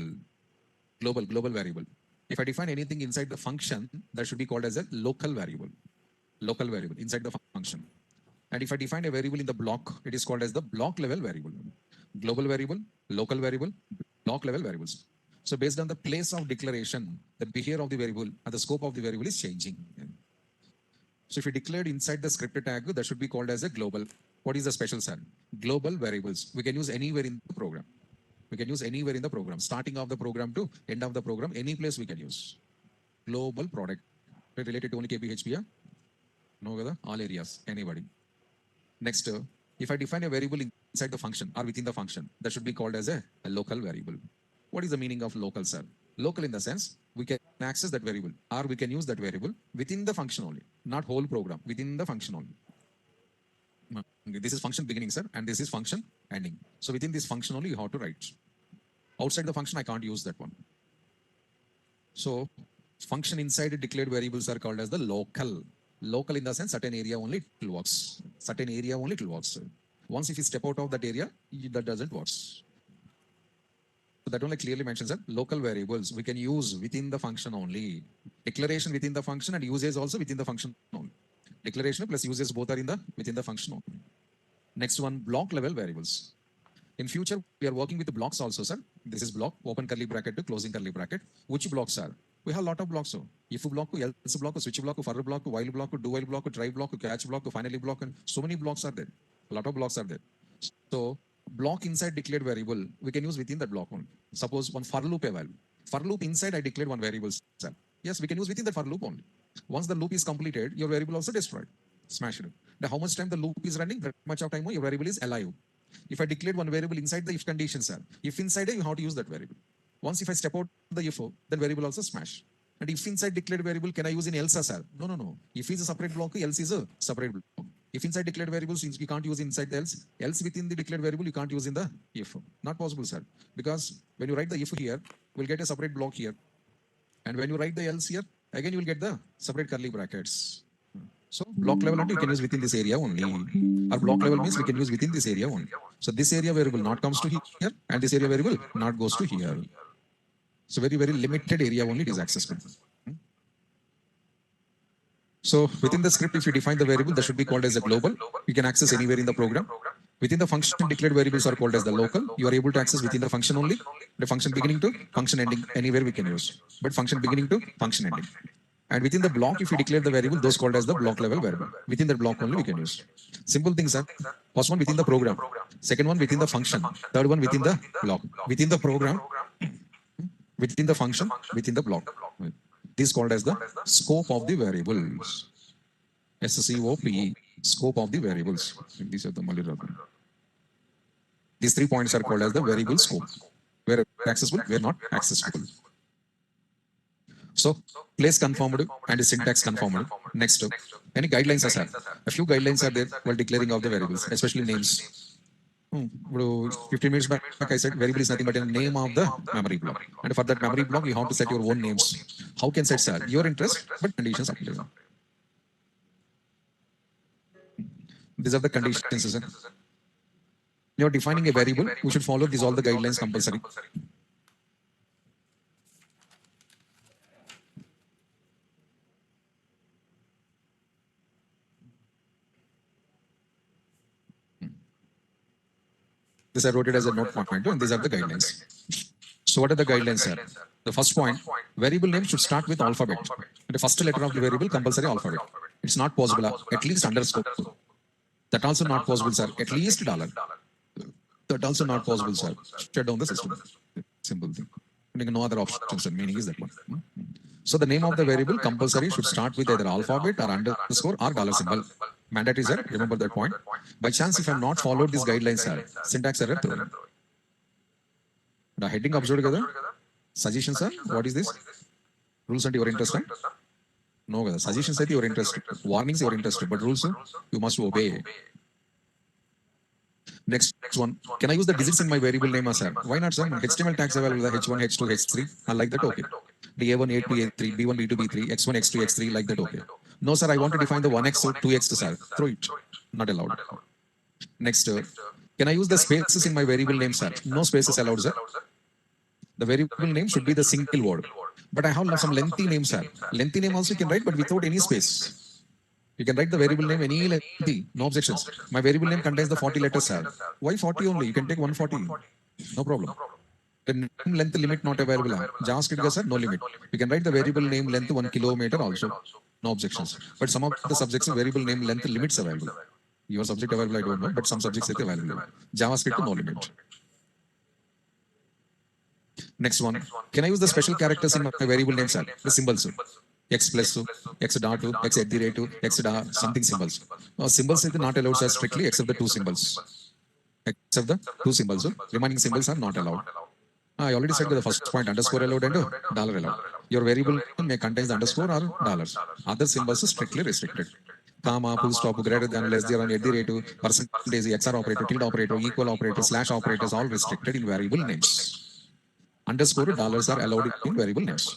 Global variable. If I define anything inside the function, that should be called as a local variable. Local variable inside the function. And if I define a variable in the block, it is called as the block level variable. Global variable, local variable, block level variables. So based on the place of declaration, the behavior of the variable and the scope of the variable is changing. So if you declared inside the script tag, that should be called as a global. What is the special, sir? Global variables. We can use anywhere in the program. We can use anywhere in the program. Starting of the program to end of the program, any place we can use. Global product. Related to only KPHP? No, all areas, anybody. Next, if I define a variable inside the function or within the function, that should be called as a local variable. What is the meaning of local, sir? Local in the sense, we can access that variable or we can use that variable within the function only, not whole program, within the function only. This is function beginning, sir, and this is function ending. So within this function only, you have to write. Outside the function, I can't use that one. So function inside declared variables are called as the local. Local in the sense, certain area only it works. Certain area only it works. Once if you step out of that area, that doesn't work. So that only clearly mentions that local variables we can use within the function only. Declaration within the function and usage also within the function only. Declaration plus uses both are within the function only. Next one, block level variables. In future, we are working with the blocks also, sir. This is block, open curly bracket to closing curly bracket. Which blocks are? We have a lot of blocks. So if block, else block, switch block, for block, while block, do while block, try block, catch block, finally block, and so many blocks are there. A lot of blocks are there. So block inside declared variable, we can use within that block only. Suppose one for loop available. For loop inside I declared one variable, sir. Yes, we can use within the for loop only. Once the loop is completed, your variable also destroyed. Smash it. Now how much time the loop is running, that much of time your variable is alive. If I declared one variable inside the if condition, sir, if inside it, you have to use that variable. Once if I step out the if, then variable also smash. And if inside declared variable, can I use in else, sir? No. If is a separate block, else is a separate block. If inside declared variables, you can't use inside the else within the declared variable, you can't use in the if. Not possible, sir. Because when you write the if here, we'll get a separate block here. And when you write the else here, again you will get the separate curly brackets. So block level only you can use within this area only. Or block level means we can use within this area only. So this area variable not comes to here, and this area variable not goes to here. So very, very limited area only it is accessible. So within the script, if you define the variable, that should be called as a global. You can access anywhere in the program. Within the function, declared variables are called as the local. You are able to access within the function only. The function beginning to function ending, anywhere we can use. But function beginning to function ending. And within the block, if you declare the variable, those called as the block level variable. Within the block only we can use. Simple things are, first one within the program. Second one within the function. Third one within the block. Within the program, within the function, within the block. This is called as the scope of the variables. SCOPE, scope of the variables. These are the Maliragan. These 3 points are called as the variable scope. Where accessible, where not accessible. So place conformed and syntax conformed. Next, any guidelines are there? A few guidelines are there while declaring of the variables, especially names. 15 minutes back, I said variable is nothing but a name of the memory block. And for that memory block, you have to set your own names. How can set sir? Your interest, but conditions apply. These are the conditions. Sir. You are defining a variable. We should follow these all the guidelines compulsory. This I wrote it as a note point, and these are the guidelines. So what are the guidelines, sir? The first point, variable name should start with alphabet. And the first letter of the variable, compulsory alphabet. It's not possible, at least underscore. That also not possible, sir. At least dollar. That also not possible, sir. Shut down the system. Simple thing. No other options, sir. Meaning is that one. So the name of the variable compulsory should start with either alphabet or underscore or dollar symbol. Mandatory, sir. Remember that point. By chance, if I have not followed these guidelines, sir, syntax error. The heading observed together. Suggestions, sir. What is this? Rules and your interest, right? No, suggestions are your interest. Warnings your interest, but rules you must obey. Next one. Can I use the digits in my variable name, sir? Why not, sir? HTML tags available H1, H2, H3. I like that. Okay. The A1, A2, A3, B1, B2, B3, X1, X2, X3. Like that. Okay. No, sir. I want to define the 1x, 2x, sir. Throw it. Not allowed. Next. Can I use the spaces in my variable name, sir? No spaces allowed, sir. The variable name should be the single word. But I have some lengthy names, sir. Lengthy name also you can write, but without any space. You can write the variable name any lengthy, no objections. My variable name contains the 40 letters, sir. Why 40 only? You can take 140. No problem. The name length limit not available. JavaScript, sir, no limit. You can write the variable name length 1 kilometer also. No objections. But some of the subjects, variable name length limits available. Your subject available, I don't know, but some subjects are available. JavaScript, no limit. Next one. Can I use the special characters in my variable name, sir? The symbols. X plus, X dot, X at the rate, X dot, something symbols. Symbols are not allowed, sir, strictly except the two symbols. Except the two symbols. Remaining symbols are not allowed. I already said the first point, underscore allowed and dollar allowed. Your variable may contain the underscore or dollars. Other symbols are strictly restricted. Comma, full stop, greater than, less than, at the rate, percentage, XR operator, tilde operator, equal operator, slash operators, all restricted in variable names. Underscore dollars are allowed in variable names.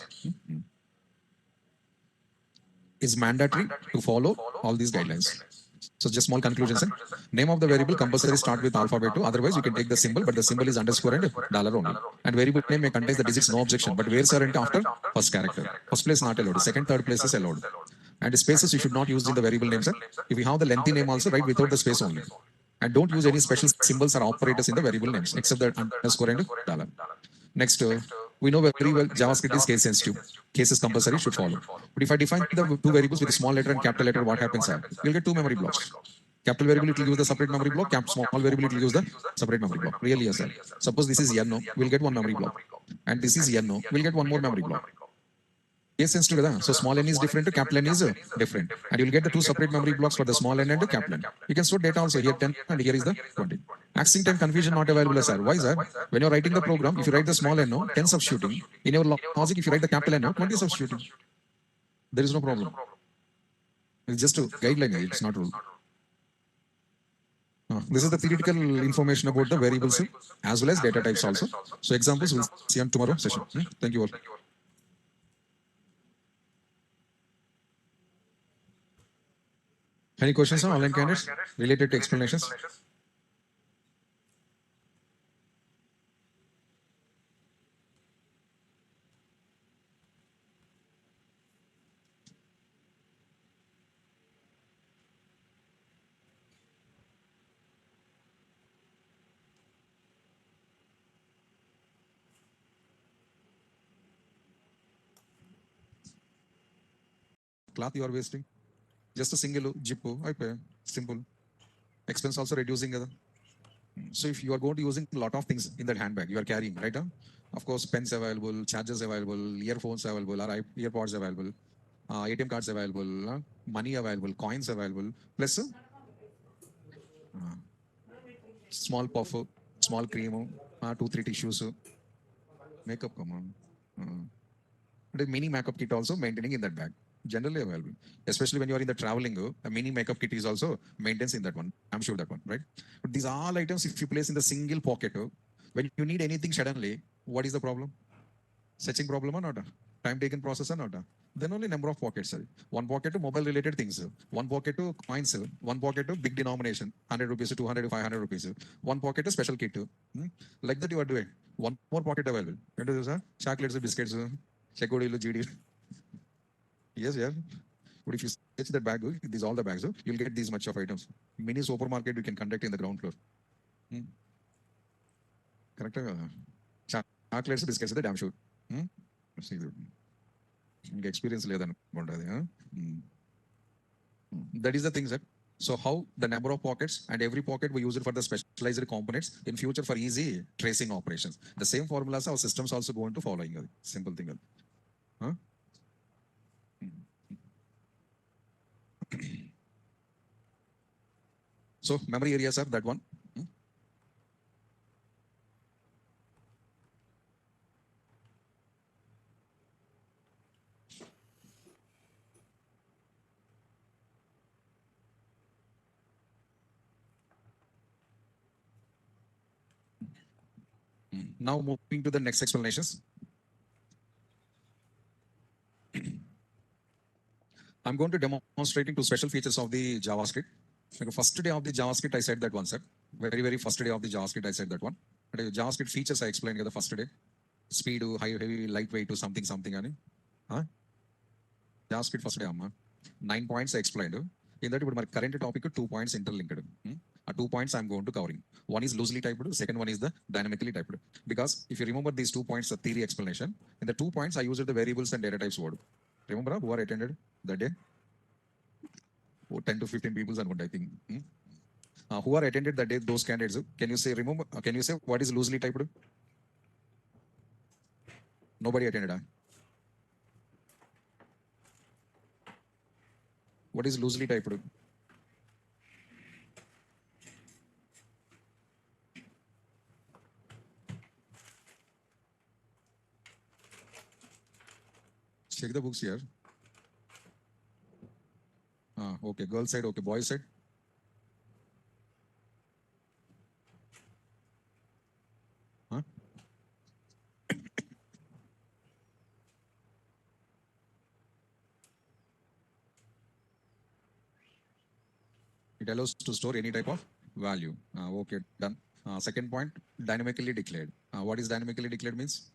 Is mandatory to follow all these guidelines. So just small conclusions. Name of the variable compulsory start with alphabet 2. Otherwise, you can take the symbol, but the symbol is underscore and dollar only. And variable name may contain the digits, no objection. But where's are after first character? First place not allowed. Second, third place is allowed. And spaces you should not use in the variable names. If you have the lengthy name also, write without the space only. And don't use any special symbols or operators in the variable names except the underscore and dollar. Next, we know very well JavaScript is case sensitive. Cases compulsory should follow. But if I define the two variables with a small letter and capital letter, what happens? You'll get two memory blocks. Capital variable it will use the separate memory block. Small variable it will use the separate memory block. Really, yes, sir. Suppose this is no, we'll get one memory block. And this is no, we'll get one more memory block. Case sensitive. So small n is different to capital N is different. And you'll get the two separate memory blocks for the small n and the capital N. You can store data also. Here 10 and here is the 20. Accessing time confusion not available, sir. Why, sir? When you're writing the program, if you write the small n, 10 substituting. In your logic, if you write the capital N, 20 substituting. There is no problem. It's just a guideline. It's not rule. This is the theoretical information about the variables as well as data types also. So examples we'll see on tomorrow session. Thank you all. Any questions on online candidates related to explanations? Cloth you are wasting. Just a single zip. Simple. Expense also reducing. So if you are going to using a lot of things in that handbag, you are carrying, right? Of course, pens available, chargers available, earphones available, or earpods available, ATM cards available, money available, coins available, plus small puff, small cream, two, three tissues, makeup, come on. A mini makeup kit also maintaining in that bag. Generally available. Especially when you are in the traveling, a mini makeup kit is also maintains in that one. I'm sure that one, right? But these are all items if you place in the single pocket, when you need anything suddenly, what is the problem? Searching problem or not? Time taken process or not? Then only number of pockets. One pocket to mobile related things. One pocket to coins. One pocket to big denomination. 100 rupees to 200 to 500 rupees. One pocket to special kit. Like that you are doing. One more pocket available. What is this? Chocolates, biscuits, Checodil, GD. Yes, yeah. But if you search that bag, these all the bags, you'll get these much of items. Mini supermarket you can conduct in the ground floor. Correct? Chocolates, biscuits, the damn sure. See, experience లేదనుకుంటుంది. That is the thing, sir. So how the number of pockets and every pocket we use it for the specialized components in future for easy tracing operations. The same formulas our systems also going to following. Simple thing. Huh? So memory areas are that one. Now moving to the next explanations. I'm going to demonstrating two special features of the JavaScript. Like first day of the JavaScript, I said that one, sir. Very, very first day of the JavaScript, I said that one. But JavaScript features I explained the first day. Speed, high, heavy, lightweight to something, something. Huh? JavaScript first day, amma. 9 points I explained. In that, my current topic, 2 points interlinked. 2 points I'm going to covering. One is loosely typed, second one is the dynamically typed. Because if you remember these 2 points, the theory explanation, in the 2 points I used the variables and data types word. Remember who are attended that day? 10 to 15 people, I think. Who are attended that day, those candidates? Can you say, remember, can you say what is loosely typed? Nobody attended. What is loosely typed? Check the books here. Okay, girl side, okay, boy side. Huh? It allows to store any type of value. Okay, done. Second point, dynamically declared. What is dynamically declared means?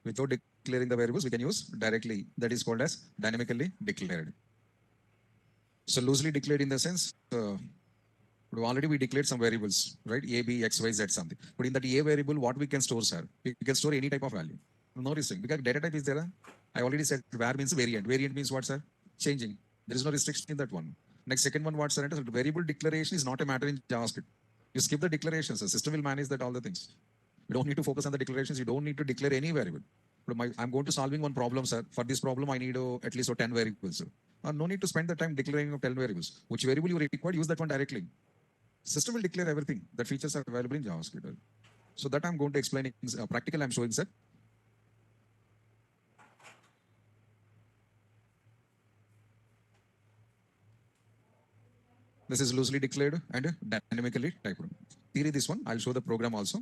Without declaring the variables, we can use directly. That is called as dynamically declared. So loosely declared in the sense, already we declared some variables, right? A, B, X, Y, Z something. But in that A variable, what we can store, sir? We can store any type of value. No restriction because data type is there. I already said var means variant. Variant means what, sir? Changing. There is no restriction in that one. Next, second one, what, sir? Variable declaration is not a matter in JavaScript. You skip the declarations. The system will manage that all the things. You don't need to focus on the declarations. You don't need to declare any variable. I'm going to solving one problem, sir. For this problem, I need at least 10 variables. No need to spend the time declaring 10 variables. Which variable you require, use that one directly. System will declare everything. The features are available in JavaScript. So that I'm going to explain. Practical I'm showing, sir. This is loosely declared and dynamically typed. Theory this one. I'll show the program also.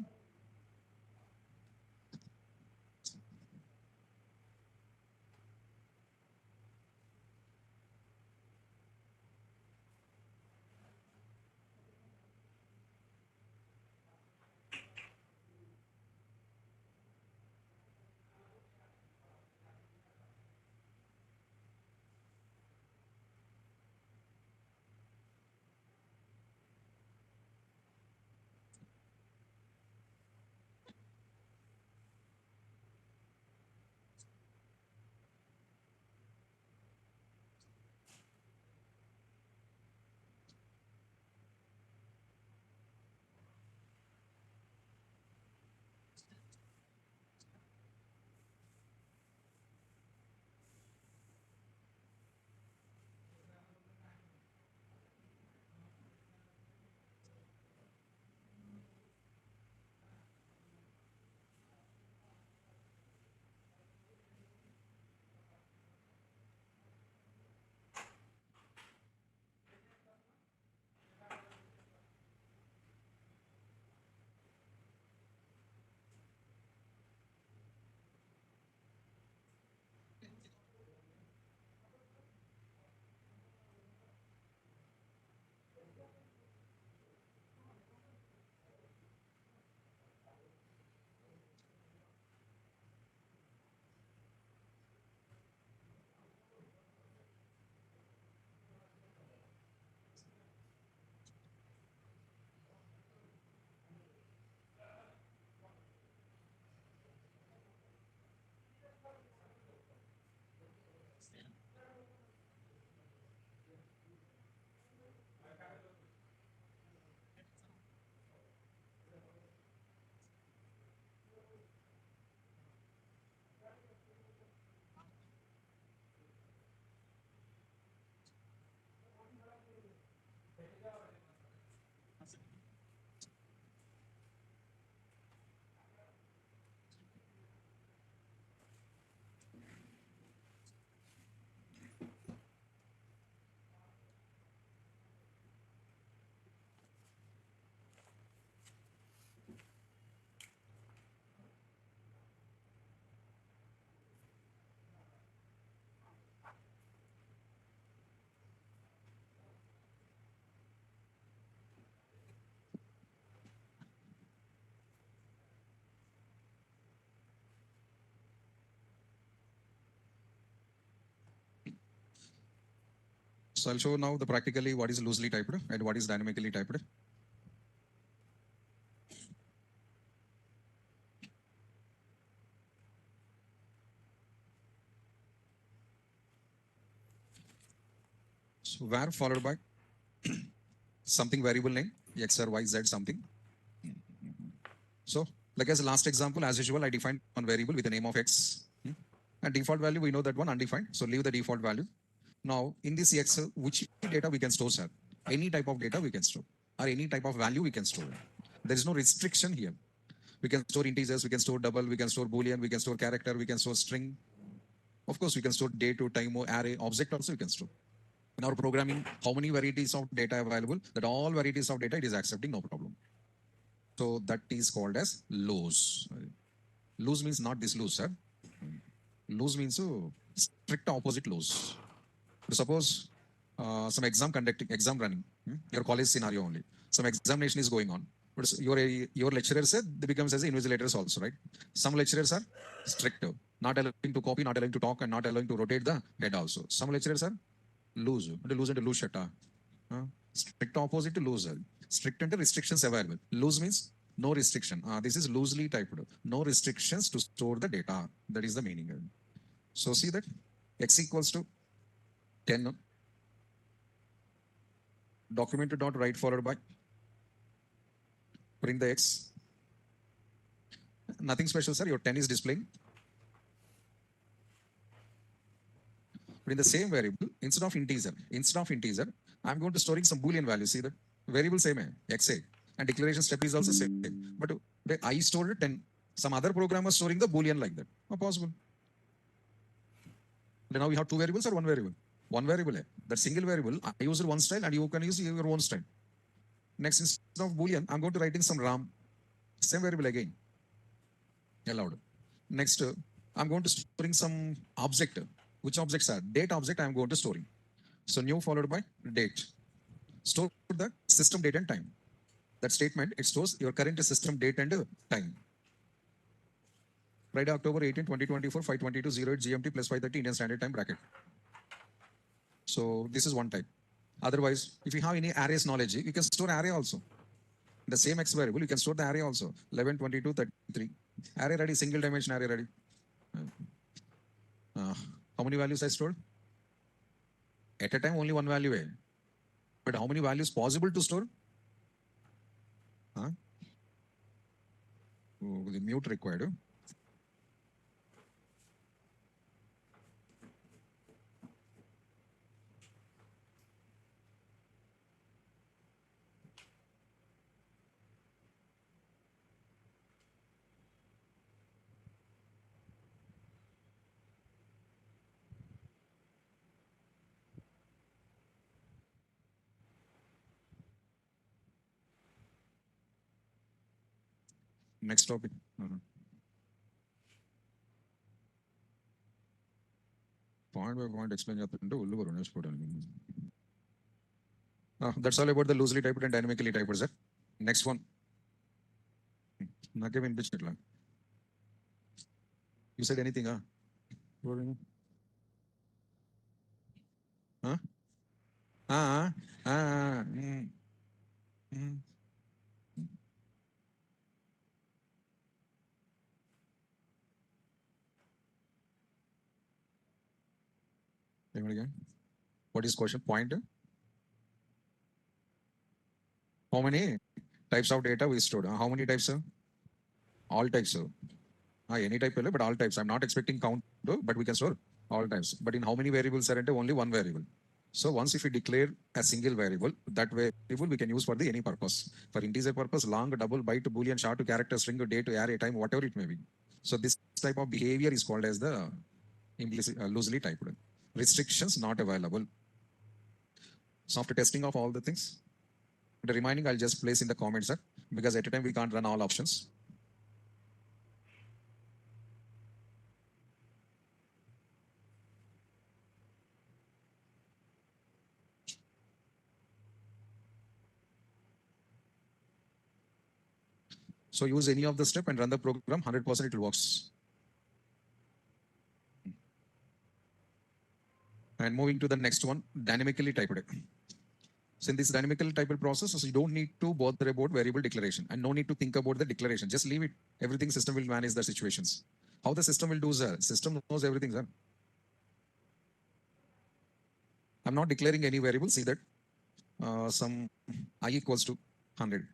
So I'll show now the practically what is loosely typed and what is dynamically typed. So var followed by something variable name, x or y, z something. So like as the last example, as usual, I defined one variable with the name of x. And default value, we know that one undefined. So leave the default value. Now in this x, which data we can store, sir? Any type of data we can store or any type of value we can store. There is no restriction here. We can store integers, we can store double, we can store boolean, we can store character, we can store string. Of course, we can store date or time or array, object also we can store. In our programming, how many varieties of data available? That all varieties of data it is accepting, no problem. So that is called as loose. Loose means not this loose, sir. Loose means strict opposite loose. Suppose some exam running, your college scenario only. Some examination is going on. But your lecturer said they becomes as invigilators also, right? Some lecturers are strict, not allowing to copy, not allowing to talk, and not allowing to rotate the head also. Some lecturers are loose, loose and loose shut. Strict opposite to loose. Strict and restrictions available. Loose means no restriction. This is loosely typed. No restrictions to store the data. That is the meaning. So see that x equals to 10. Document dot write followed by print the x. Nothing special, sir. Your 10 is displaying. But in the same variable, instead of integer, I'm going to storing some boolean value. See that variable same xa, and declaration step is also same. But I stored 10. Some other programmer storing the boolean like that. Not possible. Then now we have two variables or one variable? One variable. That single variable, I use one style and you can use your own style. Next, instead of boolean, I'm going to write in some RAM. Same variable again. Allowed. Next, I'm going to storing some object. Which objects are? Date object I'm going to storing. So new followed by date. Store the system date and time. That statement, it stores your current system date and time. Friday, October 18, 2024, 5:22:08 GMT plus 5:30 Indian Standard Time bracket. So this is one type. Otherwise, if you have any arrays knowledge, you can store array also. The same x variable, you can store the array also. 11, 22, 33. Array ready, single dimension array ready. How many values I stored? At a time, only one value. But how many values possible to store? The mute required. Next topic. Point by point explain that's all about the loosely typed and dynamically typed, sir. Next one. You said anything, huh? Huh? Ah, ah, ah, mm. Again. What is question? Point? How many types of data we stored? How many types? All types. Any type, but all types. I'm not expecting count, but we can store all types. But in how many variables are only one variable? So once if we declare a single variable, that variable we can use for the any purpose. For integer purpose, long, double, byte, boolean, short, to character, string, to date, to array, time, whatever it may be. So this type of behavior is called as the implicit, loosely typed. Restrictions not available. So after testing of all the things, the remaining I'll just place in the comments, sir, because at a time we can't run all options. So use any of the step and run the program, 100% it works. And moving to the next one, dynamically typed. So in this dynamically typed process, so you don't need to bother about variable declaration and no need to think about the declaration. Just leave it. Everything system will manage the situations. How the system will do, sir? System knows everything, sir. I'm not declaring any variable. See that some I equals to 100.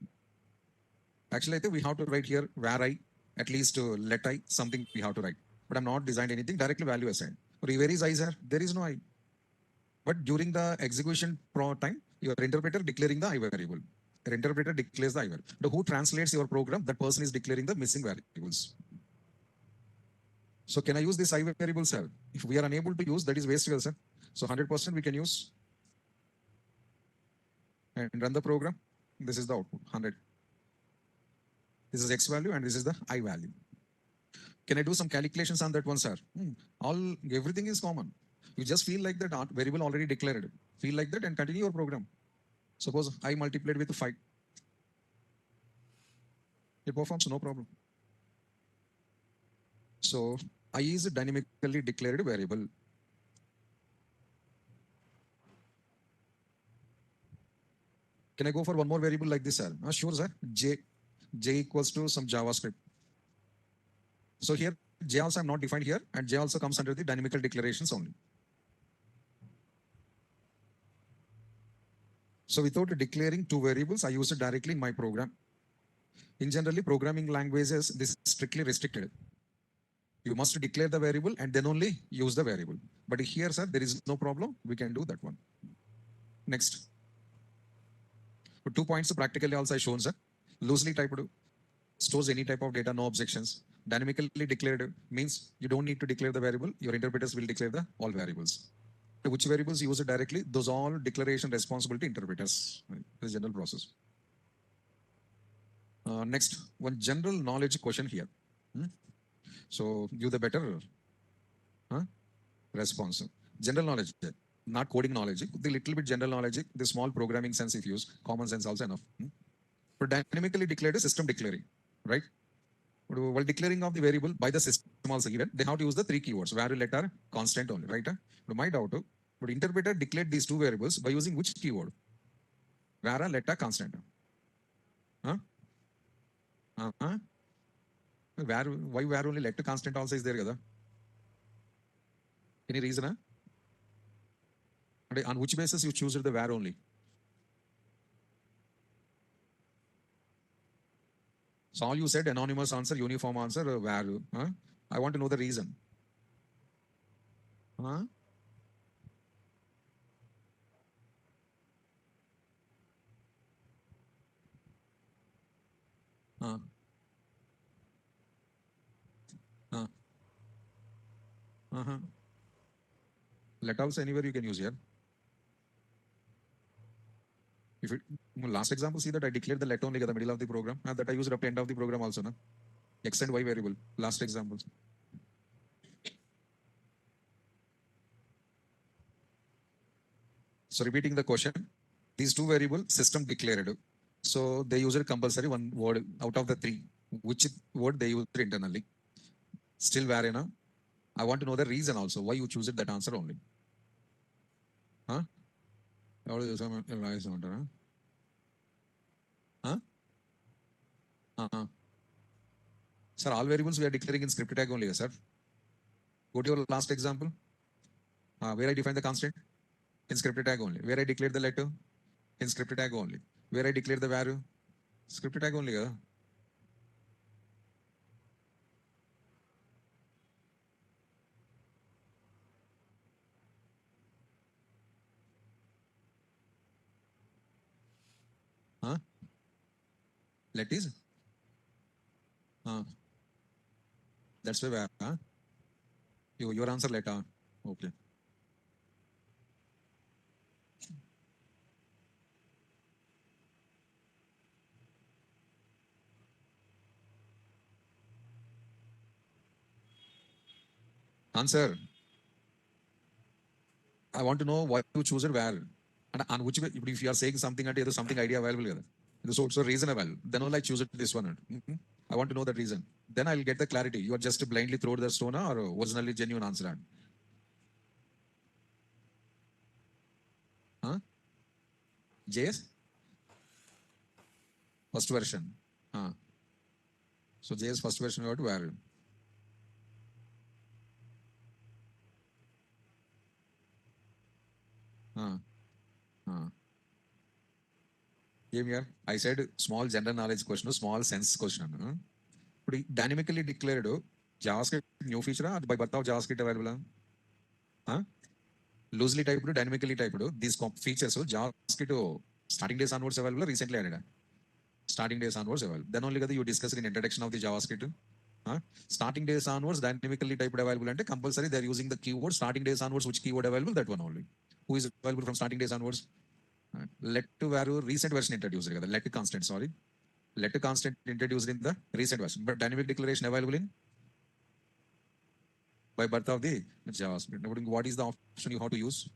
Actually, I think we have to write here where I, at least let I, something we have to write. But I'm not designed anything, directly value assigned. Where is I, sir? There is no I. But during the execution time, your interpreter declaring the I variable. Your interpreter declares the I variable. The who translates your program, that person is declaring the missing variables. So can I use this I variable, sir? If we are unable to use, that is wasteful, sir. So 100% we can use and run the program. This is the output, 100. This is X value and this is the I value. Can I do some calculations on that one, sir? Everything is common. You just feel like that variable already declared. Feel like that and continue your program. Suppose I multiplied with 5. It performs, no problem. So I is a dynamically declared variable. Can I go for one more variable like this, sir? Sure, sir. J equals to some JavaScript. So here J also I'm not defined here, and J also comes under the dynamical declarations only. So without declaring two variables, I use it directly in my program. In generally, programming languages, this is strictly restricted. You must declare the variable and then only use the variable. But here, sir, there is no problem. We can do that one. Next. 2 points practically also I shown, sir. Loosely typed stores any type of data, no objections. Dynamically declared means you don't need to declare the variable. Your interpreters will declare the all variables. Which variables you use it directly, those all declaration responsibility interpreters. The general process. Next, one general knowledge question here. So give the better response. General knowledge, not coding knowledge. The little bit general knowledge, the small programming sense if you use, common sense also enough. But dynamically declared is system declaring, right? While declaring of the variable by the system also given, they have to use the 3 keywords, variable, letter, constant only, right? But my doubt, but interpreter declared these 2 variables by using which keyword? Var, letter, constant. Huh? Why var only letter constant also is there? Kada? Any reason? And on which basis you choose the var only? So all you said, anonymous answer, uniform answer, var. I want to know the reason. Huh? Let also anywhere you can use here. If it, last example, see that I declared the let only at the middle of the program, and that I used up to end of the program also. Na? X and Y variable. Last example. So repeating the question, these 2 variable system declared. So they use it compulsory one word out of the 3. Which word they use internally? Still var. I want to know the reason also why you choose it that answer only. Huh? Sir, all variables we are declaring in script tag only, sir. Go to your last example. Where I define the constant? In script tag only. Where I declare the letter? In script tag only. Where I declare the value? Script tag only. Let is? That's where, your answer letter. Okay. Answer. I want to know why you choose it where. And on which way, if you are saying something and there's something idea available, so it's reasonable. Then only I choose it this one. I want to know the reason. Then I'll get the clarity. You are just blindly throw the stone or originally genuine answer. JS first version. So JS first version about var. Here I said small general knowledge question, small sense question. But dynamically declared JavaScript new feature by birth of JavaScript available. Loosely typed, dynamically typed. These features JavaScript starting days onwards available, recently added. Starting days onwards available. Then only you discussed in introduction of the JavaScript. Starting days onwards dynamically typed available and compulsory they're using the keyword starting days onwards. Which keyword available? That one only. Who is available from starting days onwards? Let to value recent version introduced. Let to constant, sorry. Let to constant introduced in the recent version. But dynamic declaration available in by birth of the JavaScript. What is the option you have to use?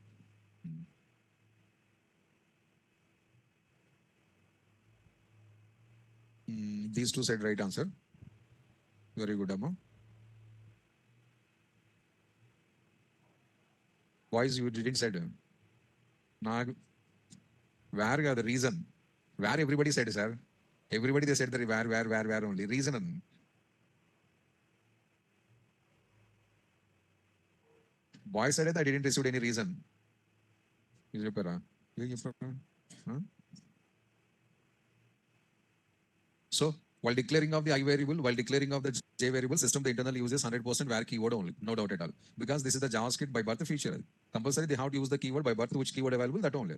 These two said right answer. Very good, Amma. Why you didn't said? Where the reason? Where everybody said, sir? Everybody they said the where only. Reason. Boy said it, I didn't receive any reason. Is it para? So while declaring of the I variable, while declaring of the J variable system, the internal uses 100% var keyword only, no doubt at all. Because this is the JavaScript by birth feature. Compulsory they have to use the keyword by birth, which keyword available, that only.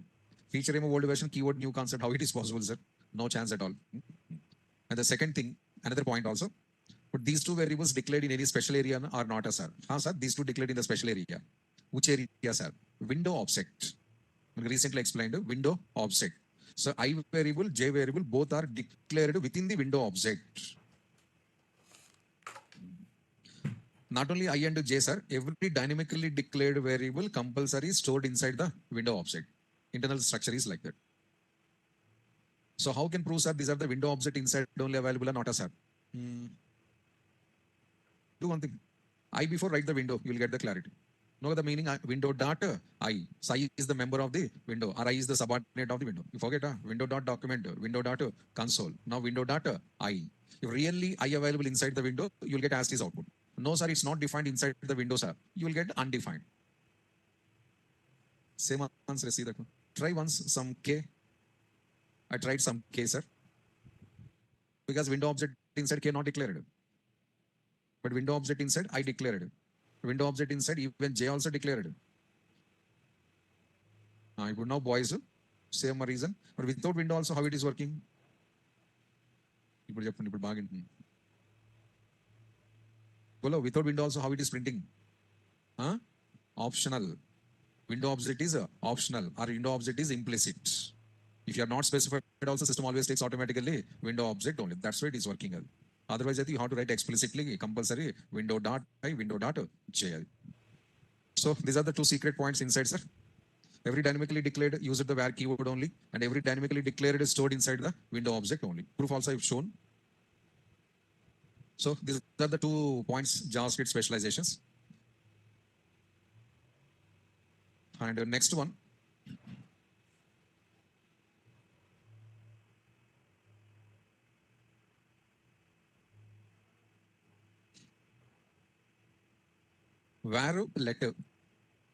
Feature remove old version, keyword new concept, how it is possible, sir? No chance at all. And the second thing, another point also, but these two variables declared in any special area are not, sir. Sir, these two declared in the special area. Which area, sir? Window object. Recently explained, window object. So I variable, J variable, both are declared within the window object. Not only I and J, sir, every dynamically declared variable compulsory stored inside the window object. Internal structure is like that. So how can prove, sir, these are the window object inside only available or not, sir? Do one thing. I before write the window, you will get the clarity. Know the meaning window dot I. So I is the member of the window, or I is the subordinate of the window. You forget window dot document, window dot console. Now window dot I. If really I available inside the window, you will get as is output. No, sir, it's not defined inside the window, sir. You will get undefined. Same answer, see that one. Try once some K. I tried some K, sir. Because window object inside K not declared. But window object inside I declared. Window object inside even J also declared. I would now boys same reason. But without window also how it is working? Without window also how it is printing? Optional. Window object is optional or window object is implicit. If you are not specified also system always takes automatically window object only. That's why it is working. Otherwise I think you have to write explicitly compulsory window dot I window dot J. So these are the two secret points inside, sir. Every dynamically declared uses the var keyword only, and every dynamically declared is stored inside the window object only. Proof also I've shown. So these are the 2 points JavaScript specializations. And next one. Var letter.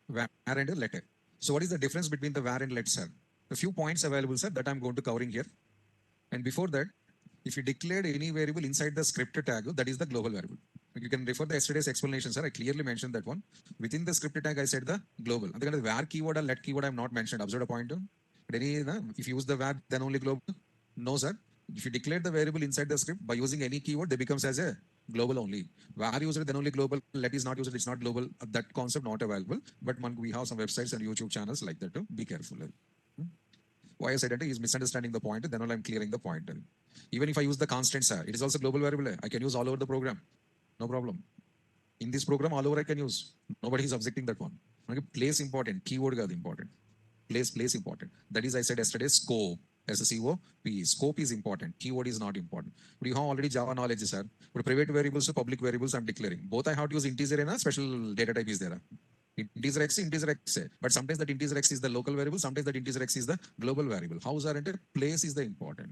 Var and letter. So what is the difference between the var and let, sir? A few points available, sir, that I'm going to covering here. And before that, if you declared any variable inside the script tag, that is the global variable. You can refer to yesterday's explanation, sir. I clearly mentioned that one. Within the script tag, I said the global. And the var keyword or let keyword I have not mentioned. Observe a point. But if you use the var, then only global. No, sir. If you declare the variable inside the script by using any keyword, they becomes as a global only. Var user, then only global. Let is not user, it's not global. That concept not available. But we have some websites and YouTube channels like that. Be careful. Why I said that is misunderstanding the point. Then only I'm clearing the point. Even if I use the constant, sir, it is also global variable. I can use all over the program. No problem. In this program, all over I can use. Nobody is objecting that one. Place important. Keyword is important. Place important. That is I said yesterday, scope. S-C-O-P. Scope is important. Keyword is not important. But you have already Java knowledge, sir. But private variables to public variables I'm declaring. Both I have to use integer and a special data type is there. Integer x. But sometimes that integer x is the local variable, sometimes that integer x is the global variable. How's our place is the important.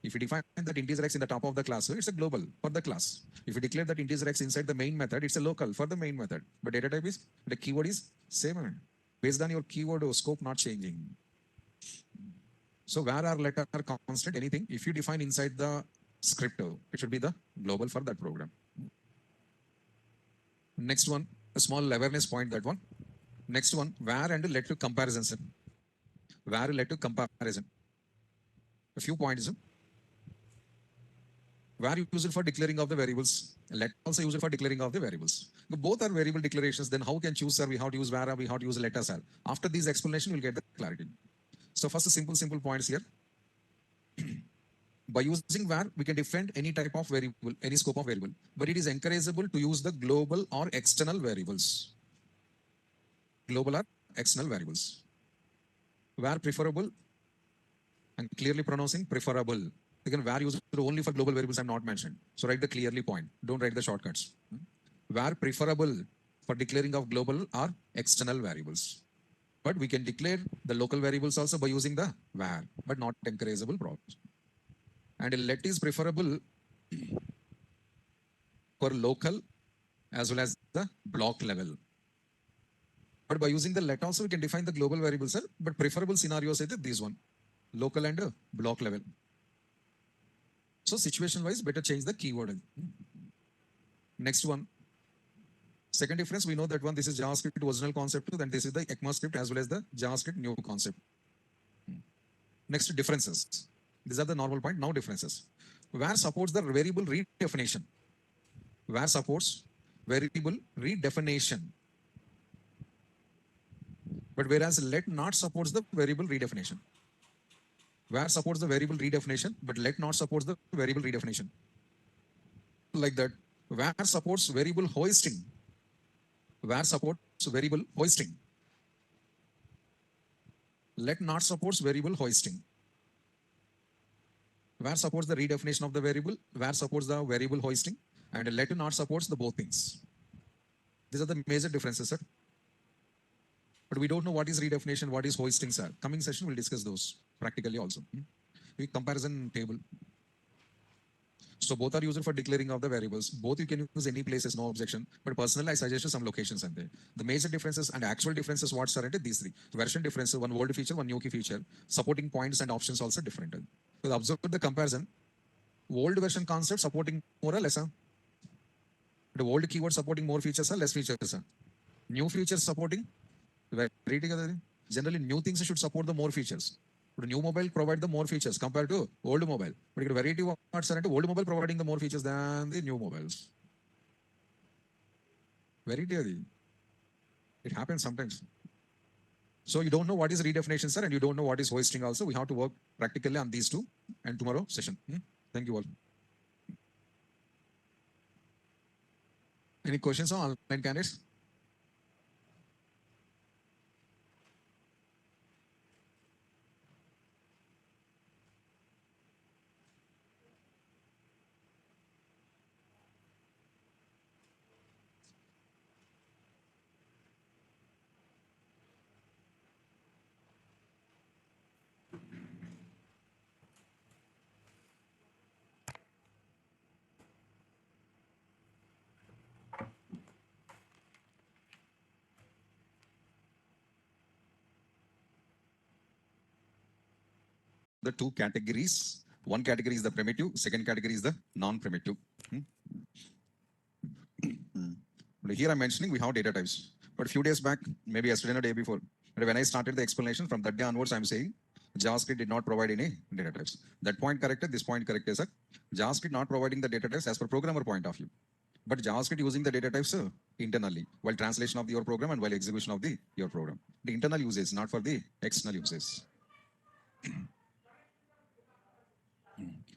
If you define that integer x in the top of the class, it's a global for the class. If you declare that integer x inside the main method, it's a local for the main method. But data type is, the keyword is same. Based on your keyword or scope not changing. So where are letter constant, anything, if you define inside the script, it should be the global for that program. Next one, a small awareness point, that one. Next one, where and let to comparison. Where let to comparison. A few points. Where used for declaring of the variables. Let also use it for declaring of the variables. Both are variable declarations. Then how can choose, sir? We have to use where, we have to use let us. After these explanation, we'll get the clarity. So first, simple points here. By using where, we can define any type of variable, any scope of variable, but it is encourageable to use the global or external variables. Global or external variables. Where preferable, and clearly pronouncing preferable. Again, where used only for global variables, I'm not mentioned. So write the clearly point. Don't write the shortcuts. Where preferable for declaring of global or external variables. But we can declare the local variables also by using the where, but not encourageable problems. And let is preferable for local as well as the block level. But by using the let also, we can define the global variables, but preferable scenarios is this one, local and block level. So situation wise, better change the keyword. Next one. Second difference, we know that one, this is JavaScript original concept, then this is the ECMAScript as well as the JavaScript new concept. Next, differences. These are the normal point. Now differences. Where supports the variable redefinition. Where supports variable redefinition. But whereas let not supports the variable redefinition. Where supports the variable redefinition, but let not supports the variable redefinition. Like that. Where supports variable hoisting. Where supports variable hoisting. Let not supports variable hoisting. Where supports the redefinition of the variable, where supports the variable hoisting, and let not supports the both things. These are the major differences, sir. But we don't know what is redefinition, what is hoisting, sir. Coming session, we'll discuss those practically also. Comparison table. So both are used for declaring of the variables. Both you can use any places, no objection. But personally, I suggest some locations and the major differences and actual differences, what are these three. Version differences, one old feature, one new key feature. Supporting points and options also different. So observe the comparison. Old version concept supporting more or less. The old keyword supporting more features or less features. New features supporting. Generally, new things should support the more features. But new mobile provide the more features compared to old mobile. But you get variety of parts are old mobile providing the more features than the new mobiles. Variety. It happens sometimes. So you don't know what is redefinition, sir, and you don't know what is hoisting also. We have to work practically on these two and tomorrow session. Thank you all. Any questions on online candidates? The two categories. One category is the primitive, second category is the non-primitive. But here I'm mentioning we have data types. But a few days back, maybe yesterday or day before, when I started the explanation, from that day onwards, I'm saying JavaScript did not provide any data types. That point corrected, this point corrected, sir. JavaScript not providing the data types as per programmer point of view. But JavaScript using the data types internally, while translation of your program and while execution of your program. The internal usage, not for the external usage.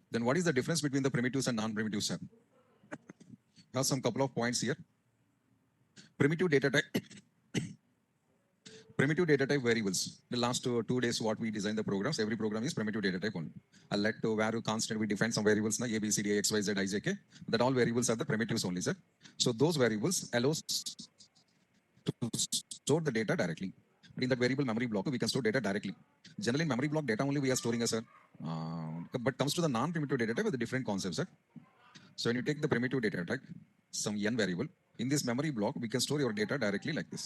Then what is the difference between the primitives and non-primitives, sir? Have some couple of points here. Primitive data type. Primitive data type variables. The last 2 days, what we designed the programs, every program is primitive data type only. I'll let where constant, we define some variables, A, B, C, D, X, Y, Z, I, J, K. That all variables are the primitives only, sir. So those variables allows to store the data directly. But in that variable memory block, we can store data directly. Generally, in memory block data only we are storing as a, but comes to the non-primitive data type with a different concept, sir. So when you take the primitive data type, some n variable, in this memory block, we can store your data directly like this.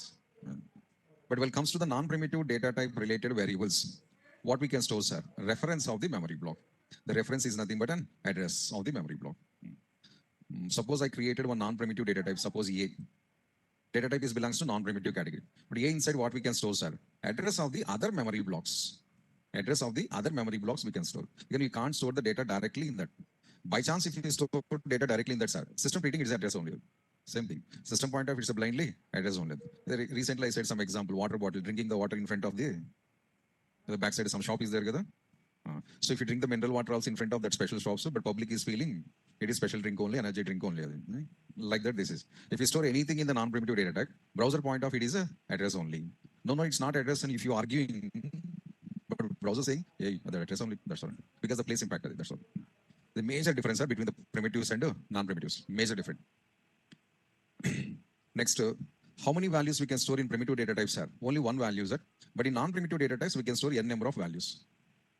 But when it comes to the non-primitive data type related variables, what we can store, sir? Reference of the memory block. The reference is nothing but an address of the memory block. Suppose I created one non-primitive data type, suppose A. Data type is belongs to non-primitive category. But A inside what we can store, sir? Address of the other memory blocks. Address of the other memory blocks we can store. Again, you can't store the data directly in that. By chance, if you store data directly in that, sir, system treating its address only. Same thing. System pointer, it's a blindly address only. Recently, I said some example, water bottle, drinking the water in front of the backside, some shop is there. So if you drink the mineral water also in front of that special shop, so, but public is feeling it is special drink only, energy drink only. Like that, this is. If you store anything in the non-primitive data type, browser point of it is a address only. No, it's not address. And if you arguing, but browser saying, hey, the address only, that's all. Because the place impact, that's all. The major difference are between the primitives and non-primitives. Major difference. Next, how many values we can store in primitive data types, sir? Only one value, sir. But in non-primitive data types, we can store n number of values.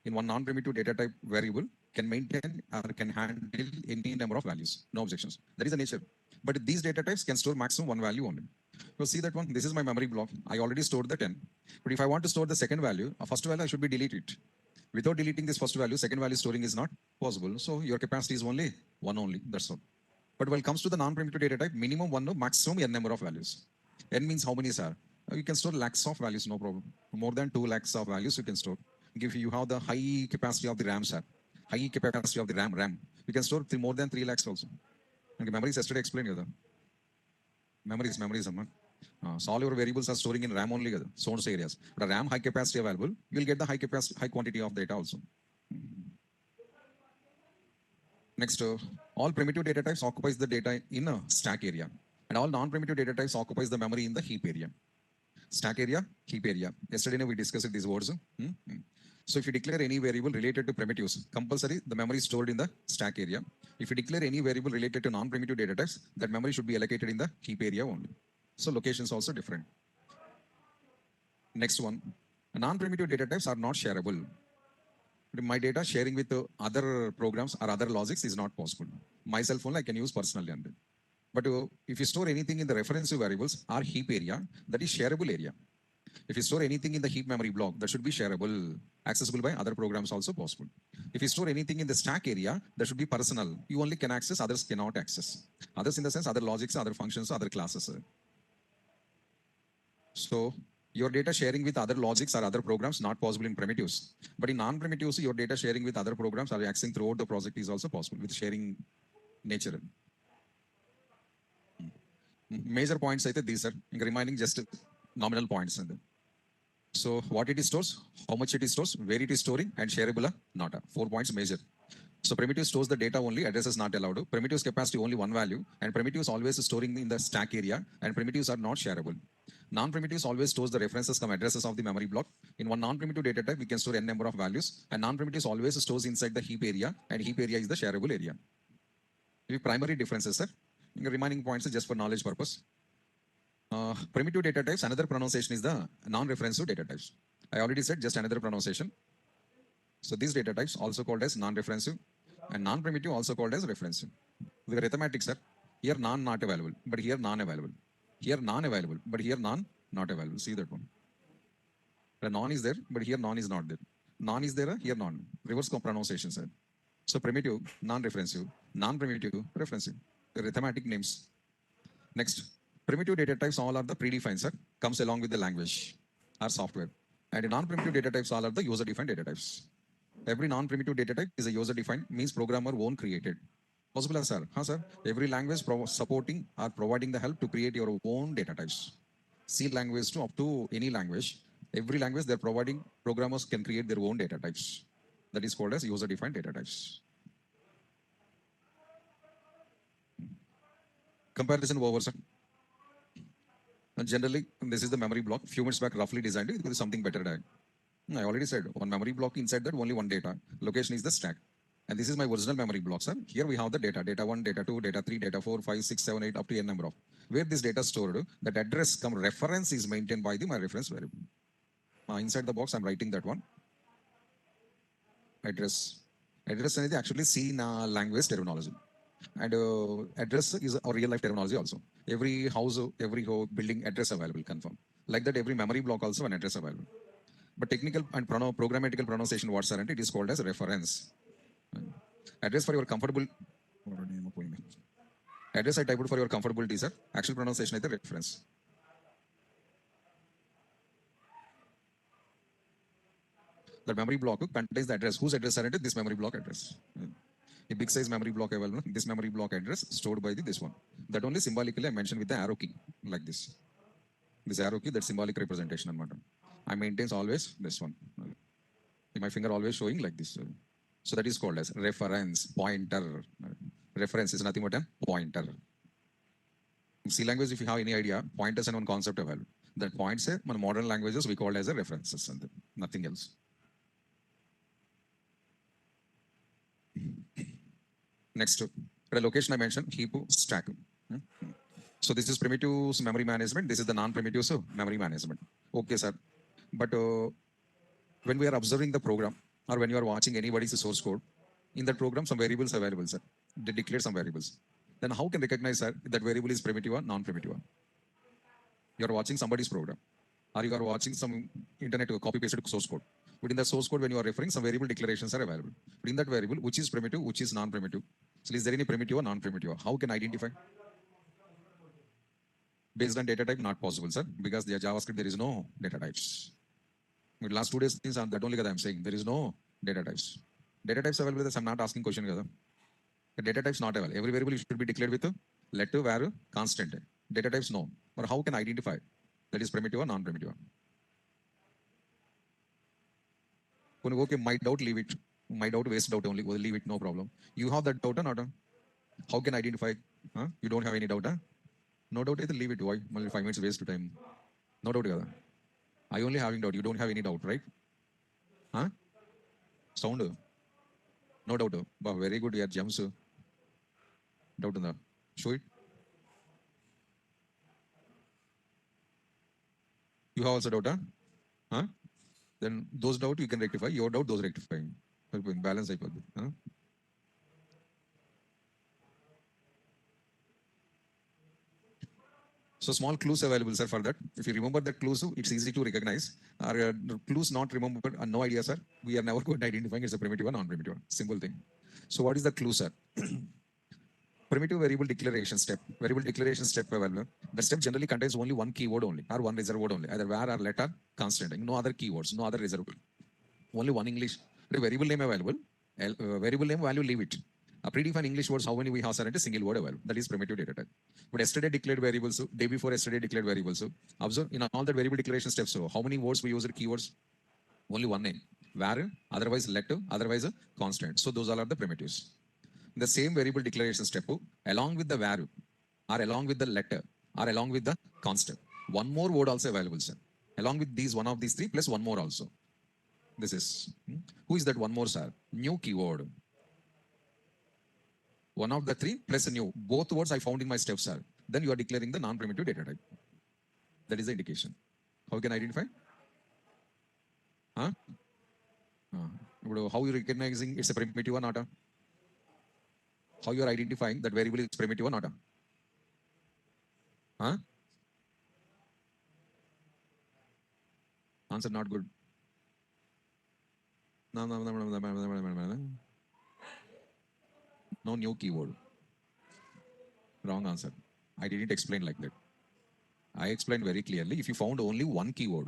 In one non-primitive data type variable can maintain or can handle any number of values. No objections. That is the nature. But these data types can store maximum one value only. So see that one. This is my memory block. I already stored the 10. But if I want to store the second value, first value I should be deleted. Without deleting this first value, second value storing is not possible. So your capacity is only one only. That's all. But when it comes to the non-primitive data type, minimum one, no, maximum n number of values. N means how many, sir? You can store lakhs of values, no problem. More than 2 lakhs of values you can store. If you have the high capacity of the RAM, sir, high capacity of the RAM, you can store more than 3 lakhs also. Okay, memories yesterday explained you. Memories, so all your variables are storing in RAM only, so areas. But RAM high capacity available, you will get the high capacity, high quantity of data also. Next, all primitive data types occupies the data in a stack area, and all non-primitive data types occupies the memory in the heap area. Stack area, heap area. Yesterday we discussed these words. So if you declare any variable related to primitives, compulsory the memory is stored in the stack area. If you declare any variable related to non-primitive data types, that memory should be allocated in the heap area only. So locations also different. Next one, non-primitive data types are not shareable. My data sharing with other programs or other logics is not possible. My cell phone I can use personally. But if you store anything in the reference variables or heap area, that is shareable area. If you store anything in the heap memory block, that should be shareable, accessible by other programs also possible. If you store anything in the stack area, that should be personal. You only can access, others cannot access. Others in the sense, other logics, other functions, other classes. So your data sharing with other logics or other programs not possible in primitives. But in non-primitives, your data sharing with other programs or accessing throughout the project is also possible with sharing nature. Major points అయితే these are remaining just nominal points. So what it stores, how much it stores, where it is storing, and shareable not. 4 points major. So primitive stores the data only, address is not allowed. Primitives capacity only one value, and primitives always storing in the stack area, and primitives are not shareable. Non-primitives always stores the references come addresses of the memory block. In one non-primitive data type, we can store n number of values, and non-primitives always stores inside the heap area, and heap area is the shareable area. These primary differences, sir. The remaining points are just for knowledge purpose. Primitive data types, another pronunciation is the non-referensive data types. I already said just another pronunciation. So these data types also called as non-referensive, and non-primitive also called as referensive. With arithmetic, sir, here non not available, but here non-available. Here non-available, but here not available. See that one. The non is there, but here non is not there. Non is there, here non. Reverse pronunciation, sir. So primitive, non-referensive, non-primitive, referensive. The arithmetic names. Next, primitive data types all are the predefined, sir. Comes along with the language or software. And non-primitive data types all are the user-defined data types. Every non-primitive data type is a user-defined, means programmer own created. Possible, sir? Sir. Every language supporting or providing the help to create your own data types. C language to up to any language. Every language they're providing, programmers can create their own data types. That is called as user-defined data types. Comparison over, sir. And generally, this is the memory block. Few minutes back, roughly designed it with something better. I already said one memory block inside that only one data. Location is the stack. And this is my original memory block, sir. Here we have the data 1, data 2, data 3, data 4, 5, 6, 7, 8, up to n number of. Where this data stored, that address come reference is maintained by the my reference variable. Inside the box, I'm writing that one. Address. Address is actually C in language terminology. And address is a real life terminology also. Every house, every building address available, confirm. Like that, every memory block also an address available. But technical and programmatical pronunciation words are, it is called as reference. Address for your comfortable. Address I typed for your comfortability, sir. Actual pronunciation is the reference. The memory block contains the address. Whose address are it? This memory block address. A big size memory block available. This memory block address stored by this one. That only symbolically I mentioned with the arrow key like this. This arrow key, that symbolic representation. I maintains always this one. My finger always showing like this. So that is called as reference, pointer. Reference is nothing but a pointer. In C language, if you have any idea, pointers and one concept available. That points in modern languages we call as a references and nothing else. Next, the location I mentioned, heap, stack. So this is primitives memory management. This is the non-primitives memory management. Okay, sir. But when we are observing the program or when you are watching anybody's source code, in that program, some variables are available, sir. They declare some variables. Then how can recognize, sir, that variable is primitive or non-primitive? You are watching somebody's program or you are watching some internet copy-pasted source code. But in the source code, when you are referring, some variable declarations are available. But in that variable, which is primitive, which is non-primitive? So is there any primitive or non-primitive? How can I identify? Based on data type, not possible, sir, because the JavaScript, there is no data types. With last 2 days, things are that only I'm saying, there is no data types. Data types available, I'm not asking question. The data types not available. Every variable should be declared with a letter, var, constant. Data types no. But how can I identify that is primitive or non-primitive? Okay, my doubt, leave it. My doubt, waste doubt only. We'll leave it, no problem. You have that doubt or not? How can I identify? Huh? You don't have any doubt? Huh? No doubt, either leave it. Why? Only 5 minutes waste to time. No doubt. I only having doubt. You don't have any doubt, right? Huh? Sound? No doubt. But very good. Yeah, jumps. Doubt in the show it. You have also doubt, huh? Then those doubt you can rectify. Your doubt, those rectifying. Balance. Huh? So small clues available, sir, for that. If you remember that clues, it's easy to recognize. Or clues not remembered, no idea, sir. We are never good at identifying it's a primitive or non-primitive. Simple thing. So what is the clue, sir? Primitive variable declaration step. Variable declaration step available. The step generally contains only one keyword only, or one reserved word only, either var or let or constant. No other keywords, no other reserved word. Only one English. The variable name available. Variable name value, leave it. A predefined English words, how many we have, sir, and a single word available. That is primitive data type. But yesterday declared variables, so day before yesterday declared variables. So observe in all the variable declaration steps. So how many words we use keywords? Only one name. Var, otherwise letter, otherwise a constant. So those all are the primitives. The same variable declaration step, along with the var, or along with the letter, or along with the constant. One more word also available, sir. Along with these, one of these three, plus one more also. This is. Who is that one more, sir? New keyword. One of the three plus a new. Both words I found in my steps, sir. Then you are declaring the non-primitive data type. That is the indication. How can I identify? Huh? How you recognizing it's a primitive or not? How you are identifying that variable is primitive or not? Huh? Answer not good. No new keyword. Wrong answer. I didn't explain like that. I explained very clearly. If you found only one keyword,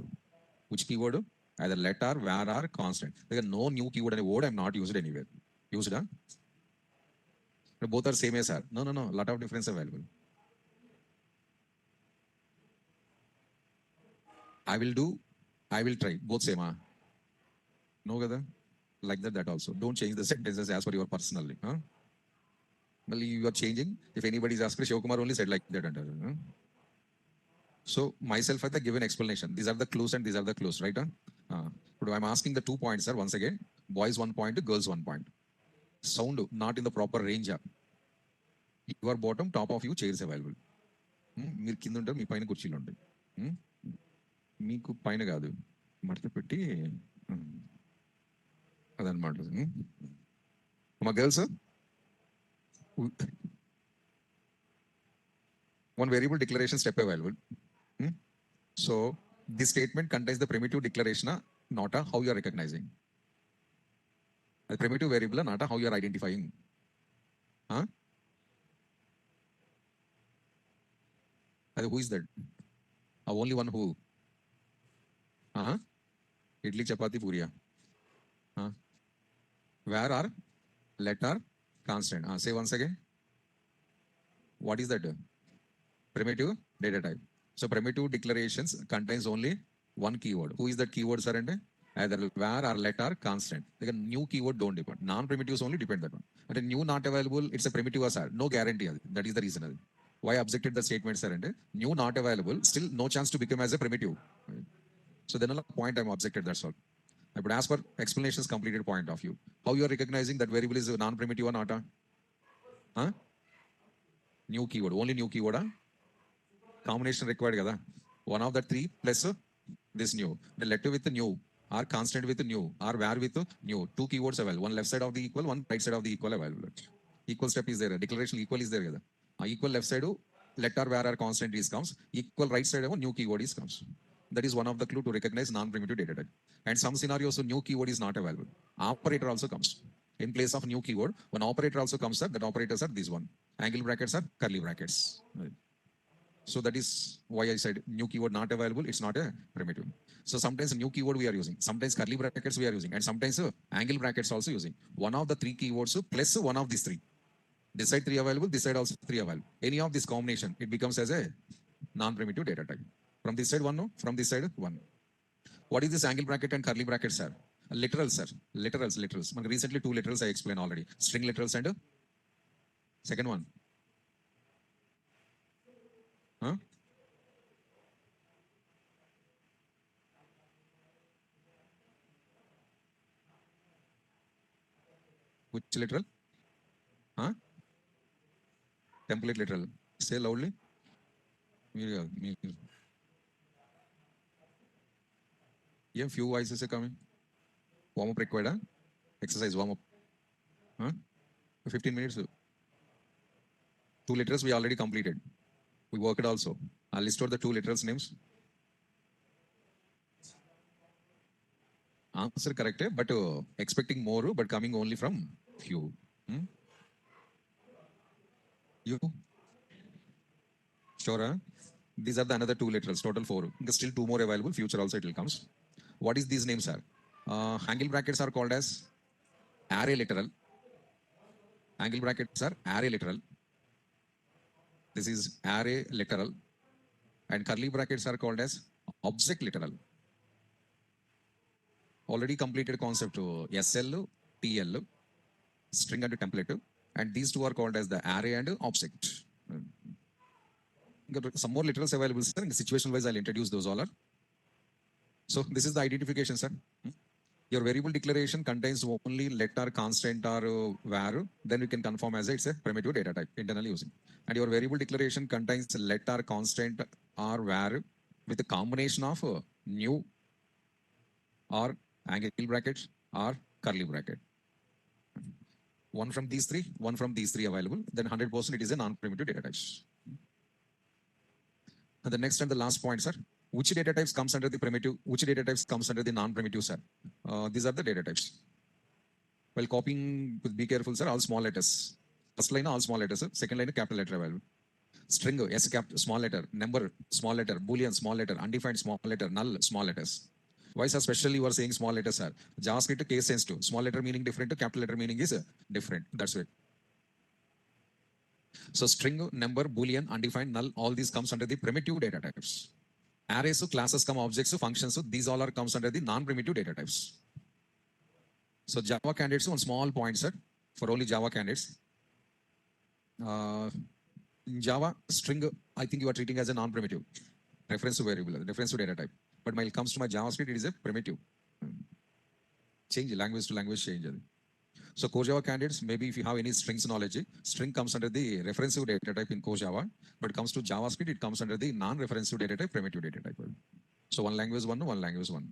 which keyword? Either letter, var, or constant. There is no new keyword and word I'm not used anywhere. Used, huh? Both are same as sir. No. Lot of difference available. I will try. Both same, huh? No, Gada? Like that also. Don't change the sentences as per your personality. Huh? Well, you are changing. If anybody is asking, Shivakumar only said like that. Huh? So myself, I have given explanation. These are the clues and these are the clues, right? But I'm asking the 2 points, sir. Once again, boys 1 point, girls 1 point. Sound not in the proper range. Your bottom, top of you, chairs available. మీరు కింద ఉంటారు, మీ పైన కుర్చీలు ఉంటాయి. మీకు పైన కాదు, మడత పెట్టి అదనమాట. మా girls, one variable declaration step available. So this statement contains the primitive declaration, not a how you are recognizing. The primitive variable, not a how you are identifying. Huh? Who is that? Only one who? Idli, chapati, puria. Where are letter constant? Say once again. What is that? Primitive data type. So primitive declarations contains only one keyword. Who is that keyword, sir? And either where or let or constant. Like a new keyword don't depend. Non-primitives only depend that one. But a new not available, it's a primitive, sir. No guarantee. That is the reason. Why I objected the statement, sir? And new not available, still no chance to become as a primitive. So then a point I'm objected, that's all. But as per explanations completed point of view, how you are recognizing that variable is non-primitive or not? New keyword, only new keyword. Combination required kada. One of the three plus this new. The letter with the new, or constant with the new, or where with the new. Two keywords available. One left side of the equal, one right side of the equal available. Equal step is there. Declaration equal is there. Equal left side, letter where or constant is comes. Equal right side, new keyword is comes. That is one of the clue to recognize non-primitive data type. And some scenarios, new keyword is not available. Operator also comes. In place of new keyword, one operator also comes up. That operators are this one. Angle brackets are curly brackets. Right. So that is why I said new keyword not available. It's not a primitive. So sometimes a new keyword we are using. Sometimes curly brackets we are using. And sometimes angle brackets also using. One of the three keywords plus one of these three. This side three available, this side also three available. Any of this combination, it becomes as a non-primitive data type. From this side one, no? From this side one. What is this angle bracket and curly bracket, sir? Literals, sir. Literals. Recently two literals I explained already. String literals and second one. Huh? Which literal? Huh? Template literal. Say loudly. Yeah, few voices are coming. Warm up required, huh? Exercise warm up. Huh? 15 minutes. Two literals we already completed. We worked also. I'll list out the two literals names. Answer correct, but expecting more, but coming only from few. You? Sure, huh? These are the another two literals, total four. There's still two more available. Future also it will comes. What is these names, sir? Angle brackets are called as array literal. Angle brackets are array literal. This is array literal. And curly brackets are called as object literal. Already completed concept SL, TL, string and template. And these two are called as the array and object. Some more literals available, sir. In situation wise, I'll introduce those all. So this is the identification, sir. Your variable declaration contains only letter, constant, or var. Then you can confirm as it's a primitive data type internally using. And your variable declaration contains letter, constant, or var with a combination of new or angle brackets or curly bracket. One from these three available. Then 100% it is a non-primitive data type. And the next and the last point, sir. Which data types comes under the primitive? Which data types comes under the non-primitive, sir? These are the data types. While copying, be careful, sir. All small letters. First line, all small letters. Sir. Second line, capital letter available. String, S cap, small letter. Number, small letter. Boolean, small letter. Undefined, small letter. Null, small letters. Why, sir, especially you are saying small letters, sir? JavaScript case sensitive. Small letter meaning different, capital letter meaning is different. That's it. So string, number, boolean, undefined, null, all these comes under the primitive data types. Arrays, classes, objects, functions, these all are comes under the non-primitive data types. So Java candidates, one small point, sir, for only Java candidates. In Java, string, I think you are treating as a non-primitive. Reference to variable, reference to data type. But when it comes to my JavaScript, it is a primitive. Change language to language change. So core Java candidates, maybe if you have any strings knowledge, string comes under the referensive data type in core Java, but comes to JavaScript, it comes under the non-referensive data type, primitive data type. So one language one language one.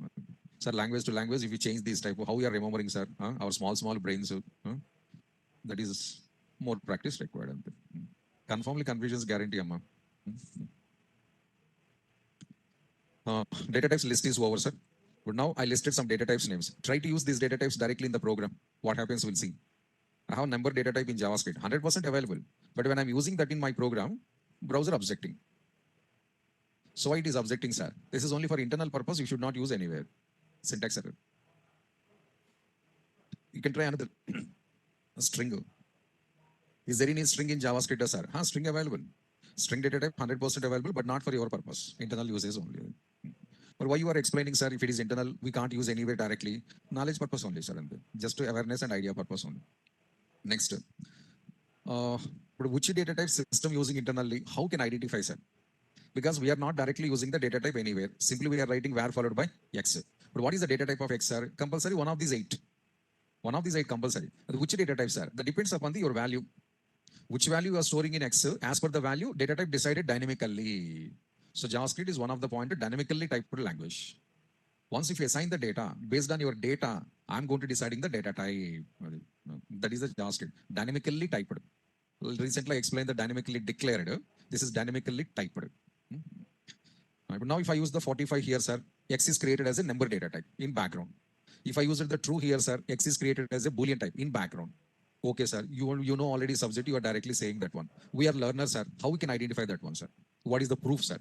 Sir, language to language, if you change this type, how we are remembering, sir? Our small brains, that is more practice required. Conformly confusions guarantee, amma. Data types list is over, sir. But now I listed some data types names. Try to use these data types directly in the program. What happens, we'll see. I have number data type in JavaScript, 100% available. But when I'm using that in my program, browser objecting. So why it is objecting, sir? This is only for internal purpose. You should not use anywhere. Syntax error. You can try another string. Is there any string in JavaScript, sir? String available. String data type 100% available, but not for your purpose. Internal uses only. But why you are explaining, sir, if it is internal, we can't use anywhere directly. Knowledge purpose only, sir. Just to awareness and idea purpose only. Next. Which data type system using internally? How can identify, sir? Because we are not directly using the data type anywhere. Simply we are writing var followed by x. But what is the data type of x, sir? Compulsory one of these 8. One of these 8 compulsory. Which data type, sir? That depends upon your value. Which value you are storing in X, as per the value, data type decided dynamically. So JavaScript is one of the pointed dynamically typed language. Once if you assign the data, based on your data, I'm going to deciding the data type. That is the JavaScript. Dynamically typed. Recently I explained the dynamically declared. This is dynamically typed. But now if I use the 45 here, sir, X is created as a number data type in background. If I use the true here, sir, X is created as a Boolean type in background. Okay, sir, you know already subject, you are directly saying that one. We are learners, sir. How we can identify that one, sir? What is the proof, sir?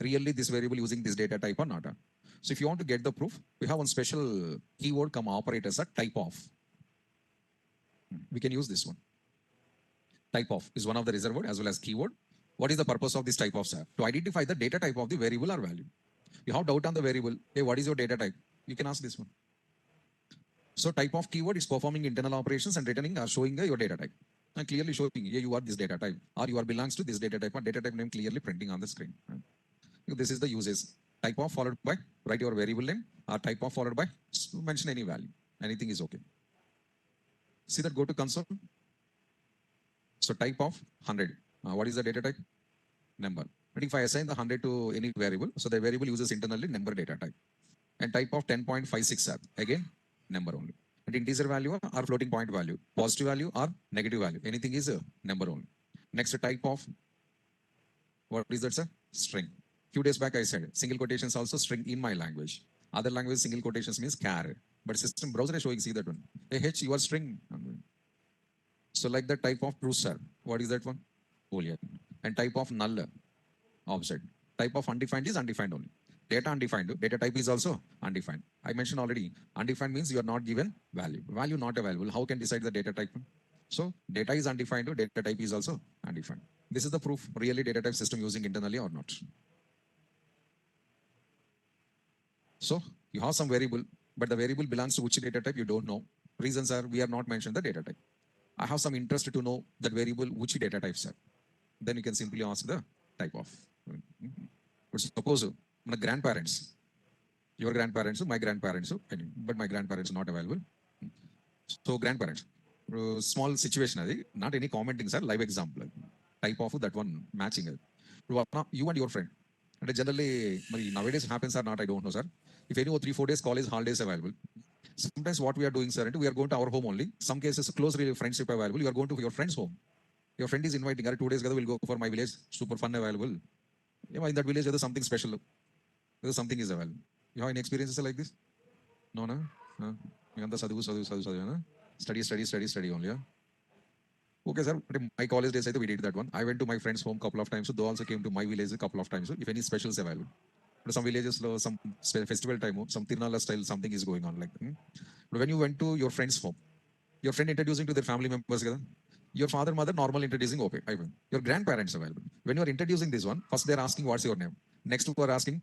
Really this variable using this data type or not? So if you want to get the proof, we have one special keyword come operator, sir, type of. We can use this one. Type of is one of the reserved word as well as keyword. What is the purpose of this type of, sir? To identify the data type of the variable or value. You have doubt on the variable. Hey, what is your data type? You can ask this one. So type of keyword is performing internal operations and returning or showing your data type. And clearly showing, yeah, you are this data type or you are belongs to this data type or data type name clearly printing on the screen. This is the uses. Type of followed by, write your variable name or type of followed by, mention any value. Anything is okay. See that, go to console. So type of 100. What is the data type? Number. But if I assign the 100 to any variable, so the variable uses internally number data type. And type of 10.56, again, number only. And integer value or floating point value, positive value or negative value. Anything is a number only. Next type of, what is that, sir? String. Few days back I said, single quotations also string in my language. Other language single quotations means char. But system browser is showing, see that one. H, you are string. So like the type of true, sir. What is that one? Boolean. And type of null, object. Type of undefined is undefined only. Data undefined. Data type is also undefined. I mentioned already. Undefined means you are not given value. Value not available. How can decide the data type? So data is undefined. Data type is also undefined. This is the proof. Really data type system using internally or not. So you have some variable, but the variable belongs to which data type you don't know. Reasons are we are not mentioned the data type. I have some interest to know that variable which data types are. Then you can simply ask the type of. But suppose my grandparents, your grandparents, my grandparents, but my grandparents are not available. So grandparents, small situation, not any commenting, sir, live example. Type of that one matching. You and your friend. And generally, nowadays happens or not, I don't know, sir. If any 3-4 days college holidays available, sometimes what we are doing, sir, we are going to our home only. Some cases, close friendship available. You are going to your friend's home. Your friend is inviting her 2 days together. We'll go for my village. Super fun available. Yeah, in that village, there's something special. There's something is available. You have any experiences like this? No, no. Study only. Yeah? Okay, sir. My college days, we did that one. I went to my friend's home a couple of times. So they also came to my village a couple of times. So if any specials available. But some villages, some festival time, some Tirnala style, something is going on like that. But when you went to your friend's home, your friend introducing to their family members, your father, mother, normal introducing, okay, your grandparents available. When you are introducing this one, first they're asking, what's your name? Next, you are asking,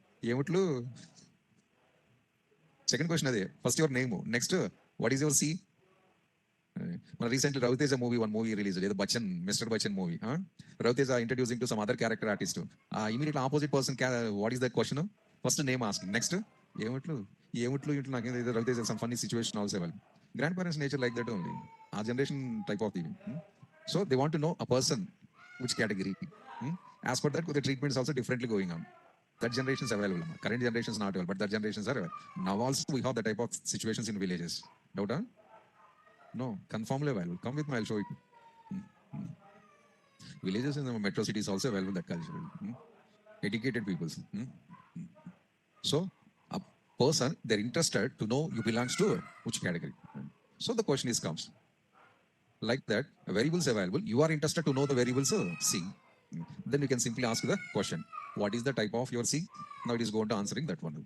second question, first your name. Next, what is your C? Recently, Raviteja one movie released, the Bachchan, Mr. Bachchan movie. Raviteja introducing to some other character artist. Immediately opposite person, what is the question? First name asking. Next, Raviteja, some funny situation also. Grandparents' nature like that only. our generation type of thing. So they want to know a person, which category. As per that, the treatment is also differently going on. That generation is available. Current generation is not available, but that generations are available. Now also we have the type of situations in villages. Doubt? Huh? No, conformly available. Come with me, I'll show you. Villages in the metro cities also available that culture. Educated people. So a person, they're interested to know you belongs to which category. So the question is comes. Like that, variables available. You are interested to know the variables C. Then you can simply ask the question. What is the type of your C? Now it is going to answering that one.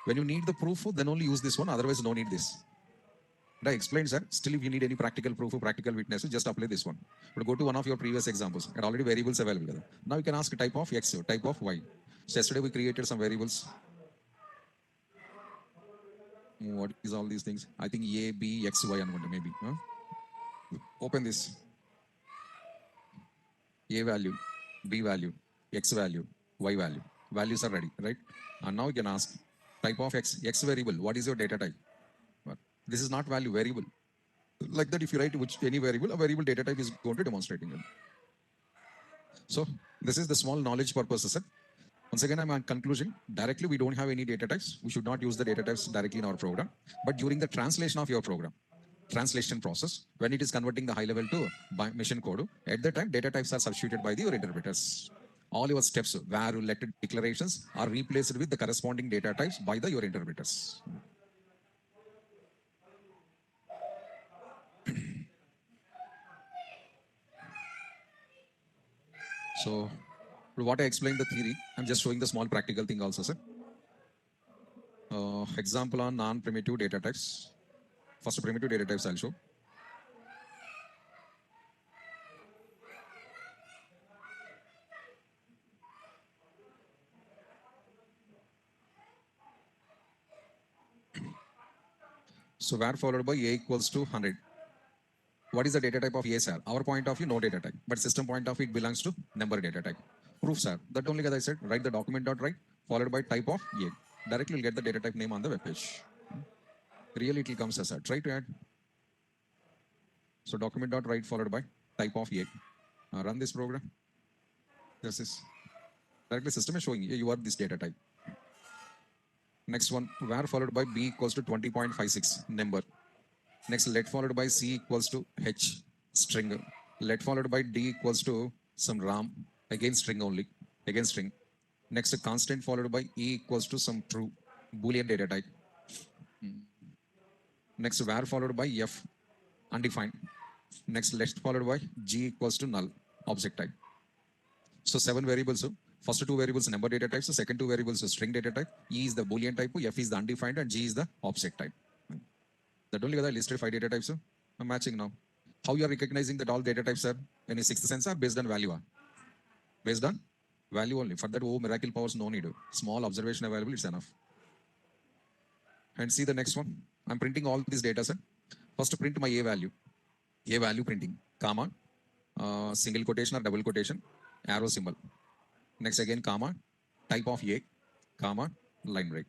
When you need the proof, then only use this one. Otherwise, no need this. I explained, sir. Still, if you need any practical proof or practical witness, just apply this one. But go to one of your previous examples. There are already variables available. Now you can ask type of X, type of Y. So yesterday we created some variables. What is all these things? I think A, B, X, Y, and maybe. Huh? Open this. A value, B value, X value, Y value. Values are ready, right? And now you can ask type of X variable. What is your data type? This is not value variable. Like that, if you write any variable, a variable data type is going to demonstrating it. So this is the small knowledge purposes. Once again, I'm on conclusion. Directly, we don't have any data types. We should not use the data types directly in our program. But during the translation of your program, translation process, when it is converting the high level to machine code, at the time, data types are substituted by your interpreters. All your steps, var, let declarations are replaced with the corresponding data types by your interpreters. So, what I explained the theory, I'm just showing the small practical thing also, sir. Example on non-primitive data types. First primitive data types I'll show. So var followed by a equals to 100. What is the data type of A, sir? Our point of view, no data type. But system point of view, it belongs to number data type. Proof, sir. That only, as I said, write the document dot write followed by type of A. Directly you'll get the data type name on the web page. Really, it will come as a try to add. So document dot write followed by type of A. Run this program. This is directly system is showing you are this data type. Next one, var followed by B equals to 20.56 number. Next, let followed by C equals to H string. Let followed by D equals to some RAM. Again string only. Again string. Next, constant followed by E equals to some true Boolean data type. Next, var followed by F undefined. Next, let followed by G equals to null object type. So 7 variables. First 2 variables number data types. The second 2 variables string data type. E is the Boolean type. F is the undefined and G is the object type. That only I listed 5 data types. I'm matching now. How you are recognizing that all data types are any sixth sense are based on value? Based on value only. For that, miracle powers no need. Small observation available, it's enough. And see the next one. I'm printing all these data set. First print my A value. A value printing, comma, single quotation or double quotation, arrow symbol. Next again, comma, type of A, comma, line break.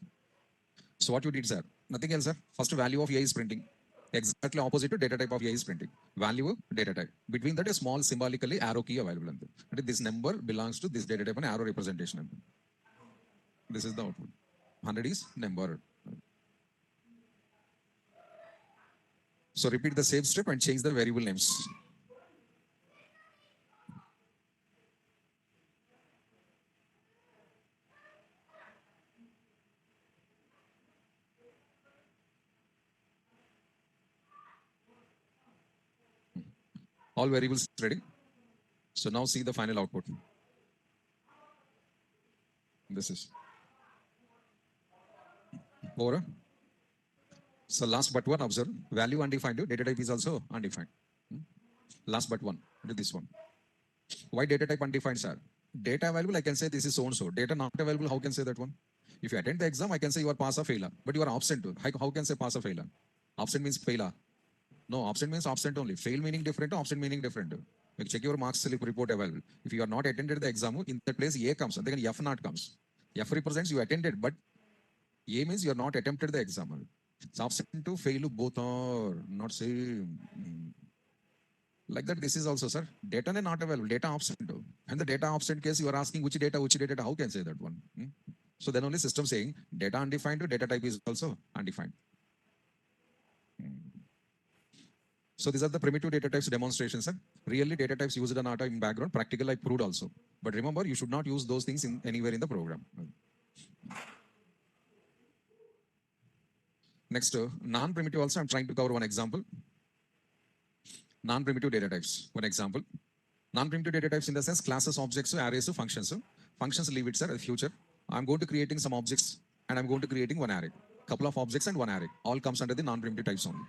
So what you did, sir? Nothing else, sir. First value of A is printing. Exactly opposite to data type of A is printing. Value data type. Between that, a small symbolically arrow key available. And this number belongs to this data type and arrow representation. This is the output. 100 is number. So repeat the same step and change the variable names. All variables ready. So now see the final output. This is over. So last but one, observe value undefined. Data type is also undefined. Last but one, do this one. Why data type undefined, sir? Data available, I can say this is so and so. Data not available, how can say that one? If you attend the exam, I can say you are pass or failure, but you are absent. How can say pass or failure? Absent means failure. No, absent means absent only. Fail meaning different, absent meaning different. You check your marks slip report available. If you are not attended the exam, in that place A comes, and then F not comes. F represents you attended, but A means you are not attempted the exam. So absent to fail, both are not same. Like that, this is also, sir. Data not available, data absent. And the data absent case, you are asking which data, how can I say that one? So then only system saying data undefined, data type is also undefined. So these are the primitive data types demonstrations, sir. Really data types used in ATA in background, practical I proved also. But remember, you should not use those things in anywhere in the program. Next, non-primitive also, I'm trying to cover one example. Non-primitive data types, one example. Non-primitive data types in the sense classes, objects, arrays, functions. Functions leave it, sir, as future. I'm going to creating some objects and I'm going to creating one array. Couple of objects and one array. All comes under the non-primitive types only.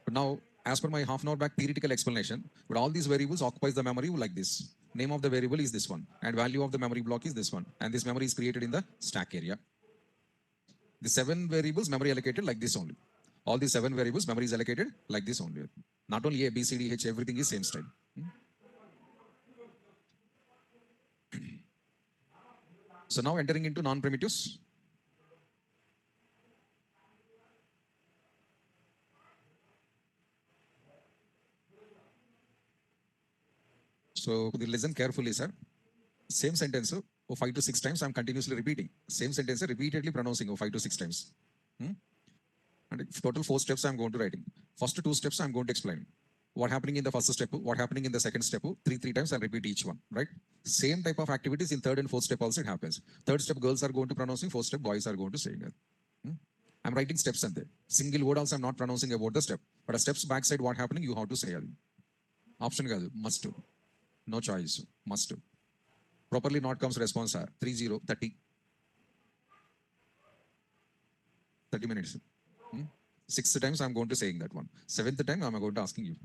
But now, as per my half an hour back theoretical explanation, but all these variables occupies the memory like this. Name of the variable is this one, and value of the memory block is this one. And this memory is created in the stack area. The 7 variables memory allocated like this only. All the 7 variables memory is allocated like this only. Not only A, B, C, D, H, everything is same style. So now entering into non-primitives. So listen carefully, sir. Same sentence, 5 to 6 times I'm continuously repeating. Same sentence, repeatedly pronouncing 5 to 6 times. And total 4 steps I'm going to writing. First 2 steps I'm going to explain. What happening in the first step, what happening in the second step, 3 times I'll repeat each one, right? Same type of activities in third and fourth step also it happens. Third step girls are going to pronouncing, fourth step boys are going to saying it. I'm writing steps and there. Single word also I'm not pronouncing about the step. But a steps backside what happening, you have to say. Option must do. No choice, must do. Properly not comes response 30. 30 minutes. Sixth times I'm going to saying that one. Seventh time I'm going to asking you.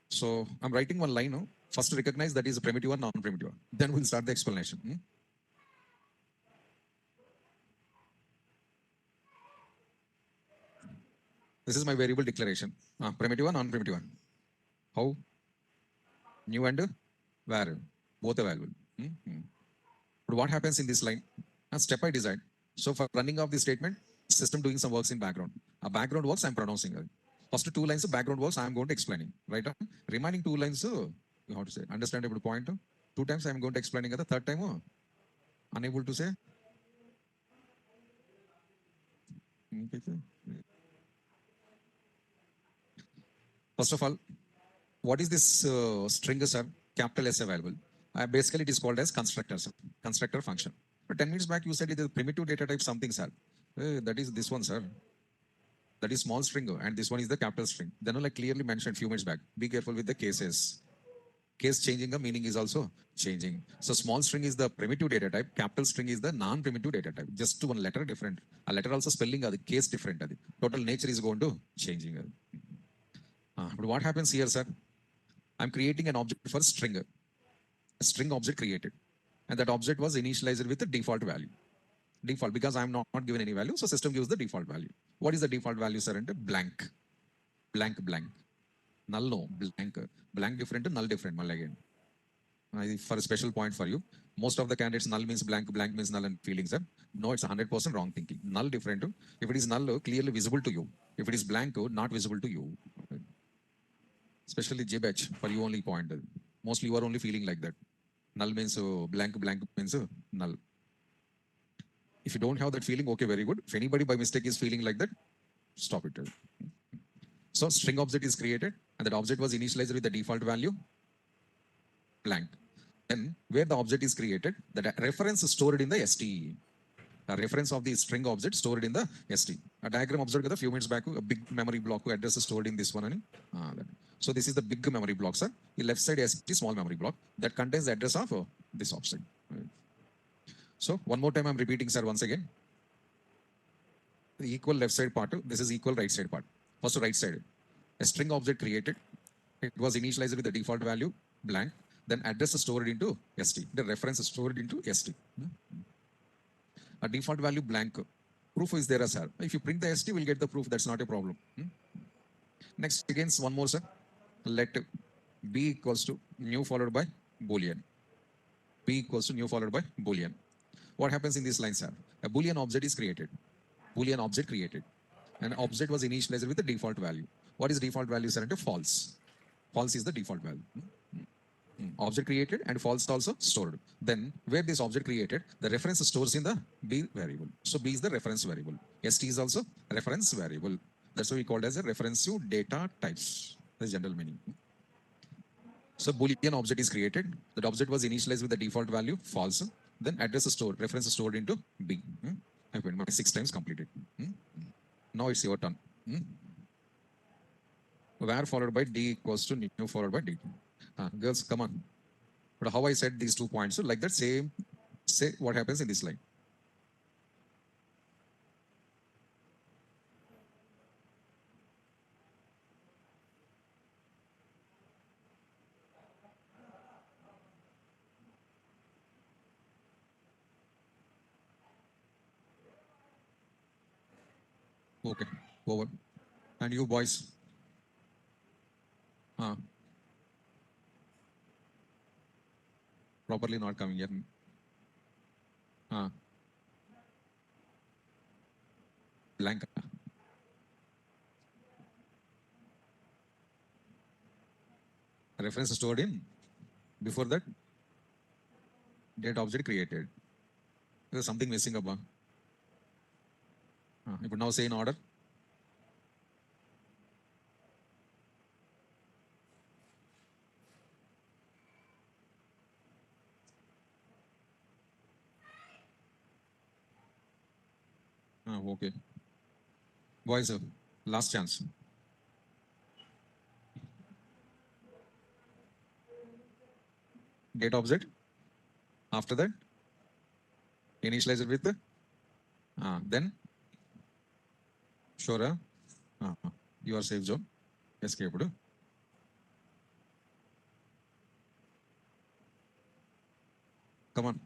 So I'm writing one line. First recognize that is a primitive or non-primitive. Then we'll start the explanation. This is my variable declaration. Primitive or non-primitive one. How? New and where? Both available. But what happens in this line? Step I design. So for running of the statement, system doing some works in background. Background works I'm pronouncing. First 2 lines of background works I'm going to explaining. Right? Remaining 2 lines, you have to say. Understandable point. 2 times I'm going to explaining. The third time, unable to say. First of all, what is this string, sir? Capital S available. Basically, it is called as constructor, sir. Constructor function. But 10 minutes back, you said it is primitive data type something, sir. That is this one, sir. That is small string, and this one is the capital string. Then I clearly mentioned few minutes back. Be careful with the cases. Case changing, the meaning is also changing. So small string is the primitive data type. Capital string is the non-primitive data type. Just one letter different. A letter also spelling the case different. Total nature is going to changing. But what happens here, sir? I'm creating an object for string. A string object created. And that object was initialized with the default value. Default, because I'm not given any value, so system gives the default value. What is the default value, sir? And blank. Blank. Null, no. Blank. Blank different to null different. Again. For a special point for you. Most of the candidates, null means blank, blank means null and feelings. Sir. No, it's 100% wrong thinking. Null different. If it is null, clearly visible to you. If it is blank, not visible to you. Especially JBatch, for you only point. Mostly you are only feeling like that. Null means blank means null. If you don't have that feeling, okay, very good. If anybody by mistake is feeling like that, stop it. So string object is created and that object was initialized with the default value blank. Then where the object is created, the reference is stored in the ST. A reference of the string object stored in the ST. A diagram observed a few minutes back, a big memory block address is stored in this one. So this is the big memory block, sir. The left side ST small memory block that contains the address of this offset. So one more time I'm repeating, sir, once again. The equal left side part, this is equal right side part. First right side, a string object created. It was initialized with the default value blank. Then address is stored into ST. The reference is stored into ST. A default value blank. Proof is there, sir. If you print the ST, we'll get the proof. That's not a problem. Next, again, one more, sir. Let B equals to new followed by Boolean. B equals to new followed by Boolean. What happens in this line, sir? A Boolean object is created. Boolean object created. An object was initialized with the default value. What is default value, sir? False. False is the default value. Object created and false also stored. Then where this object created, the reference stores in the B variable. So B is the reference variable. ST is also reference variable. That's why we called as a referensive data types. That's general meaning. So Boolean object is created. That object was initialized with the default value false. Then address stored, reference stored into B. I went my 6 times completed. Now it's your turn. Where followed by D equals to new followed by D. Girls, come on. But how I said these 2 points, so like that same, say what happens in this line. Okay, over. And you boys, properly not coming here. Blank. Reference stored in. Before that, date object created. There's something missing up. If now say in order. Okay. Boys, last chance. Date object. After that, initialize it with then sure you are safe zone. Escape. Come on.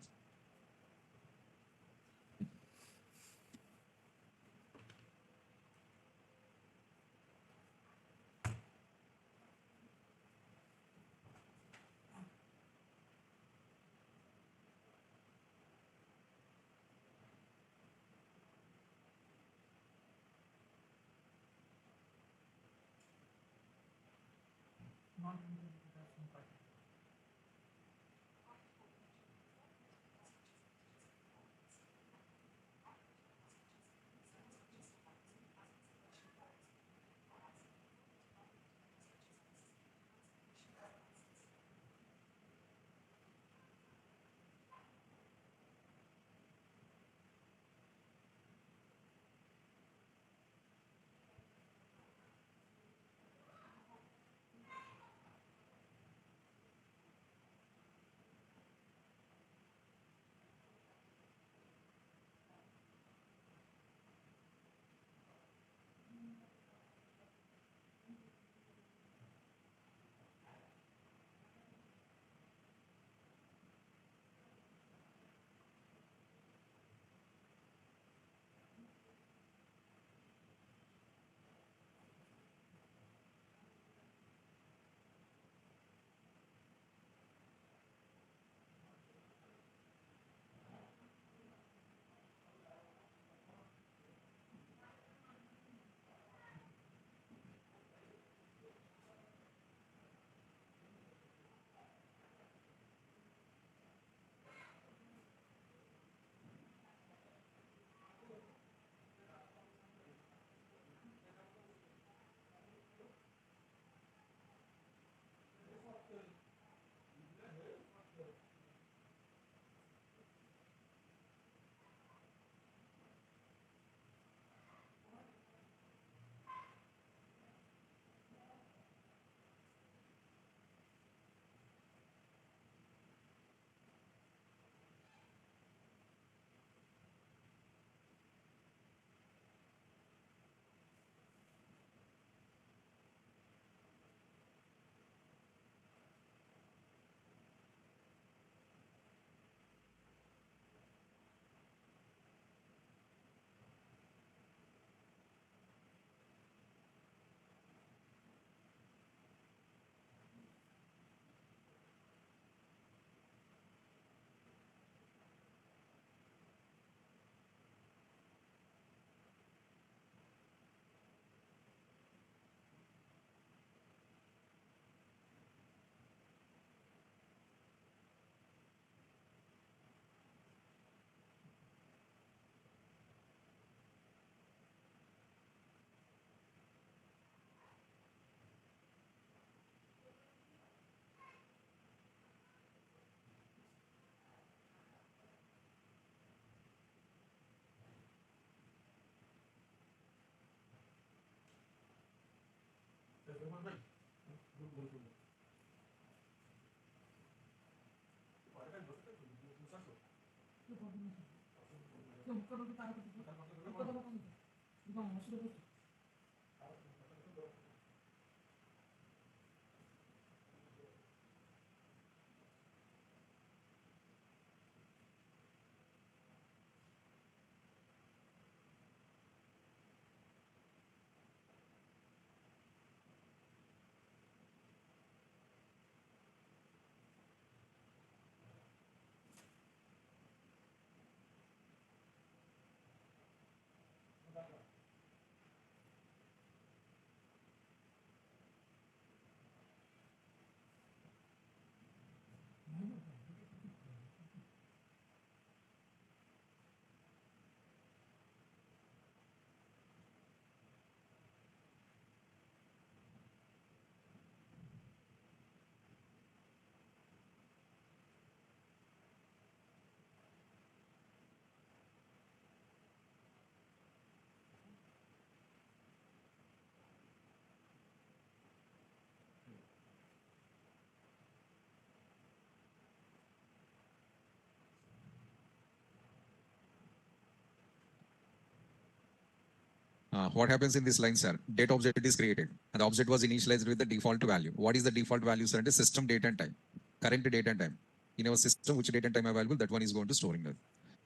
What happens in this line, sir? Date object is created, and the object was initialized with the default value. What is the default value, sir? And the system date and time, current date and time. In our system, which date and time available, that one is going to storing that.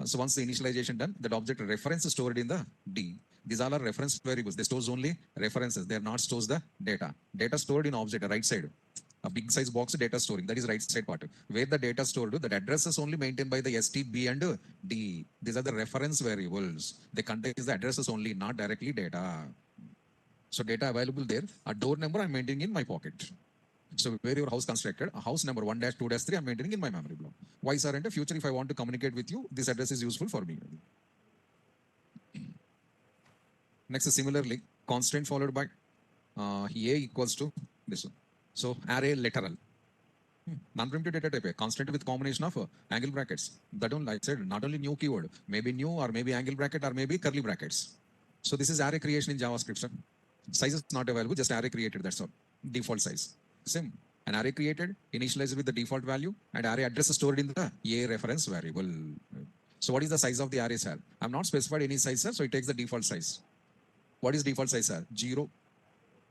So once the initialization done, that object reference is stored in the D. These all are reference variables. They stores only references. They are not stores the data. Data stored in object, right side. A big size box data storing, that is right side part. Where the data stored, that address is only maintained by the ST, B and D. These are the reference variables. They contain the addresses only, not directly data. So data available there. A door number I'm maintaining in my pocket. So where your house constructed, a house number 1-2-3 I'm maintaining in my memory block. Why, sir? In the future, if I want to communicate with you, this address is useful for me. Next, similarly, constant followed by A equals to this one. So array literal. Non-primitive data type, constant with combination of angle brackets. That only, I said, not only new keyword, maybe new or maybe angle bracket or maybe curly brackets. So this is array creation in JavaScript, sir. Size is not available, just array created, that's all. Default size. Same. An array created, initialized with the default value, and array address is stored in the A reference variable. So what is the size of the array, sir? I'm not specified any size, sir, so it takes the default size. What is default size, sir? 0.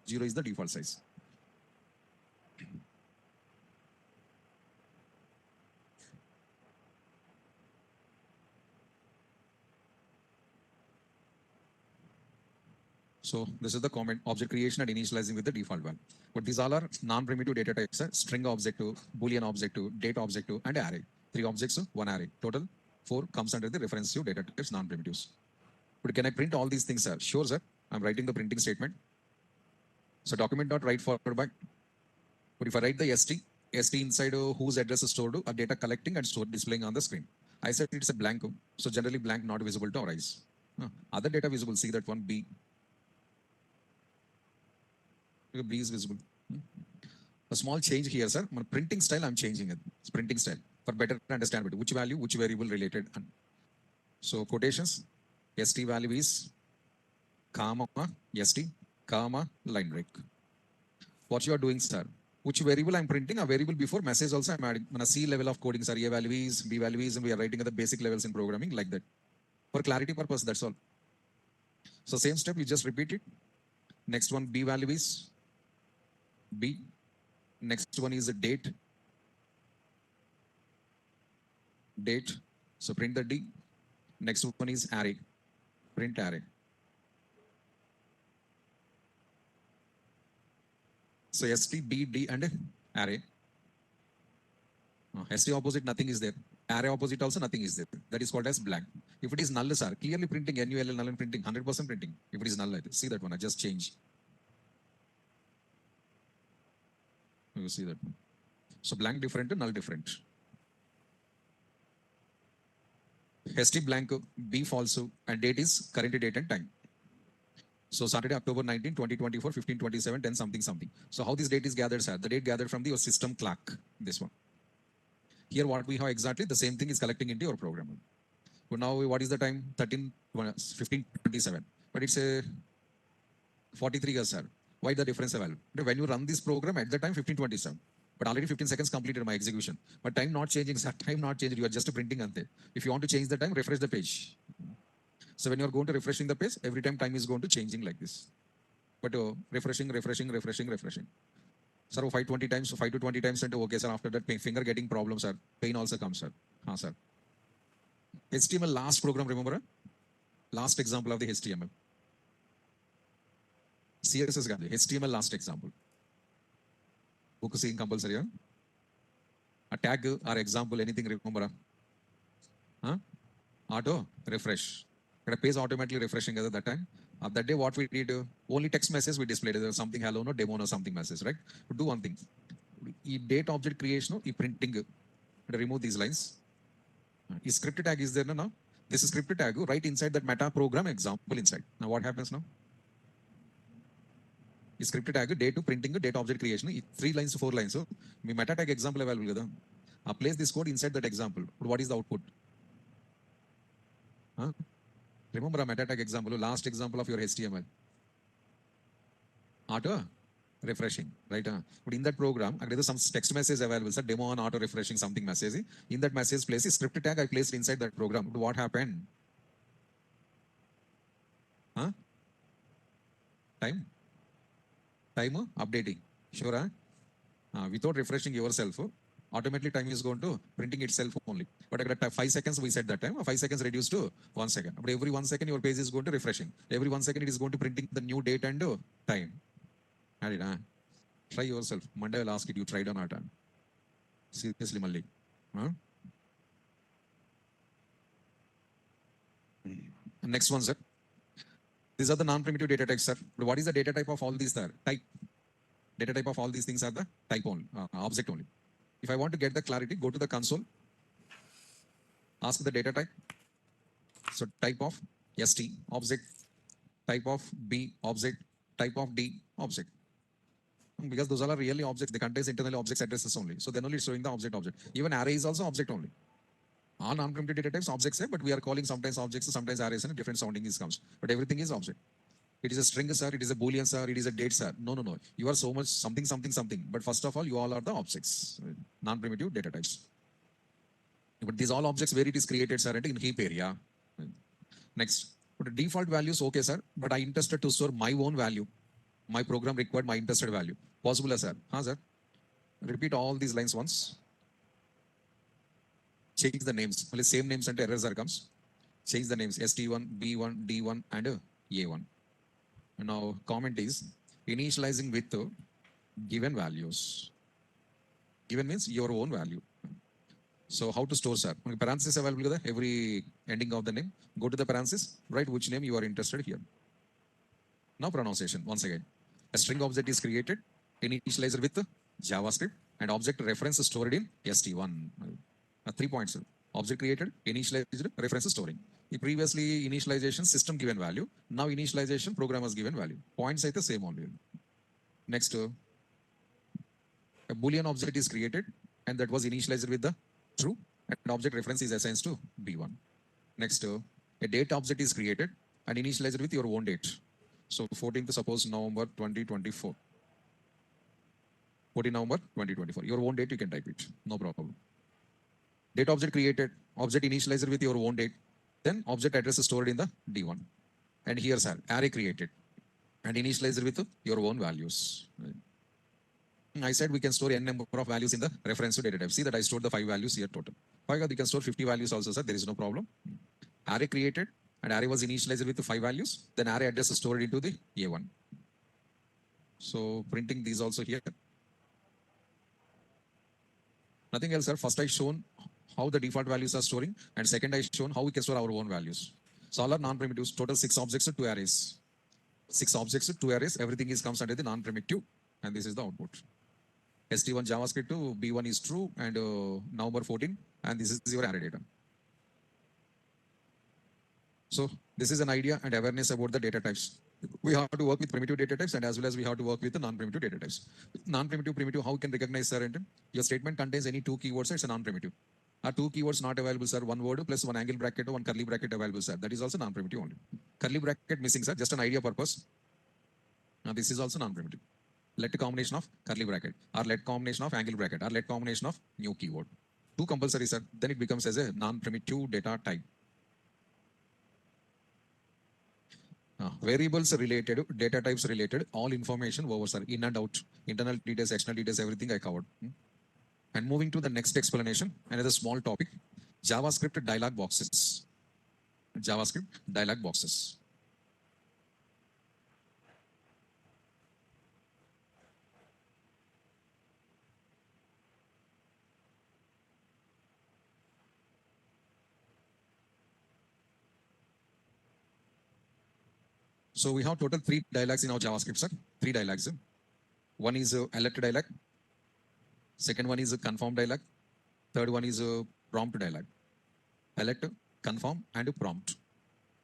0 is the default size. So this is the comment, object creation and initializing with the default one. But these all are non-primitive data types, string object to, boolean object to, date object to, and array. 3 objects, 1 array. Total 4 comes under the referensive data types, non-primitives. But can I print all these things, sir? Sure, sir. I'm writing the printing statement. So document.write forward by. But if I write the ST inside whose address is stored, a data collecting and stored displaying on the screen. I said it's a blank, so generally blank not visible to our eyes. Other data visible, see that one B. B is visible. A small change here, sir. My printing style, I'm changing it. It's printing style for better understandability. Which value, which variable related. So quotations, ST value is comma, ST, comma, line break. What you are doing, sir? Which variable I'm printing? A variable before message also I'm adding. On a C level of coding, sir. A value is, B value is, and we are writing at the basic levels in programming like that. For clarity purpose, that's all. So same step, you just repeat it. Next one, B value is B. Next one is a date. Date. So print the D. Next one is array. Print array. So ST, B, D, and array. ST opposite, nothing is there. Array opposite also, nothing is there. That is called as blank. If it is null, sir, clearly printing, NULL, null and printing, 100% printing. If it is null, see that one, I just change. You see that. So blank different, null different. ST blank, B false, and date is current date and time. So Saturday, October 19, 2024, 15:27, 10 something something. So how this date is gathered, sir? The date gathered from the your system clock, this one. Here what we have exactly, the same thing is collecting into your program. So now what is the time? 15:27. But it's a 43 years, sir. Why the difference available? When you run this program at the time 1527, but already 15 seconds completed my execution. But time not changing, sir. Time not changed. You are just printing ante. If you want to change the time, refresh the page. So when you are going to refreshing the page, every time is going to changing like this. But refreshing. Sir, 520 times, 5 to 20 times, and okay, sir. After that, finger getting problems, sir. Pain also comes, sir. Sir. HTML last program, remember? Last example of the HTML. CSS got the HTML last example. Book seeing compulsory. A tag or example, anything remember? Auto refresh. Page automatically refreshing at that time. Of that day, what we did, only text message we displayed. Something hello, no demo, no something message, right? Do one thing. Date object creation, printing. Remove these lines. Script tag is there now. This is script tag right inside that meta program example inside. Now what happens now? Script tag date to printing date object creation. 3 lines, 4 lines. So me meta tag example available. Place this code inside that example. What is the output? Remember a meta tag example, last example of your HTML. Auto refreshing, right? But in that program, there is some text message available, sir, demo on auto refreshing something message. In that message place, script tag I placed inside that program. What happened? Time updating. Sure, without refreshing yourself, automatically time is going to printing itself only. But at 5 seconds, we said that time, 5 seconds reduced to 1 second. But every 1 second, your page is going to refreshing. Every 1 second, it is going to printing the new date and time. Try yourself. Monday, I'll ask it, you tried or not? Seriously, Malli. Next one, sir. These are the non-primitive data types, sir. But what is the data type of all these, sir? Type. Data type of all these things are the type only, object only. If I want to get the clarity, go to the console, ask the data type. So type of ST, object, type of B, object, type of D, object. Because those are really objects, they contain internal objects addresses only. So then only showing the object. Even array is also object only. All non-primitive data types objects, but we are calling sometimes objects, sometimes arrays, and different sounding is comes. But everything is object. It is a string, sir. It is a boolean, sir. It is a date, sir. No. You are so much something. But first of all, you all are the objects, non-primitive data types. But these all objects where it is created, sir, in heap area. Next, but default values, okay, sir. But I interested to store my own value. My program required my interested value. Possible, sir? Sir. Repeat all these lines once. Change the names. Only same names and errors are comes. Change the names ST1, B1, D1, and A1. Now, comment is initializing with given values. Given means your own value. So, how to store, sir? Parenthesis available every ending of the name. Go to the parenthesis, write which name you are interested here. Now, pronunciation. Once again, a string object is created, initializer with JavaScript, and object reference stored in ST1. 3 points. Object created, initialized, reference storing. Previously, initialization system given value. Now, initialization program has given value. Points are the same only. Next, a boolean object is created, and that was initialized with the true, and object reference is assigned to B1. Next, a date object is created and initialized with your own date. So, 14th, suppose November 2024. 14 November 2024. Your own date, you can type it. No problem. Date object created, object initializer with your own date, then object address is stored in the D1. And here's array created and initializer with your own values. I said we can store n number of values in the reference to data type. See that I stored the 5 values here total. You can store 50 values also, sir. There is no problem. Array created and array was initialized with the 5 values. Then array address is stored into the A1. So printing these also here. Nothing else, sir. First I shown how the default values are storing, and second I shown how we can store our own values. So all are non-primitives, total 6 objects to 2 arrays. 6 objects to 2 arrays, everything is comes under the non-primitive, and this is the output. ST1 JavaScript to B1 is true, and November 14, and this is your array data. So this is an idea and awareness about the data types. We have to work with primitive data types, and as well as we have to work with the non-primitive data types. Non-primitive, primitive, how we can recognize, sir? Your statement contains any 2 keywords, it's a non-primitive. 2 keywords not available, sir. 1 word plus 1 angle bracket or 1 curly bracket available, sir. That is also non-primitive only. Curly bracket missing, sir. Just an idea purpose. This is also non-primitive. Let combination of curly bracket or let combination of angle bracket or let combination of new keyword. Two compulsory, sir. Then it becomes as a non-primitive data type. Variables related, data types related, all information over, sir. In and out, internal details, external details, everything I covered. And moving to the next explanation, another small topic, JavaScript dialog boxes. JavaScript dialog boxes. So we have total 3 dialogues in our JavaScript, sir. 3 dialogues. One is alert dialog. Second one is a confirm dialog. Third one is a prompt dialog. Alert, confirm, and prompt.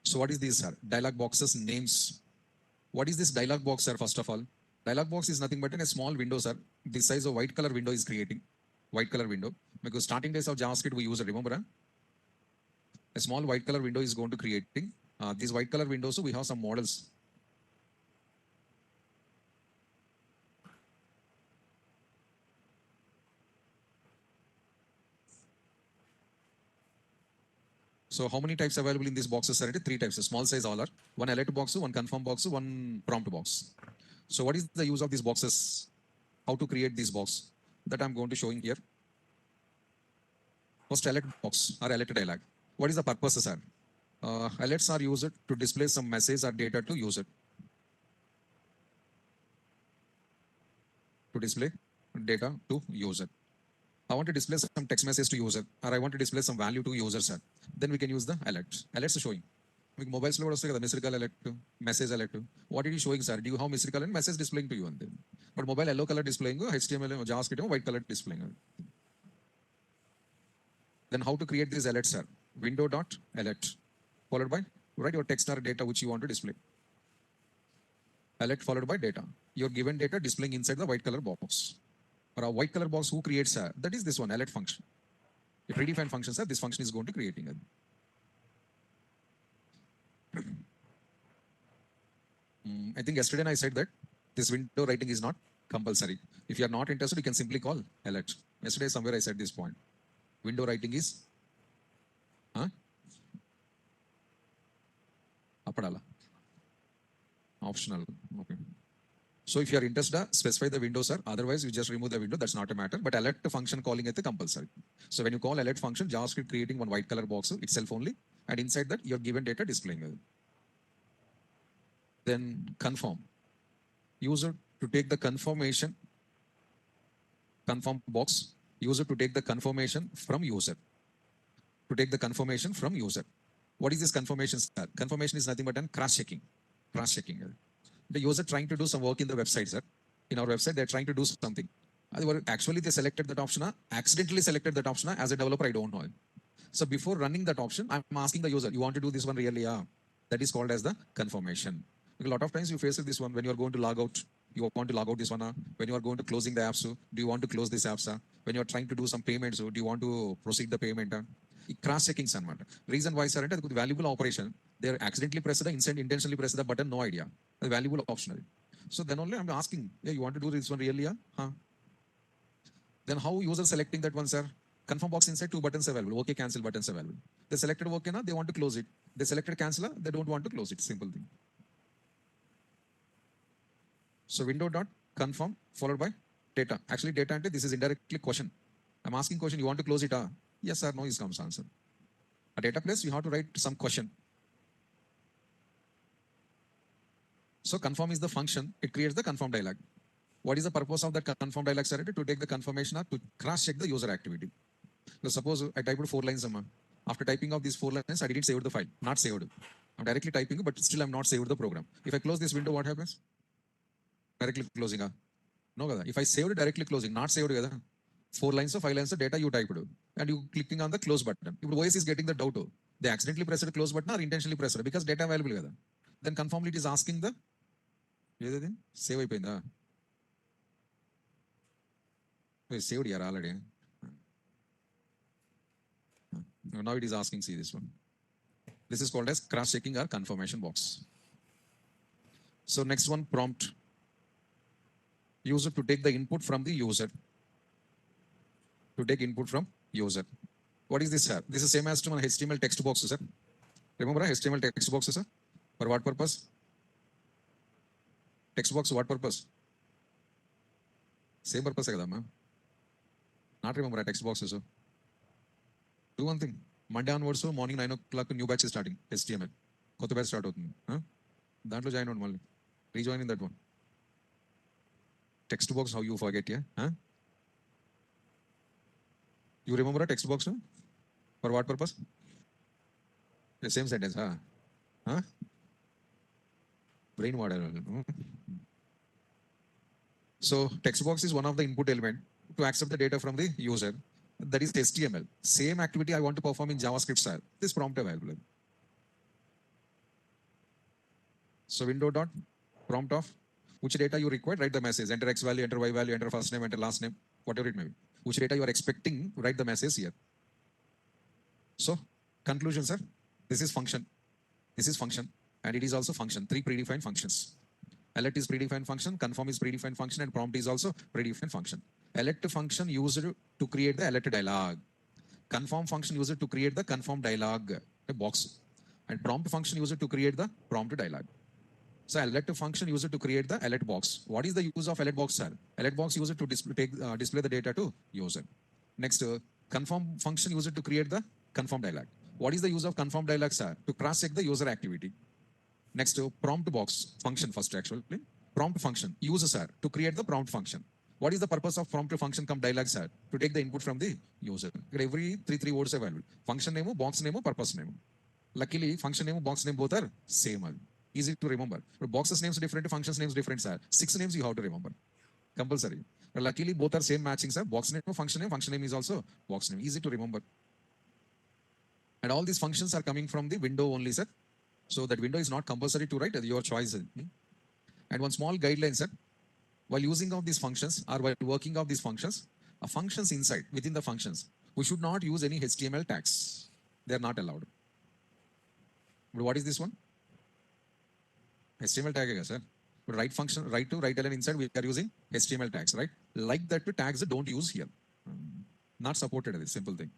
So what is this, sir? Dialog boxes names. What is this dialog box, sir? First of all, dialog box is nothing but a small window, sir. This size of white color window is creating. White color window. Because starting days of JavaScript we use it, remember? A small white color window is going to creating. These white color windows, so we have some models. So how many types available in these boxes, sir? 3 types. Small size all are. One alert box, one confirm box, one prompt box. So what is the use of these boxes? How to create this box? That I'm going to showing here. First alert box or alert dialog. What is the purpose, sir? Alerts are used to display some message or data to user. To display data to user. I want to display some text message to user, or I want to display some value to user, sir. Then we can use the alerts. Alerts showing. Mobiles lo vastu kada missed call alert, message alert. What it is showing, sir? Do you have missed call and message displaying to you and then? But mobile yellow color displaying, HTML JavaScript white color displaying. Then how to create this alert, sir? Window dot alert followed by write your text or data which you want to display. Alert followed by data. Your given data displaying inside the white color box. Or a white color box who creates that is this one alert function. A predefined function, sir, this function is going to creating it. I think yesterday I said that this window writing is not compulsory. If you are not interested, you can simply call alert. Yesterday somewhere I said this point. Window writing is Apadala. Optional. Okay. So if you are interested, specify the window, sir. Otherwise, you just remove the window. That's not a matter. But alert function calling it compulsory. So when you call alert function, JavaScript creating one white color box itself only, and inside that your given data displaying it. Then confirm. User to take the confirmation. Confirm box. User to take the confirmation from user. To take the confirmation from user. What is this confirmation, sir? Confirmation is nothing but cross-checking. Cross-checking. The user trying to do some work in the website, sir. In our website, they're trying to do something. Actually, they selected that option, accidentally selected that option. As a developer, I don't know. So before running that option, I'm asking the user, you want to do this one really? Yeah. That is called as the confirmation. Because a lot of times you face this one when you are going to log out. You want to log out this one. When you are going to closing the apps, do you want to close this apps? When you are trying to do some payments, do you want to proceed the payment? Cross-checking, sir. Reason why, sir, the valuable operation, they accidentally press the intentionally press the button, no idea. The valuable optional. So then only I'm asking, yeah, you want to do this one really? Huh? Then how user selecting that one, sir? Confirm box inside 2 buttons available. Okay, cancel buttons available. They selected okay, they want to close it. They selected cancel, they don't want to close it. Simple thing. So window dot confirm followed by data. Actually, data and this is indirectly question. I'm asking question, you want to close it? Yes or no is comes answer. A data place, you have to write some question. So confirm is the function. It creates the confirm dialog. What is the purpose of that confirm dialog, sir? To take the confirmation or to cross-check the user activity. So suppose I typed 4 lines. After typing of these 4 lines, I didn't save the file. Not saved. I'm directly typing, but still I'm not saved the program. If I close this window, what happens? Directly closing. No, if I saved directly closing, not saved. 4 lines or 5 lines of data you typed. And you clicking on the close button. If OS is getting the doubt, they accidentally pressed the close button or intentionally pressed it because data available. Then confirm it is asking the save అయిపోయిందా saved here already. Now it is asking, see this one. This is called as cross-checking or confirmation box. So next one, prompt. User to take the input from the user. To take input from user. What is this, sir? This is same as to an HTML text box, sir. Remember HTML text box, sir? For what purpose? Text box, what purpose? Same purpose, ma'am. Not remember a text box, sir. Do one thing. Monday onwards, so morning 9 o'clock, new batch is starting. HTML. కొత్త batch start అవుతుంది దాంట్లో join అవ్వండి మళ్ళీ rejoin in that one text box how you forget you remember text box for what purpose same sentence brain వాడారు so text box is one of the input element to accept the data from the user that is HTML same activity I want to perform in JavaScript style this prompt available. So window dot prompt of which data you require, write the message. Enter X value, enter Y value, enter first name, enter last name, whatever it may be. Which data you are expecting, write the message here. So conclusion, sir. This is function. This is function. And it is also function. 3 predefined functions. Alert is predefined function, confirm is predefined function, and prompt is also predefined function. Alert function used to create the alert dialog. Confirm function used to create the confirm dialog box. And prompt function used to create the prompt dialog. So alert function used to create the alert box. What is the use of alert box, sir? Alert box used to display the data to user. Next, confirm function used to create the confirm dialog. What is the use of confirm dialog, sir? To cross check the user activity. Next, prompt box function first actually. Prompt function user, sir, to create the prompt function. What is the purpose of prompt function come dialog, sir? To take the input from the user. Every three words available. Function name, box name, purpose name. Luckily, function name, box name both are same. Easy to remember. But boxes names different, functions names different, sir. 6 names you have to remember. Compulsory. But luckily, both are same matching, sir. Box name, function name is also box name. Easy to remember. And all these functions are coming from the window only, sir. So that window is not compulsory to write, your choice. And one small guideline, sir. While using of these functions or while working of these functions, functions inside, within the functions, we should not use any HTML tags. They are not allowed. But what is this one? HTML tag, sir. But write function, write to write element inside, we are using HTML tags, right? Like that tags don't use here. Not supported, this simple thing.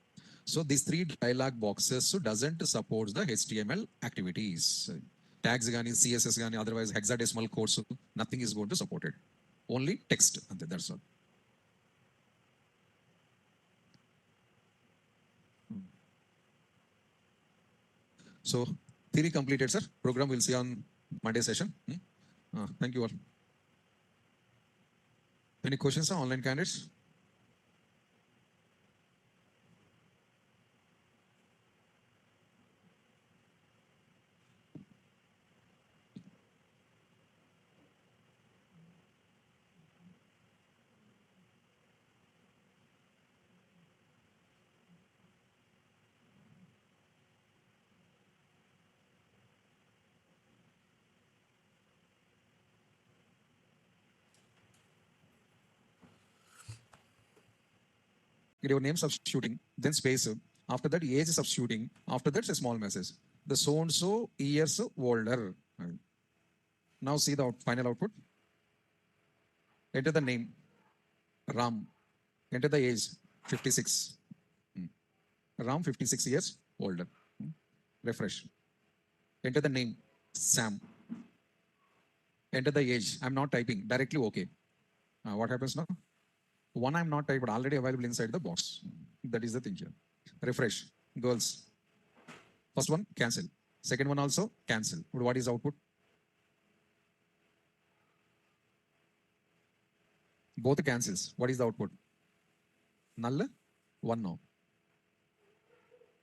So these 3 dialog boxes doesn't support the HTML activities. Tags gani, CSS gani, otherwise hexadecimal codes, nothing is going to support it. Only text, and that's all. So theory completed, sir. Program we'll see on Monday session. Thank you all. Any questions, sir? Online candidates? Your name substituting, then space. After that, age substituting. After that, a small message. The so and so years older. Now see the final output. Enter the name, Ram. Enter the age, 56. Ram, 56 years older. Refresh. Enter the name, Sam. Enter the age. I'm not typing. Directly okay. What happens now? One I'm not typed, already available inside the box. That is the thing here. Refresh. Girls. First one, cancel. Second one also, cancel. What is output? Both cancels. What is the output? Null. One now.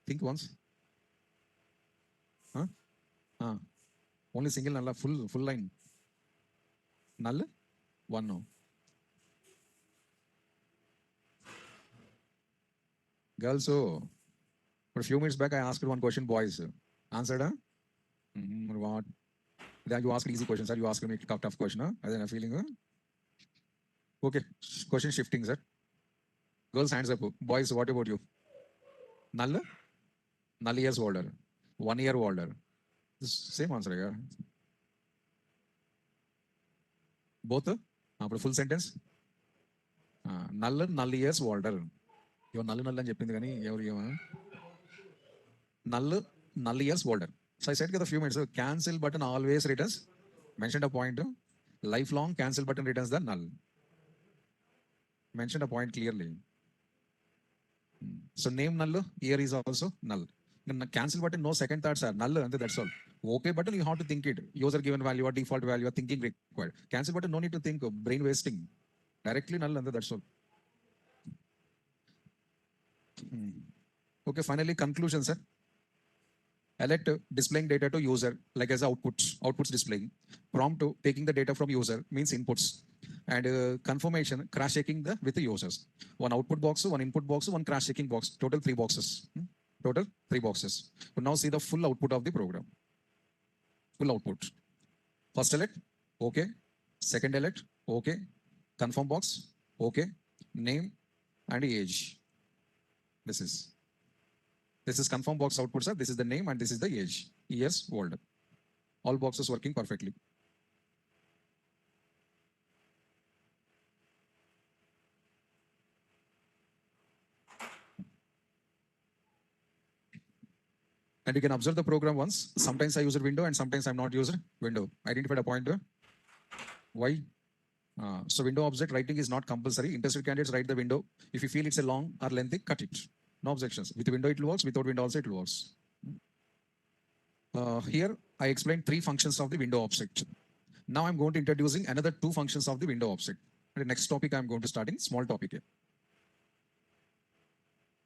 Think once. Huh? Only single null, full line. Null. One now. Girls, so for a few minutes back, I asked one question, boys. Answered, huh? What? Then you asked easy questions, sir. You asked me tough question, huh? And then I'm feeling, huh? Okay, question shifting, sir. Girls, hands up. Boys, what about you? Null? Null years older. 1 year older. Same answer, yeah. Both? full sentence. Null years older. Your null అని చెప్పింది కానీ ఎవరు null years older. So I said a few minutes, cancel button always returns, mentioned a point, lifelong cancel button returns the null. Mentioned a point clearly. So name null, here is also null. Cancel button, no second thoughts are null, and that's all. Okay button, you have to think it. User given value or default value or thinking required. Cancel button, no need to think, brain wasting. Directly null, and that's all. Okay, finally conclusion, sir. Elect displaying data to user like as outputs displaying. Prompt to taking the data from user means inputs. And confirmation crash checking with the users. One output box, one input box, one crash checking box. Total 3 boxes. Total 3 boxes. So now see the full output of the program. Full output. First elect, okay. Second elect, okay. Confirm box, okay. Name and age. This is confirm box output, sir. This is the name and this is the age. Years old. All boxes working perfectly. And you can observe the program once. Sometimes I use a window and sometimes I'm not using window. Identified a pointer. Why? So window object writing is not compulsory. Interested candidates write the window. If you feel it's a long or lengthy, cut it. No objections. With window it works. Without window also it works. Here I explained 3 functions of the window object. Now I'm going to introducing another 2 functions of the window object. The next topic I'm going to start in small topic here.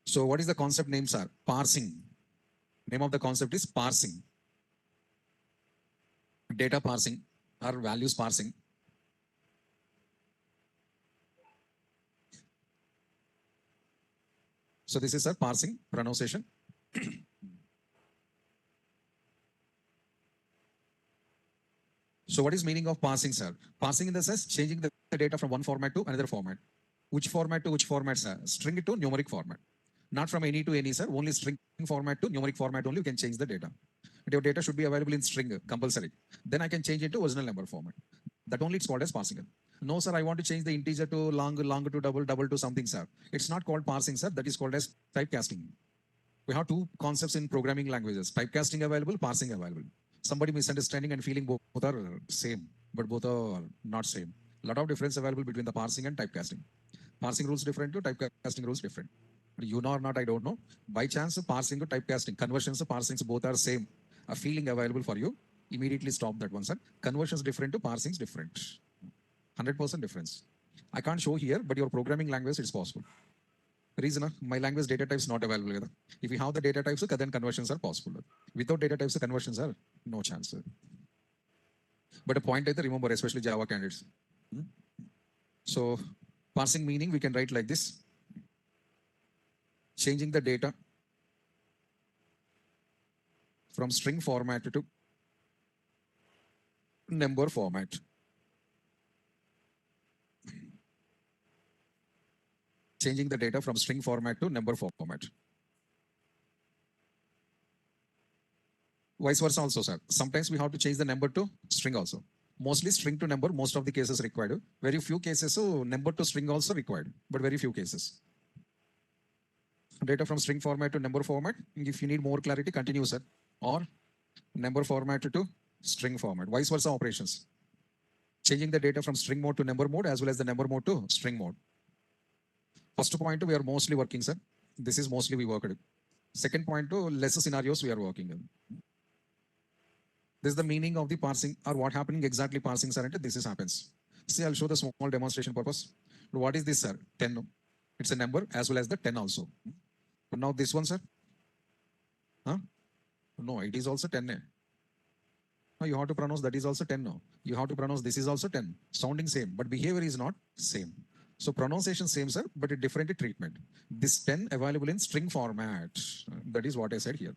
So what is the concept names are? Parsing. Name of the concept is parsing. Data parsing or values parsing. So this is a parsing pronunciation. So what is meaning of parsing, sir? Parsing in the sense changing the data from one format to another format. Which format to which format, sir? String to numeric format. Not from any to any, sir. Only string format to numeric format only you can change the data. But your data should be available in string, compulsory. Then I can change it to original number format. That only it's called as parsing. No, sir, I want to change the integer to long to double to something, sir. It's not called parsing, sir. That is called as typecasting. We have 2 concepts in programming languages. Typecasting available, parsing available. Somebody misunderstanding and feeling both are same, but both are not same. A lot of difference available between the parsing and typecasting. Parsing rules different to typecasting rules different. You know or not, I don't know. By chance, parsing to typecasting, conversions, parsings, both are same. A feeling available for you. Immediately stop that one, sir. Conversions different to parsings different. 100% difference. I can't show here, but your programming language is possible. Reason, my language data types not available. If you have the data types, then conversions are possible. Without data types, conversions are no chance. But a point I remember, especially Java candidates. So parsing meaning we can write like this. Changing the data from string format to number format. Changing the data from string format to number format. Vice versa also, sir. Sometimes we have to change the number to string also. Mostly string to number, most of the cases required. Very few cases, so number to string also required, but very few cases. Data from string format to number format. If you need more clarity, continue, sir. Or number format to string format. Vice versa operations. Changing the data from string mode to number mode as well as the number mode to string mode. First point, we are mostly working, sir. This is mostly we worked. Second point, lesser scenarios we are working in. This is the meaning of the parsing or what happening exactly parsing, sir. This is happens. See, I'll show the small demonstration purpose. What is this, sir? 10. It's a number as well as the 10 also. Now this one, sir. Huh? No, it is also 10. No, you have to pronounce that is also 10. No, you have to pronounce this is also 10. Sounding same, but behavior is not same. So pronunciation same, sir, but a different treatment. This 10 available in string format. That is what I said here.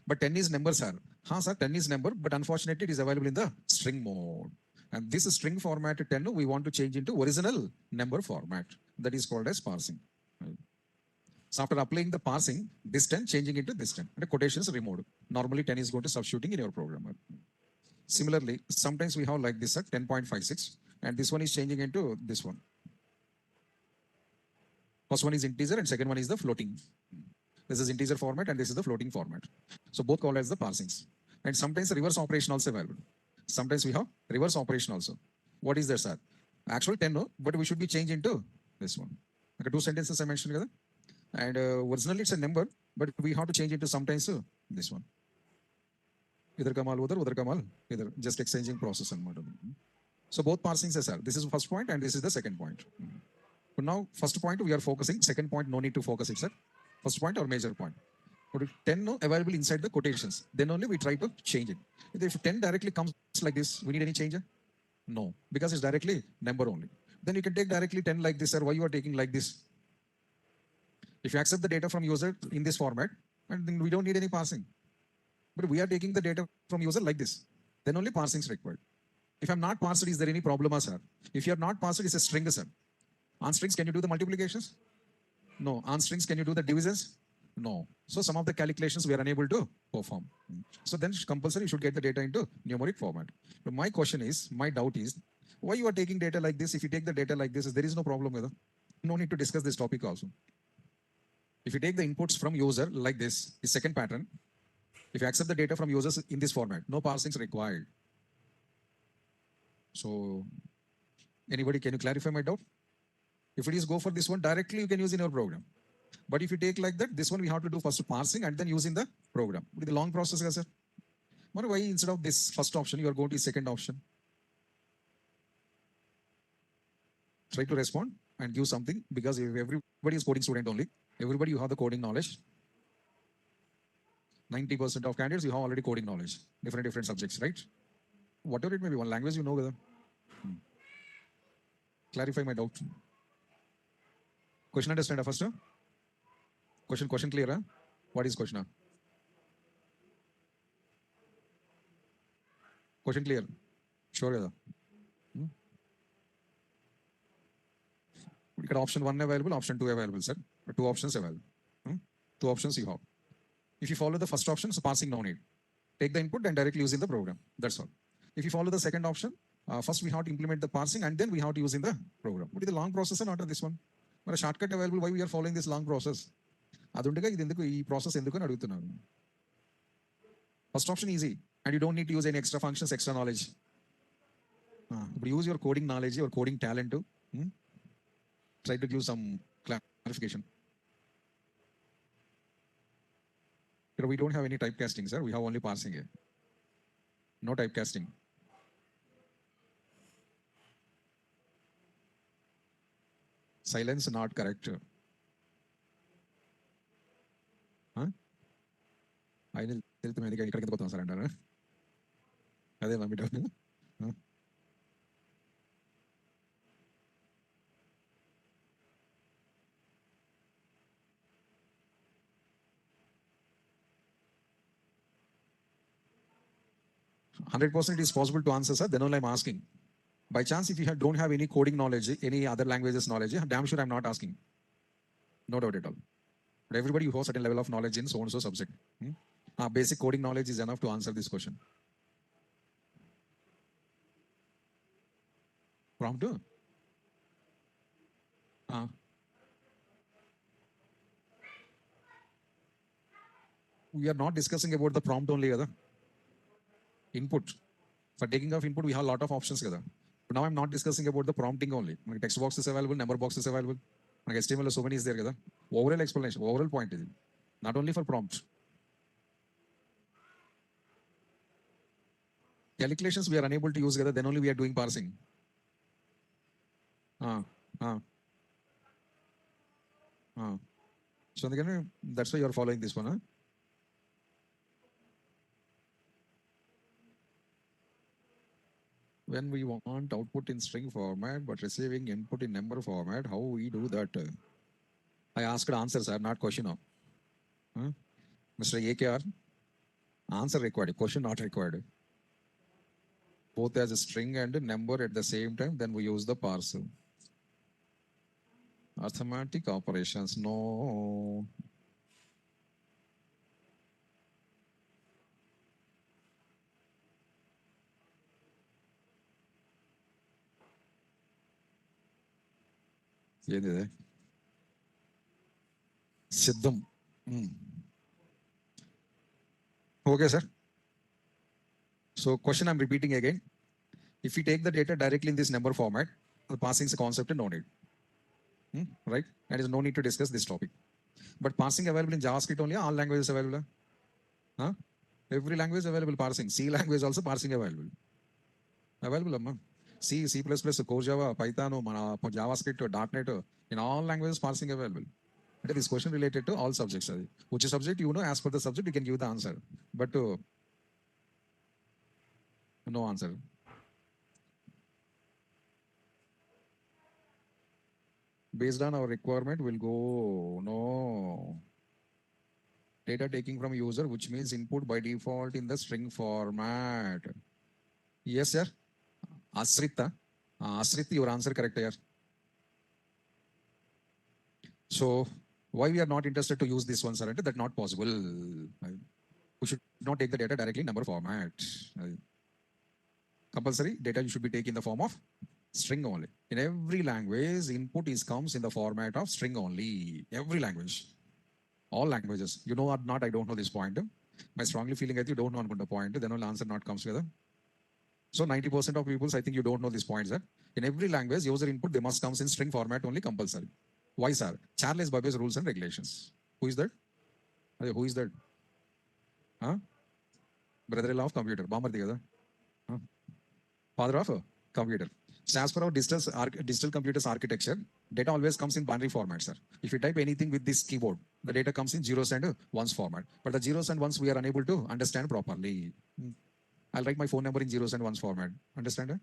But 10 is number, sir. Sir, 10 is number, but unfortunately it is available in the string mode. And this string format 10, we want to change into original number format. That is called as parsing. So after applying the parsing, this 10 changing into this 10. And the quotations removed. Normally 10 is going to substituting in your program. Similarly, sometimes we have like this at 10.56 and this one is changing into this one. First one is integer and second one is the floating. This is integer format and this is the floating format. So both called as the parsings. And sometimes reverse operation also available. Sometimes we have reverse operation also. What is that, sir? Actual 10, no, but we should be changed into this one. Okay, two sentences I mentioned together. And originally it's a number, but we have to change it to sometimes this one. Either kamal, udhar kamal, either just exchanging process and model. So both parsings are, sir. This is the first point and this is the second point. So now, first point we are focusing. Second point, no need to focus it, sir. First point or major point. But if 10 no, available inside the quotations, then only we try to change it. If 10 directly comes like this, we need any change? No, because it's directly number only. Then you can take directly 10 like this, sir. Why you are taking like this? If you accept the data from user in this format, and then we don't need any parsing. But we are taking the data from user like this. Then only parsing is required. If I'm not parsed, is there any problem, sir? If you're not parsed, it's a string, sir. On strings, can you do the multiplications? No. On strings, can you do the divisions? No. So some of the calculations we are unable to perform. So then compulsory you should get the data into numeric format. But my question is, my doubt is, why you are taking data like this? If you take the data like this, there is no problem with it. No need to discuss this topic also. If you take the inputs from user like this, the second pattern, if you accept the data from users in this format, no parsings required. So anybody, can you clarify my doubt? If it is go for this one, directly you can use in your program. But if you take like that, this one we have to do first parsing and then use in the program. With the long process, sir. Why instead of this first option, you are going to second option? Try to respond and give something, because if everybody is coding student only, everybody you have the coding knowledge. 90% of candidates, you have already coding knowledge. Different subjects, right? Whatever it may be, one language you know. Clarify my doubt. Question understand first? Question clear? Huh? What is question? Question clear? Sure. We got option 1 available, option 2 available, sir. 2 options available. 2 options you have. If you follow the first option, so parsing no need. Take the input and directly use in the program. That's all. If you follow the second option, first we have to implement the parsing and then we have to use in the program. What is the long process or not this one? But a shortcut available, why we are following this long process? Adundaga idenduku ee process enduku ani adugutunnaru. First option easy and you don't need to use any extra functions, extra knowledge. But use your coding knowledge, your coding talent to try to give some clarification. Here we don't have any typecasting, sir. We have only parsing here. No typecasting. Silence not correct. ఆయన తెలుతుంది ఎందుకు ఇక్కడ కింద పోతాం sir అంటారా? అదే నా బిడ్డ. 100% is possible to answer, sir. Then only I'm asking. By chance, if you don't have any coding knowledge, any other languages knowledge, damn sure I'm not asking. No doubt at all. But everybody who has a certain level of knowledge in so and so subject. Basic coding knowledge is enough to answer this question. Prompt? We are not discussing about the prompt only. Input. For taking off input, we have a lot of options. But now I'm not discussing about the prompting only. Text box is available, number box is available. HTML so many is there. Overall explanation, overall point is not only for prompt. Calculations we are unable to use, then only we are doing parsing. So again, that's why you are following this one. When we want output in string format but receiving input in number format, how we do that? I asked answers, sir, not question. Mr. AKR, answer required, question not required. Both as a string and a number at the same time, then we use the parser. Arithmetic operations, no. ఏది ఇది? సిద్ధం. Okay, sir. So question I'm repeating again. If we take the data directly in this number format, the parsing is a concept and no need. Right? There is no need to discuss this topic. But parsing available in JavaScript only, all languages available. Huh? Every language available parsing. C language also parsing available. Available, amma. C, C++, Core Java, Python, JavaScript, .NET, in all languages parsing available. And this question related to all subjects. Which subject you know, as per the subject, you can give the answer. But no answer. Based on our requirement, we'll go, no. Data taking from user, which means input by default in the string format. Yes, sir. Asrita. Asrit, your answer correct here. So why we are not interested to use this one, sir? That's not possible. We should not take the data directly in number format. Compulsory data you should be taking in the form of string only. In every language, input comes in the format of string only. Every language. All languages. You know or not, I don't know this point. My strongly feeling that you don't know the point, then only answer not comes together. So 90% of people, I think you don't know this point, sir. In every language, user input, they must comes in string format only compulsory. Why, sir? Charles Babbage's rules and regulations. Who is that? Who is that? Huh? Brother-in-law of computer. Bomber the huh? Father of computer. So as per our digital computers architecture, data always comes in binary format, sir. If you type anything with this keyboard, the data comes in zeros and ones format. But the zeros and ones we are unable to understand properly. I'll write my phone number in zeros and ones format. Understand?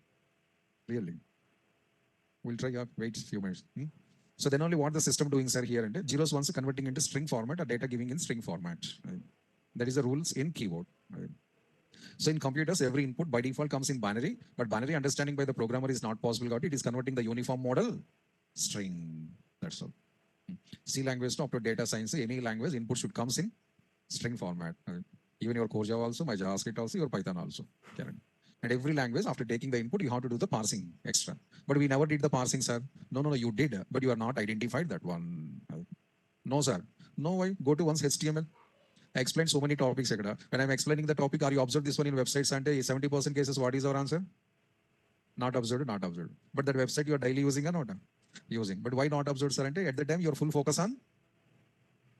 Really? We'll try. Wait a few minutes. So then only what the system doing, sir, here and zeros ones converting into string format or data giving in string format. That is the rules in keyboard. So in computers, every input by default comes in binary, but binary understanding by the programmer is not possible. It is converting the uniform model string. That's all. C language to up to data science, any language input should comes in string format. Even your Core Java also, my JavaScript also, your Python also. And every language, after taking the input, you have to do the parsing extra. But we never did the parsing, sir. No, you did, but you are not identified that one. No, sir. No, why? Go to once HTML. I explained so many topics. When I'm explaining the topic, are you observed this one in websites? And 70% cases, what is our answer? Not observed, not observed. But that website you are daily using or not? Using. But why not observed, sir? At the time, your full focus on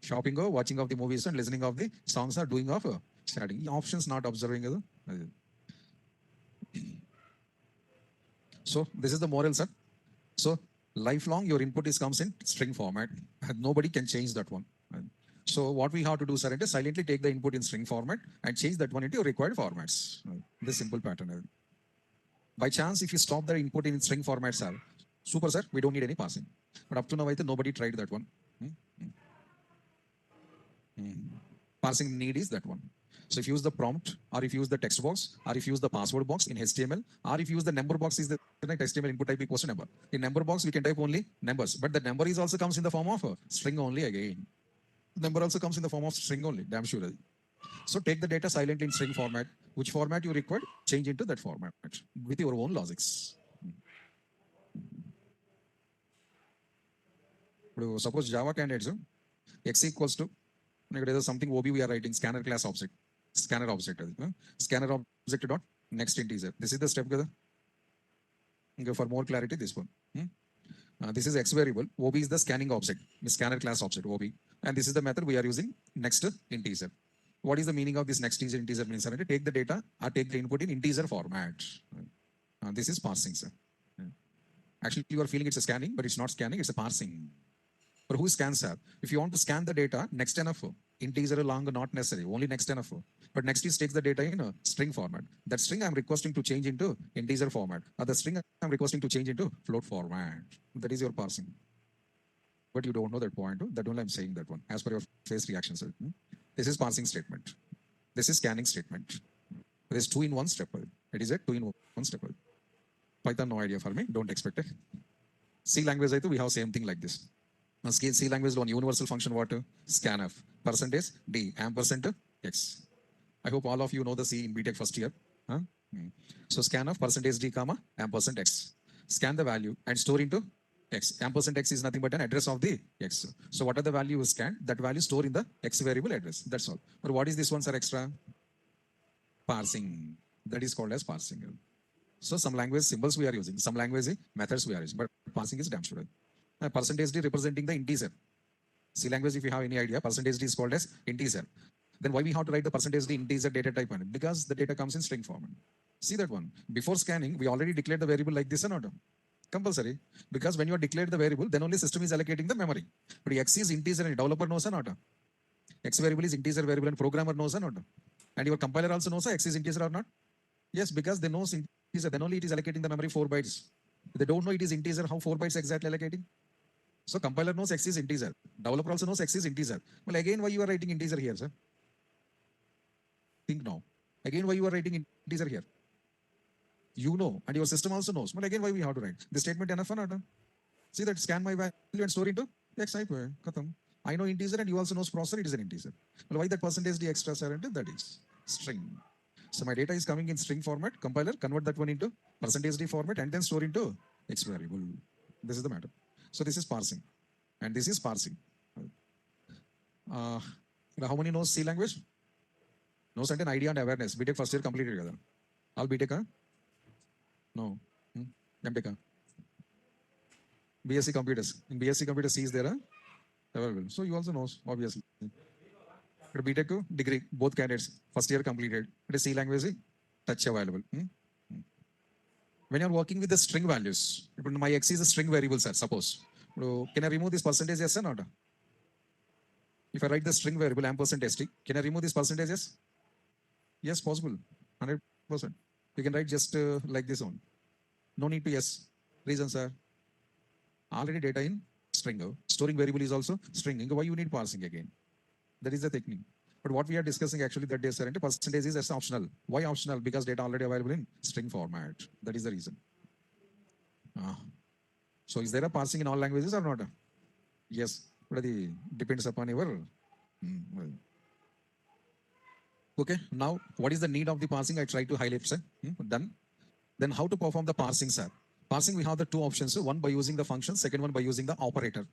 shopping or watching of the movies and listening of the songs or doing of studying. Options not observing. So this is the moral, sir. So lifelong, your input comes in string format. Nobody can change that one. So what we have to do, sir, is silently take the input in string format and change that one into required formats. This simple pattern. By chance, if you stop the input in string format, sir, super, sir, we don't need any passing. But up to now, I think nobody tried that one. Parsing need is that one. So if you use the prompt, or if you use the text box, or if you use the password box in HTML, or if you use the number box is the HTML input type equals to number. In number box, we can type only numbers, but the number is also comes in the form of a string only again. Number also comes in the form of string only, damn sure. So take the data silently in string format. Which format you require, change into that format with your own logics. Suppose Java candidates, x equals to something OB we are writing, scanner class object. Scanner object. Scanner object dot next integer. This is the step. For more clarity, this one. This is x variable. OB is the scanning object, scanner class object, OB. And this is the method we are using next integer. What is the meaning of this next integer means? Take the data or take the input in integer format. This is parsing, sir. Actually, you are feeling it's a scanning, but it's not scanning, it's a parsing. But who scans, sir? If you want to scan the data, next enough. Integer long, not necessary, only next enough. But next is takes the data in a string format. That string I'm requesting to change into integer format. Or the string I'm requesting to change into float format. That is your parsing. But you don't know that point. That only I'm saying that one. As per your face reaction, sir. This is parsing statement. This is scanning statement. It is 2-in-1 step. It is a 2-in-1 step. Python, no idea for me. Don't expect it. C language, we have same thing like this. C language one universal function what? Scanf. Percentage D. Ampersand X. I hope all of you know the C in BTech first year. So scanf percentage D comma ampersand X. Scan the value and store into x. Ampersand x is nothing but an address of the x. So what are the value scanned? That value stored in the x variable address. That's all. But what is this one, sir? Extra parsing. That is called as parsing. So some language symbols we are using, some language methods we are using, but parsing is damn sure. Percentage d representing the integer. C language, if you have any idea, percentage d is called as integer. Then why we have to write the percentage d integer data type on it? Because the data comes in string format. See that one. Before scanning, we already declared the variable like this or not? Compulsory. Because when you are declared the variable, then only system is allocating the memory. But x is integer and developer knows or not? X variable is integer variable and programmer knows or not? And your compiler also knows x is integer or not? Yes, because they know integer, then only it is allocating the memory 4 bytes. If they don't know it is integer, how 4 bytes exactly allocating? So compiler knows x is integer. Developer also knows x is integer. Well, again, why you are writing integer here, sir? Think now. Again, why you are writing integer here? You know, and your system also knows. Well, again, why we have to write? The statement enough or not? See that scan my value and store into x type. I know integer and you also know processor, it is an integer. Well, why that percentage d extra, sir? That is string. So my data is coming in string format. Compiler, convert that one into percentage d format and then store into x variable. This is the matter. So this is parsing. And this is parsing. How many knows C language? Knows and an idea and awareness. BTech first year completed together. All BTech? No. MTech? BSc computers. In BSc computer C is there? Available. So you also knows, obviously. But BTech degree, both candidates, first year completed. It is C language, touch available. When you're working with the string values, my x is a string variable, sir, suppose. Can I remove this percentage, yes or not? If I write the string variable ampersand st, can I remove this percentage, yes? Yes, possible, 100%. You can write just like this one. No need to yes. Reason, sir. Already data in string. Storing variable is also string. Why you need parsing again? That is the technique. But what we are discussing actually that day, sir, percentage is as optional. Why optional? Because data already available in string format. That is the reason. So is there a parsing in all languages or not? Yes, but it depends upon your. Okay, now what is the need of the parsing? I try to highlight, sir. Done. Then how to perform the parsing, sir? Parsing, we have the two options. One by using the function, second one by using the operator.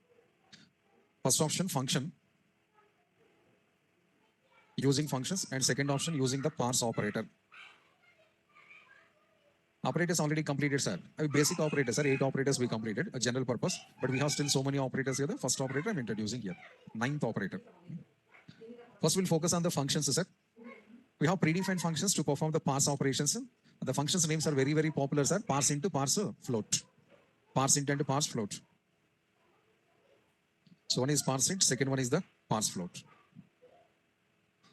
First option, function. Using functions, and second option using the parse operator. Operators already completed, sir. Basic operators, sir, 8 operators we completed, a general purpose, but we have still so many operators here. The first operator I'm introducing here, 9th operator. First we'll focus on the functions, sir. We have predefined functions to perform the parse operations. The functions names are very, very popular, sir. Parse into, parse float. Parse int and parse float. So one is parse int, second one is the parse float.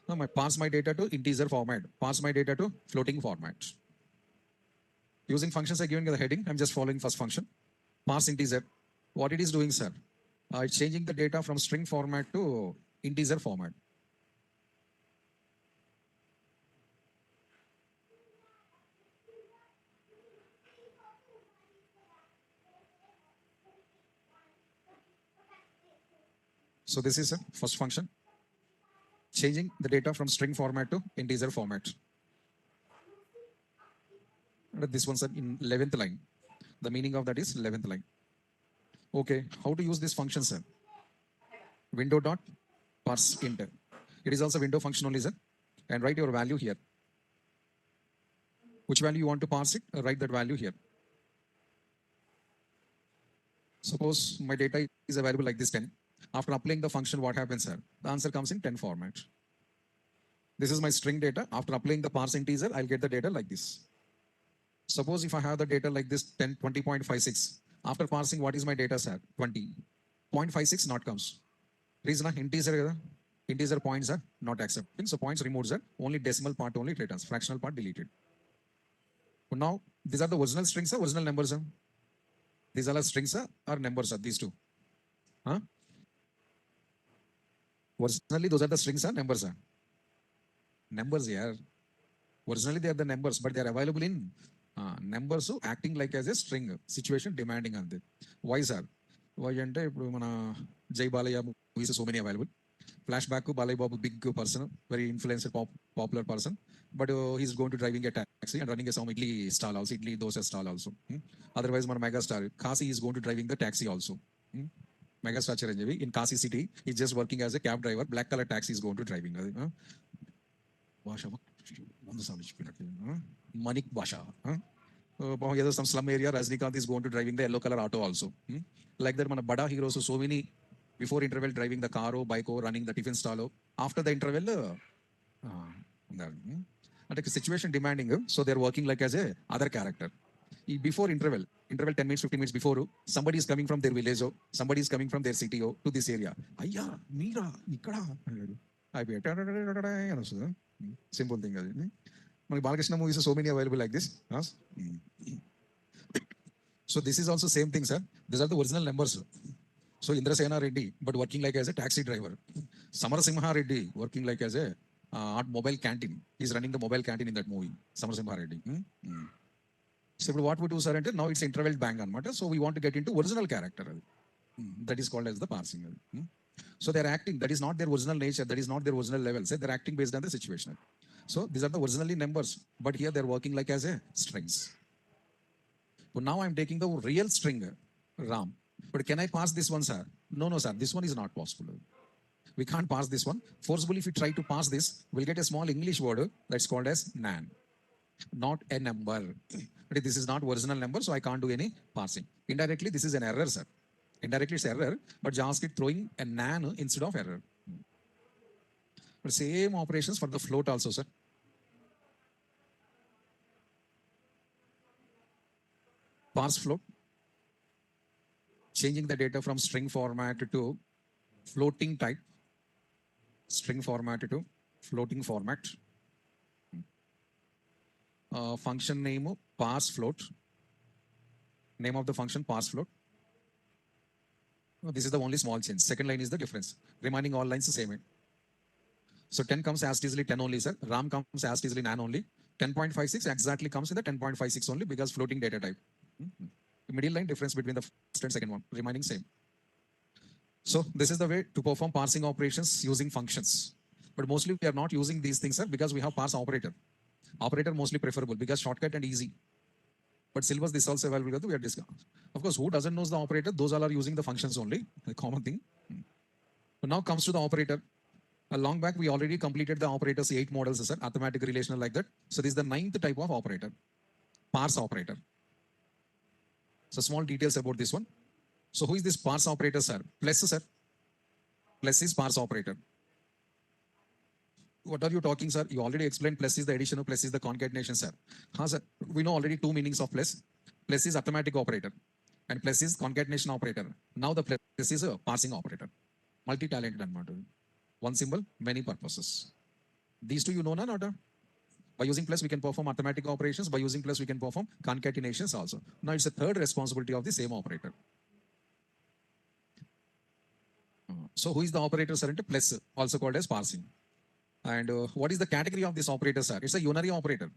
Now I parse my data to integer format, parse my data to floating format. Using functions I given the heading, I'm just following first function. Parse integer. What it is doing, sir? It's changing the data from string format to integer format. So this is a first function. Changing the data from string format to integer format. This one's in 11th line. The meaning of that is 11th line. Okay, how to use this function, sir? Window dot parse int. It is also window function only, sir. And write your value here. Which value you want to parse it? Write that value here. Suppose my data is available like this 10. After applying the function, what happens, sir? The answer comes in 10 format. This is my string data. After applying the parse integer, I'll get the data like this. Suppose if I have the data like this 10, 20.56. After parsing, what is my data, sir? 20.56 not comes. Reason, integer points are not accepting. So points removed, sir. Only decimal part only returns. Fractional part deleted. But now, these are the original strings, sir, original numbers, sir. These are strings, sir, or numbers, sir, these two. Huh? Originally, those are the strings, sir, numbers, sir. Numbers here. Originally, they are the numbers, but they are available in numbers acting like as a string, situation demanding on them. Why, sir? Why ante ippudu mana Jai Balaya movies so many available. Flashback to Balai Babu, big person, very influential popular person, but he's going to driving a taxi and running a some idli stall also, idli dosa stall also. Otherwise, my mega star Kasi is going to driving the taxi also. Mega star Chiranjeevi in Kasi city, he's just working as a cab driver. Black color taxi is going to driving. Basha, Manik Basha. Some slum area, Rajnikant is going to driving the yellow color auto also. Like that, bada heroes, so many before interval driving the car or bike or running the tiffin stall. After the interval, and the situation demanding, so they're working like as a other character. Before interval 10 minutes, 15 minutes before, somebody is coming from their village, somebody is coming from their city to this area. Ayya, Meera, Nikada. I be simple thing. Balakrishna movies are so many available like this. So this is also same thing, sir. These are the original numbers. So Indrasena Reddy, but working like as a taxi driver. Samarasimha Reddy, working like as a mobile canteen. He's running the mobile canteen in that movie. Samarasimha Reddy. So what we do, sir, now it's interval bang on matter. So we want to get into original character. That is called as the parsing. So they're acting. That is not their original nature. That is not their original level. So they're acting based on the situation. So these are the originally numbers, but here they're working like as a strings. So now I'm taking the real string, Ram. But can I pass this one, sir? No, sir. This one is not possible. We can't pass this one. Forcibly, if we try to pass this, we'll get a small English word that's called as nan. Not a number. But this is not original number, so I can't do any passing. Indirectly, this is an error, sir. Indirectly, it's error, but JavaScript throwing a nan instead of error. But same operations for the float also, sir. Parse float. Changing the data from string format to floating type. String format to floating format. Function name parse float. Name of the function parse float. This is the only small change. Second line is the difference. Remaining all lines the same. So 10 comes as easily 10 only, sir. RAM comes as easily nan only. 10.56 exactly comes in the 10.56 only because floating data type. The middle line difference between the first and second one remaining same. So this is the way to perform parsing operations using functions. But mostly we are not using these things, sir, because we have parse operator. Operator mostly preferable because shortcut and easy. But syllabus this also available because we are discussing. Of course, who doesn't know the operator? Those all are using the functions only. The common thing. But now comes to the operator. A long back we already completed the operators 8 models, sir. Arithmetic, relational, like that. So this is the 9th type of operator. Parse operator. So small details about this one. So who is this parse operator, sir? Plus, sir. Plus is parse operator. What are you talking, sir? You already explained plus is the addition, plus is the concatenation, sir. Sir. We know already 2 meanings of plus. Plus is arithmetic operator. And plus is concatenation operator. Now the plus is a parsing operator. Multi-talented and one symbol, many purposes. These two you know, not? By using plus, we can perform arithmetic operations. By using plus, we can perform concatenations also. Now it's the third responsibility of the same operator. So who is the operator, sir? Plus, also called as parsing. And what is the category of this operator, sir? It's a unary operator.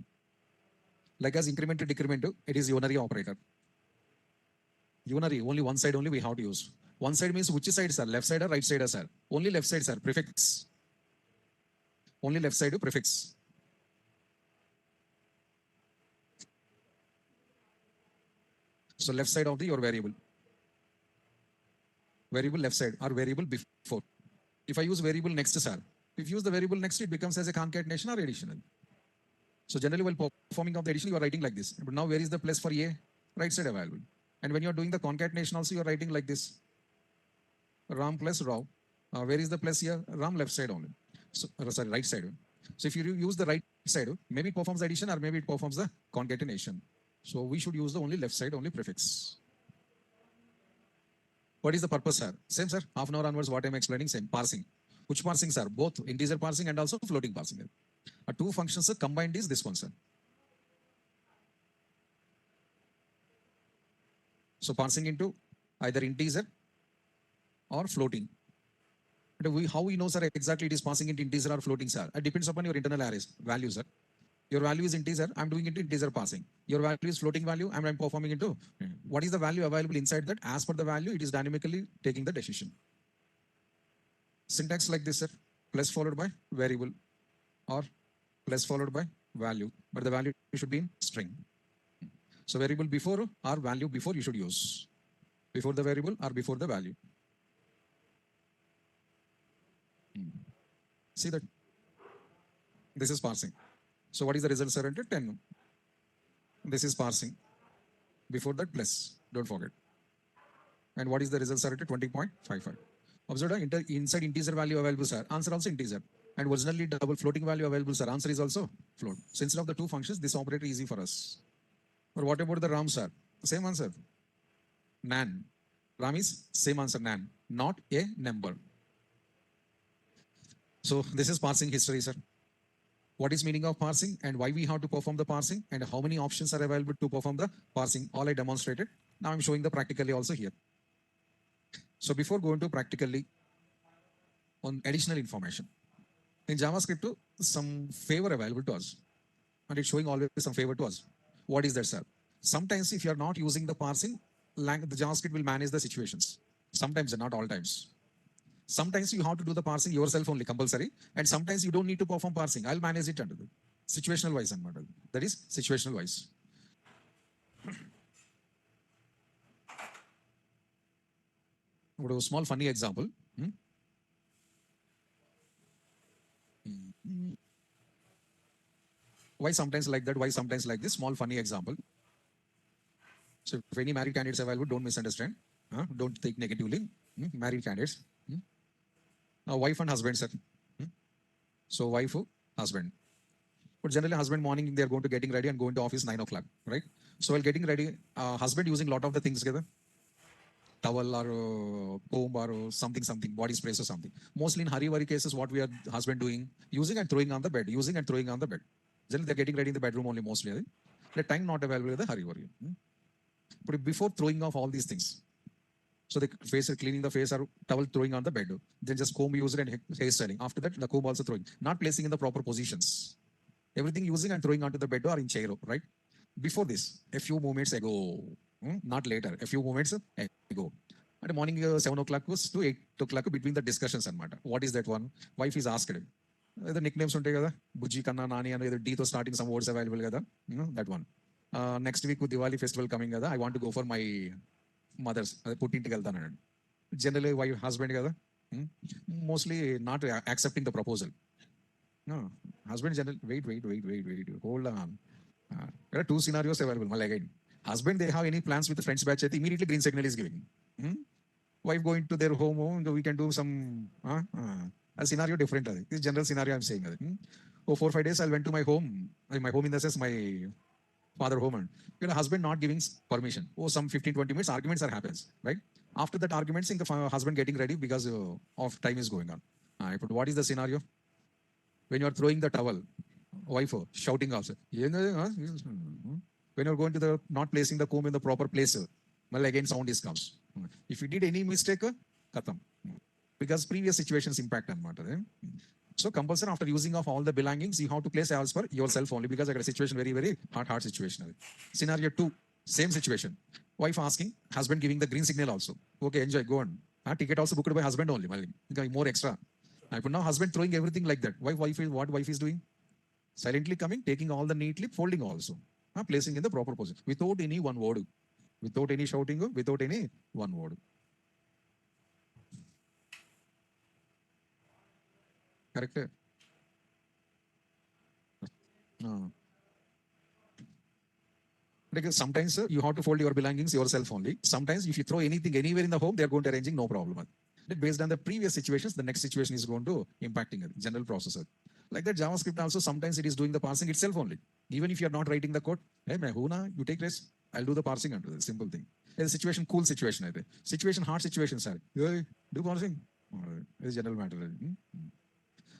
Like as increment to decrement, it is unary operator. Unary, only one side only we have to use. One side means which side, sir? Left side or right side, sir? Only left side, sir. Prefix. Only left side, prefix. So left side of your variable. Variable left side or variable before. If I use variable next, sir. If you use the variable next, it becomes as a concatenation or additional. So generally while performing of the addition, you are writing like this. But now where is the plus for A? Right side available. And when you are doing the concatenation also, you are writing like this. Ram plus Raw. Where is the plus here? Ram left side only. So, sorry, right side. So if you use the right side, maybe it performs addition or maybe it performs the concatenation. So we should use the only left side, only prefix. What is the purpose, sir? Same, sir. Half an hour onwards, what I'm explaining, same. Parsing. Which parsing, sir? Both integer parsing and also floating parsing. Two functions, sir, combined is this one, sir. So parsing into either integer or floating. How we know, sir, exactly it is passing into integer or floating, sir? It depends upon your internal arrays, values, sir. Your value is integer, I'm doing it into integer passing. Your value is floating value, I'm performing into. What is the value available inside that? As per the value, it is dynamically taking the decision. Syntax like this, sir. Plus followed by variable or plus followed by value, but the value should be in string. So variable before or value before you should use. Before the variable or before the value. See that? This is parsing. So what is the result, sir? 10. This is parsing. Before that plus, don't forget. And what is the result, sir? 20.55. Observe inside integer value available, sir. Answer also integer. And originally double floating value available, sir. Answer is also float. So instead of the two functions, this operator is easy for us. Or what about the RAM, sir? Same answer. NaN. RAM is same answer, NaN. Not a number. So this is parsing history, sir. What is meaning of parsing and why we have to perform the parsing and how many options are available to perform the parsing. All I demonstrated. Now I'm showing the practically also here. So before going to practically on additional information. In JavaScript, some favor available to us. And it's showing always some favor to us. What is that, sir? Sometimes if you are not using the parsing, the JavaScript will manage the situations. Sometimes, not all times. Sometimes you have to do the parsing yourself only, compulsory. And sometimes you don't need to perform parsing. I'll manage it under the situational wise. That is situational wise. A small funny example. Why sometimes like that? Why sometimes like this? Small funny example. So if any married candidates available, don't misunderstand. Don't take negatively. Married candidates. Wife and husband, sir. So wife, husband. But generally husband morning, they're going to getting ready and going to office 9 o'clock, right? So while getting ready, husband using a lot of the things together. Towel or comb or something, body sprays or something. Mostly in hurry cases, what we are husband doing, using and throwing on the bed, using and throwing on the bed. Generally, they're getting ready in the bedroom only mostly. The time not available with the hurry. But before throwing off all these things, so the face, cleaning the face or towel throwing on the bed, then just comb using and hairstyling. After that, the comb also throwing, not placing in the proper positions. Everything using and throwing onto the bed or in chair, right? Before this, a few moments ago, not later, a few moments ago. At morning 7 o'clock to 8 o'clock between the discussions and matter. What is that one? Wife is asked. The nicknames unte kada, Bujji, Kanna, Nani, and D to starting some words available kada. That one. Next week Diwali festival coming kada. I want to go for my mother's puttinti veltanu. Generally, wife, husband kada. Mostly not accepting the proposal. No, husband generally wait. Hold on. There are two scenarios available. Again, husband, they have any plans with the friends batch, immediately green signal is giving. Wife going to their home, we can do some a scenario different. This general scenario I'm saying. 4-5 days I went to my home. My home in the sense my father home. And husband not giving permission. Some 15-20 minutes arguments are happens, right? After that arguments, the husband getting ready because of time is going on. But what is the scenario? When you are throwing the towel, wife shouting also. When you're going to the not placing the comb in the proper place, well, again sound is comes. If you did any mistake, katam. Because previous situations impact on matter. So compulsory after using of all the belongings, you have to place as per yourself only because I got a situation very hard situation. Scenario 2, same situation. Wife asking, husband giving the green signal also. Okay, enjoy, go on. Ticket also booked by husband only. More extra. But now husband throwing everything like that. What wife is doing? Silently coming, taking all the neatly, folding also. Placing in the proper position. Without any one word. Without any shouting, without any one word. Correct? Because sometimes you have to fold your belongings yourself only. Sometimes if you throw anything anywhere in the home, they're going to arranging no problem. Based on the previous situations, the next situation is going to impacting it, general processor. Like that JavaScript also, sometimes it is doing the parsing itself only. Even if you're not writing the code, hey, you take rest, I'll do the parsing under the simple thing. A situation, cool situation. Situation, hard situation, sir. Hey, do parsing. It's general matter.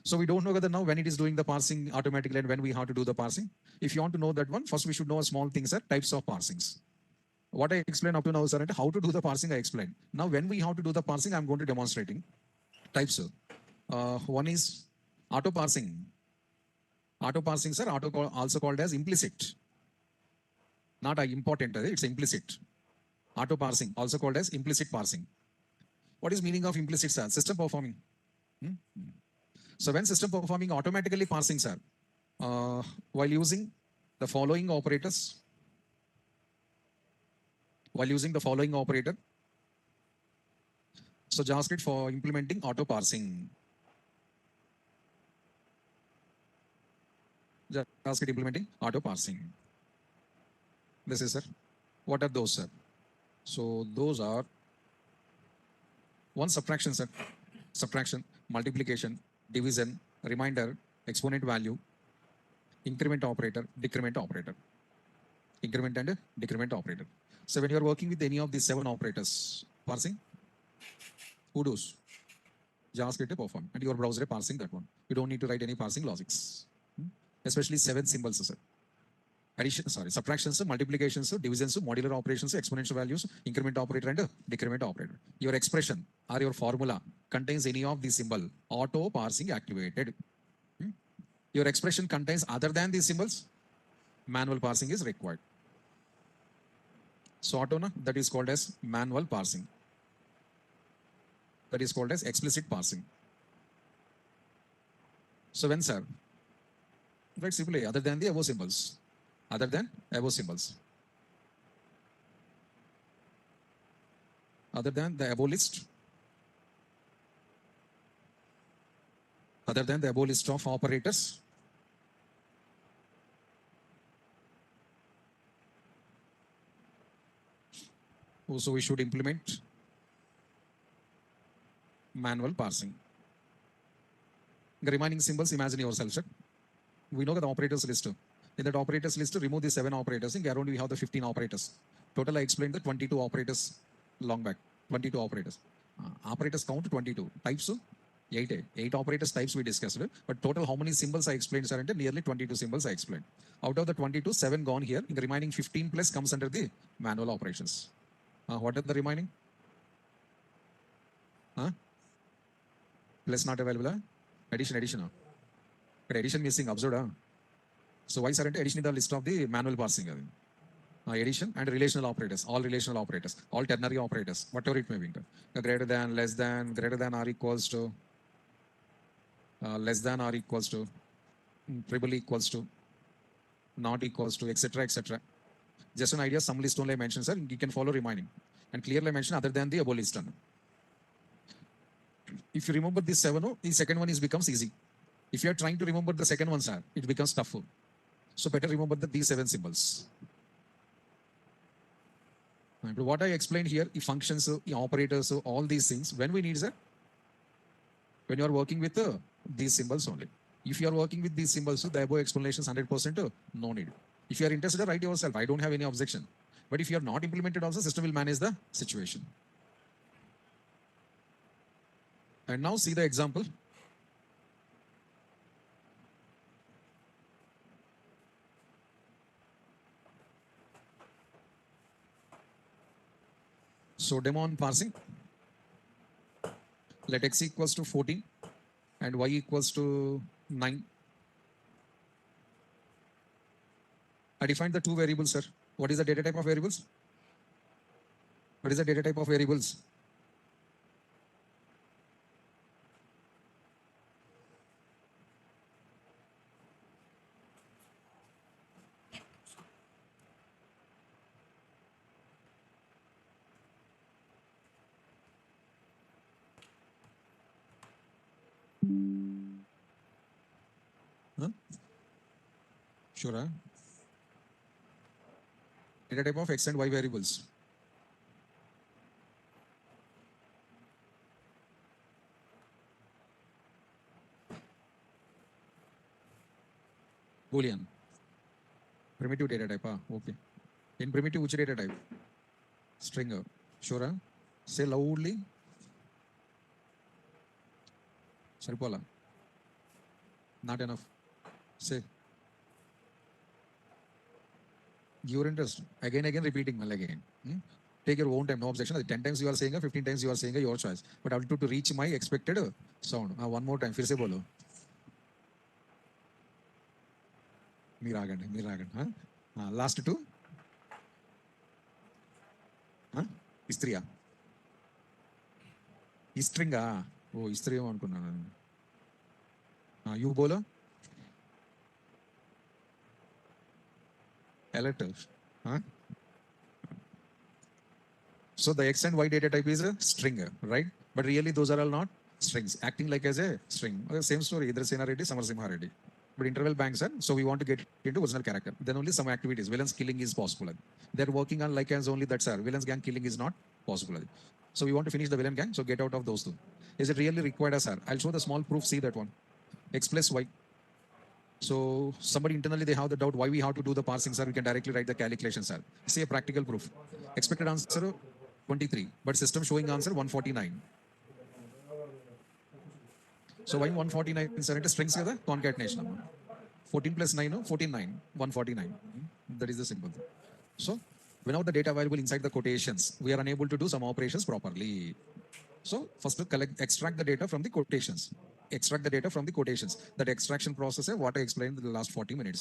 So we don't know whether now when it is doing the parsing automatically and when we have to do the parsing. If you want to know that one, first we should know a small things are types of parsings. What I explained up to now, sir, how to do the parsing, I explained. Now, when we have to do the parsing, I'm going to demonstrating types. One is auto parsing. Auto parsing, sir, also called as implicit. Not important, it's implicit. Auto parsing, also called as implicit parsing. What is meaning of implicit, sir? System performing. So when system performing automatically parsing, sir, while using the following operators, so JavaScript for implementing auto parsing. JavaScript implementing auto parsing. This is, sir. What are those, sir? So those are one subtraction, sir. Subtraction, multiplication, division, remainder, exponent value, increment operator, decrement operator. Increment and decrement operator. So when you are working with any of these 7 operators, parsing, who does? JavaScript perform, and your browser parsing that one. You don't need to write any parsing logics. Especially 7 symbols, sir. Subtractions, multiplications, divisions, modular operations, exponential values, increment operator and decrement operator. Your expression or your formula contains any of these symbol, auto parsing activated. Your expression contains other than these symbols, manual parsing is required. So auto, that is called as manual parsing. That is called as explicit parsing. So when, sir, right, simply other than the above symbols. Other than above symbols. Other than the above list. Other than the above list of operators. So we should implement manual parsing. The remaining symbols, imagine yourself, sir. We know the operators list. In that operators list, remove the 7 operators. In around we have the 15 operators. Total, I explained the 22 operators long back. 22 operators. Operators count 22. Types, 8 operators types we discussed. But total, how many symbols I explained, sir? Nearly 22 symbols I explained. Out of the 22, 7 gone here. In the remaining 15 plus comes under the manual operations. What are the remaining? Plus not available. Addition. But addition missing, observed. So why, sir, addition in the list of the manual parsing? Addition and relational operators, all relational operators, all ternary operators, whatever it may be. Greater than, less than, greater than or equals to, less than or equals to, triple equals to, not equals to, etc., etc. Just an idea, some list only I mentioned, sir. You can follow remaining. And clearly mention other than the above list. If you remember this 7, the second one becomes easy. If you are trying to remember the second one, sir, it becomes tough. So better remember these 7 symbols. But what I explained here, the functions, the operators, all these things, when we need, sir? When you are working with these symbols only. If you are working with these symbols, the above explanations 100% no need. If you are interested, write yourself. I don't have any objection. But if you are not implemented also, system will manage the situation. And now see the example. So demo on parsing. Let x equals to 14 and y equals to 9. I defined the 2 variables, sir. What is the data type of variables? What is the data type of variables? Sure. Data type of x and y variables. Boolean. Primitive data type. Okay. In primitive, which data type? String. Sure. Say loudly. Saripola. Not enough. Say. Your interest. Again, repeating well again. Take your own time, no objection. 10 times you are saying, 15 times you are saying, your choice. But I will to reach my expected sound. One more time. फिर से बोलो. Miragan. Last 2. Istria. String. ఓ ఇస్త్రీ ఏమో అనుకున్నాను. You బోలో alert. Huh? So the X and Y data type is a string, right? But really those are all not strings, acting like as a string. Same story, either Sena Reddy, Samarsimha Reddy. But interval banks are, so we want to get into original character. Then only some activities, villains killing is possible. They're working on like as only that's our villains gang killing is not possible. So we want to finish the villain gang, so get out of those two. Is it really required as sir? I'll show the small proof, see that one. X plus Y. So somebody internally they have the doubt why we have to do the parsing, sir. We can directly write the calculation, sir. See a practical proof. Expected answer 23, but system showing answer 149. So why 149, sir? It is strings kada concatenation. 14 plus 9, 14, 9, 149. That is the simple thing. So whenever the data available inside the quotations, we are unable to do some operations properly. So first to extract the data from the quotations. Extract the data from the quotations. That extraction process, what I explained in the last 40 minutes.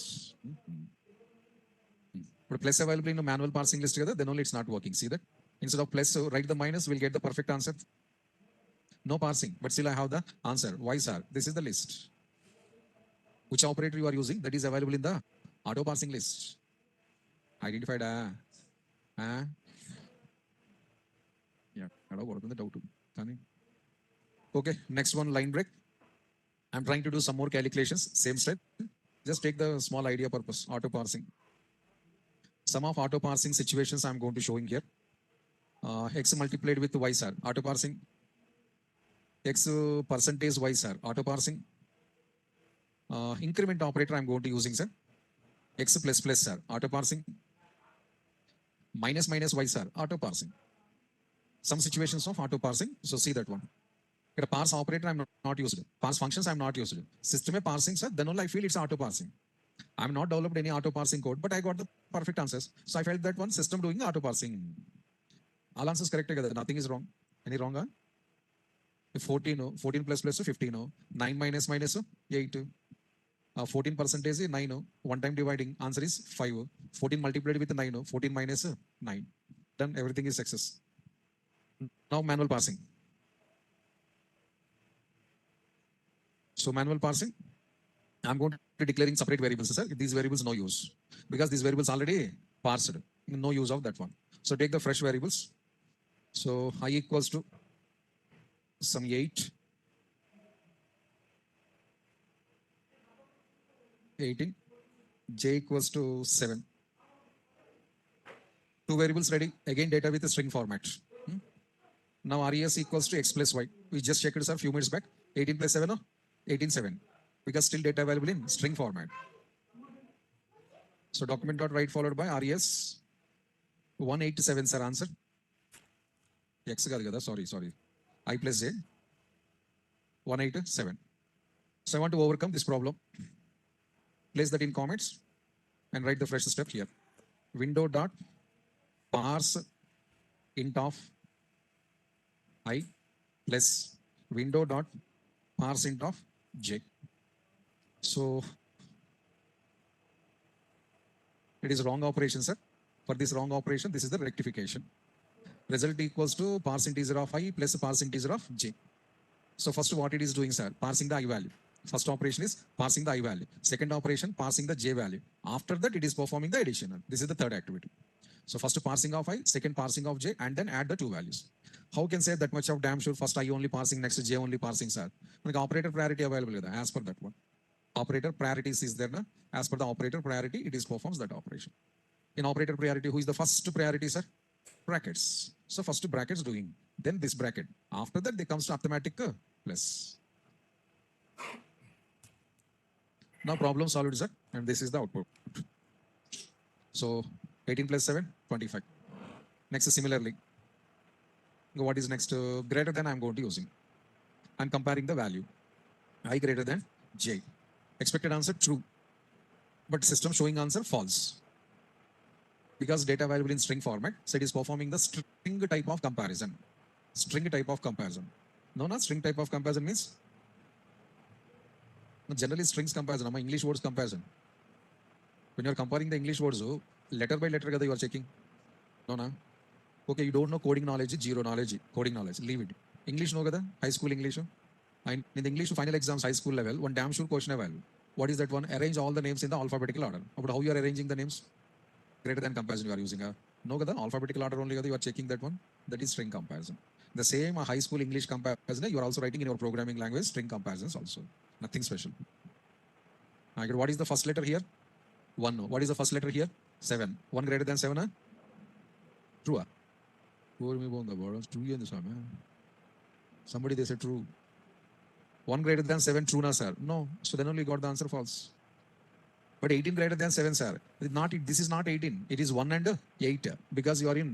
But plus available in a manual parsing list together, then only it's not working. See that? Instead of plus, so write the minus, we'll get the perfect answer. No parsing, but still I have the answer. Why, sir? This is the list. Which operator you are using, that is available in the auto parsing list. Identified. Yeah, the doubt. Okay, next one, line break. I'm trying to do some more calculations, same step. Just take the small idea purpose, auto parsing. Some of auto parsing situations I'm going to showing here. X multiplied with Y, sir. Auto parsing. X percentage Y, sir. Auto parsing. Increment operator I'm going to using, sir. X plus plus, sir. Auto parsing. Minus minus Y, sir. Auto parsing. Some situations of auto parsing. So see that one. Here, parse operator I'm not used. Parse functions I'm not used. System parsing, sir. Then only I feel it's auto parsing. I'm not developed any auto parsing code, but I got the perfect answers. So I felt that one system doing auto parsing. All answers correct together. Nothing is wrong. Any wrong? 14, 14 plus plus 15, 9 minus minus 8. 14 percentage 9. One time dividing answer is 5. 14 multiplied with 9. 14 minus 9. Done. Everything is success. Now manual parsing. So manual parsing. I'm going to declaring separate variables, sir. These variables no use because these variables already parsed. No use of that one. So take the fresh variables. So I equals to some 8, 18, J equals to 7. Two variables ready. Again data with a string format. Now RES equals to X plus Y. We just checked this a few minutes back. 18 plus 7, 18, 7. Because still data available in string format. So document.write followed by RES 187, sir, answer. X gada, sorry. I plus J 187. So I want to overcome this problem. Place that in comments and write the fresh step here. Window dot parse int of I plus window dot parse int of J. So it is wrong operation, sir. For this wrong operation, this is the rectification. Result equals to parse integer of I plus parse integer of J. So first what it is doing, sir, parsing the I value. First operation is parsing the I value. Second operation, parsing the J value. After that, it is performing the addition. This is the third activity. So first parsing of I, second parsing of J, and then add the two values. How can say that much of damn sure first I only parsing, next J only parsing, sir? Like operator priority available as per that one. Operator priorities is there. As per the operator priority, it is performs that operation. In operator priority, who is the first priority, sir? Brackets. So first brackets doing, then this bracket. After that, they comes to arithmetic plus. Now problem solved, sir, and this is the output. So 18 plus 7, 25. Next, similarly, what is next? Greater than I'm going to using. I'm comparing the value. I greater than J. Expected answer true, but system showing answer false. Because data available in string format, so it is performing the string type of comparison. String type of comparison. No, not string type of comparison means generally strings comparison, English words comparison. When you are comparing the English words, letter by letter you are checking. No. Okay, you don't know coding knowledge, zero knowledge, coding knowledge, leave it. English no kada, high school English. And in the English final exams, high school level, one damn sure question value. What is that one? Arrange all the names in the alphabetical order. About how you are arranging the names? Greater than comparison you are using. No kada, alphabetical order only kada, you are checking that one. That is string comparison. The same high school English comparison, you are also writing in your programming language string comparisons also. Nothing special. What is the first letter here? 1. What is the first letter here? 7. 1 greater than 7? True. True. Somebody they said true. 1 greater than 7 true na sir? No. So then only got the answer false. But 18 greater than 7 sir? This is not 18. It is 1 and 8 because you are in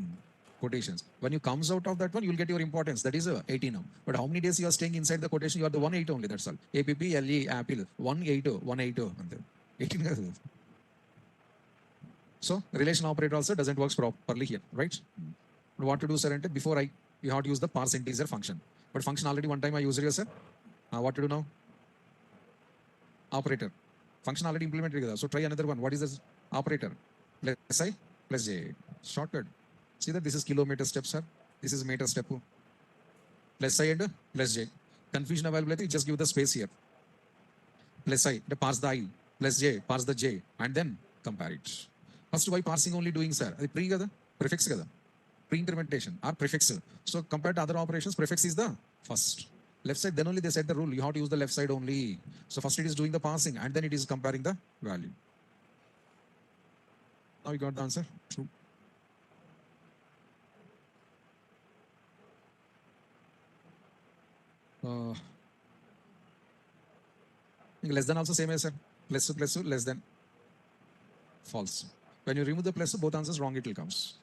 quotations. When you comes out of that one, you will get your importance. That is 18. But how many days you are staying inside the quotation? You are the 1 8 only. That's all. APPLE apple 1 8 1 8 18. So relation operator also doesn't work properly here, right? What to do, sir? Before you have to use the parse integer function. But function already one time I used it, sir. What to do now? Operator. Function already implemented. So try another one. What is this operator? Plus I plus j. Shortcut. See that this is kilometer step, sir. This is meter step. Plus I and plus j. Confusion availability, just give the space here. Plus I, the parse the I, plus j, parse the j, and then compare it. First, why parsing only doing, sir? Pre kada, prefix kada. Pre-implementation or prefix. So compared to other operations, prefix is the first. Left side, then only they set the rule. You have to use the left side only. So first it is doing the parsing and then it is comparing the value. Now you got the answer? True. Less than also same as sir. Plus to less than. False. When you remove the plus, both answers wrong, it will comes.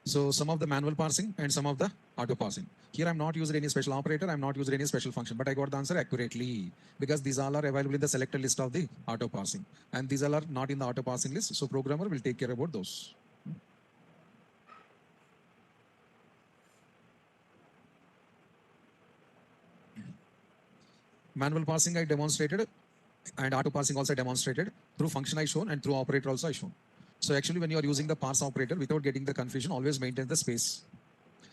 So some of the manual parsing and some of the auto parsing. Here I'm not using any special operator, I'm not using any special function, but I got the answer accurately because these all are available in the selected list of the auto parsing. And these all are not in the auto parsing list, so programmer will take care about those. Manual parsing I demonstrated and auto parsing also demonstrated. Through function I shown and through operator also I shown. So actually when you are using the parse operator without getting the confusion, always maintain the space.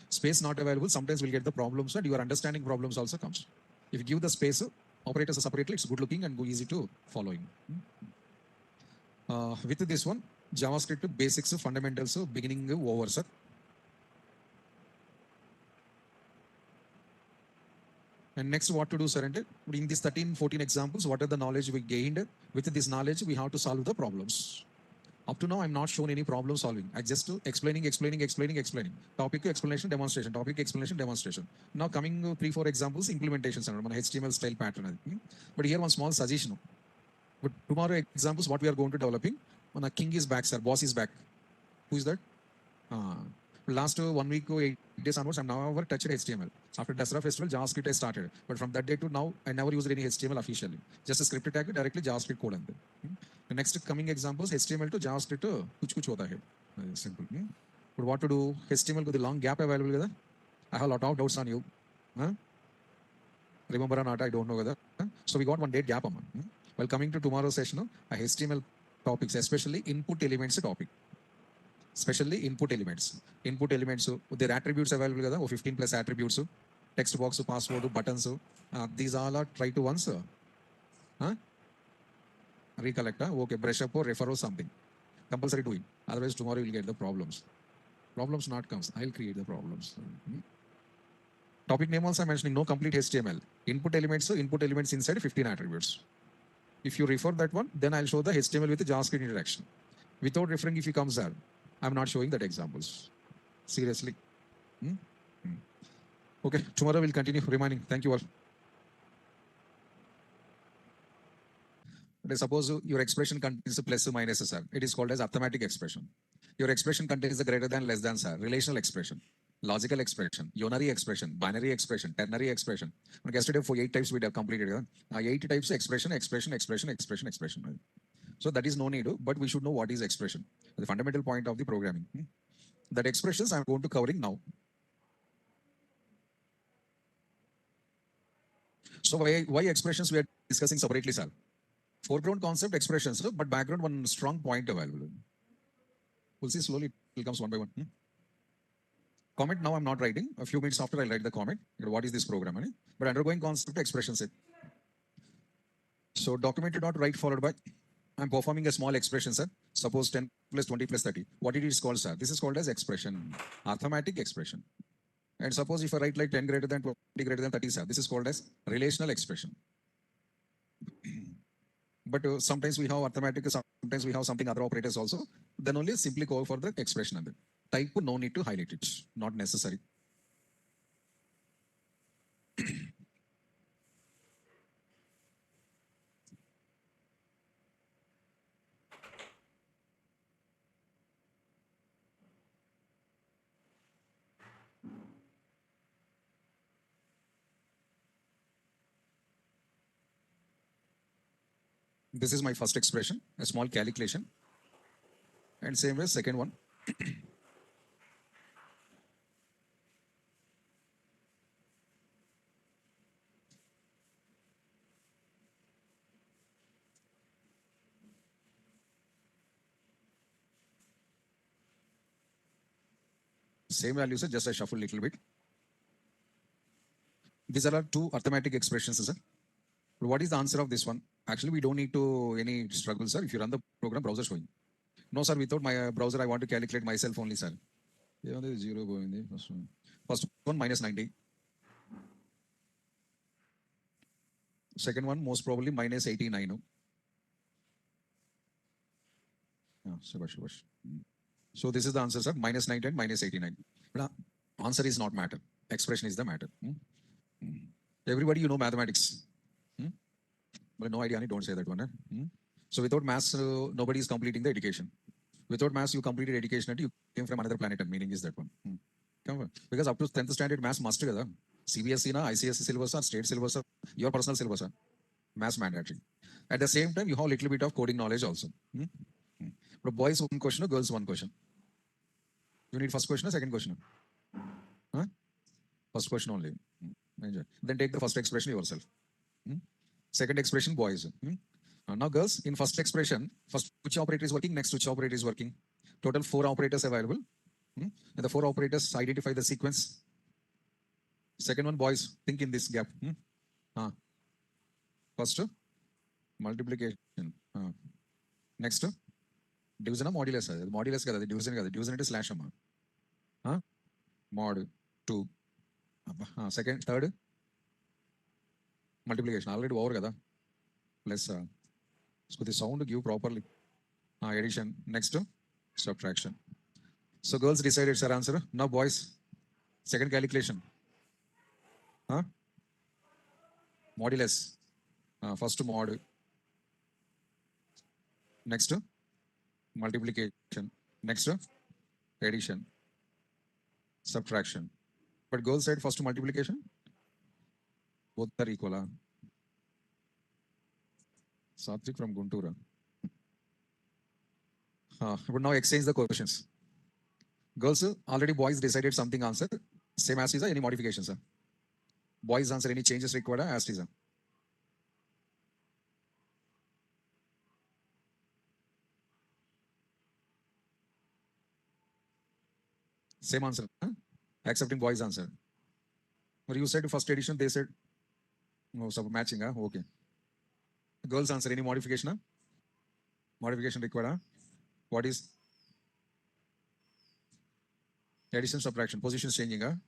Space not available, sometimes we'll get the problems and your understanding problems also comes. If you give the space, operators separately, it's good looking and easy to following. With this one, JavaScript basics, fundamentals, beginning over, sir. And next, what to do, sir? In these 13, 14 examples, what are the knowledge we gained? With this knowledge, we have to solve the problems. Up to now, I'm not shown any problem solving. I just explaining. Topic, explanation, demonstration. Topic, explanation, demonstration. Now coming 3, 4 examples, implementations. HTML style pattern. But here one small suggestion. But tomorrow examples, what we are going to developing. When a king is back, sir. Boss is back. Who is that? Last 1 week, 8 days onwards, I'm never touched HTML. After Dasara festival, JavaScript I started. But from that day to now, I never used any HTML officially. Just a script tag directly JavaScript code. The next coming examples, HTML to JavaScript, kuch hota hai. Simple. But what to do? HTML with the long gap available. I have a lot of doubts on you. Remember or not, I don't know whether. So we got 1 day gap. While coming to tomorrow's session, HTML topics, especially input elements topic. Especially input elements. Input elements, their attributes available, 15 plus attributes, text box, password, buttons. These all are try to once recollect. Okay, brush up or refer or something. Compulsory doing. Otherwise, tomorrow you will get the problems. Problems not comes. I'll create the problems. Topic name also I'm mentioning no complete HTML. Input elements inside 15 attributes. If you refer that one, then I'll show the HTML with the JavaScript interaction. Without referring, if he comes there, I'm not showing that examples. Seriously. Okay, tomorrow we'll continue reminding. Thank you all. Suppose your expression contains a plus or minus, sir. It is called as arithmetic expression. Your expression contains a greater than, less than, sir. Relational expression, logical expression, unary expression, binary expression, ternary expression. Yesterday for 8 types we have completed. 8 types expression. So that is no need, but we should know what is expression. The fundamental point of the programming. That expressions I'm going to covering now. So why expressions we are discussing separately, sir? Foreground concept expressions, but background one strong point available. We'll see slowly it comes one by one. Comment now I'm not writing. A few minutes after I'll write the comment. What is this program? But undergoing concept expressions. So documented dot write followed by I'm performing a small expression, sir. Suppose 10 plus 20 plus 30. What it is called, sir? This is called as expression, arithmetic expression. And suppose if I write like 10 greater than 20 greater than 30, sir, this is called as relational expression. But sometimes we have arithmetic, sometimes we have something other operators also. Then only simply go for the expression. And type, no need to highlight it. Not necessary. This is my first expression, a small calculation. And same way, second one. Same values, just I shuffle a little bit. These are two arithmetic expressions, sir. What is the answer of this one? Actually, we don't need to any struggle, sir. If you run the program, browser showing. No, sir, without my browser, I want to calculate myself only, sir. Yeah, there is zero going there. First one, minus 90. Second one, most probably minus 89. Yeah, Subhash. So this is the answer, sir. Minus 90 and minus 89. But answer is not matter. Expression is the matter. Everybody, you know mathematics. But no idea, don't say that one. So without maths, nobody is completing the education. Without maths, you completed education and you came from another planet, and meaning is that one. Because up to 10th standard, maths must together. CBSE, ICSE syllabus, or state syllabus, or your personal syllabus, maths mandatory. At the same time, you have a little bit of coding knowledge also. But boys, one question, girls, one question. You need first question or second question? Huh? First question only. Then take the first expression yourself. Second expression, boys. Now, girls, in first expression, first which operator is working, next which operator is working. Total 4 operators available. And the 4 operators identify the sequence. Second one, boys, think in this gap. First, multiplication. Next, division or modulus. Modulus kada, division kada. Division it is slash amma. Mod 2. Second, third, multiplication. Already over kada. Plus, so the sound give properly. Addition. Next, subtraction. So girls decided, sir, answer. Now boys, second calculation. Modulus. First mod. Next, multiplication. Next, addition. Subtraction. But girls said first multiplication. Both are equal. Satvik from Guntura. But now exchange the questions. Girls, already boys decided something answer. Same as is, any modifications, sir? Boys answer, any changes required as is. Same answer. Accepting boys answer. But you said first edition, they said, no, so matching. Okay. Girls answer, any modification? Modification required. What is addition, subtraction, positions changing?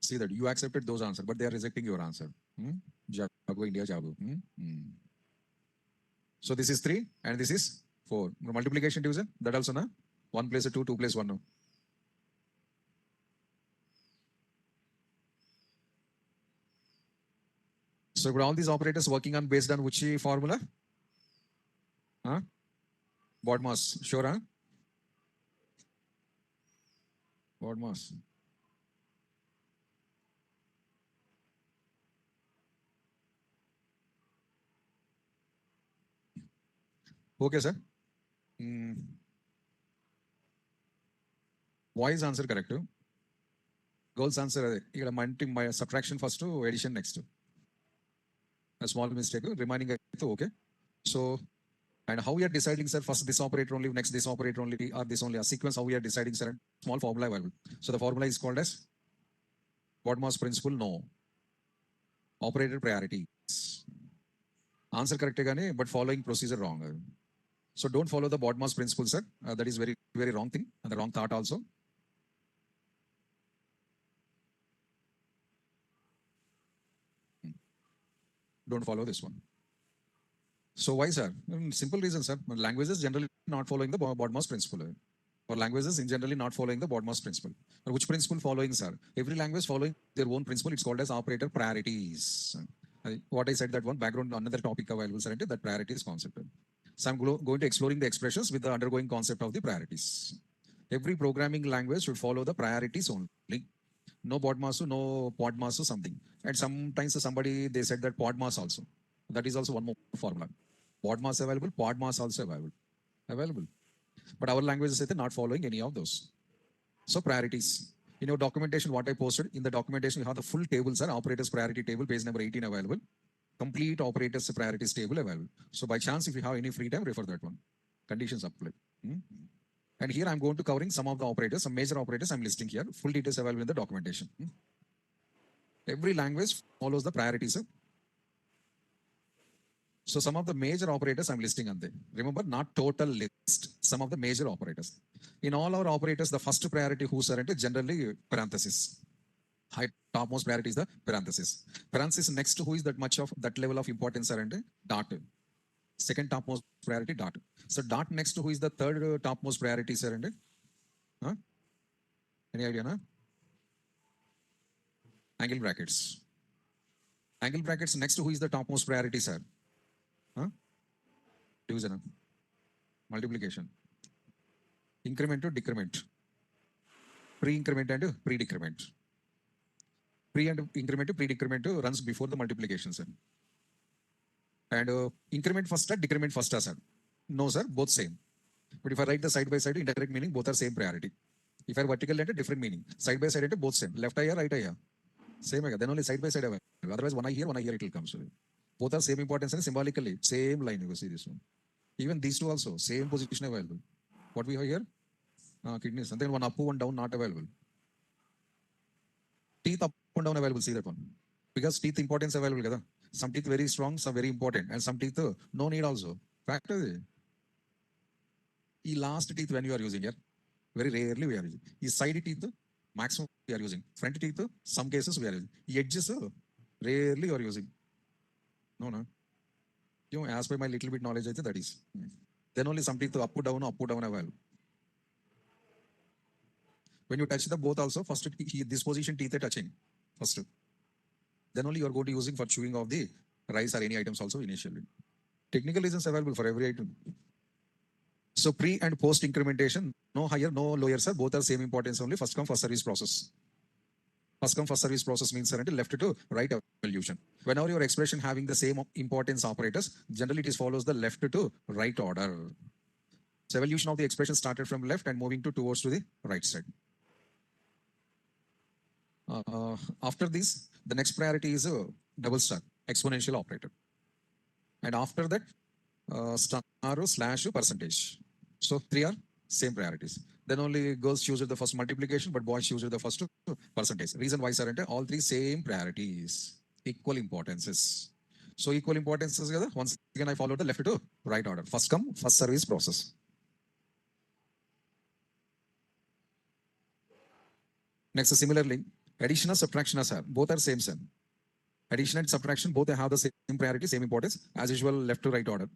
See that you accepted those answers, but they are rejecting your answer. Jago, India, Jago. So this is 3 and this is 4. Multiplication division, that also, na? 1 plus 2, 2 plus 1. No? So all these operators working on based on which formula? BODMAS, sure, BODMAS. Okay, sir. Boys answer correct. Girls answer, my subtraction first to addition next. A small mistake, remaining okay. So, and how we are deciding, sir, first this operator only, next this operator only, or this only, a sequence, how we are deciding, sir, small formula available. So the formula is called as BODMAS principle, no. Operator priorities. Answer correct again, but following procedure wrong. So don't follow the BODMAS principle, sir. That is very, very wrong thing and the wrong thought also. Don't follow this one. So why, sir? Simple reason, sir. Languages generally not following the BODMAS principle. Or languages in generally not following the BODMAS principle. Or which principle following, sir? Every language following their own principle. It's called as operator priorities. What I said, that one background, another topic available, sir, that priorities concept. So I'm going to exploring the expressions with the undergoing concept of the priorities. Every programming language should follow the priorities only. No BODMAS, no PODMAS, something. And sometimes somebody, they said that PODMAS also. That is also one more formula. BODMAS available, PODMAS also available. But our language is not following any of those. So priorities. In your documentation, what I posted, in the documentation, you have the full tables, sir. Operators priority table, page number 18 available. Complete operators priorities table available. So by chance, if you have any free time, refer that one. Conditions apply. And here I'm going to covering some of the operators, some major operators I'm listing here. Full details available in the documentation. Every language follows the priorities, sir. So some of the major operators I'm listing on there. Remember, not total list. Some of the major operators. In all our operators, the first priority who's generally parenthesis. High topmost priority is the parenthesis. Parenthesis next to who is that much of that level of importance dot. Second topmost priority dot. So dot next to who is the third topmost priority huh? Any idea, na? Angle brackets. Angle brackets next to who is the topmost priority, sir? Huh? Division. Multiplication. Increment to decrement. Pre-increment and pre-decrement. Pre and increment to pre-decrement runs before the multiplication, sir. And increment first or decrement first, sir? No, sir, both same. But if I write the side by side, indirect meaning, both are same priority. If I vertical letter, different meaning. Side by side, both same. Left eye, right eye. Same. Then only side by side. Otherwise, one eye here, it will come. So both are same importance and symbolically, same line. You see this one. Even these two also, same position available. What we have here? Kidneys. And then one up, one down, not available. Teeth up and down available, see that one. Because teeth importance available. Some teeth very strong, some very important. And some teeth, no need also. Factor. Last teeth when you are using here, very rarely we are using. Side teeth, maximum we are using. Front teeth, some cases we are using. Edges, rarely you are using. No. As per my little bit knowledge, that is. Then only some teeth up, down, available. When you touch the both also, first this position teeth are touching. First. Then only you are going to using for chewing of the rice or any items also initially. Technical reasons available for every item. So pre and post incrementation, no higher, no lower, sir. Both are same importance only. First come, first service process. First come, first service process means left to right evolution. Whenever your expression having the same importance operators, generally it follows the left to right order. So evolution of the expression started from left and moving towards to the right side. After this, the next priority is a double star, exponential operator. And after that, star slash percentage. So three are same priorities. Then only girls choose the first multiplication, but boys choose the first percentage. Reason why, sir, all three same priorities, equal importances. So equal importances, once again, I follow the left to right order. First come, first service process. Next, similarly, addition and subtraction, sir, both are same, sir. Addition and subtraction, both have the same priority, same importance, as usual, left to right order.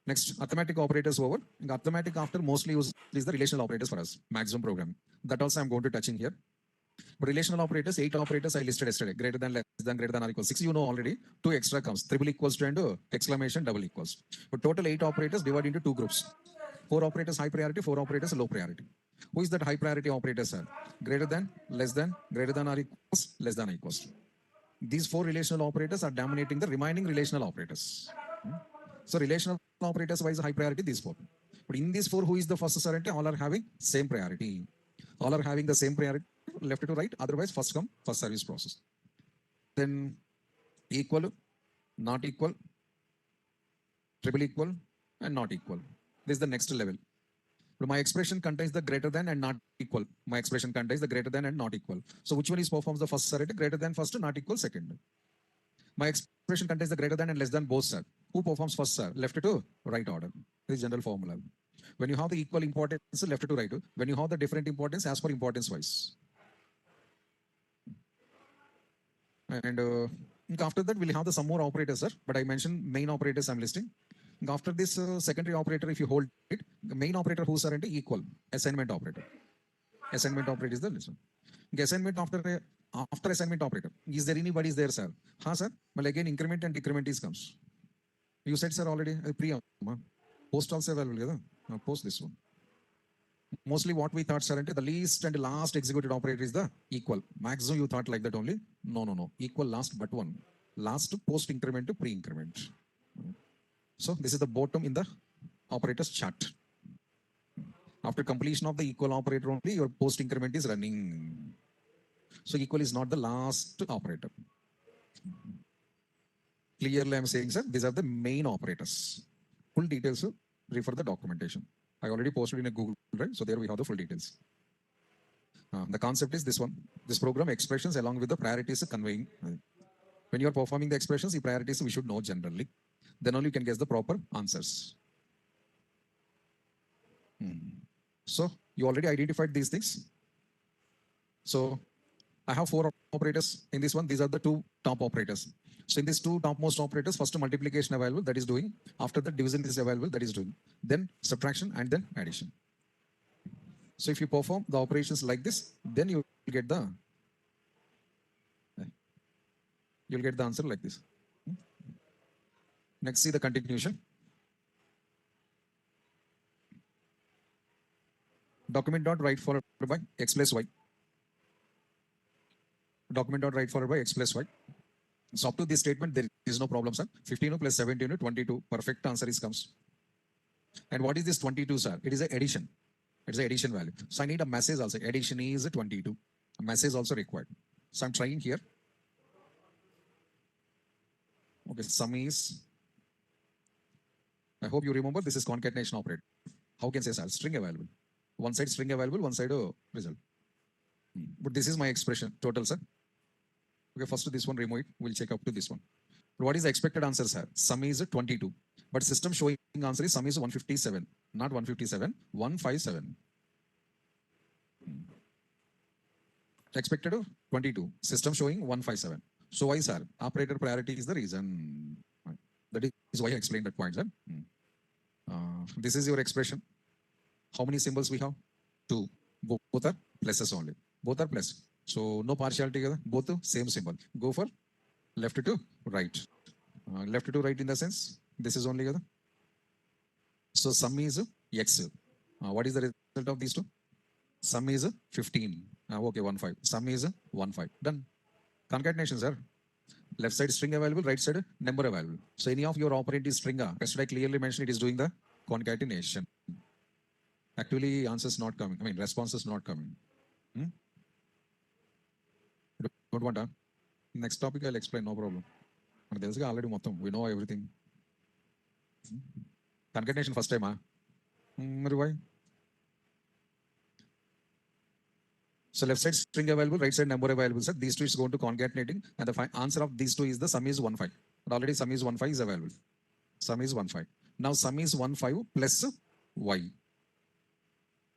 Next, arithmetic operators over. Arithmetic after mostly used is the relational operators for us, maximum programming. That also I'm going to touching here. But relational operators, 8 operators I listed yesterday, greater than, less than, greater than or equal. 6 you know already, 2 extra comes, triple equals to and exclamation double equals. But total 8 operators divided into 2 groups. 4 operators high priority, 4 operators low priority. Who is that high priority operator, sir? Greater than, less than, greater than or equals, less than or equals. These 4 relational operators are dominating the remaining relational operators. So relational operators wise high priority, these 4. But in these 4, who is the first priority? All are having same priority. All are having the same priority, left to right. Otherwise, first come, first service process. Then equal, not equal, triple equal, and not equal. This is the next level. My expression contains the greater than and not equal. My expression contains the greater than and not equal. So which one is performs the first, sir? Greater than first, not equal second. My expression contains the greater than and less than both, sir. Who performs first, sir? Left to right order. This is general formula. When you have the equal importance, left to right. When you have the different importance, as per importance wise. And after that, we'll have the some more operators, sir. But I mentioned main operators I'm listing. After this secondary operator, if you hold it, the main operator who's are equal assignment operator. Assignment operator is the listen. Assignment after assignment operator. Is there anybody is there, sir? Huh, sir? Well, again, increment and decrement is comes. You said, sir, already pre post also available. Post this one. Mostly what we thought, sir, the least and last executed operator is the equal. Maximum you thought like that only. No. Equal last but one. Last post increment to pre-increment. So this is the bottom in the operators chart. After completion of the equal operator only, your post increment is running. So equal is not the last operator. Clearly, I'm saying, sir, these are the main operators. Full details, refer the documentation. I already posted in a Google Drive, so there we have the full details. The concept is this one. This program expressions along with the priorities conveying. When you are performing the expressions, the priorities we should know generally. Then only you can guess the proper answers. So you already identified these things. So I have 4 operators in this one. These are the 2 top operators. So in these 2 topmost operators, first multiplication available, that is doing. After that, division is available, that is doing. Then subtraction and then addition. So if you perform the operations like this, then you'll get the answer like this. Next, see the continuation. Document dot write followed by x plus y. Document dot write followed by x plus y. So up to this statement, there is no problem, sir. 15 plus 17, 22. Perfect answer is comes. And what is this 22, sir? It is an addition. It's an addition value. So I need a message also. Addition is 22. A message also required. So I'm trying here. Okay, sum is. I hope you remember this is concatenation operator. How can say, sir? String available. One side string available, one side result. But this is my expression, total, sir. Okay, first this one remove it. We'll check up to this one. But what is the expected answer, sir? Sum is 22. But system showing answer is sum is 157. Not 157, 157. Expected 22. System showing 157. So why, sir? Operator priority is the reason. That is why I explained that point, sir. This is your expression. How many symbols we have? 2. Both are pluses only. Both are plus. So no partiality. Both same symbol. Go for left to right. Left to right in the sense, this is only. So sum is x. What is the result of these two? Sum is 15. Okay, 15. Sum is 15. Done. Concatenation, sir. Left side string available, right side number available. So any of your operand is string. Yesterday I clearly mentioned it is doing the concatenation. Actually, answers not coming. I mean, responses not coming. Don't want to. Next topic I'll explain, no problem. Already we know everything. Concatenation first time, why? So left side string available, right side number available. Sir, these two is going to concatenating, and the answer of these two is the sum is 15. But already sum is 15 is available. Sum is 15. Now sum is 15 plus y.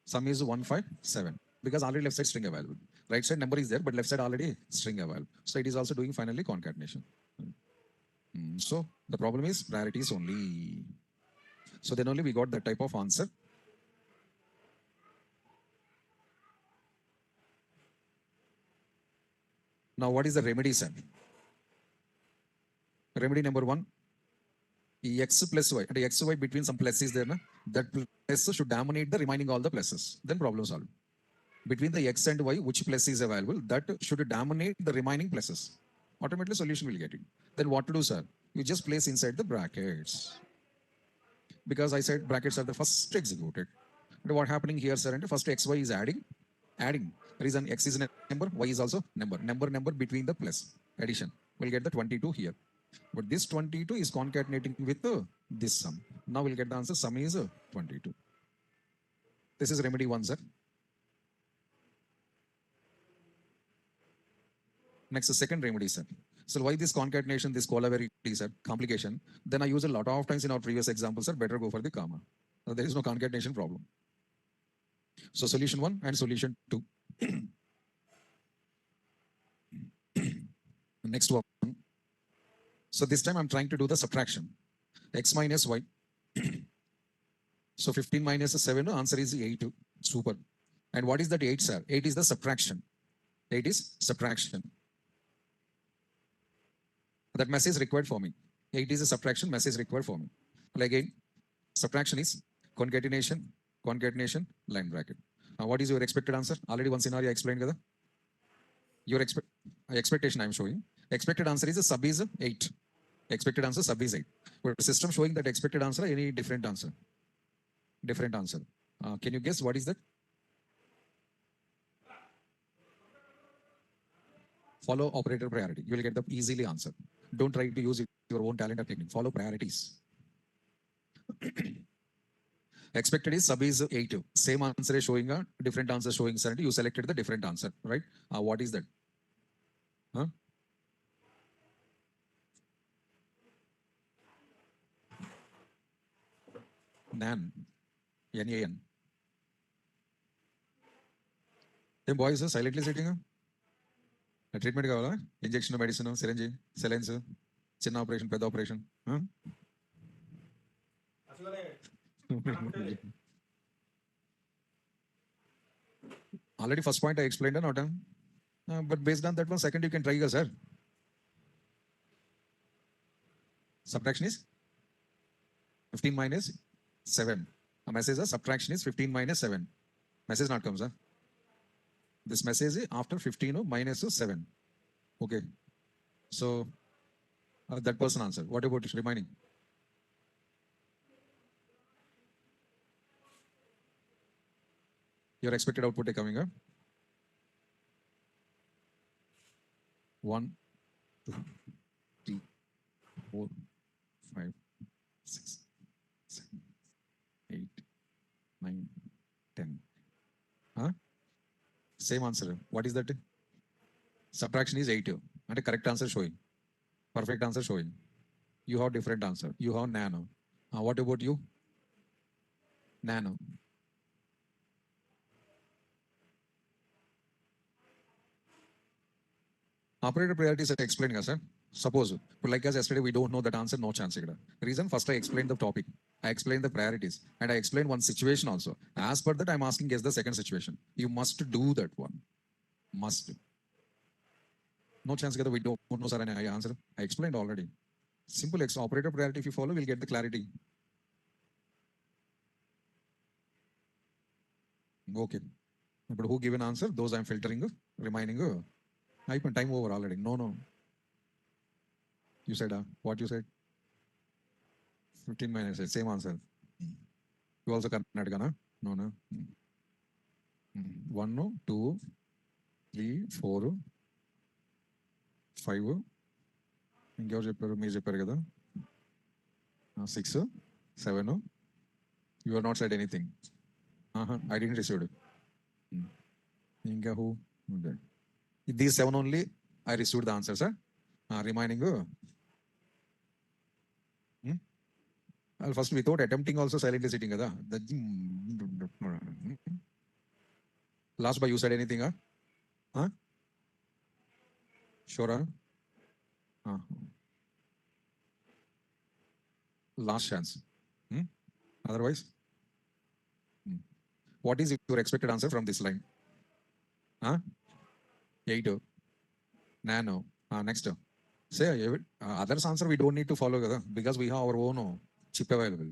Sum is 157 because already left side string available. Right side number is there, but left side already string available. So it is also doing finally concatenation. So the problem is priorities only. So then only we got that type of answer. Now what is the remedy, sir? Remedy number 1. X plus y. And x, y between some plus is there. Na? That plus should dominate the remaining all the pluses. Then problem solved. Between the x and y, which plus is available, that should dominate the remaining pluses. Automatically solution will get it. Then what to do, sir? You just place inside the brackets. Because I said brackets are the first executed. And what happening here, sir? And first xy is adding. Reason x is a number, y is also number. Number between the plus. Addition. We'll get the 22 here. But this 22 is concatenating with this sum. Now we'll get the answer. Sum is 22. This is remedy 1, sir. Next, the second remedy, sir. So why this concatenation, this corollary, sir, complication? Then I use a lot of times in our previous examples, sir. Better go for the comma. There is no concatenation problem. So solution 1 and solution 2. Next one. So this time I'm trying to do the subtraction. X minus y. So 15 minus 7, answer is 8. Super. And what is that 8, sir? 8 is the subtraction. 8 is subtraction. That message required for me. 8 is a subtraction message required for me. Again, subtraction is concatenation, concatenation, line bracket. Now, what is your expected answer? Already one scenario I explained. Kada? Your expectation I am showing. Expected answer is a sub is 8. Expected answer sub is 8. But system showing that expected answer, any different answer. Different answer. Can you guess what is that? Follow operator priority. You will get the easily answer. Don't try to use your own talent or technique. Follow priorities. Expected is sub is 8. Same answer is showing a different answer showing 70. You selected the different answer, right? What is that? Huh? NAN. NAN. Then boys are silently sitting. Treatment kavala? Injection, medicine, syringe, saline, chin operation, ped operation. Huh? Already first point I explained, not but based on that one, second you can try, sir. Subtraction is 15 minus 7. A message is subtraction is 15 minus 7. Message not comes, sir. This message is after 15 minus 7. Okay. So that person answer. What about remaining? Your expected output is coming up. 1, 2, 3, 4, 5, 6, 7, 8, 9, 10. Huh? Same answer. What is that? Subtraction is 8. And a correct answer showing. Perfect answer showing. You have different answer. You have nano. What about you? Nano. Operator priorities are explaining us, sir. Suppose, like us yesterday, we don't know that answer, no chance. Reason, first I explained the topic. I explained the priorities. And I explained one situation also. As per that, I'm asking guess the second situation. You must do that one. Must. No chance we don't know, sir, and I answer. I explained already. Simple operator priority, if you follow, we'll get the clarity. Okay. But who given answer? Those I'm filtering, reminding. Time over already. No. You said, what you said? 15 minutes, same answer. You also Karnataka, na? No. 1, 2, 3, 4, 5. ఇంకెవరు చెప్పారు మీరు చెప్పారు కదా 6, 7. You have not said anything. I didn't receive it. ఇంకా who? These 7 only I received the answer, sir. Remaining. First without attempting also silently sitting. Last by you said anything? Sure. Last chance. Otherwise, what is your expected answer from this line? 8. Nano. Next. Say others answer we don't need to follow because we have our own chip available.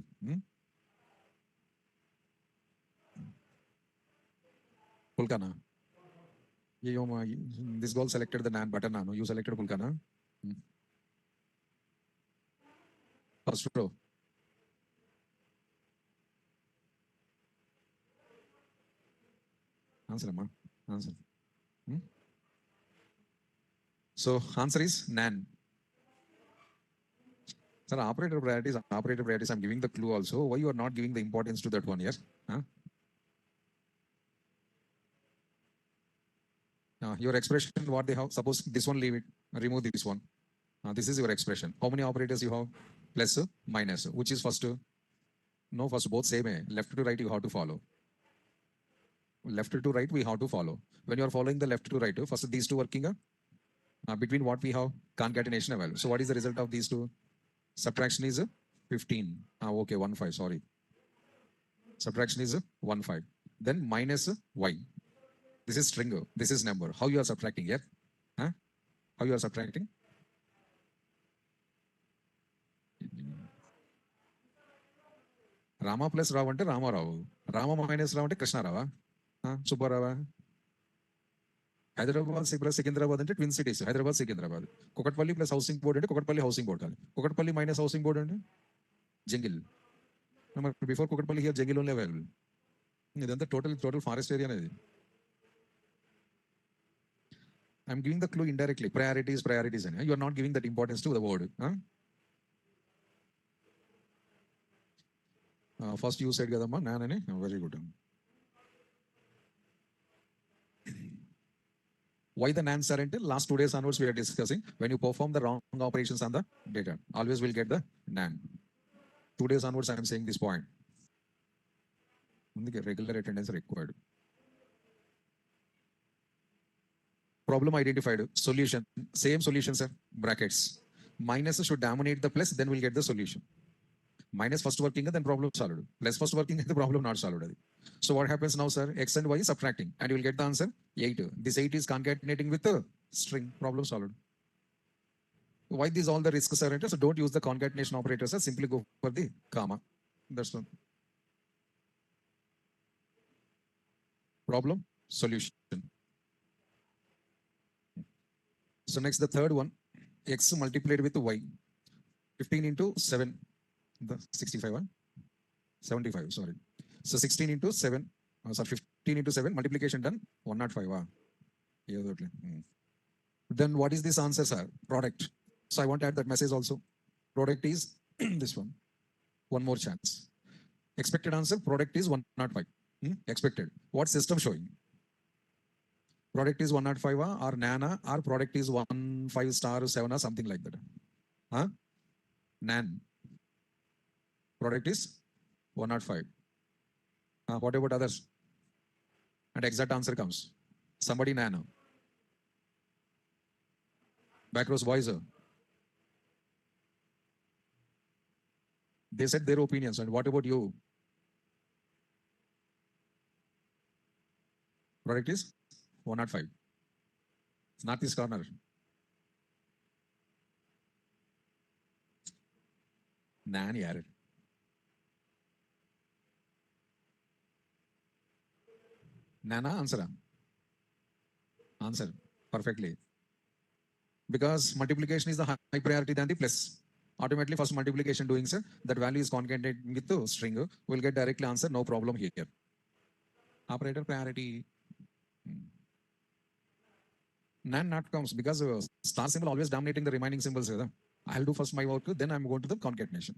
Pulkana. This girl selected the NAN button. You selected Pulkana. First row. Answer, Amma. Answer. So answer is NAN. Sir, operator priorities. I'm giving the clue also. Why you are not giving the importance to that one here? Your expression, what they have, suppose this one, leave it, remove this one. This is your expression. How many operators you have? Plus, minus. Which is first? No, first both same. Left to right you have to follow. Left to right we have to follow. When you are following the left to right, first these two working between what we have concatenation value. So what is the result of these two? Subtraction is 15. Okay, 1 5. Sorry. Subtraction is 1 5. Then minus y. This is string. This is number. How you are subtracting here? Huh? How you are subtracting? Rama plus Rao ante Rama Rao. Rama minus Rao ante Krishna Rava. Subbarava. Hyderabad plus Secunderabad ante twin cities. Hyderabad, Secunderabad. Kokatpalli plus housing board ante Kokatpalli housing board. Kokatpalli minus housing board ante Jengil. Before Kokatpalli here Jengil only available. Idanతా total forest area అనేది. I'm giving the clue indirectly. Priorities అని. You are not giving that importance to the word. First you said కదమ్మా నానని. Very good. Why the nans are ante last 2 days onwards we are discussing. When you perform the wrong operations on the data, always will get the nan. 2 days onwards I am saying this point. Regular attendance required. Problem identified. Solution. Same solution, sir. Brackets. Minus should dominate the plus, then we'll get the solution. Minus first working, then problem solved. Plus first working, the problem not solved. So what happens now, sir? X and Y is subtracting, and you will get the answer 8. This 8 is concatenating with the string. Problem solved. Why these all the risks are entered? So don't use the concatenation operators, sir. Simply go for the comma. That's one. Problem, solution. So next, the third one, x multiplied with y. 15 into 7, the 65, 75, sorry. So 16 into 7, sorry, 15 into 7, multiplication done, 105. Then what is this answer, sir? Product. So I want to add that message also. Product is this one. One more chance. Expected answer, product is 105. Expected. What system showing? Product is 105 or nana or product is 15 star 7 or something like that. Nan. Product is 105. What about others? And exact answer comes. Somebody nano. Backrows boys. They said their opinions. And what about you? Product is 105. Northeast corner. Nan yaar. Nana answer. Answer perfectly. Because multiplication is the high priority than the plus. Automatically first multiplication doing, sir, that value is concatenated with the string. We'll get directly answer, no problem here. Operator priority. Nan not comes because star symbol always dominating the remaining symbols. I'll do first my work, then I'm going to the concatenation.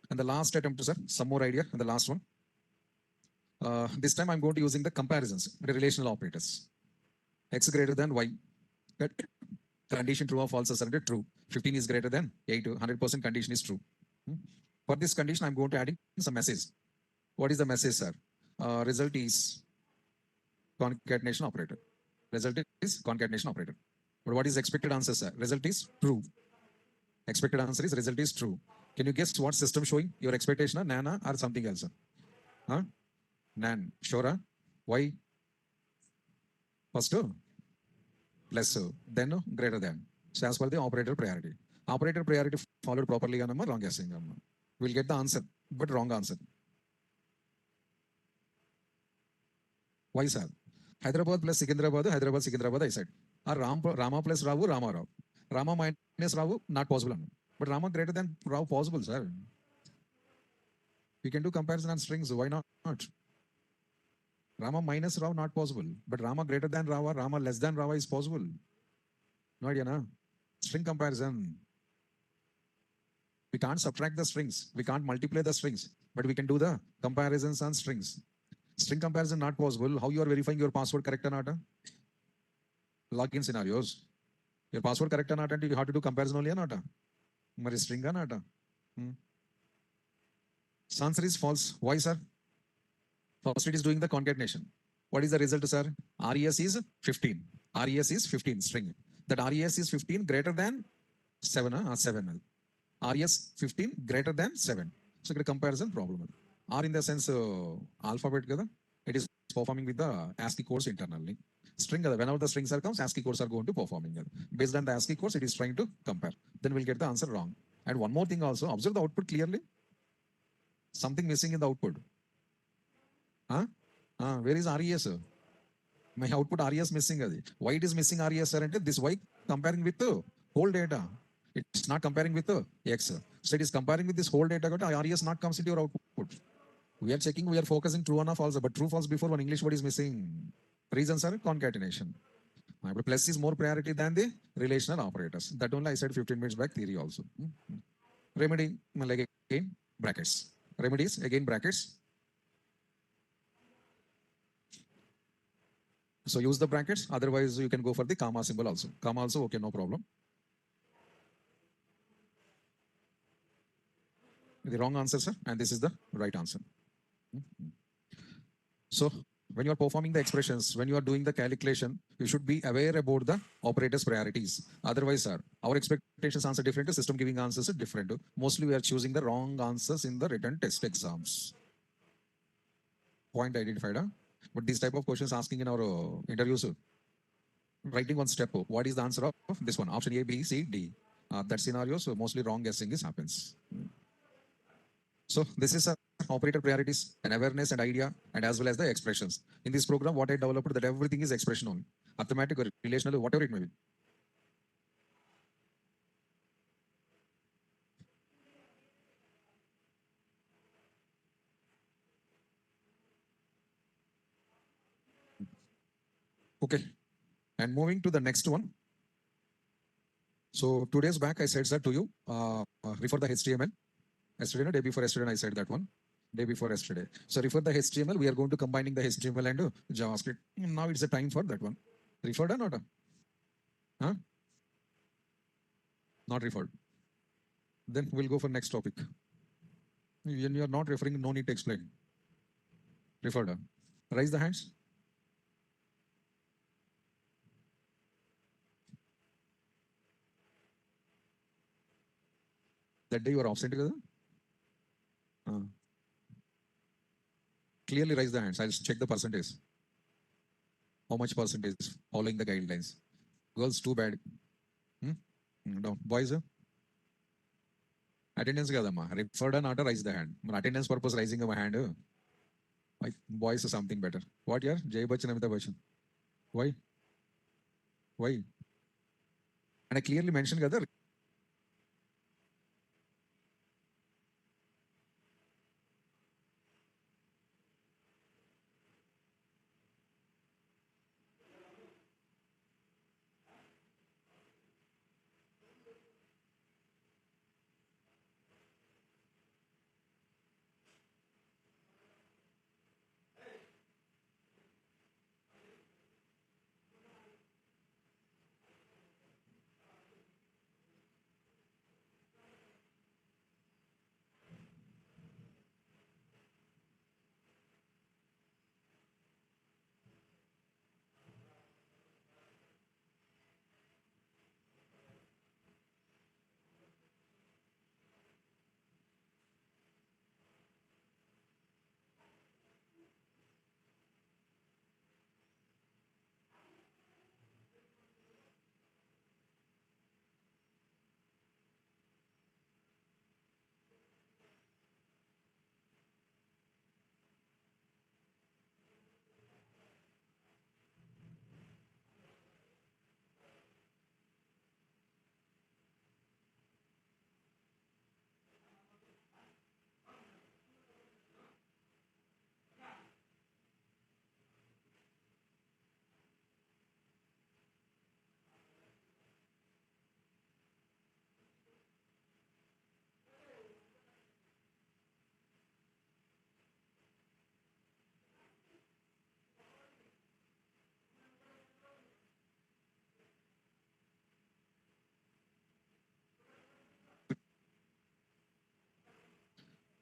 And the last attempt, sir, some more idea, and the last one. This time I'm going to using the comparisons, the relational operators. X greater than y. Condition true or false is true. 15 is greater than 8. 100% condition is true. For this condition, I'm going to add some message. What is the message, sir? Result is concatenation operator. Result is concatenation operator. But what is expected answer, sir? Result is true. Expected answer is result is true. Can you guess what system showing? Your expectation, nana or something else? Nan. Sure? Why? First, plus, then greater than. So as per the operator priority. Operator priority followed properly, wrong guessing. We'll get the answer, but wrong answer. Why, sir? Hyderabad plus Secunderabad, I said. Or Rama plus Ravu, Rama Rao. Rama minus Ravu, not possible. But Rama greater than Rao, possible, sir. We can do comparison on strings, why not? Rama minus Rao, not possible. But Rama greater than Rava, Rama less than Rava is possible. No idea, na? String comparison. We can't subtract the strings. We can't multiply the strings. but we can do the comparisons on strings. String comparison not possible. How you are verifying your password correct or not? Login scenarios. Your password correct or not, and you have to do comparison only or not? Mari string or not? So answer is false. Why, sir? First it is doing the concatenation. What is the result, sir? RES is 15. RES is 15 string. That RES is 15 greater than 7. 7. RES 15 greater than 7. So ఇక్కడ comparison problem. R in the sense alphabet kada. It is performing with the ASCII codes internally. String kada. Whenever the strings are comes, ASCII codes are going to performing. Based on the ASCII codes, it is trying to compare. Then we'll get the answer wrong. And one more thing also, observe the output clearly. Something missing in the output. Huh? Where is RES? My output RES missing. Why it is missing RES, sir? This Y comparing with the whole data. It's not comparing with the X. So it is comparing with this whole data. RES not comes into your output. We are checking, we are focusing true or false, but true false before one English word is missing. Reasons are concatenation. Plus is more priority than the relational operators. That only I said 15 minutes back theory also. Remedy, like again, brackets. Remedies, again brackets. So use the brackets. Otherwise, you can go for the comma symbol also. Comma also, okay, no problem. The wrong answer, sir, and this is the right answer. So when you are performing the expressions, when you are doing the calculation, you should be aware about the operators' priorities. Otherwise, sir, our expectations answer different, system giving answers are different. Mostly we are choosing the wrong answers in the written test exams. Point identified, huh? But these type of questions asking in our interviews, writing one step, what is the answer of this one? Option A, B, C, D. That scenario, so mostly wrong guessing is happens. So this is operator priorities and awareness and idea and as well as the expressions. In this program, what I developed that everything is expression only. Arithmetic or relational, whatever it may be. Okay. And moving to the next one. So 2 days back, I said that to you, refer the HTML. Yesterday, no, day before yesterday, I said that one. Day before yesterday. So refer the HTML. We are going to combining the HTML and JavaScript. Now it's the time for that one. Referred or not? Huh? Not referred. Then we'll go for next topic. When you are not referring, no need to explain. Referred. Raise the hands. That day you are absent together? Clearly raise the hands. I'll check the percentage. How much percentage following the guidelines? Girls, too bad. No. Boys, attendance kadamma. Referred or not, raise the hand. Attendance purpose raising of a hand. Why? Boys is something better. What year? Jay Bachchan, Amitabh Bachchan. Why? Why? And I clearly mentioned kada.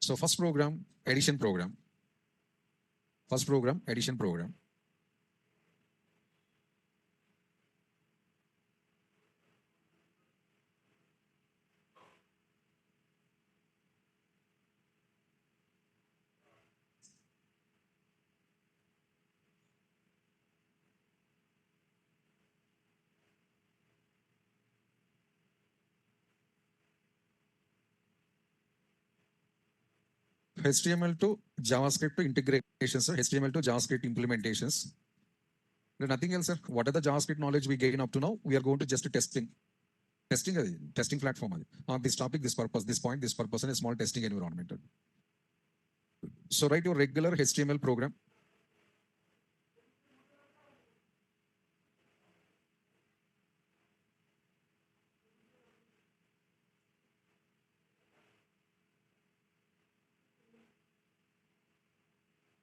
So first program, addition program. First program, addition program. HTML to JavaScript integrations, sir. HTML to JavaScript implementations. There's nothing else, sir. What are the JavaScript knowledge we gain up to now? We are going to just testing. Testing platform. This topic, this purpose, this point, this purpose, and a small testing environment. So write your regular HTML program.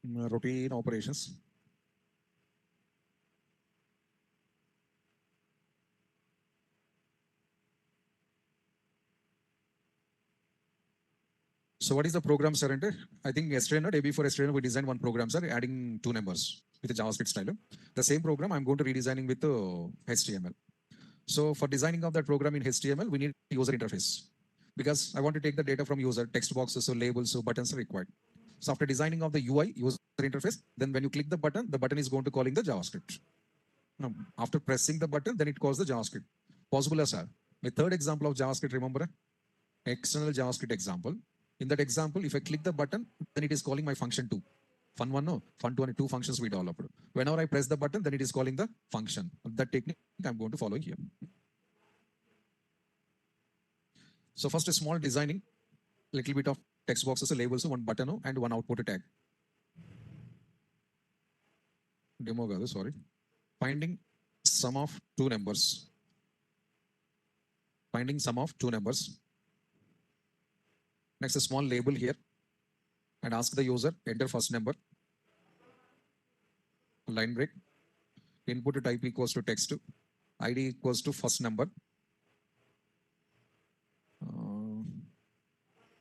Routine operations. So what is the program, sir? I think yesterday, day before yesterday, we designed one program, sir, adding two numbers with a JavaScript style. The same program I'm going to redesigning with HTML. So for designing of that program in HTML, we need user interface because I want to take the data from user, text boxes, so labels, so buttons are required. So after designing of the UI, user interface, then when you click the button is going to calling the JavaScript. Now, after pressing the button, then it calls the JavaScript. Possible as well. My third example of JavaScript, remember? External JavaScript example. In that example, if I click the button, then it is calling my function 2. Fun one, no? Fun 2 and 2 functions we developed. Whenever I press the button, then it is calling the function. That technique I'm going to follow here. So first a small designing, little bit of text boxes, labels, one button and one output tag. Demo, sorry. Finding sum of two numbers. Finding sum of two numbers. Next, a small label here and ask the user, enter first number. Line break. Input type equals to text. ID equals to first number.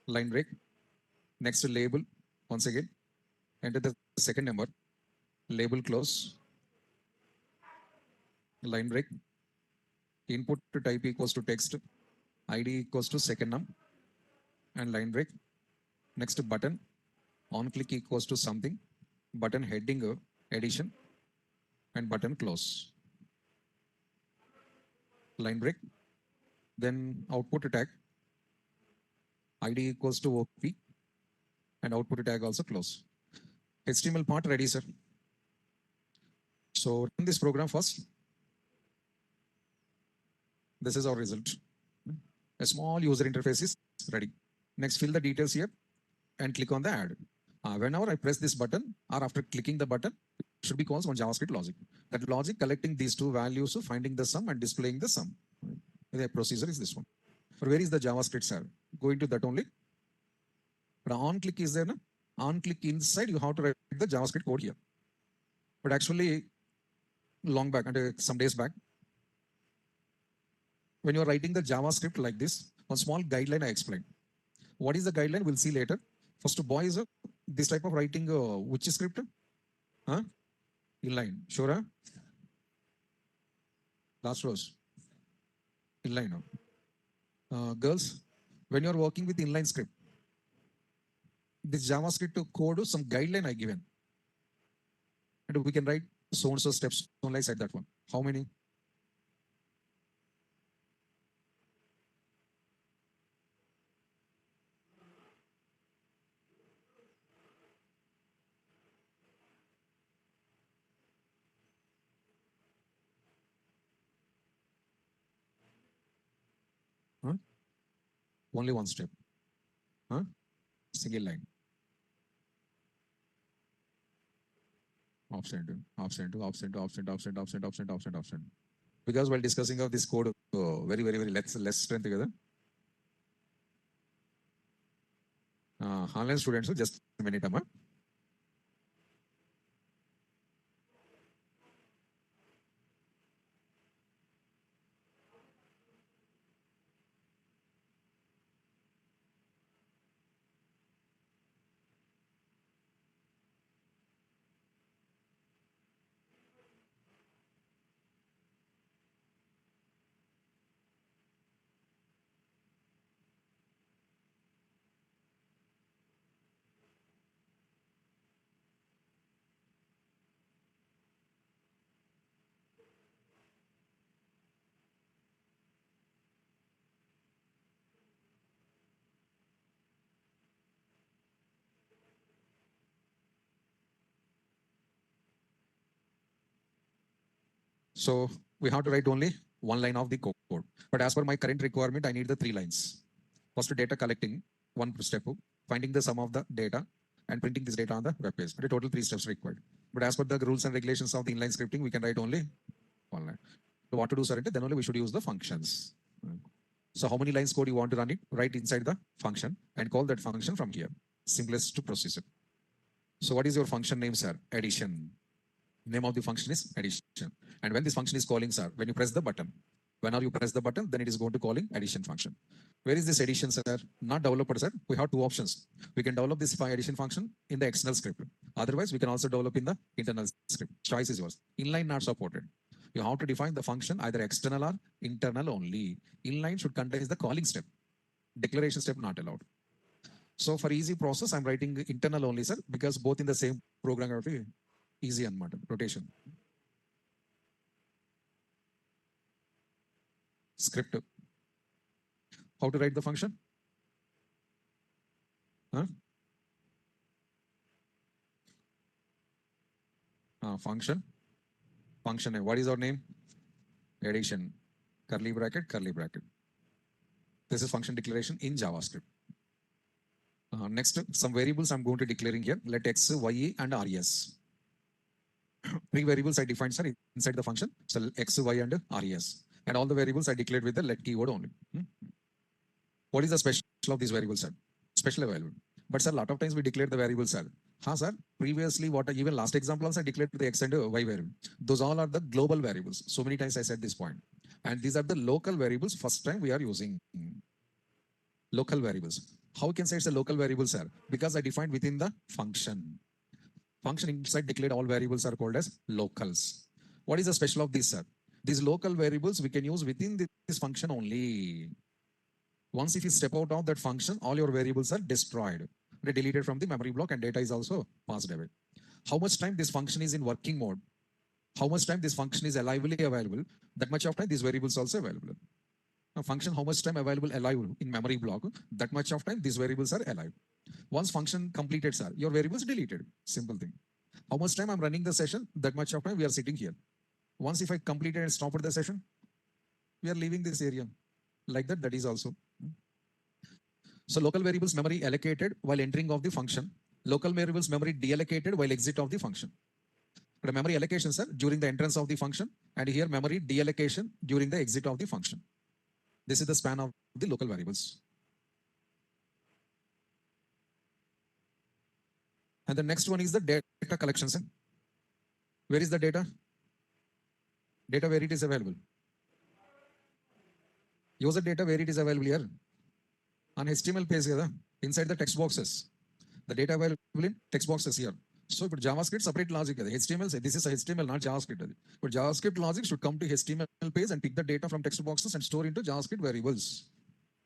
Line break. Next label, once again, enter the second number, label close, line break, input to type equals to text, ID equals to second num, and line break. Next button, on click equals to something, button heading addition, and button close. Line break, then output tag, ID equals to OP, and output tag also close. HTML part ready, sir. So run this program first. This is our result. A small user interface is ready. Next, fill the details here and click on the add. Whenever I press this button or after clicking the button, it should be called one JavaScript logic. That logic collecting these two values, finding the sum and displaying the sum. The procedure is this one. But where is the JavaScript, sir? Go into that only. But on click is there. No? On click inside, you have to write the JavaScript code here. But actually, long back, and some days back, when you're writing the JavaScript like this, one small guideline I explained. What is the guideline? We'll see later. First, boys, this type of writing, which script? Huh? Inline. Sure? Huh? Last rows. Inline. Girls, when you're working with inline script, this JavaScript code, some guideline I given. And we can write so-and-so steps only like that one. How many? Huh? Only one step. Huh? Single line. Option to option to option to option to option to option to option to option to option. Because while discussing of this code, very less strength together. Online students, just a minute, Amma. So we have to write only one line of the code. But as per my current requirement, I need the 3 lines. First, data collecting, one step, finding the sum of the data and printing this data on the web page. The total 3 steps required. But as per the rules and regulations of the inline scripting, we can write only one line. So what to do, sir? Then only we should use the functions. So how many lines code you want to run it? Write inside the function and call that function from here. Simplest procedure. So what is your function name, sir? Addition. Name of the function is addition. And when this function is calling, sir, when you press the button, whenever you press the button, then it is going to calling addition function. Where is this addition, sir? Not developer, sir. We have 2 options. We can develop this addition function in the external script. Otherwise, we can also develop in the internal script. Choice is yours. Inline not supported. You have to define the function either external or internal only. Inline should contain the calling step. Declaration step not allowed. So for easy process, I'm writing internal only, sir, because both in the same program are easy and rotation. Script. How to write the function? Huh? Function. Function. What is our name? Addition. Curly bracket, curly bracket. This is function declaration in JavaScript. Next, some variables I'm going to declaring here. Let x, y, and res. 3 variables I defined, sir, inside the function. So x, y, and res. And all the variables I declared with the let keyword only. What is the special of these variables, sir? Special available. But sir, a lot of times we declare the variables, sir. Sir, previously, even last example also I declared the x and y variable. Those all are the global variables. So many times I said this point. And these are the local variables. First time we are using local variables. How we can say it's a local variable, sir? Because I defined within the function. Function inside declared all variables are called as locals. What is the special of this, sir? These local variables we can use within this function only. Once if you step out of that function, all your variables are destroyed. They're deleted from the memory block and data is also passed away. How much time this function is in working mode? How much time this function is lively available? That much of time these variables also available. A function, how much time available alive in memory block? That much of time these variables are alive. Once function completed, sir, your variables deleted. Simple thing. How much time I'm running the session? That much of time we are sitting here. Once if I completed and stopped the session, we are leaving this area. Like that, that is also. So local variables memory allocated while entering of the function. Local variables memory deallocated while exit of the function. But memory allocation, sir, during the entrance of the function. And here memory deallocation during the exit of the function. This is the span of the local variables. And the next one is the data collection, sir. Where is the data? Data where it is available. User data where it is available here. On HTML page here, inside the text boxes. The data available in text boxes here. So for JavaScript, separate logic. HTML, this is a HTML, not JavaScript. But JavaScript logic should come to HTML page and pick the data from text boxes and store into JavaScript variables.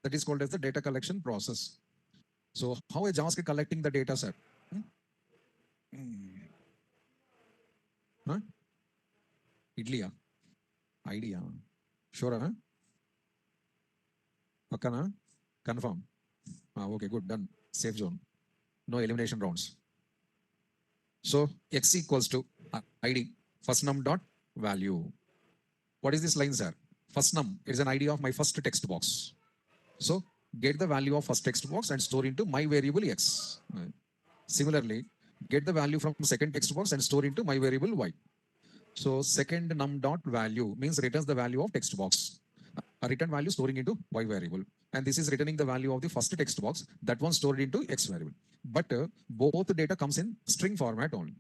That is called as the data collection process. So how is JavaScript collecting the data set? Huh? Idliya? Idea. Sure, huh? Pakana? Confirm. Okay, good, done. Safe zone. No elimination rounds. So x equals to id first num dot value. What is this line, sir? First num is an id of my first text box. So get the value of first text box and store into my variable x. Similarly, get the value from second text box and store into my variable y. So second num dot value means returns the value of text box. A return value storing into y variable. And this is returning the value of the first text box. That one stored into x variable. But both the data comes in string format only.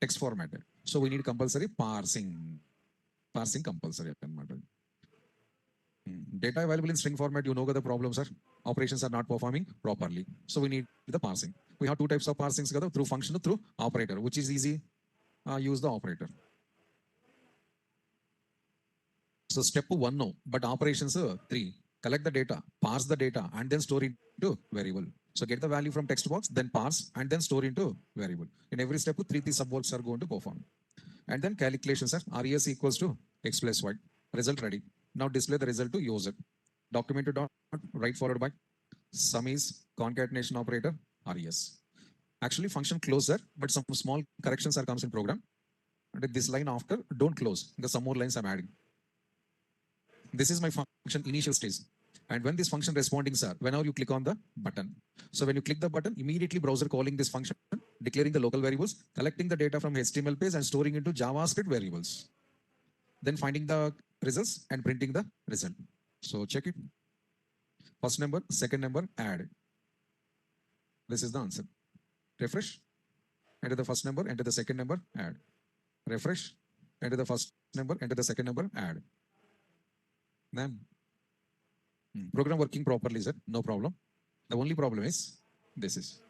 Text format. So we need compulsory parsing. Parsing compulsory. Data available in string format, you know the problem, sir. Operations are not performing properly. So we need the parsing. We have 2 types of parsing through function, through operator. Which is easy? Use the operator. So step 1, no. But operations 3. Collect the data, parse the data, and then store it into variable. So get the value from text box, then parse, and then store into variable. In every step, 3 subworks are going to perform. And then calculations are res equals to x plus y. Result ready. Now display the result to user. Document to dot, write followed by sum is concatenation operator res. Actually, function closer, but some small corrections are comes in program. And this line after, don't close. There's some more lines I'm adding. This is my function initial stage. And when this function responding, sir, whenever you click on the button. So when you click the button, immediately browser calling this function, declaring the local variables, collecting the data from HTML page and storing into JavaScript variables. Then finding the results and printing the result. So check it. First number, second number, add. This is the answer. Refresh. Enter the first number, enter the second number, add. Refresh. Enter the first number, enter the second number, add. Then program working properly, sir. No problem. The only problem is this is.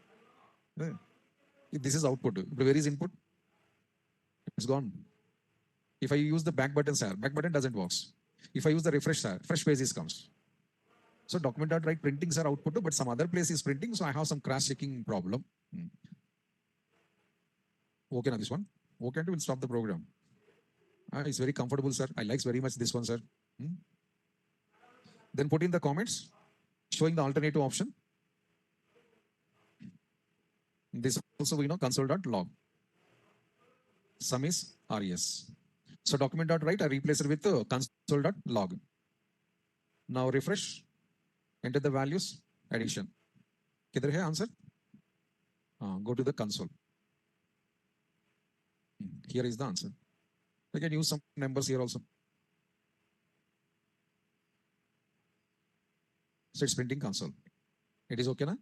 This is output. Where is input? It's gone. If I use the back button, sir, back button doesn't work. If I use the refresh, sir, fresh pages comes. So document.write printing, sir, output, but some other place is printing, so I have some crash checking problem. Okay, now this one. Okay, we'll stop the program. It's very comfortable, sir. I like very much this one, sir. Then put in the comments showing the alternative option. This also we know console.log. Sum is res. So document.write, I replace it with console.log. Now refresh. Enter the values. Addition. Kidhar hai answer? Go to the console. Here is the answer. I can use some numbers here also. So it's printing console. It is okay, na?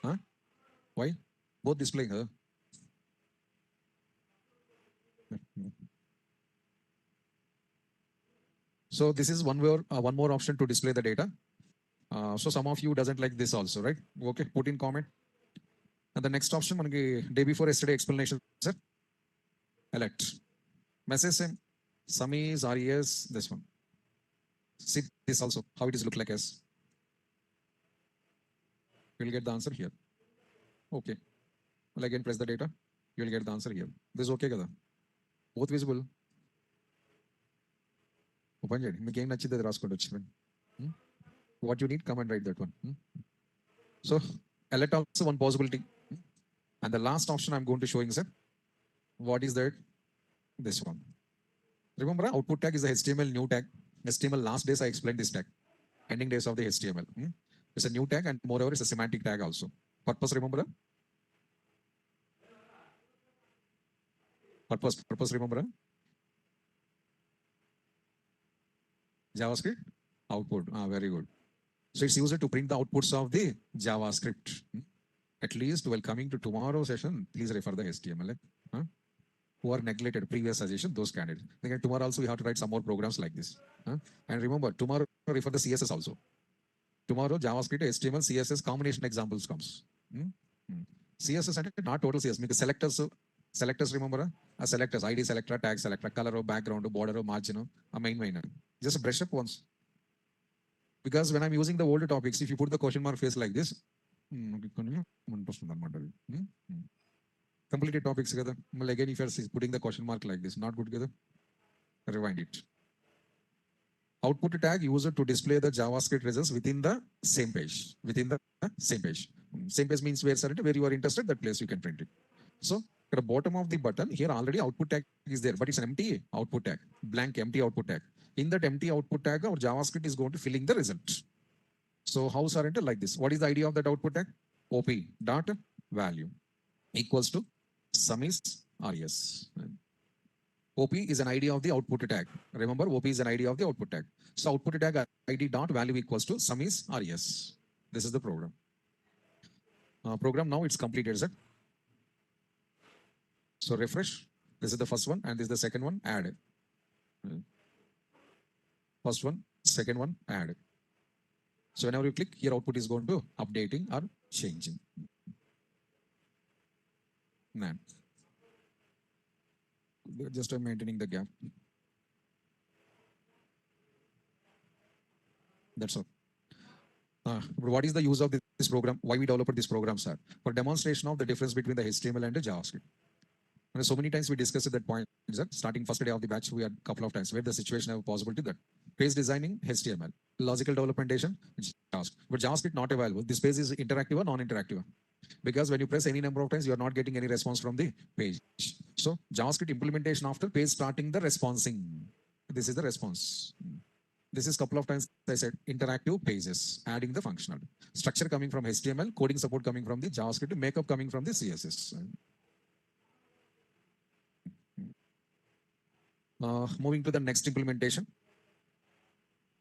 Huh? Why? Both displaying. Huh? So this is one more option to display the data. So some of you doesn't like this also, right? Okay, put in comment. And the next option, day before yesterday explanation, sir. Elect. Message same. Sum is res, this one. See this also, how it is look like as. You'll get the answer here. Okay. Well, again, press the data. You'll get the answer here. This is okay, kada? Both visible. Open it. What you need, come and write that one. So, elect also one possibility. And the last option I'm going to show you, sir. What is that? This one. Remember, output tag is the HTML new tag. HTML last days I explained this tag. Ending days of the HTML. It's a new tag and moreover it's a semantic tag also. Purpose, remember? Purpose, remember? JavaScript output. Very good. So it's used to print the outputs of the JavaScript. At least while coming to tomorrow's session, please refer the HTML. Who are neglected previous suggestion, those candidates. Again, tomorrow also we have to write some more programs like this. And remember, tomorrow refer the CSS also. Tomorrow JavaScript, HTML, CSS combination examples comes. CSS and not total CSS. Because selectors remember? Selectors, ID selector, tag selector, color or background, border or margin, main. Just brush up once. Because when I'm using the older topics, if you put the question mark face like this, completed topics together. Again, if you're putting the question mark like this, not good together, rewind it. Output tag used to display the JavaScript results within the same page. Same page means where you are interested, that place you can print it. So at the bottom of the button, here already output tag is there, but it's an empty output tag, blank empty output tag. In that empty output tag, our JavaScript is going to fill in the result. So how is enter like this? What is the idea of that output tag? OP dot value equals to sum is res. OP is an ID of the output tag. Remember, OP is an ID of the output tag. So output tag ID dot value equals to sum is res. This is the program. Program now it's completed, sir. So refresh. This is the first one and this is the second one. Add. First one, second one, add. So whenever you click, here output is going to updating or changing. Nah. Just maintaining the gap. That's all. What is the use of this program? Why we developed this program, sir? For demonstration of the difference between the HTML and the JavaScript. And so many times we discussed that point, sir. Starting first day of the batch, we had a couple of times where the situation have a possibility that page designing HTML, logical developmentation, JavaScript. But JavaScript not available. This page is interactive or non-interactive. Because when you press any number of times, you are not getting any response from the page. So JavaScript implementation after page starting the responsing. This is the response. This is couple of times I said interactive pages, adding the functional structure coming from HTML, coding support coming from the JavaScript, makeup coming from the CSS. Moving to the next implementation.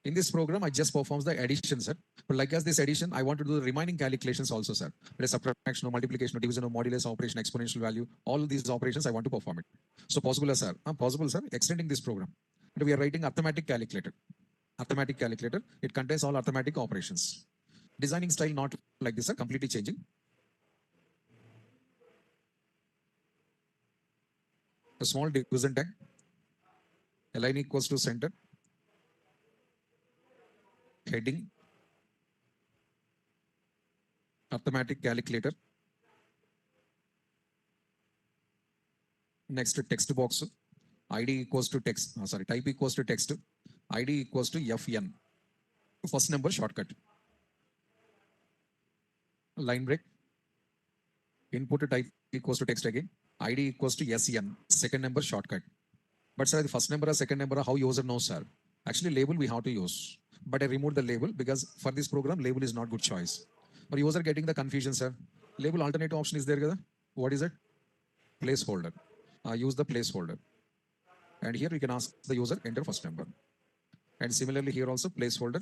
In this program, I just performs the addition, sir. But like as this addition, I want to do the remaining calculations also, sir. There is subtraction, or multiplication, or division, or modulus operation, exponential value. All these operations I want to perform it. So possible, sir. Possible, sir. Extending this program. And we are writing arithmetic calculator. Arithmetic calculator. It contains all arithmetic operations. Designing style not like this, sir. Completely changing. A small division tag. Align equals to center. Heading. Arithmetic calculator. Next text box. ID equals to text. Type equals to text. ID equals to FN. First number shortcut. Line break. Input type equals to text again. ID equals to SN. Second number shortcut. But sir, the first number or second number, how user knows, sir? Actually, label we have to use. But I removed the label because for this program, label is not good choice. But user getting the confusion, sir. Label alternative option is there. What is it? Placeholder. Use the placeholder. And here you can ask the user enter first number. And similarly here also placeholder.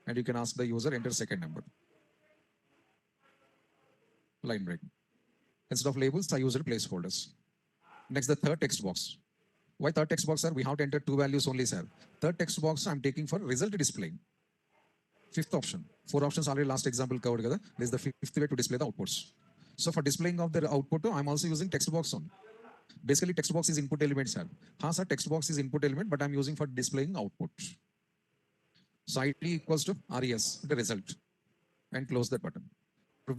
And you can ask the user enter second number. Line break. Instead of labels, I use placeholders. Next, the third text box. Why third text box, sir? We have to enter two values only, sir. Third text box I'm taking for result display. Fifth option. Four options already last example covered together. This is the fifth way to display the outputs. So for displaying of the output, I'm also using text box on. Basically, text box is input element, sir. Sir, text box is input element, but I'm using for displaying output. So ID equals to res, the result. And close that button.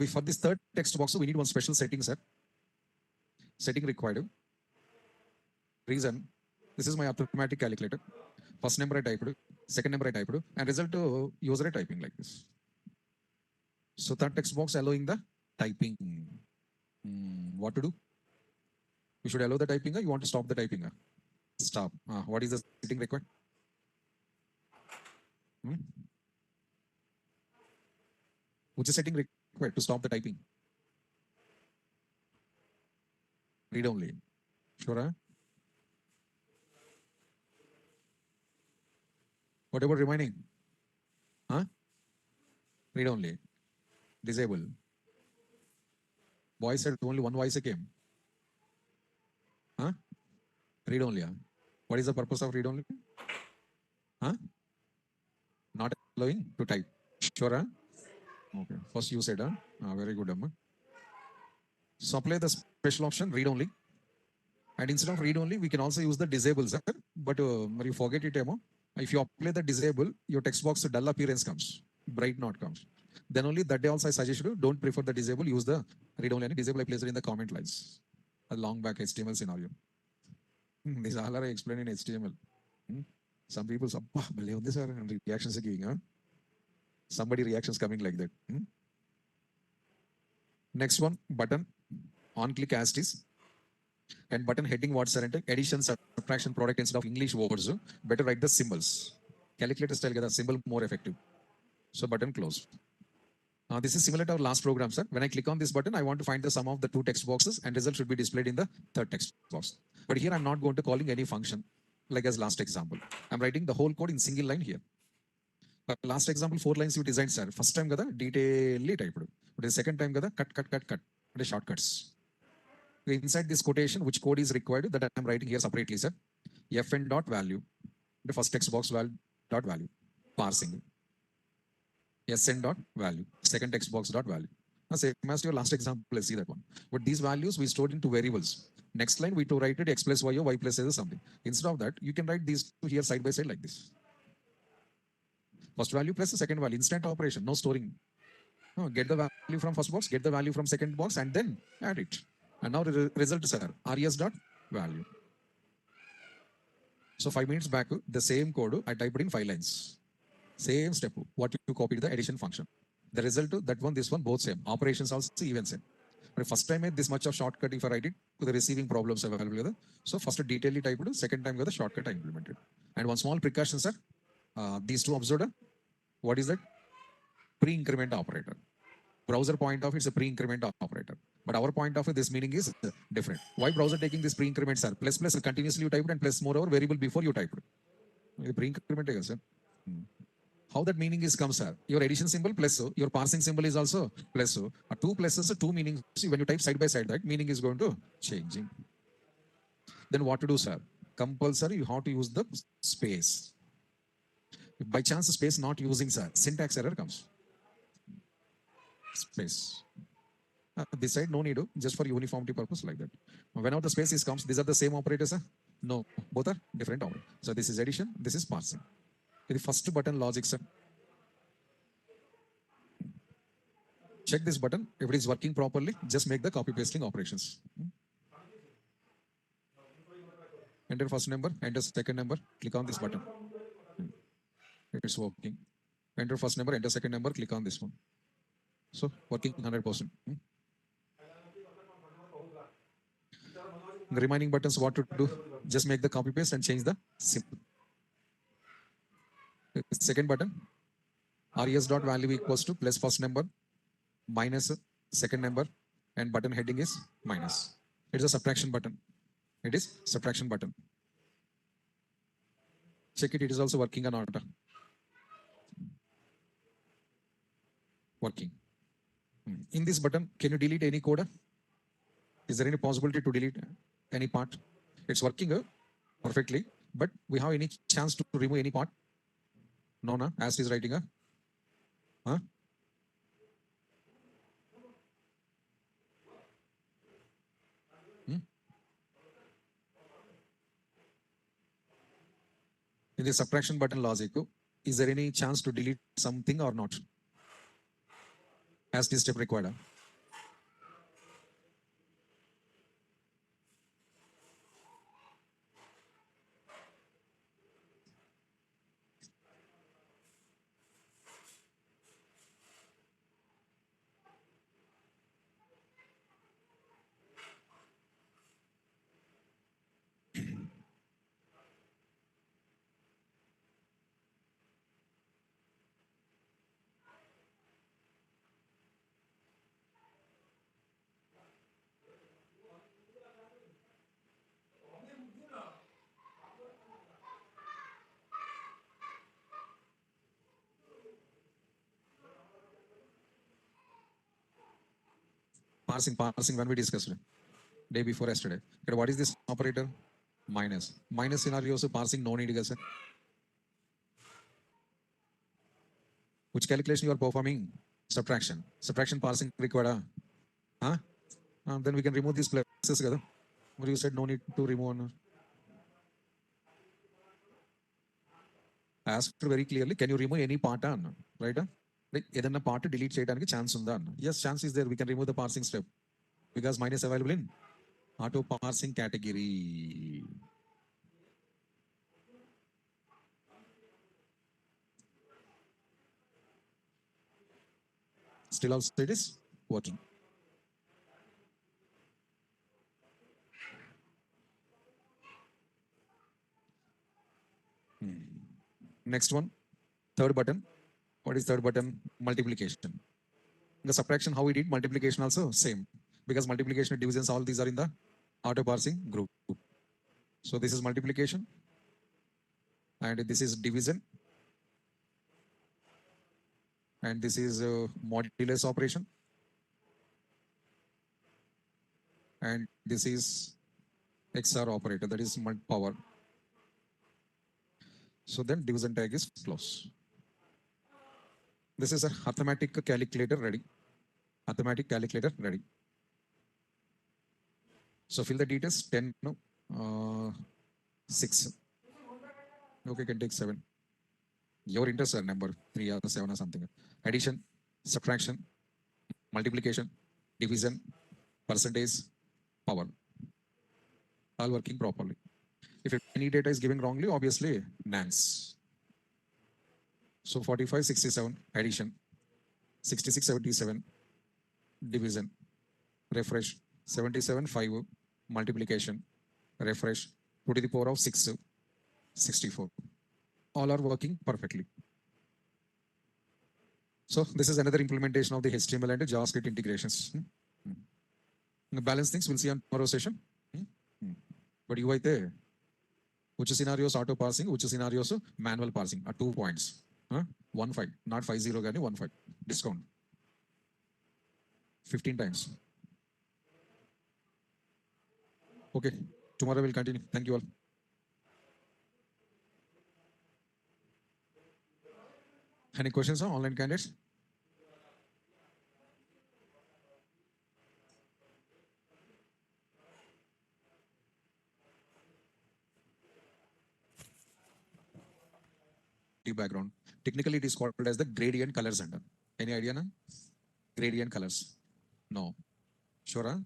For this third text box, we need one special setting, sir. Setting required. Reason, this is my arithmetic calculator. First number I typed, second number I typed, and result to user typing like this. So third text box allowing the typing. What to do? You should allow the typing, or you want to stop the typing? Stop. What is the setting required? Which is setting required to stop the typing? Read only. Sure? What about remaining? Read only. Disable. Boy said only one voice came. Read only. What is the purpose of read only? Not allowing to type. Sure? Okay. First you said, very good. So apply the special option, read only. And instead of read only, we can also use the disable, sir. But you forget it, if you apply the disable, your text box dull appearance comes. Bright not comes. Then only that day also I suggest you don't prefer the disable, use the read only. And disable I place it in the comment lines. A long back HTML scenario. These all are explained in HTML. Some people say, sir, and reactions are giving. Somebody reactions coming like that. Next one, button. On click as is. And button heading what, sir? Addition, subtraction, product instead of English words. Better write the symbols. Calculator style, get the symbol more effective. So button closed. This is similar to our last program, sir. When I click on this button, I want to find the sum of the two text boxes and result should be displayed in the third text box. But here I'm not going to calling any function like as last example. I'm writing the whole code in single line here. But last example, 4 lines you designed, sir. First time gada detailly typed. But the second time gada cut. The shortcuts. Inside this quotation, which code is required that I'm writing here separately, sir. Fn dot value. The first text box dot value. Parsing. Sn dot value. Second text box dot value. Now, same as your last example, let's see that one. But these values we stored into variables. Next line we to write it x plus y or y plus z or something. Instead of that, you can write these two here side by side like this. First value plus the second value, instant operation, no storing. Get the value from first box, get the value from second box, and then add it. And now the result is res dot value. So 5 minutes back, the same code I typed in 5 lines. Same step. What you copied the addition function. The result, that one, this one, both same. Operations also even same. But first time this much of shortcut if I write it to the receiving problems available together. So first detail type, second time the shortcut I implemented. And one small precaution, sir. These two observed. What is that? Pre-increment operator. Browser point of it's a pre-increment operator. But our point of this meaning is different. Why browser taking this pre-increment, sir? Plus continuously you type it and plus moreover variable before you type it. Pre-increment, sir. How that meaning is comes, sir? Your addition symbol plus so, your parsing symbol is also plus so. Two pluses, two meanings. When you type side by side, that meaning is going to changing. Then what to do, sir? Compulsory, you have to use the space. If by chance space not using, sir, syntax error comes. Space. This side no need to, just for uniformity purpose like that. Whenever the space is comes, these are the same operators, sir? No, both are different operators. So this is addition, this is parsing. The first button logic, sir. Check this button. If it is working properly, just make the copy pasting operations. Enter first number, enter second number, click on this button. It's working. Enter first number, enter second number, click on this one. So working 100%. The remaining buttons, what to do? Just make the copy paste and change the symbol. Second button, res.value equals to plus first number minus second number and button heading is minus. It's a subtraction button. It is subtraction button. Check it, it is also working or not. Working. In this button, can you delete any code? Is there any possibility to delete any part? It's working perfectly, but we have any chance to remove any part? No, no, as is writing. Huh? In the subtraction button logic, is there any chance to delete something or not? As this step required. Parsing when we discussed it, day before yesterday. Okay, what is this operator? Minus. Minus scenario also parsing no need, sir. Which calculation you are performing? Subtraction. Subtraction parsing required. Huh? Then we can remove these pluses together. But you said no need to remove one. Ask very clearly, can you remove any part on? Right? Like either part delete చేయడానికి chance ఉందా? Yes, chance is there. We can remove the parsing step because minus available in auto parsing category. Still also it is working. Next one, third button. What is third button? Multiplication. The subtraction, how we did multiplication also same, because multiplication and divisions, all these are in the auto parsing group. So this is multiplication and this is division and this is modulus operation and this is XR operator, that is power. So then division tag is close. This is a arithmetic calculator ready. Arithmetic calculator ready. So fill the details. 10, no, 6. Okay, can take 7. Your interest number 3 or 7 or something. Addition, subtraction, multiplication, division, percentage, power. All working properly. If any data is given wrongly, obviously nans. So 45, 67, addition, 66, 77, division, refresh, 77, 5, multiplication, refresh, 2 to the power of 6, 64. All are working perfectly. So this is another implementation of the HTML and JavaScript integrations. The balance things we'll see on tomorrow session. But you అయితే which scenarios auto parsing, which scenarios manual parsing are 2 points. 1 5, not 50 కానీ 1 5 discount 15 times. Okay, tomorrow we'll continue. Thank you all. Any questions on online candidates? Background. Technically, it is called as the gradient color center. Any idea? Na? Gradient colors. No. Sure? Huh?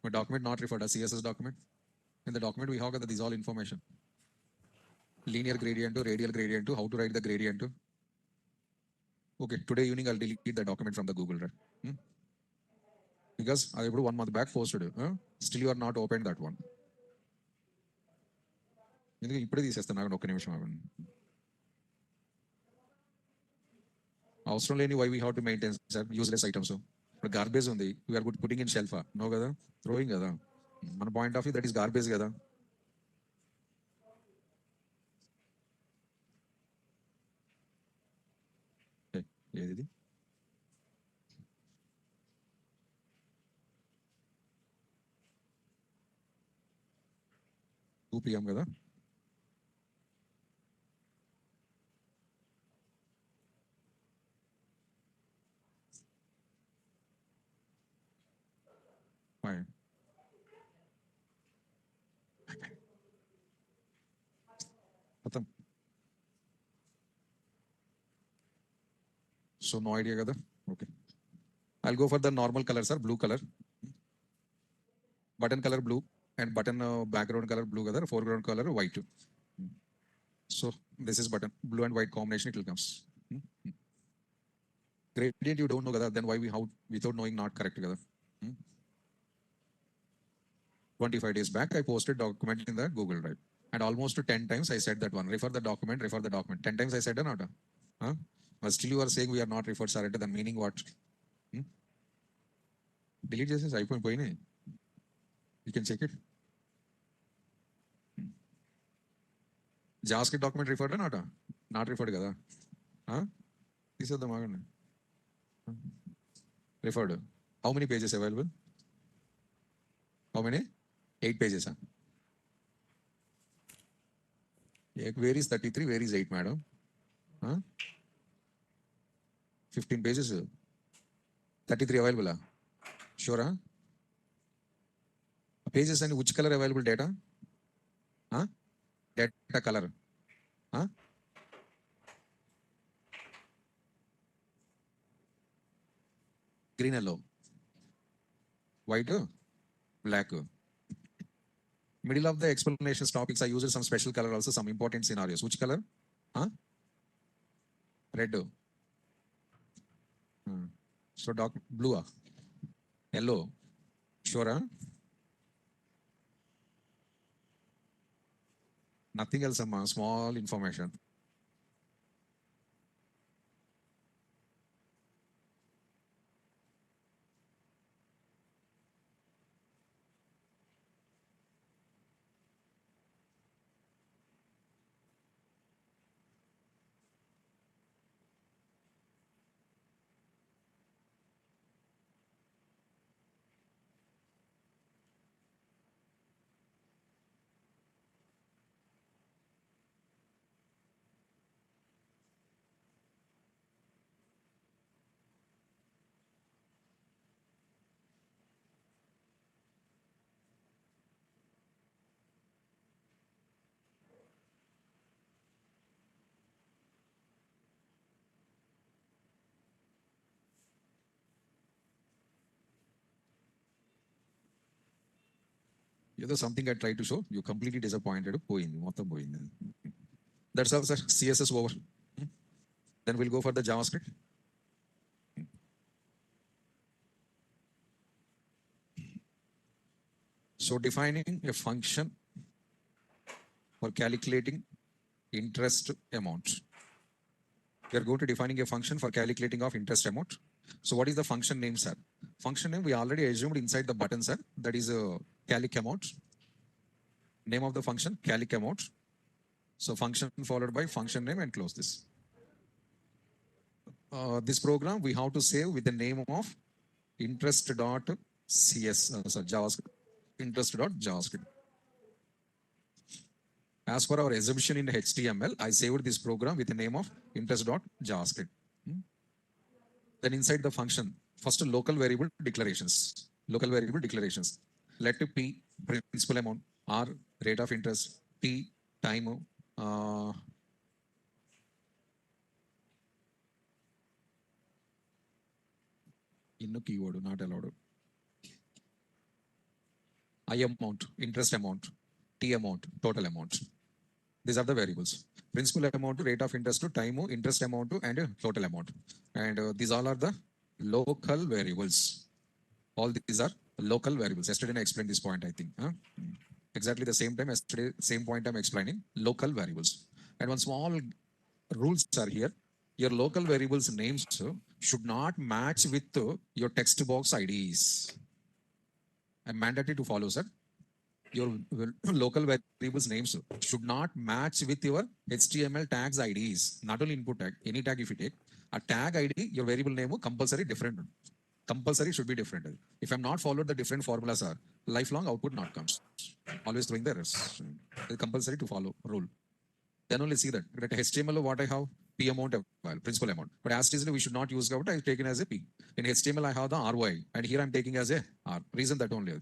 My document not referred as CSS document. In the document, we have got this all information. Linear gradient to radial gradient to how to write the gradient to. Okay, today evening I'll delete the document from the Google Drive. Because I put 1 month back posted. Still you are not opened that one. ఎందుకు ఇప్పుడే తీసేస్తాను ఒక్క నిమిషం అవ్వండి. అవసరం లేని why we have to maintain sir useless items. ఇప్పుడు garbage ఉంది, వీఆర్ పుట్టింగ్ ఇన్ షెల్ఫా నో కదా, థ్రోయింగ్ కదా. మన point of view that is garbage కదా. ఏది 2 PM కదా. మొత్తం సో నో ఐడియా కదా. Okay, I'll go for the normal colour sir. Blue colour, button colour blue and button background colour blue కదా, foreground colour white. So this is button blue and white combination it will comes. Gradient you don't know kada, then why we how without knowing not correct kada. 25 days back I posted document in the Google Drive and almost 10 times I said that one, refer the document, 10 times I said or not. But still you are saying we are not referred sir, the meaning what? Delete చేసేసి అయిపోయినాయి. You can check it. JavaScript document referred or not? Not referred kada. తీసేద్దాం ఆగండి. Referred. How many pages available? How many? 8 pages. Where is 33? Where is 8, madam? 15 pages. 33 available. Sure? Pages and which color available data? Data color. Green, yellow, white, black. Middle of the explanations topics, I used some special color also, some important scenarios. Which color? Red. So blue, yellow. Sure? Nothing else, some small information. Something I tried to show, you completely disappointed. That's all, sir. CSS over. Then we'll go for the JavaScript. So defining a function for calculating interest amount. We are going to defining a function for calculating of interest amount. So what is the function name, sir? Function name we already assumed inside the button, sir. That is a calc amount. Name of the function, calc amount. So function followed by function name and close this. This program we have to save with the name of interest.cs, JavaScript, interest.javascript. As per our assumption in HTML, I saved this program with the name of interest.javascript. Then inside the function, first local variable declarations. Local variable declarations. Let P principal amount, R rate of interest, T time, in keyword not allowed. I amount, interest amount, T amount, total amount. These are the variables. Principal amount, rate of interest, time, interest amount, and total amount. And these all are the local variables. All these are local variables. Yesterday I explained this point, I think. Exactly the same time yesterday, same point I'm explaining, local variables. And one small rules are here. Your local variables names should not match with your text box IDs. I'm mandatory to follow, sir. Your local variables names should not match with your HTML tags IDs. Not only input tag, any tag if you take, a tag ID, your variable name compulsory different. Compulsory should be different. If I'm not followed the different formulas are, lifelong output not comes. Always throwing the errors. It's compulsory to follow rule. Then only see that. At HTML, what I have, P amount, principal amount. But as it is, we should not use out, I've taken as a P. In HTML, I have the RY, and here I'm taking as a R. Reason that only.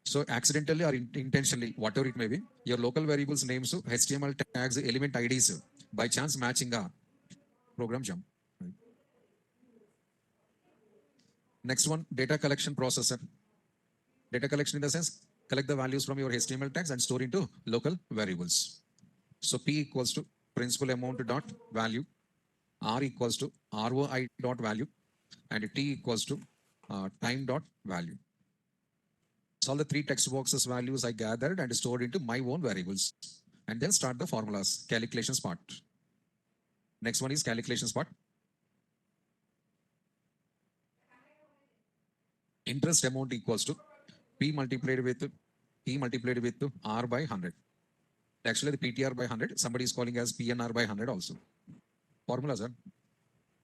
So accidentally or intentionally, whatever it may be, your local variables names, HTML tags, element IDs, by chance matching a program jump. Next one, data collection processor. Data collection in the sense, collect the values from your HTML tags and store into local variables. So P equals to principal amount dot value, R equals to ROI dot value, and T equals to time dot value. So all the three text boxes values I gathered and stored into my own variables. And then start the formulas, calculations part. Next one is calculations part. Interest amount equals to P multiplied with R by 100. Actually, the PTR by 100, somebody is calling as PNR by 100 also. Formulas are.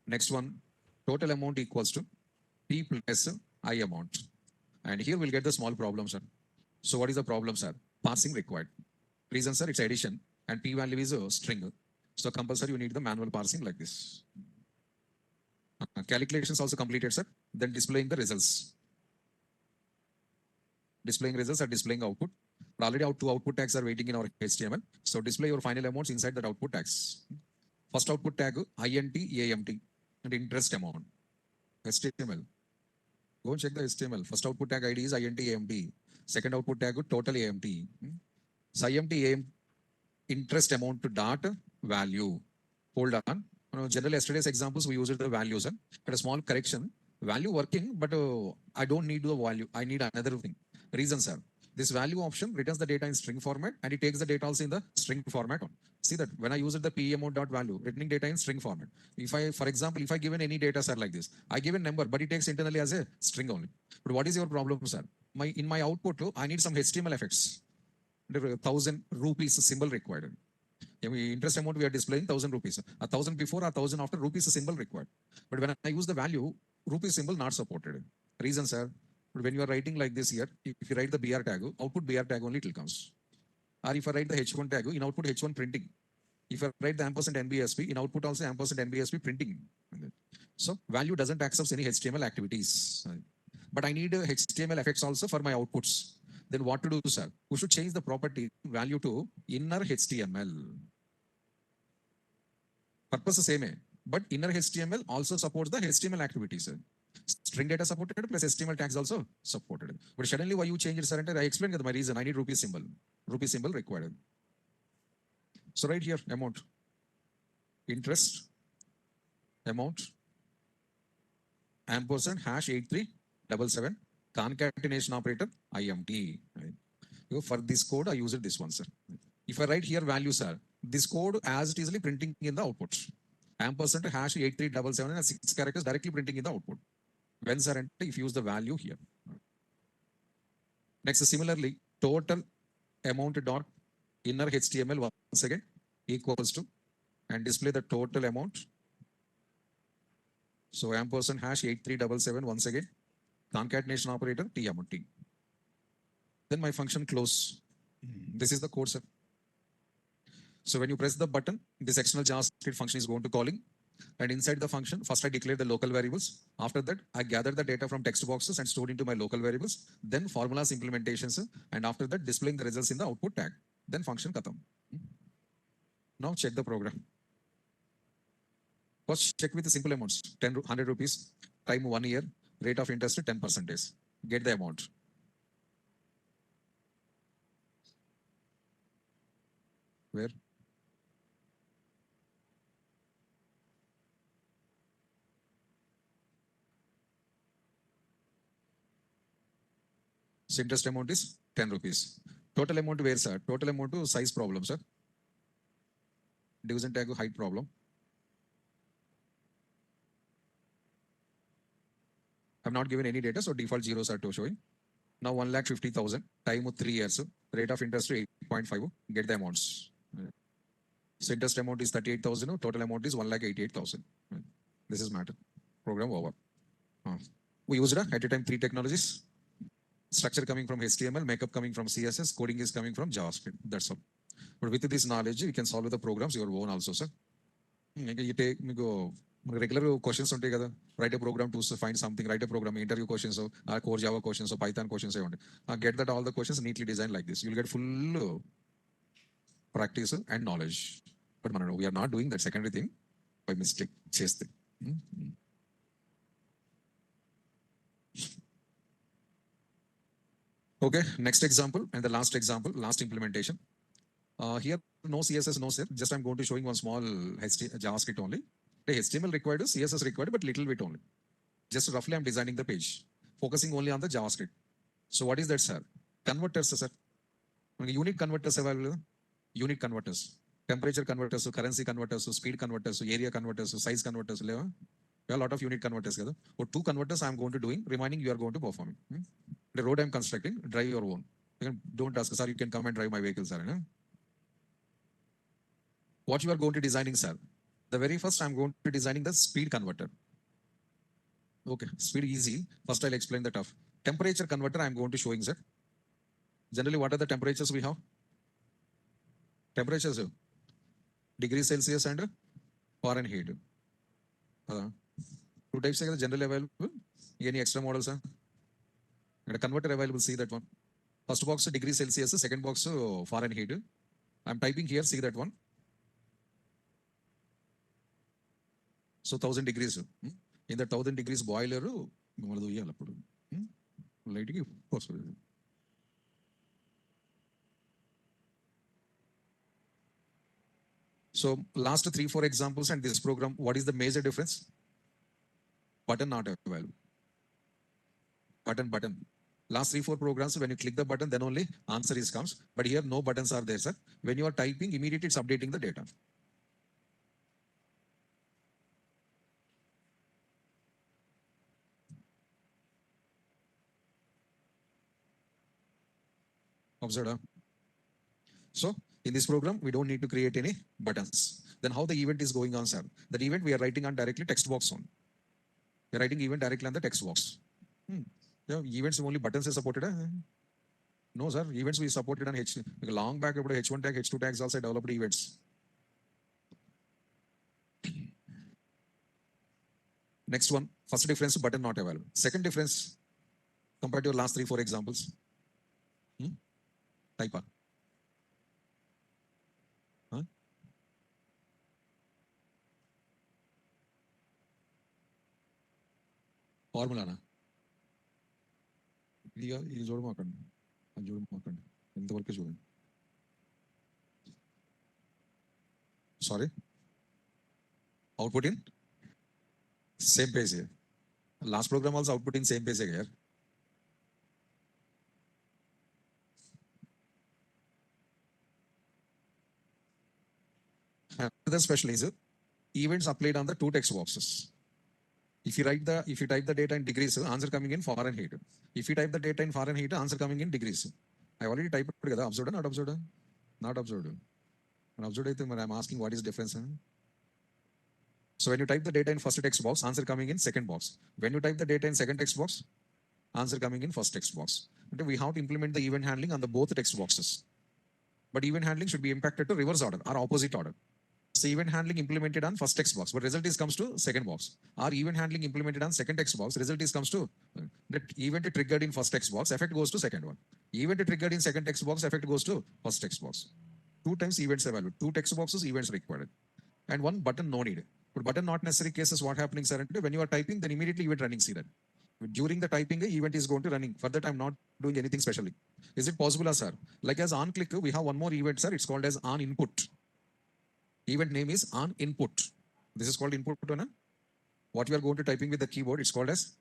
Next one, total amount equals to P plus I amount. And here we'll get the small problem, sir. So what is the problem, sir? Parsing required. Reason, sir, it's addition and P value is a string. So compulsory you need the manual parsing like this. Calculations also completed, sir. Then displaying the results. Displaying results or displaying output. But already our two output tags are waiting in our HTML. So display your final amounts inside that output tags. First output tag, INT, AMT, and interest amount. HTML. Go and check the HTML. First output tag ID is INT, AMT. Second output tag, total AMT. So IMT, AMT, interest amount to dot value. Hold on. Generally, yesterday's examples, we used the values. But a small correction. Value working, but I don't need the value. I need another thing. Reason, sir. This value option returns the data in string format and it takes the data also in the string format. See that when I use the PMO.value, returning data in string format. If I, for example, if I given any data, sir, like this, I give a number, but it takes internally as a string only. But what is your problem, sir? In my output, I need some HTML effects. 1,000 rupees symbol required. Interest amount we are displaying 1,000 rupees. 1,000 before, 1,000 after rupees symbol required. But when I use the value, rupee symbol not supported. Reason, sir. But when you are writing like this here, if you write the BR tag, output BR tag only it will comes. Or if I write the H1 tag, in output H1 printing. If I write the ampersand NBSP, in output also ampersand NBSP printing. So value doesn't accept any HTML activities. But I need HTML effects also for my outputs. Then what to do, sir? We should change the property value to inner HTML. Purpose the same, but inner HTML also supports the HTML activities. String data supported plus HTML tags also supported. But suddenly why you change it, sir? I explained my reason. I need rupee symbol. Rupee symbol required. So right here, amount. Interest. Amount. Ampersand hash 8377. concatenation operator IMT. Right? For this code, I use it this one, sir. If I write here value, sir, this code as it is printing in the output. Ampersand hash 8377 and 6 characters directly printing in the output. When, sir, and if you use the value here. Next, similarly, total amount dot inner HTML once again equals to and display the total amount. So ampersand hash 8377 once again concatenation operator TMT. Then my function close. This is the code, sir. So when you press the button, this external JavaScript function is going to calling. And inside the function, first I declare the local variables. After that, I gather the data from text boxes and store into my local variables. Then formulas implementations. And after that, displaying the results in the output tag. Then function khatam. Now check the program. First check with the simple amounts. 100 rupees, time 1 year, rate of interest 10%. Get the amount. Where? So interest amount is 10 rupees. Total amount where, sir? Total amount to size problem, sir. Division tag height problem. I've not given any data, so default zeros are to showing. Now 1,50,000, time 3 years, rate of interest 8.5, get the amounts. So interest amount is 38,000, total amount is 1,88,000. This is matter. Program over. We used at a time 3 technologies. Structure coming from HTML, makeup coming from CSS, coding is coming from JavaScript. That's all. But with this knowledge, you can solve the programs your own also, sir. You take regular questions on together. Write a program to find something, write a program, interview questions, core Java questions, Python questions. Get that all the questions neatly designed like this. You'll get full practice and knowledge. But we are not doing that secondary thing by mistake. Chase it. Okay, next example and the last example, last implementation. Here, no CSS, no sir. Just I'm going to showing one small JavaScript only. The HTML required, CSS required, but little bit only. Just roughly, I'm designing the page, focusing only on the JavaScript. So what is that, sir? Converters, sir. Unit converters available. Unit converters, temperature converters, currency converters, speed converters, area converters, size converters. There are a lot of unit converters. Or 2 converters I'm going to doing. Remaining you are going to perform. The road I'm constructing, drive your own. Don't ask, sir. You can come and drive my vehicle, sir. What you are going to designing, sir? The very first I'm going to designing the speed converter. Okay, speed easy. First I'll explain the tough. Temperature converter I'm going to showing, sir. Generally, what are the temperatures we have? Temperatures, degrees Celsius and Fahrenheit. 2 types are generally available. Any extra models? And a converter available, see that one. First box degrees Celsius, second box Fahrenheit. I'm typing here, see that one. So 1000 degrees. In the 1000 degrees boiler, lighting. So last 3-4 examples and this program, what is the major difference? Button not available. Button. Last 3-4 programs, when you click the button, then only answer is comes. But here no buttons are there, sir. When you are typing, immediately it's updating the data. Observe. So in this program, we don't need to create any buttons. Then how the event is going on, sir? The event we are writing on directly text box on. We are writing event directly on the text box. Yeah, events only buttons are supported. No, sir. Events we supported on H. Long back about H1 tag, H2 tags also developed events. Next one, first difference, button not available. Second difference, compared to your last 3-4 examples. Type A. Formula na. ఇది చూడమాకండి అది చూడమాకండి ఎంతవరకు చూడండి sorry output in same page here last program also output in same page here Another special is events applied on the two text boxes. If you type the data in degrees, answer coming in Fahrenheit. If you type the data in Fahrenheit, answer coming in degrees. I already typed it. Observed, not observed? Not observed. When observed, I'm asking what is difference. So when you type the data in first text box, answer coming in second box. When you type the data in second text box, answer coming in first text box. But we have to implement the event handling on the both text boxes. But event handling should be impacted to reverse order or opposite order. So event handling implemented on first text box, but result is comes to second box. Or event handling implemented on second text box, result is comes to that event triggered in first text box, effect goes to second one. Event triggered in second text box, effect goes to first text box. Two times events available, two text boxes, events required, and one button no need. But button not necessary cases, what happening, sir? When you are typing, then immediately event running, see that. During the typing, event is going to running. For that, I'm not doing anything specially. Is it possible, sir? Like as on click, we have one more event, sir. It's called as on input. Event name is on input. This is called input. No? What you are going to typing with the keyboard, it's called as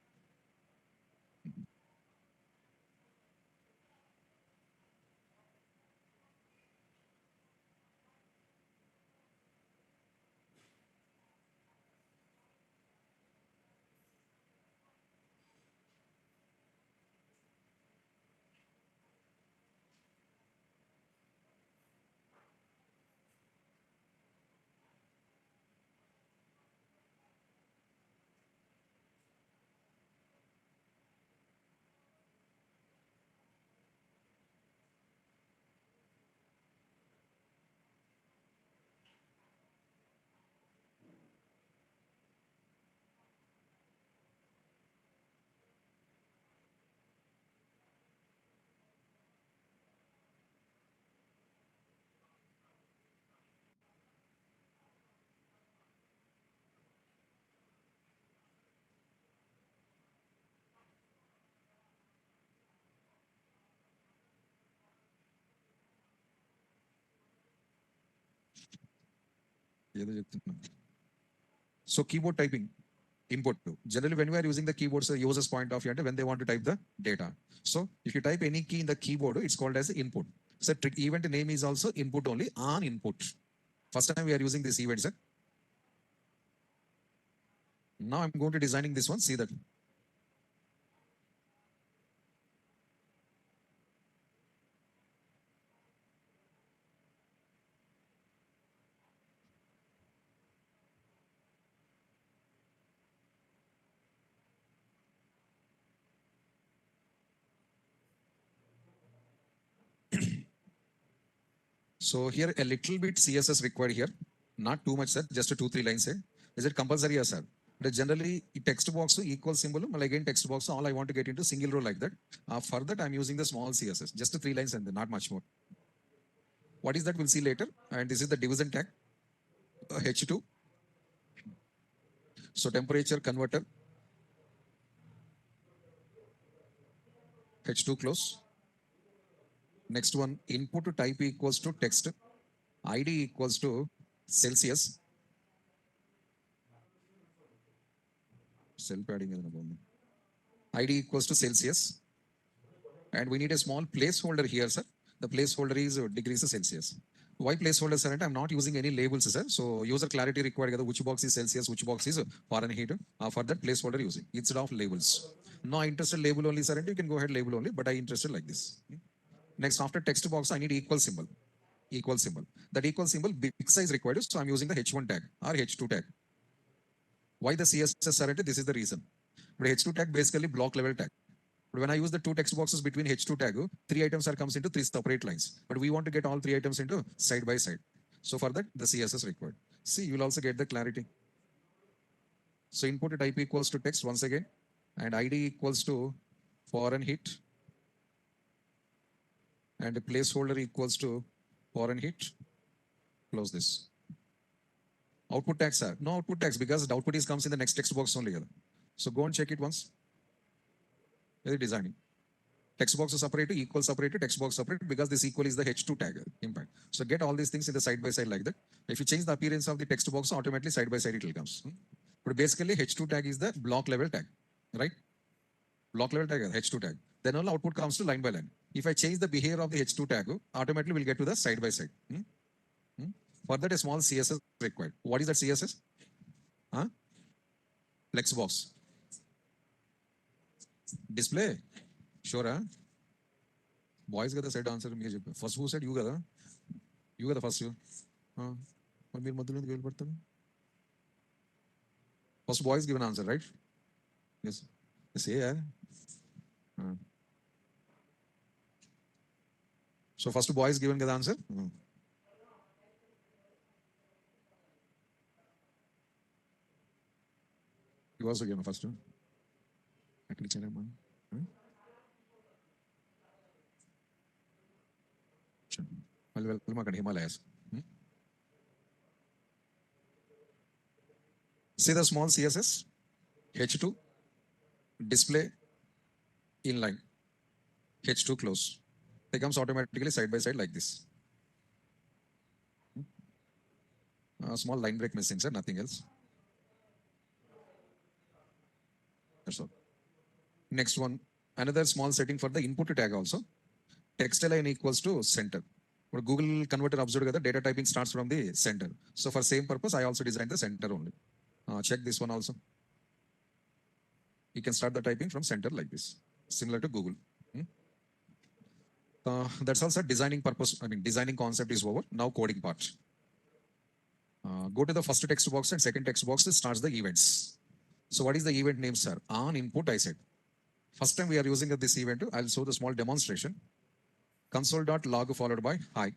so keyboard typing input to. Generally, when we are using the keyboards, the user's point of view, when they want to type the data. So if you type any key in the keyboard, it's called as input. So event name is also input only, on input. First time we are using this event, sir. Now I'm going to designing this one. See that. So here a little bit CSS required here. Not too much, sir. Just 2-3 lines. Sir. Is it compulsory, yes, sir? But generally, text box equal symbol. Again, text box. All I want to get into single row like that. For that, I'm using the small CSS. Just 3 lines and not much more. What is that? We'll see later. And this is the division tag. H2. So temperature converter. H2 close. Next one, input to type equals to text. ID equals to Celsius. Cell padding. ID equals to Celsius. And we need a small placeholder here, sir. The placeholder is degrees Celsius. Why placeholder, sir? I'm not using any labels, sir. So user clarity required which box is Celsius, which box is Fahrenheit. For that placeholder using instead of labels. No, I interested label only, sir. And you can go ahead label only, but I interested like this. Next, after text box, I need equal symbol. Equal symbol. That equal symbol, big size required. So I'm using the H1 tag or H2 tag. Why the CSS, sir? This is the reason. But H2 tag basically block level tag. But when I use the two text boxes between H2 tag, 3 items are comes into 3 separate lines. But we want to get all 3 items into side by side. So for that, the CSS required. See, you will also get the clarity. So input type equals to text once again. And ID equals to Fahrenheit. And the placeholder equals to Fahrenheit. Close this. Output tags are no output tags because the output is comes in the next text box only. So go and check it once. Designing. Text box is separated, equal separated, text box separated because this equal is the H2 tag impact. So get all these things in the side by side like that. If you change the appearance of the text box, automatically side by side it will comes. But basically H2 tag is the block level tag, right? Block level tag, H2 tag. Then all output comes to line by line. If I change the behavior of the H2 tag, automatically we'll get to the side by side. For that, a small CSS required. What is that CSS? Huh? Flexbox. Display. Sure, huh? Boys got the said answer. First who said you got the? You got the first you. First boys give an answer, right? Yes. Say yeah. So first boys given the answer. You also given first one. Welcome Himalayas. See the small CSS, H2, display, inline, H2 close. It comes automatically side by side like this. Small line break missing, sir, nothing else. That's all. Next one, another small setting for the input tag also. Text align equals to center. But Google converter observed that the data typing starts from the center. So for same purpose, I also designed the center only. Check this one also. You can start the typing from center like this, similar to Google. That's also designing purpose. I mean, designing concept is over. Now coding part. Go to the first text box and second text box starts the events. So what is the event name, sir? On input, I said. First time we are using this event. I'll show the small demonstration. Console.log followed by hi.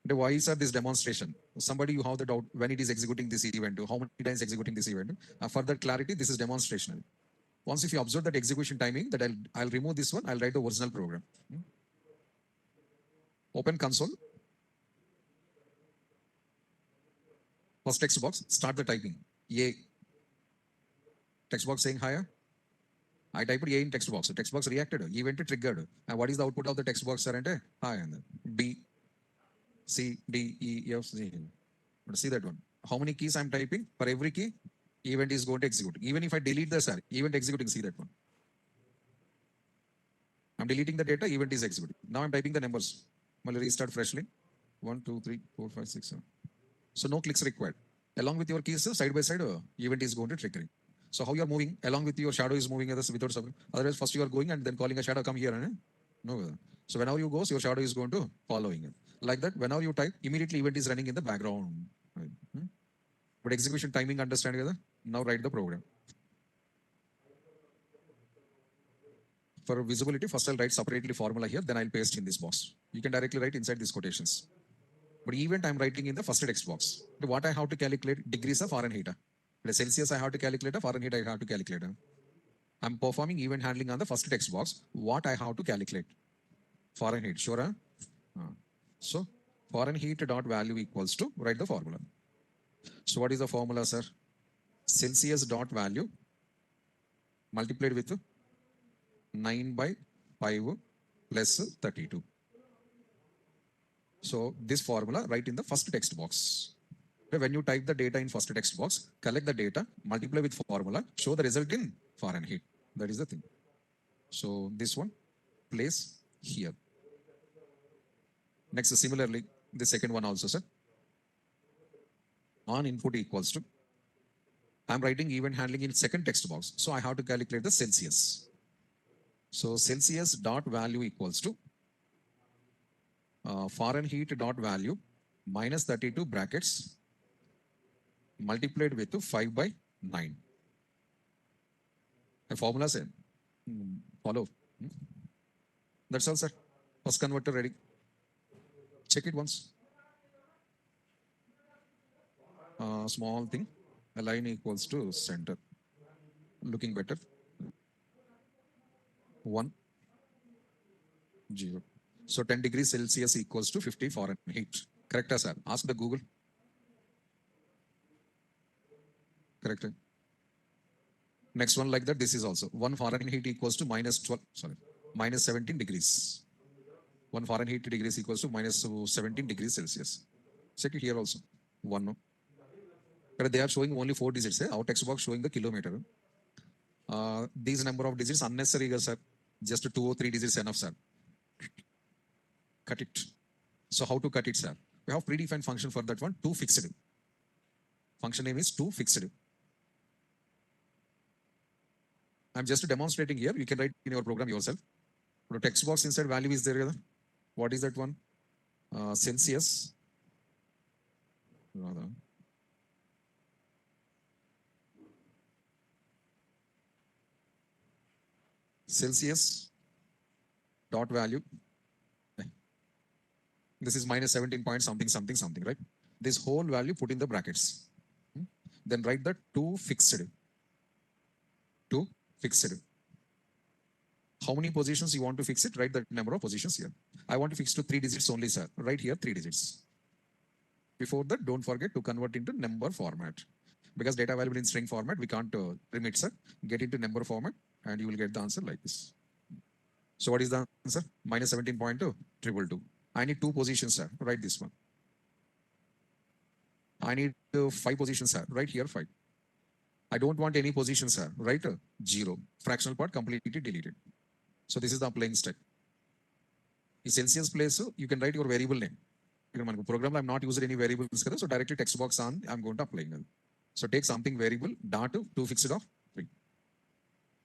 Why is this demonstration? Somebody you have the doubt when it is executing this event, how many times executing this event. For that clarity, this is demonstrational. Once if you observe that execution timing, that I'll remove this one, I'll write the original program. Open console. First text box, start the typing. A. Text box saying higher. I typed A in text box. The text box reacted. Event triggered. And what is the output of the text box, sir? Hi. B, C, D, E, F, Z. See that one. How many keys I'm typing? For every key, event is going to execute. Even if I delete the sir, event executing. See that one. I'm deleting the data, event is executing. Now I'm typing the numbers. I'll restart freshly. 1, 2, 3, 4, 5, 6, 7. So no clicks required. Along with your keys, side by side, event is going to triggering. So how you are moving, along with your shadow is moving without something. Otherwise, first you are going and then calling a shadow, come here. No. So whenever you go, your shadow is going to following it. Like that, whenever you type, immediately event is running in the background. But execution timing, understand? Now write the program. For visibility, first I'll write separately formula here, then I'll paste in this box. You can directly write inside these quotations. But event I'm writing in the first text box. What I have to calculate degrees of Fahrenheit. The Celsius I have to calculate, Fahrenheit I have to calculate. I'm performing event handling on the first text box. What I have to calculate? Fahrenheit, sure? So Fahrenheit dot value equals to, write the formula. So what is the formula, sir? Celsius dot value multiplied with 9 by 5 plus 32. So this formula, write in the first text box. When you type the data in first text box, collect the data, multiply with formula, show the result in Fahrenheit. That is the thing. So this one, place here. Next, similarly, the second one also, sir. On input equals to, I'm writing event handling in second text box. So I have to calculate the Celsius. So Celsius dot value equals to Fahrenheit dot value minus 32 brackets multiplied with 5 by 9. The formula say follow. That's all, sir. First converter ready. Check it once. Small thing. Align equals to center. Looking better. 1, 0. So 10 degrees Celsius equals to 50 Fahrenheit. Correct, sir? Ask the Google. Correct. Next one like that, this is also 1 Fahrenheit equals to minus 17 degrees. 1 Fahrenheit degrees equals to minus 17 degrees Celsius. Check it here also. 1. No? But they are showing only 4 digits. Our text box showing the kilometer. These number of digits unnecessary, sir. Just 2 or 3 digits enough, sir. Cut it. So how to cut it, sir? We have predefined function for that one, to fixed. Function name is to fixed. I'm just demonstrating here. You can write in your program yourself. The text box inside value is there. What is that one? Celsius. Rather. Celsius dot value. This is minus 17 point something, something, something, right? This whole value put in the brackets. Then write the to fixed. To fixed. How many positions you want to fix it? Write the number of positions here. I want to fix to 3 digits only, sir. Right here, 3 digits. Before that, don't forget to convert into number format. Because data available in string format, we can't remit, sir. Get into number format and you will get the answer like this. So what is the answer? Minus 17.222. I need 2 positions, sir. Write this one. I need 5 positions, sir. Right here, 5. I don't want any positions, sir. Right? 0. Fractional part completely deleted. So this is the applying step. In Celsius place, you can write your variable name. Program, I'm not using any variables, so directly text box on, I'm going to apply. So take something variable, dot to fixed of 3.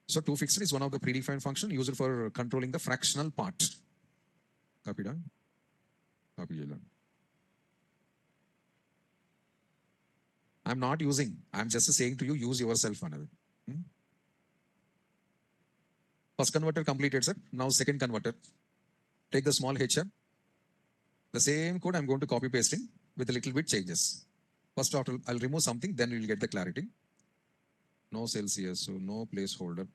So to fixed is one of the predefined function used for controlling the fractional part. Copy done. Copy done. I'm not using, I'm just saying to you, use yourself another. First converter completed, sir. Now second converter. Take the small h. The same code I'm going to copy pasting with a little bit changes. First after I'll remove something, then you'll get the clarity. No Celsius, so no placeholder.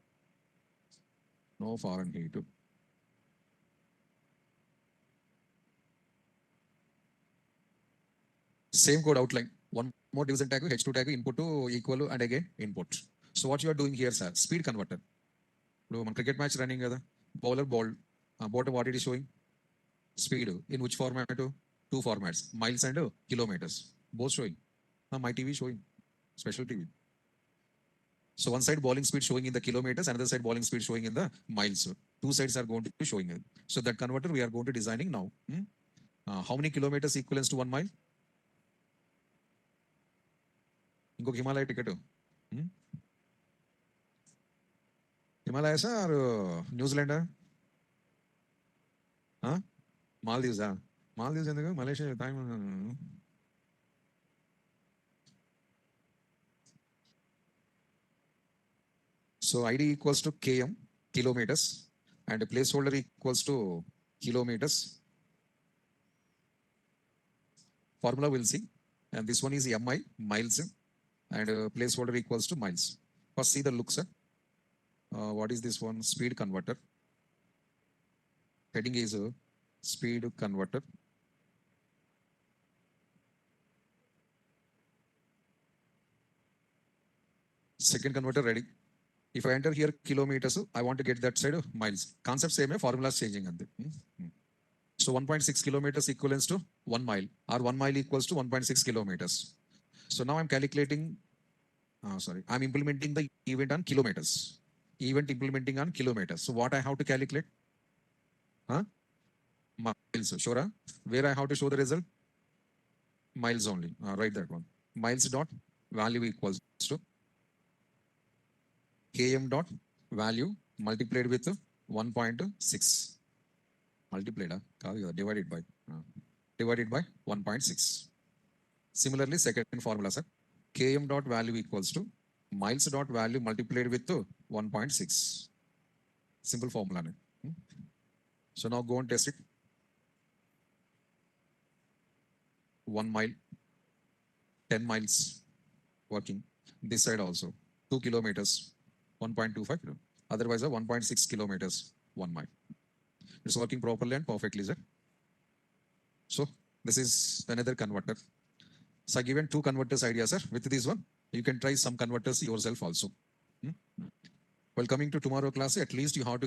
No Fahrenheit. Same code outline. One more division tag, h2 tag, input to equal and again input. So what you are doing here, sir? Speed converter. Cricket match running, bowler ball. Bottom what it is showing? Speed. In which format? 2 formats. Miles and kilometers. Both showing. My TV showing. Special TV. So one side bowling speed showing in the kilometers, another side bowling speed showing in the miles. 2 sides are going to be showing it. So that converter we are going to designing now. How many kilometers equivalents to 1 mile? Inko Himalaya ticket. Himalayas or New Zealand? Huh? Maldives. Maldives and Malaysia time. So ID equals to km, kilometers, and a placeholder equals to kilometers. Formula we'll see. And this one is mi, miles, and placeholder equals to miles. First see the looks. What is this one? Speed converter. Heading is a speed converter. Second converter ready. If I enter here kilometers, I want to get that side of miles. Concept same, formula is changing. So 1.6 kilometers equivalents to 1 mile, or 1 mile equals to 1.6 kilometers. So now I'm calculating, I'm implementing the event on kilometers. Event implementing on kilometers. So what I have to calculate? Miles, sure. Where I have to show the result? Miles only. Write that one. Miles dot value equals to km dot value multiplied with 1.6. Multiplied, divided by 1.6. Similarly, second formula, sir. Km dot value equals to miles dot value multiplied with 1.6. Simple formula. So now go and test it. 1 mile, 10 miles working. This side also 2 kilometers, 1.25. Otherwise, 1.6 kilometers, 1 mile. It's working properly and perfectly, sir. So this is another converter. So I given 2 converters idea, sir. With this one, you can try some converters yourself also. Well, coming to tomorrow class, at least you have to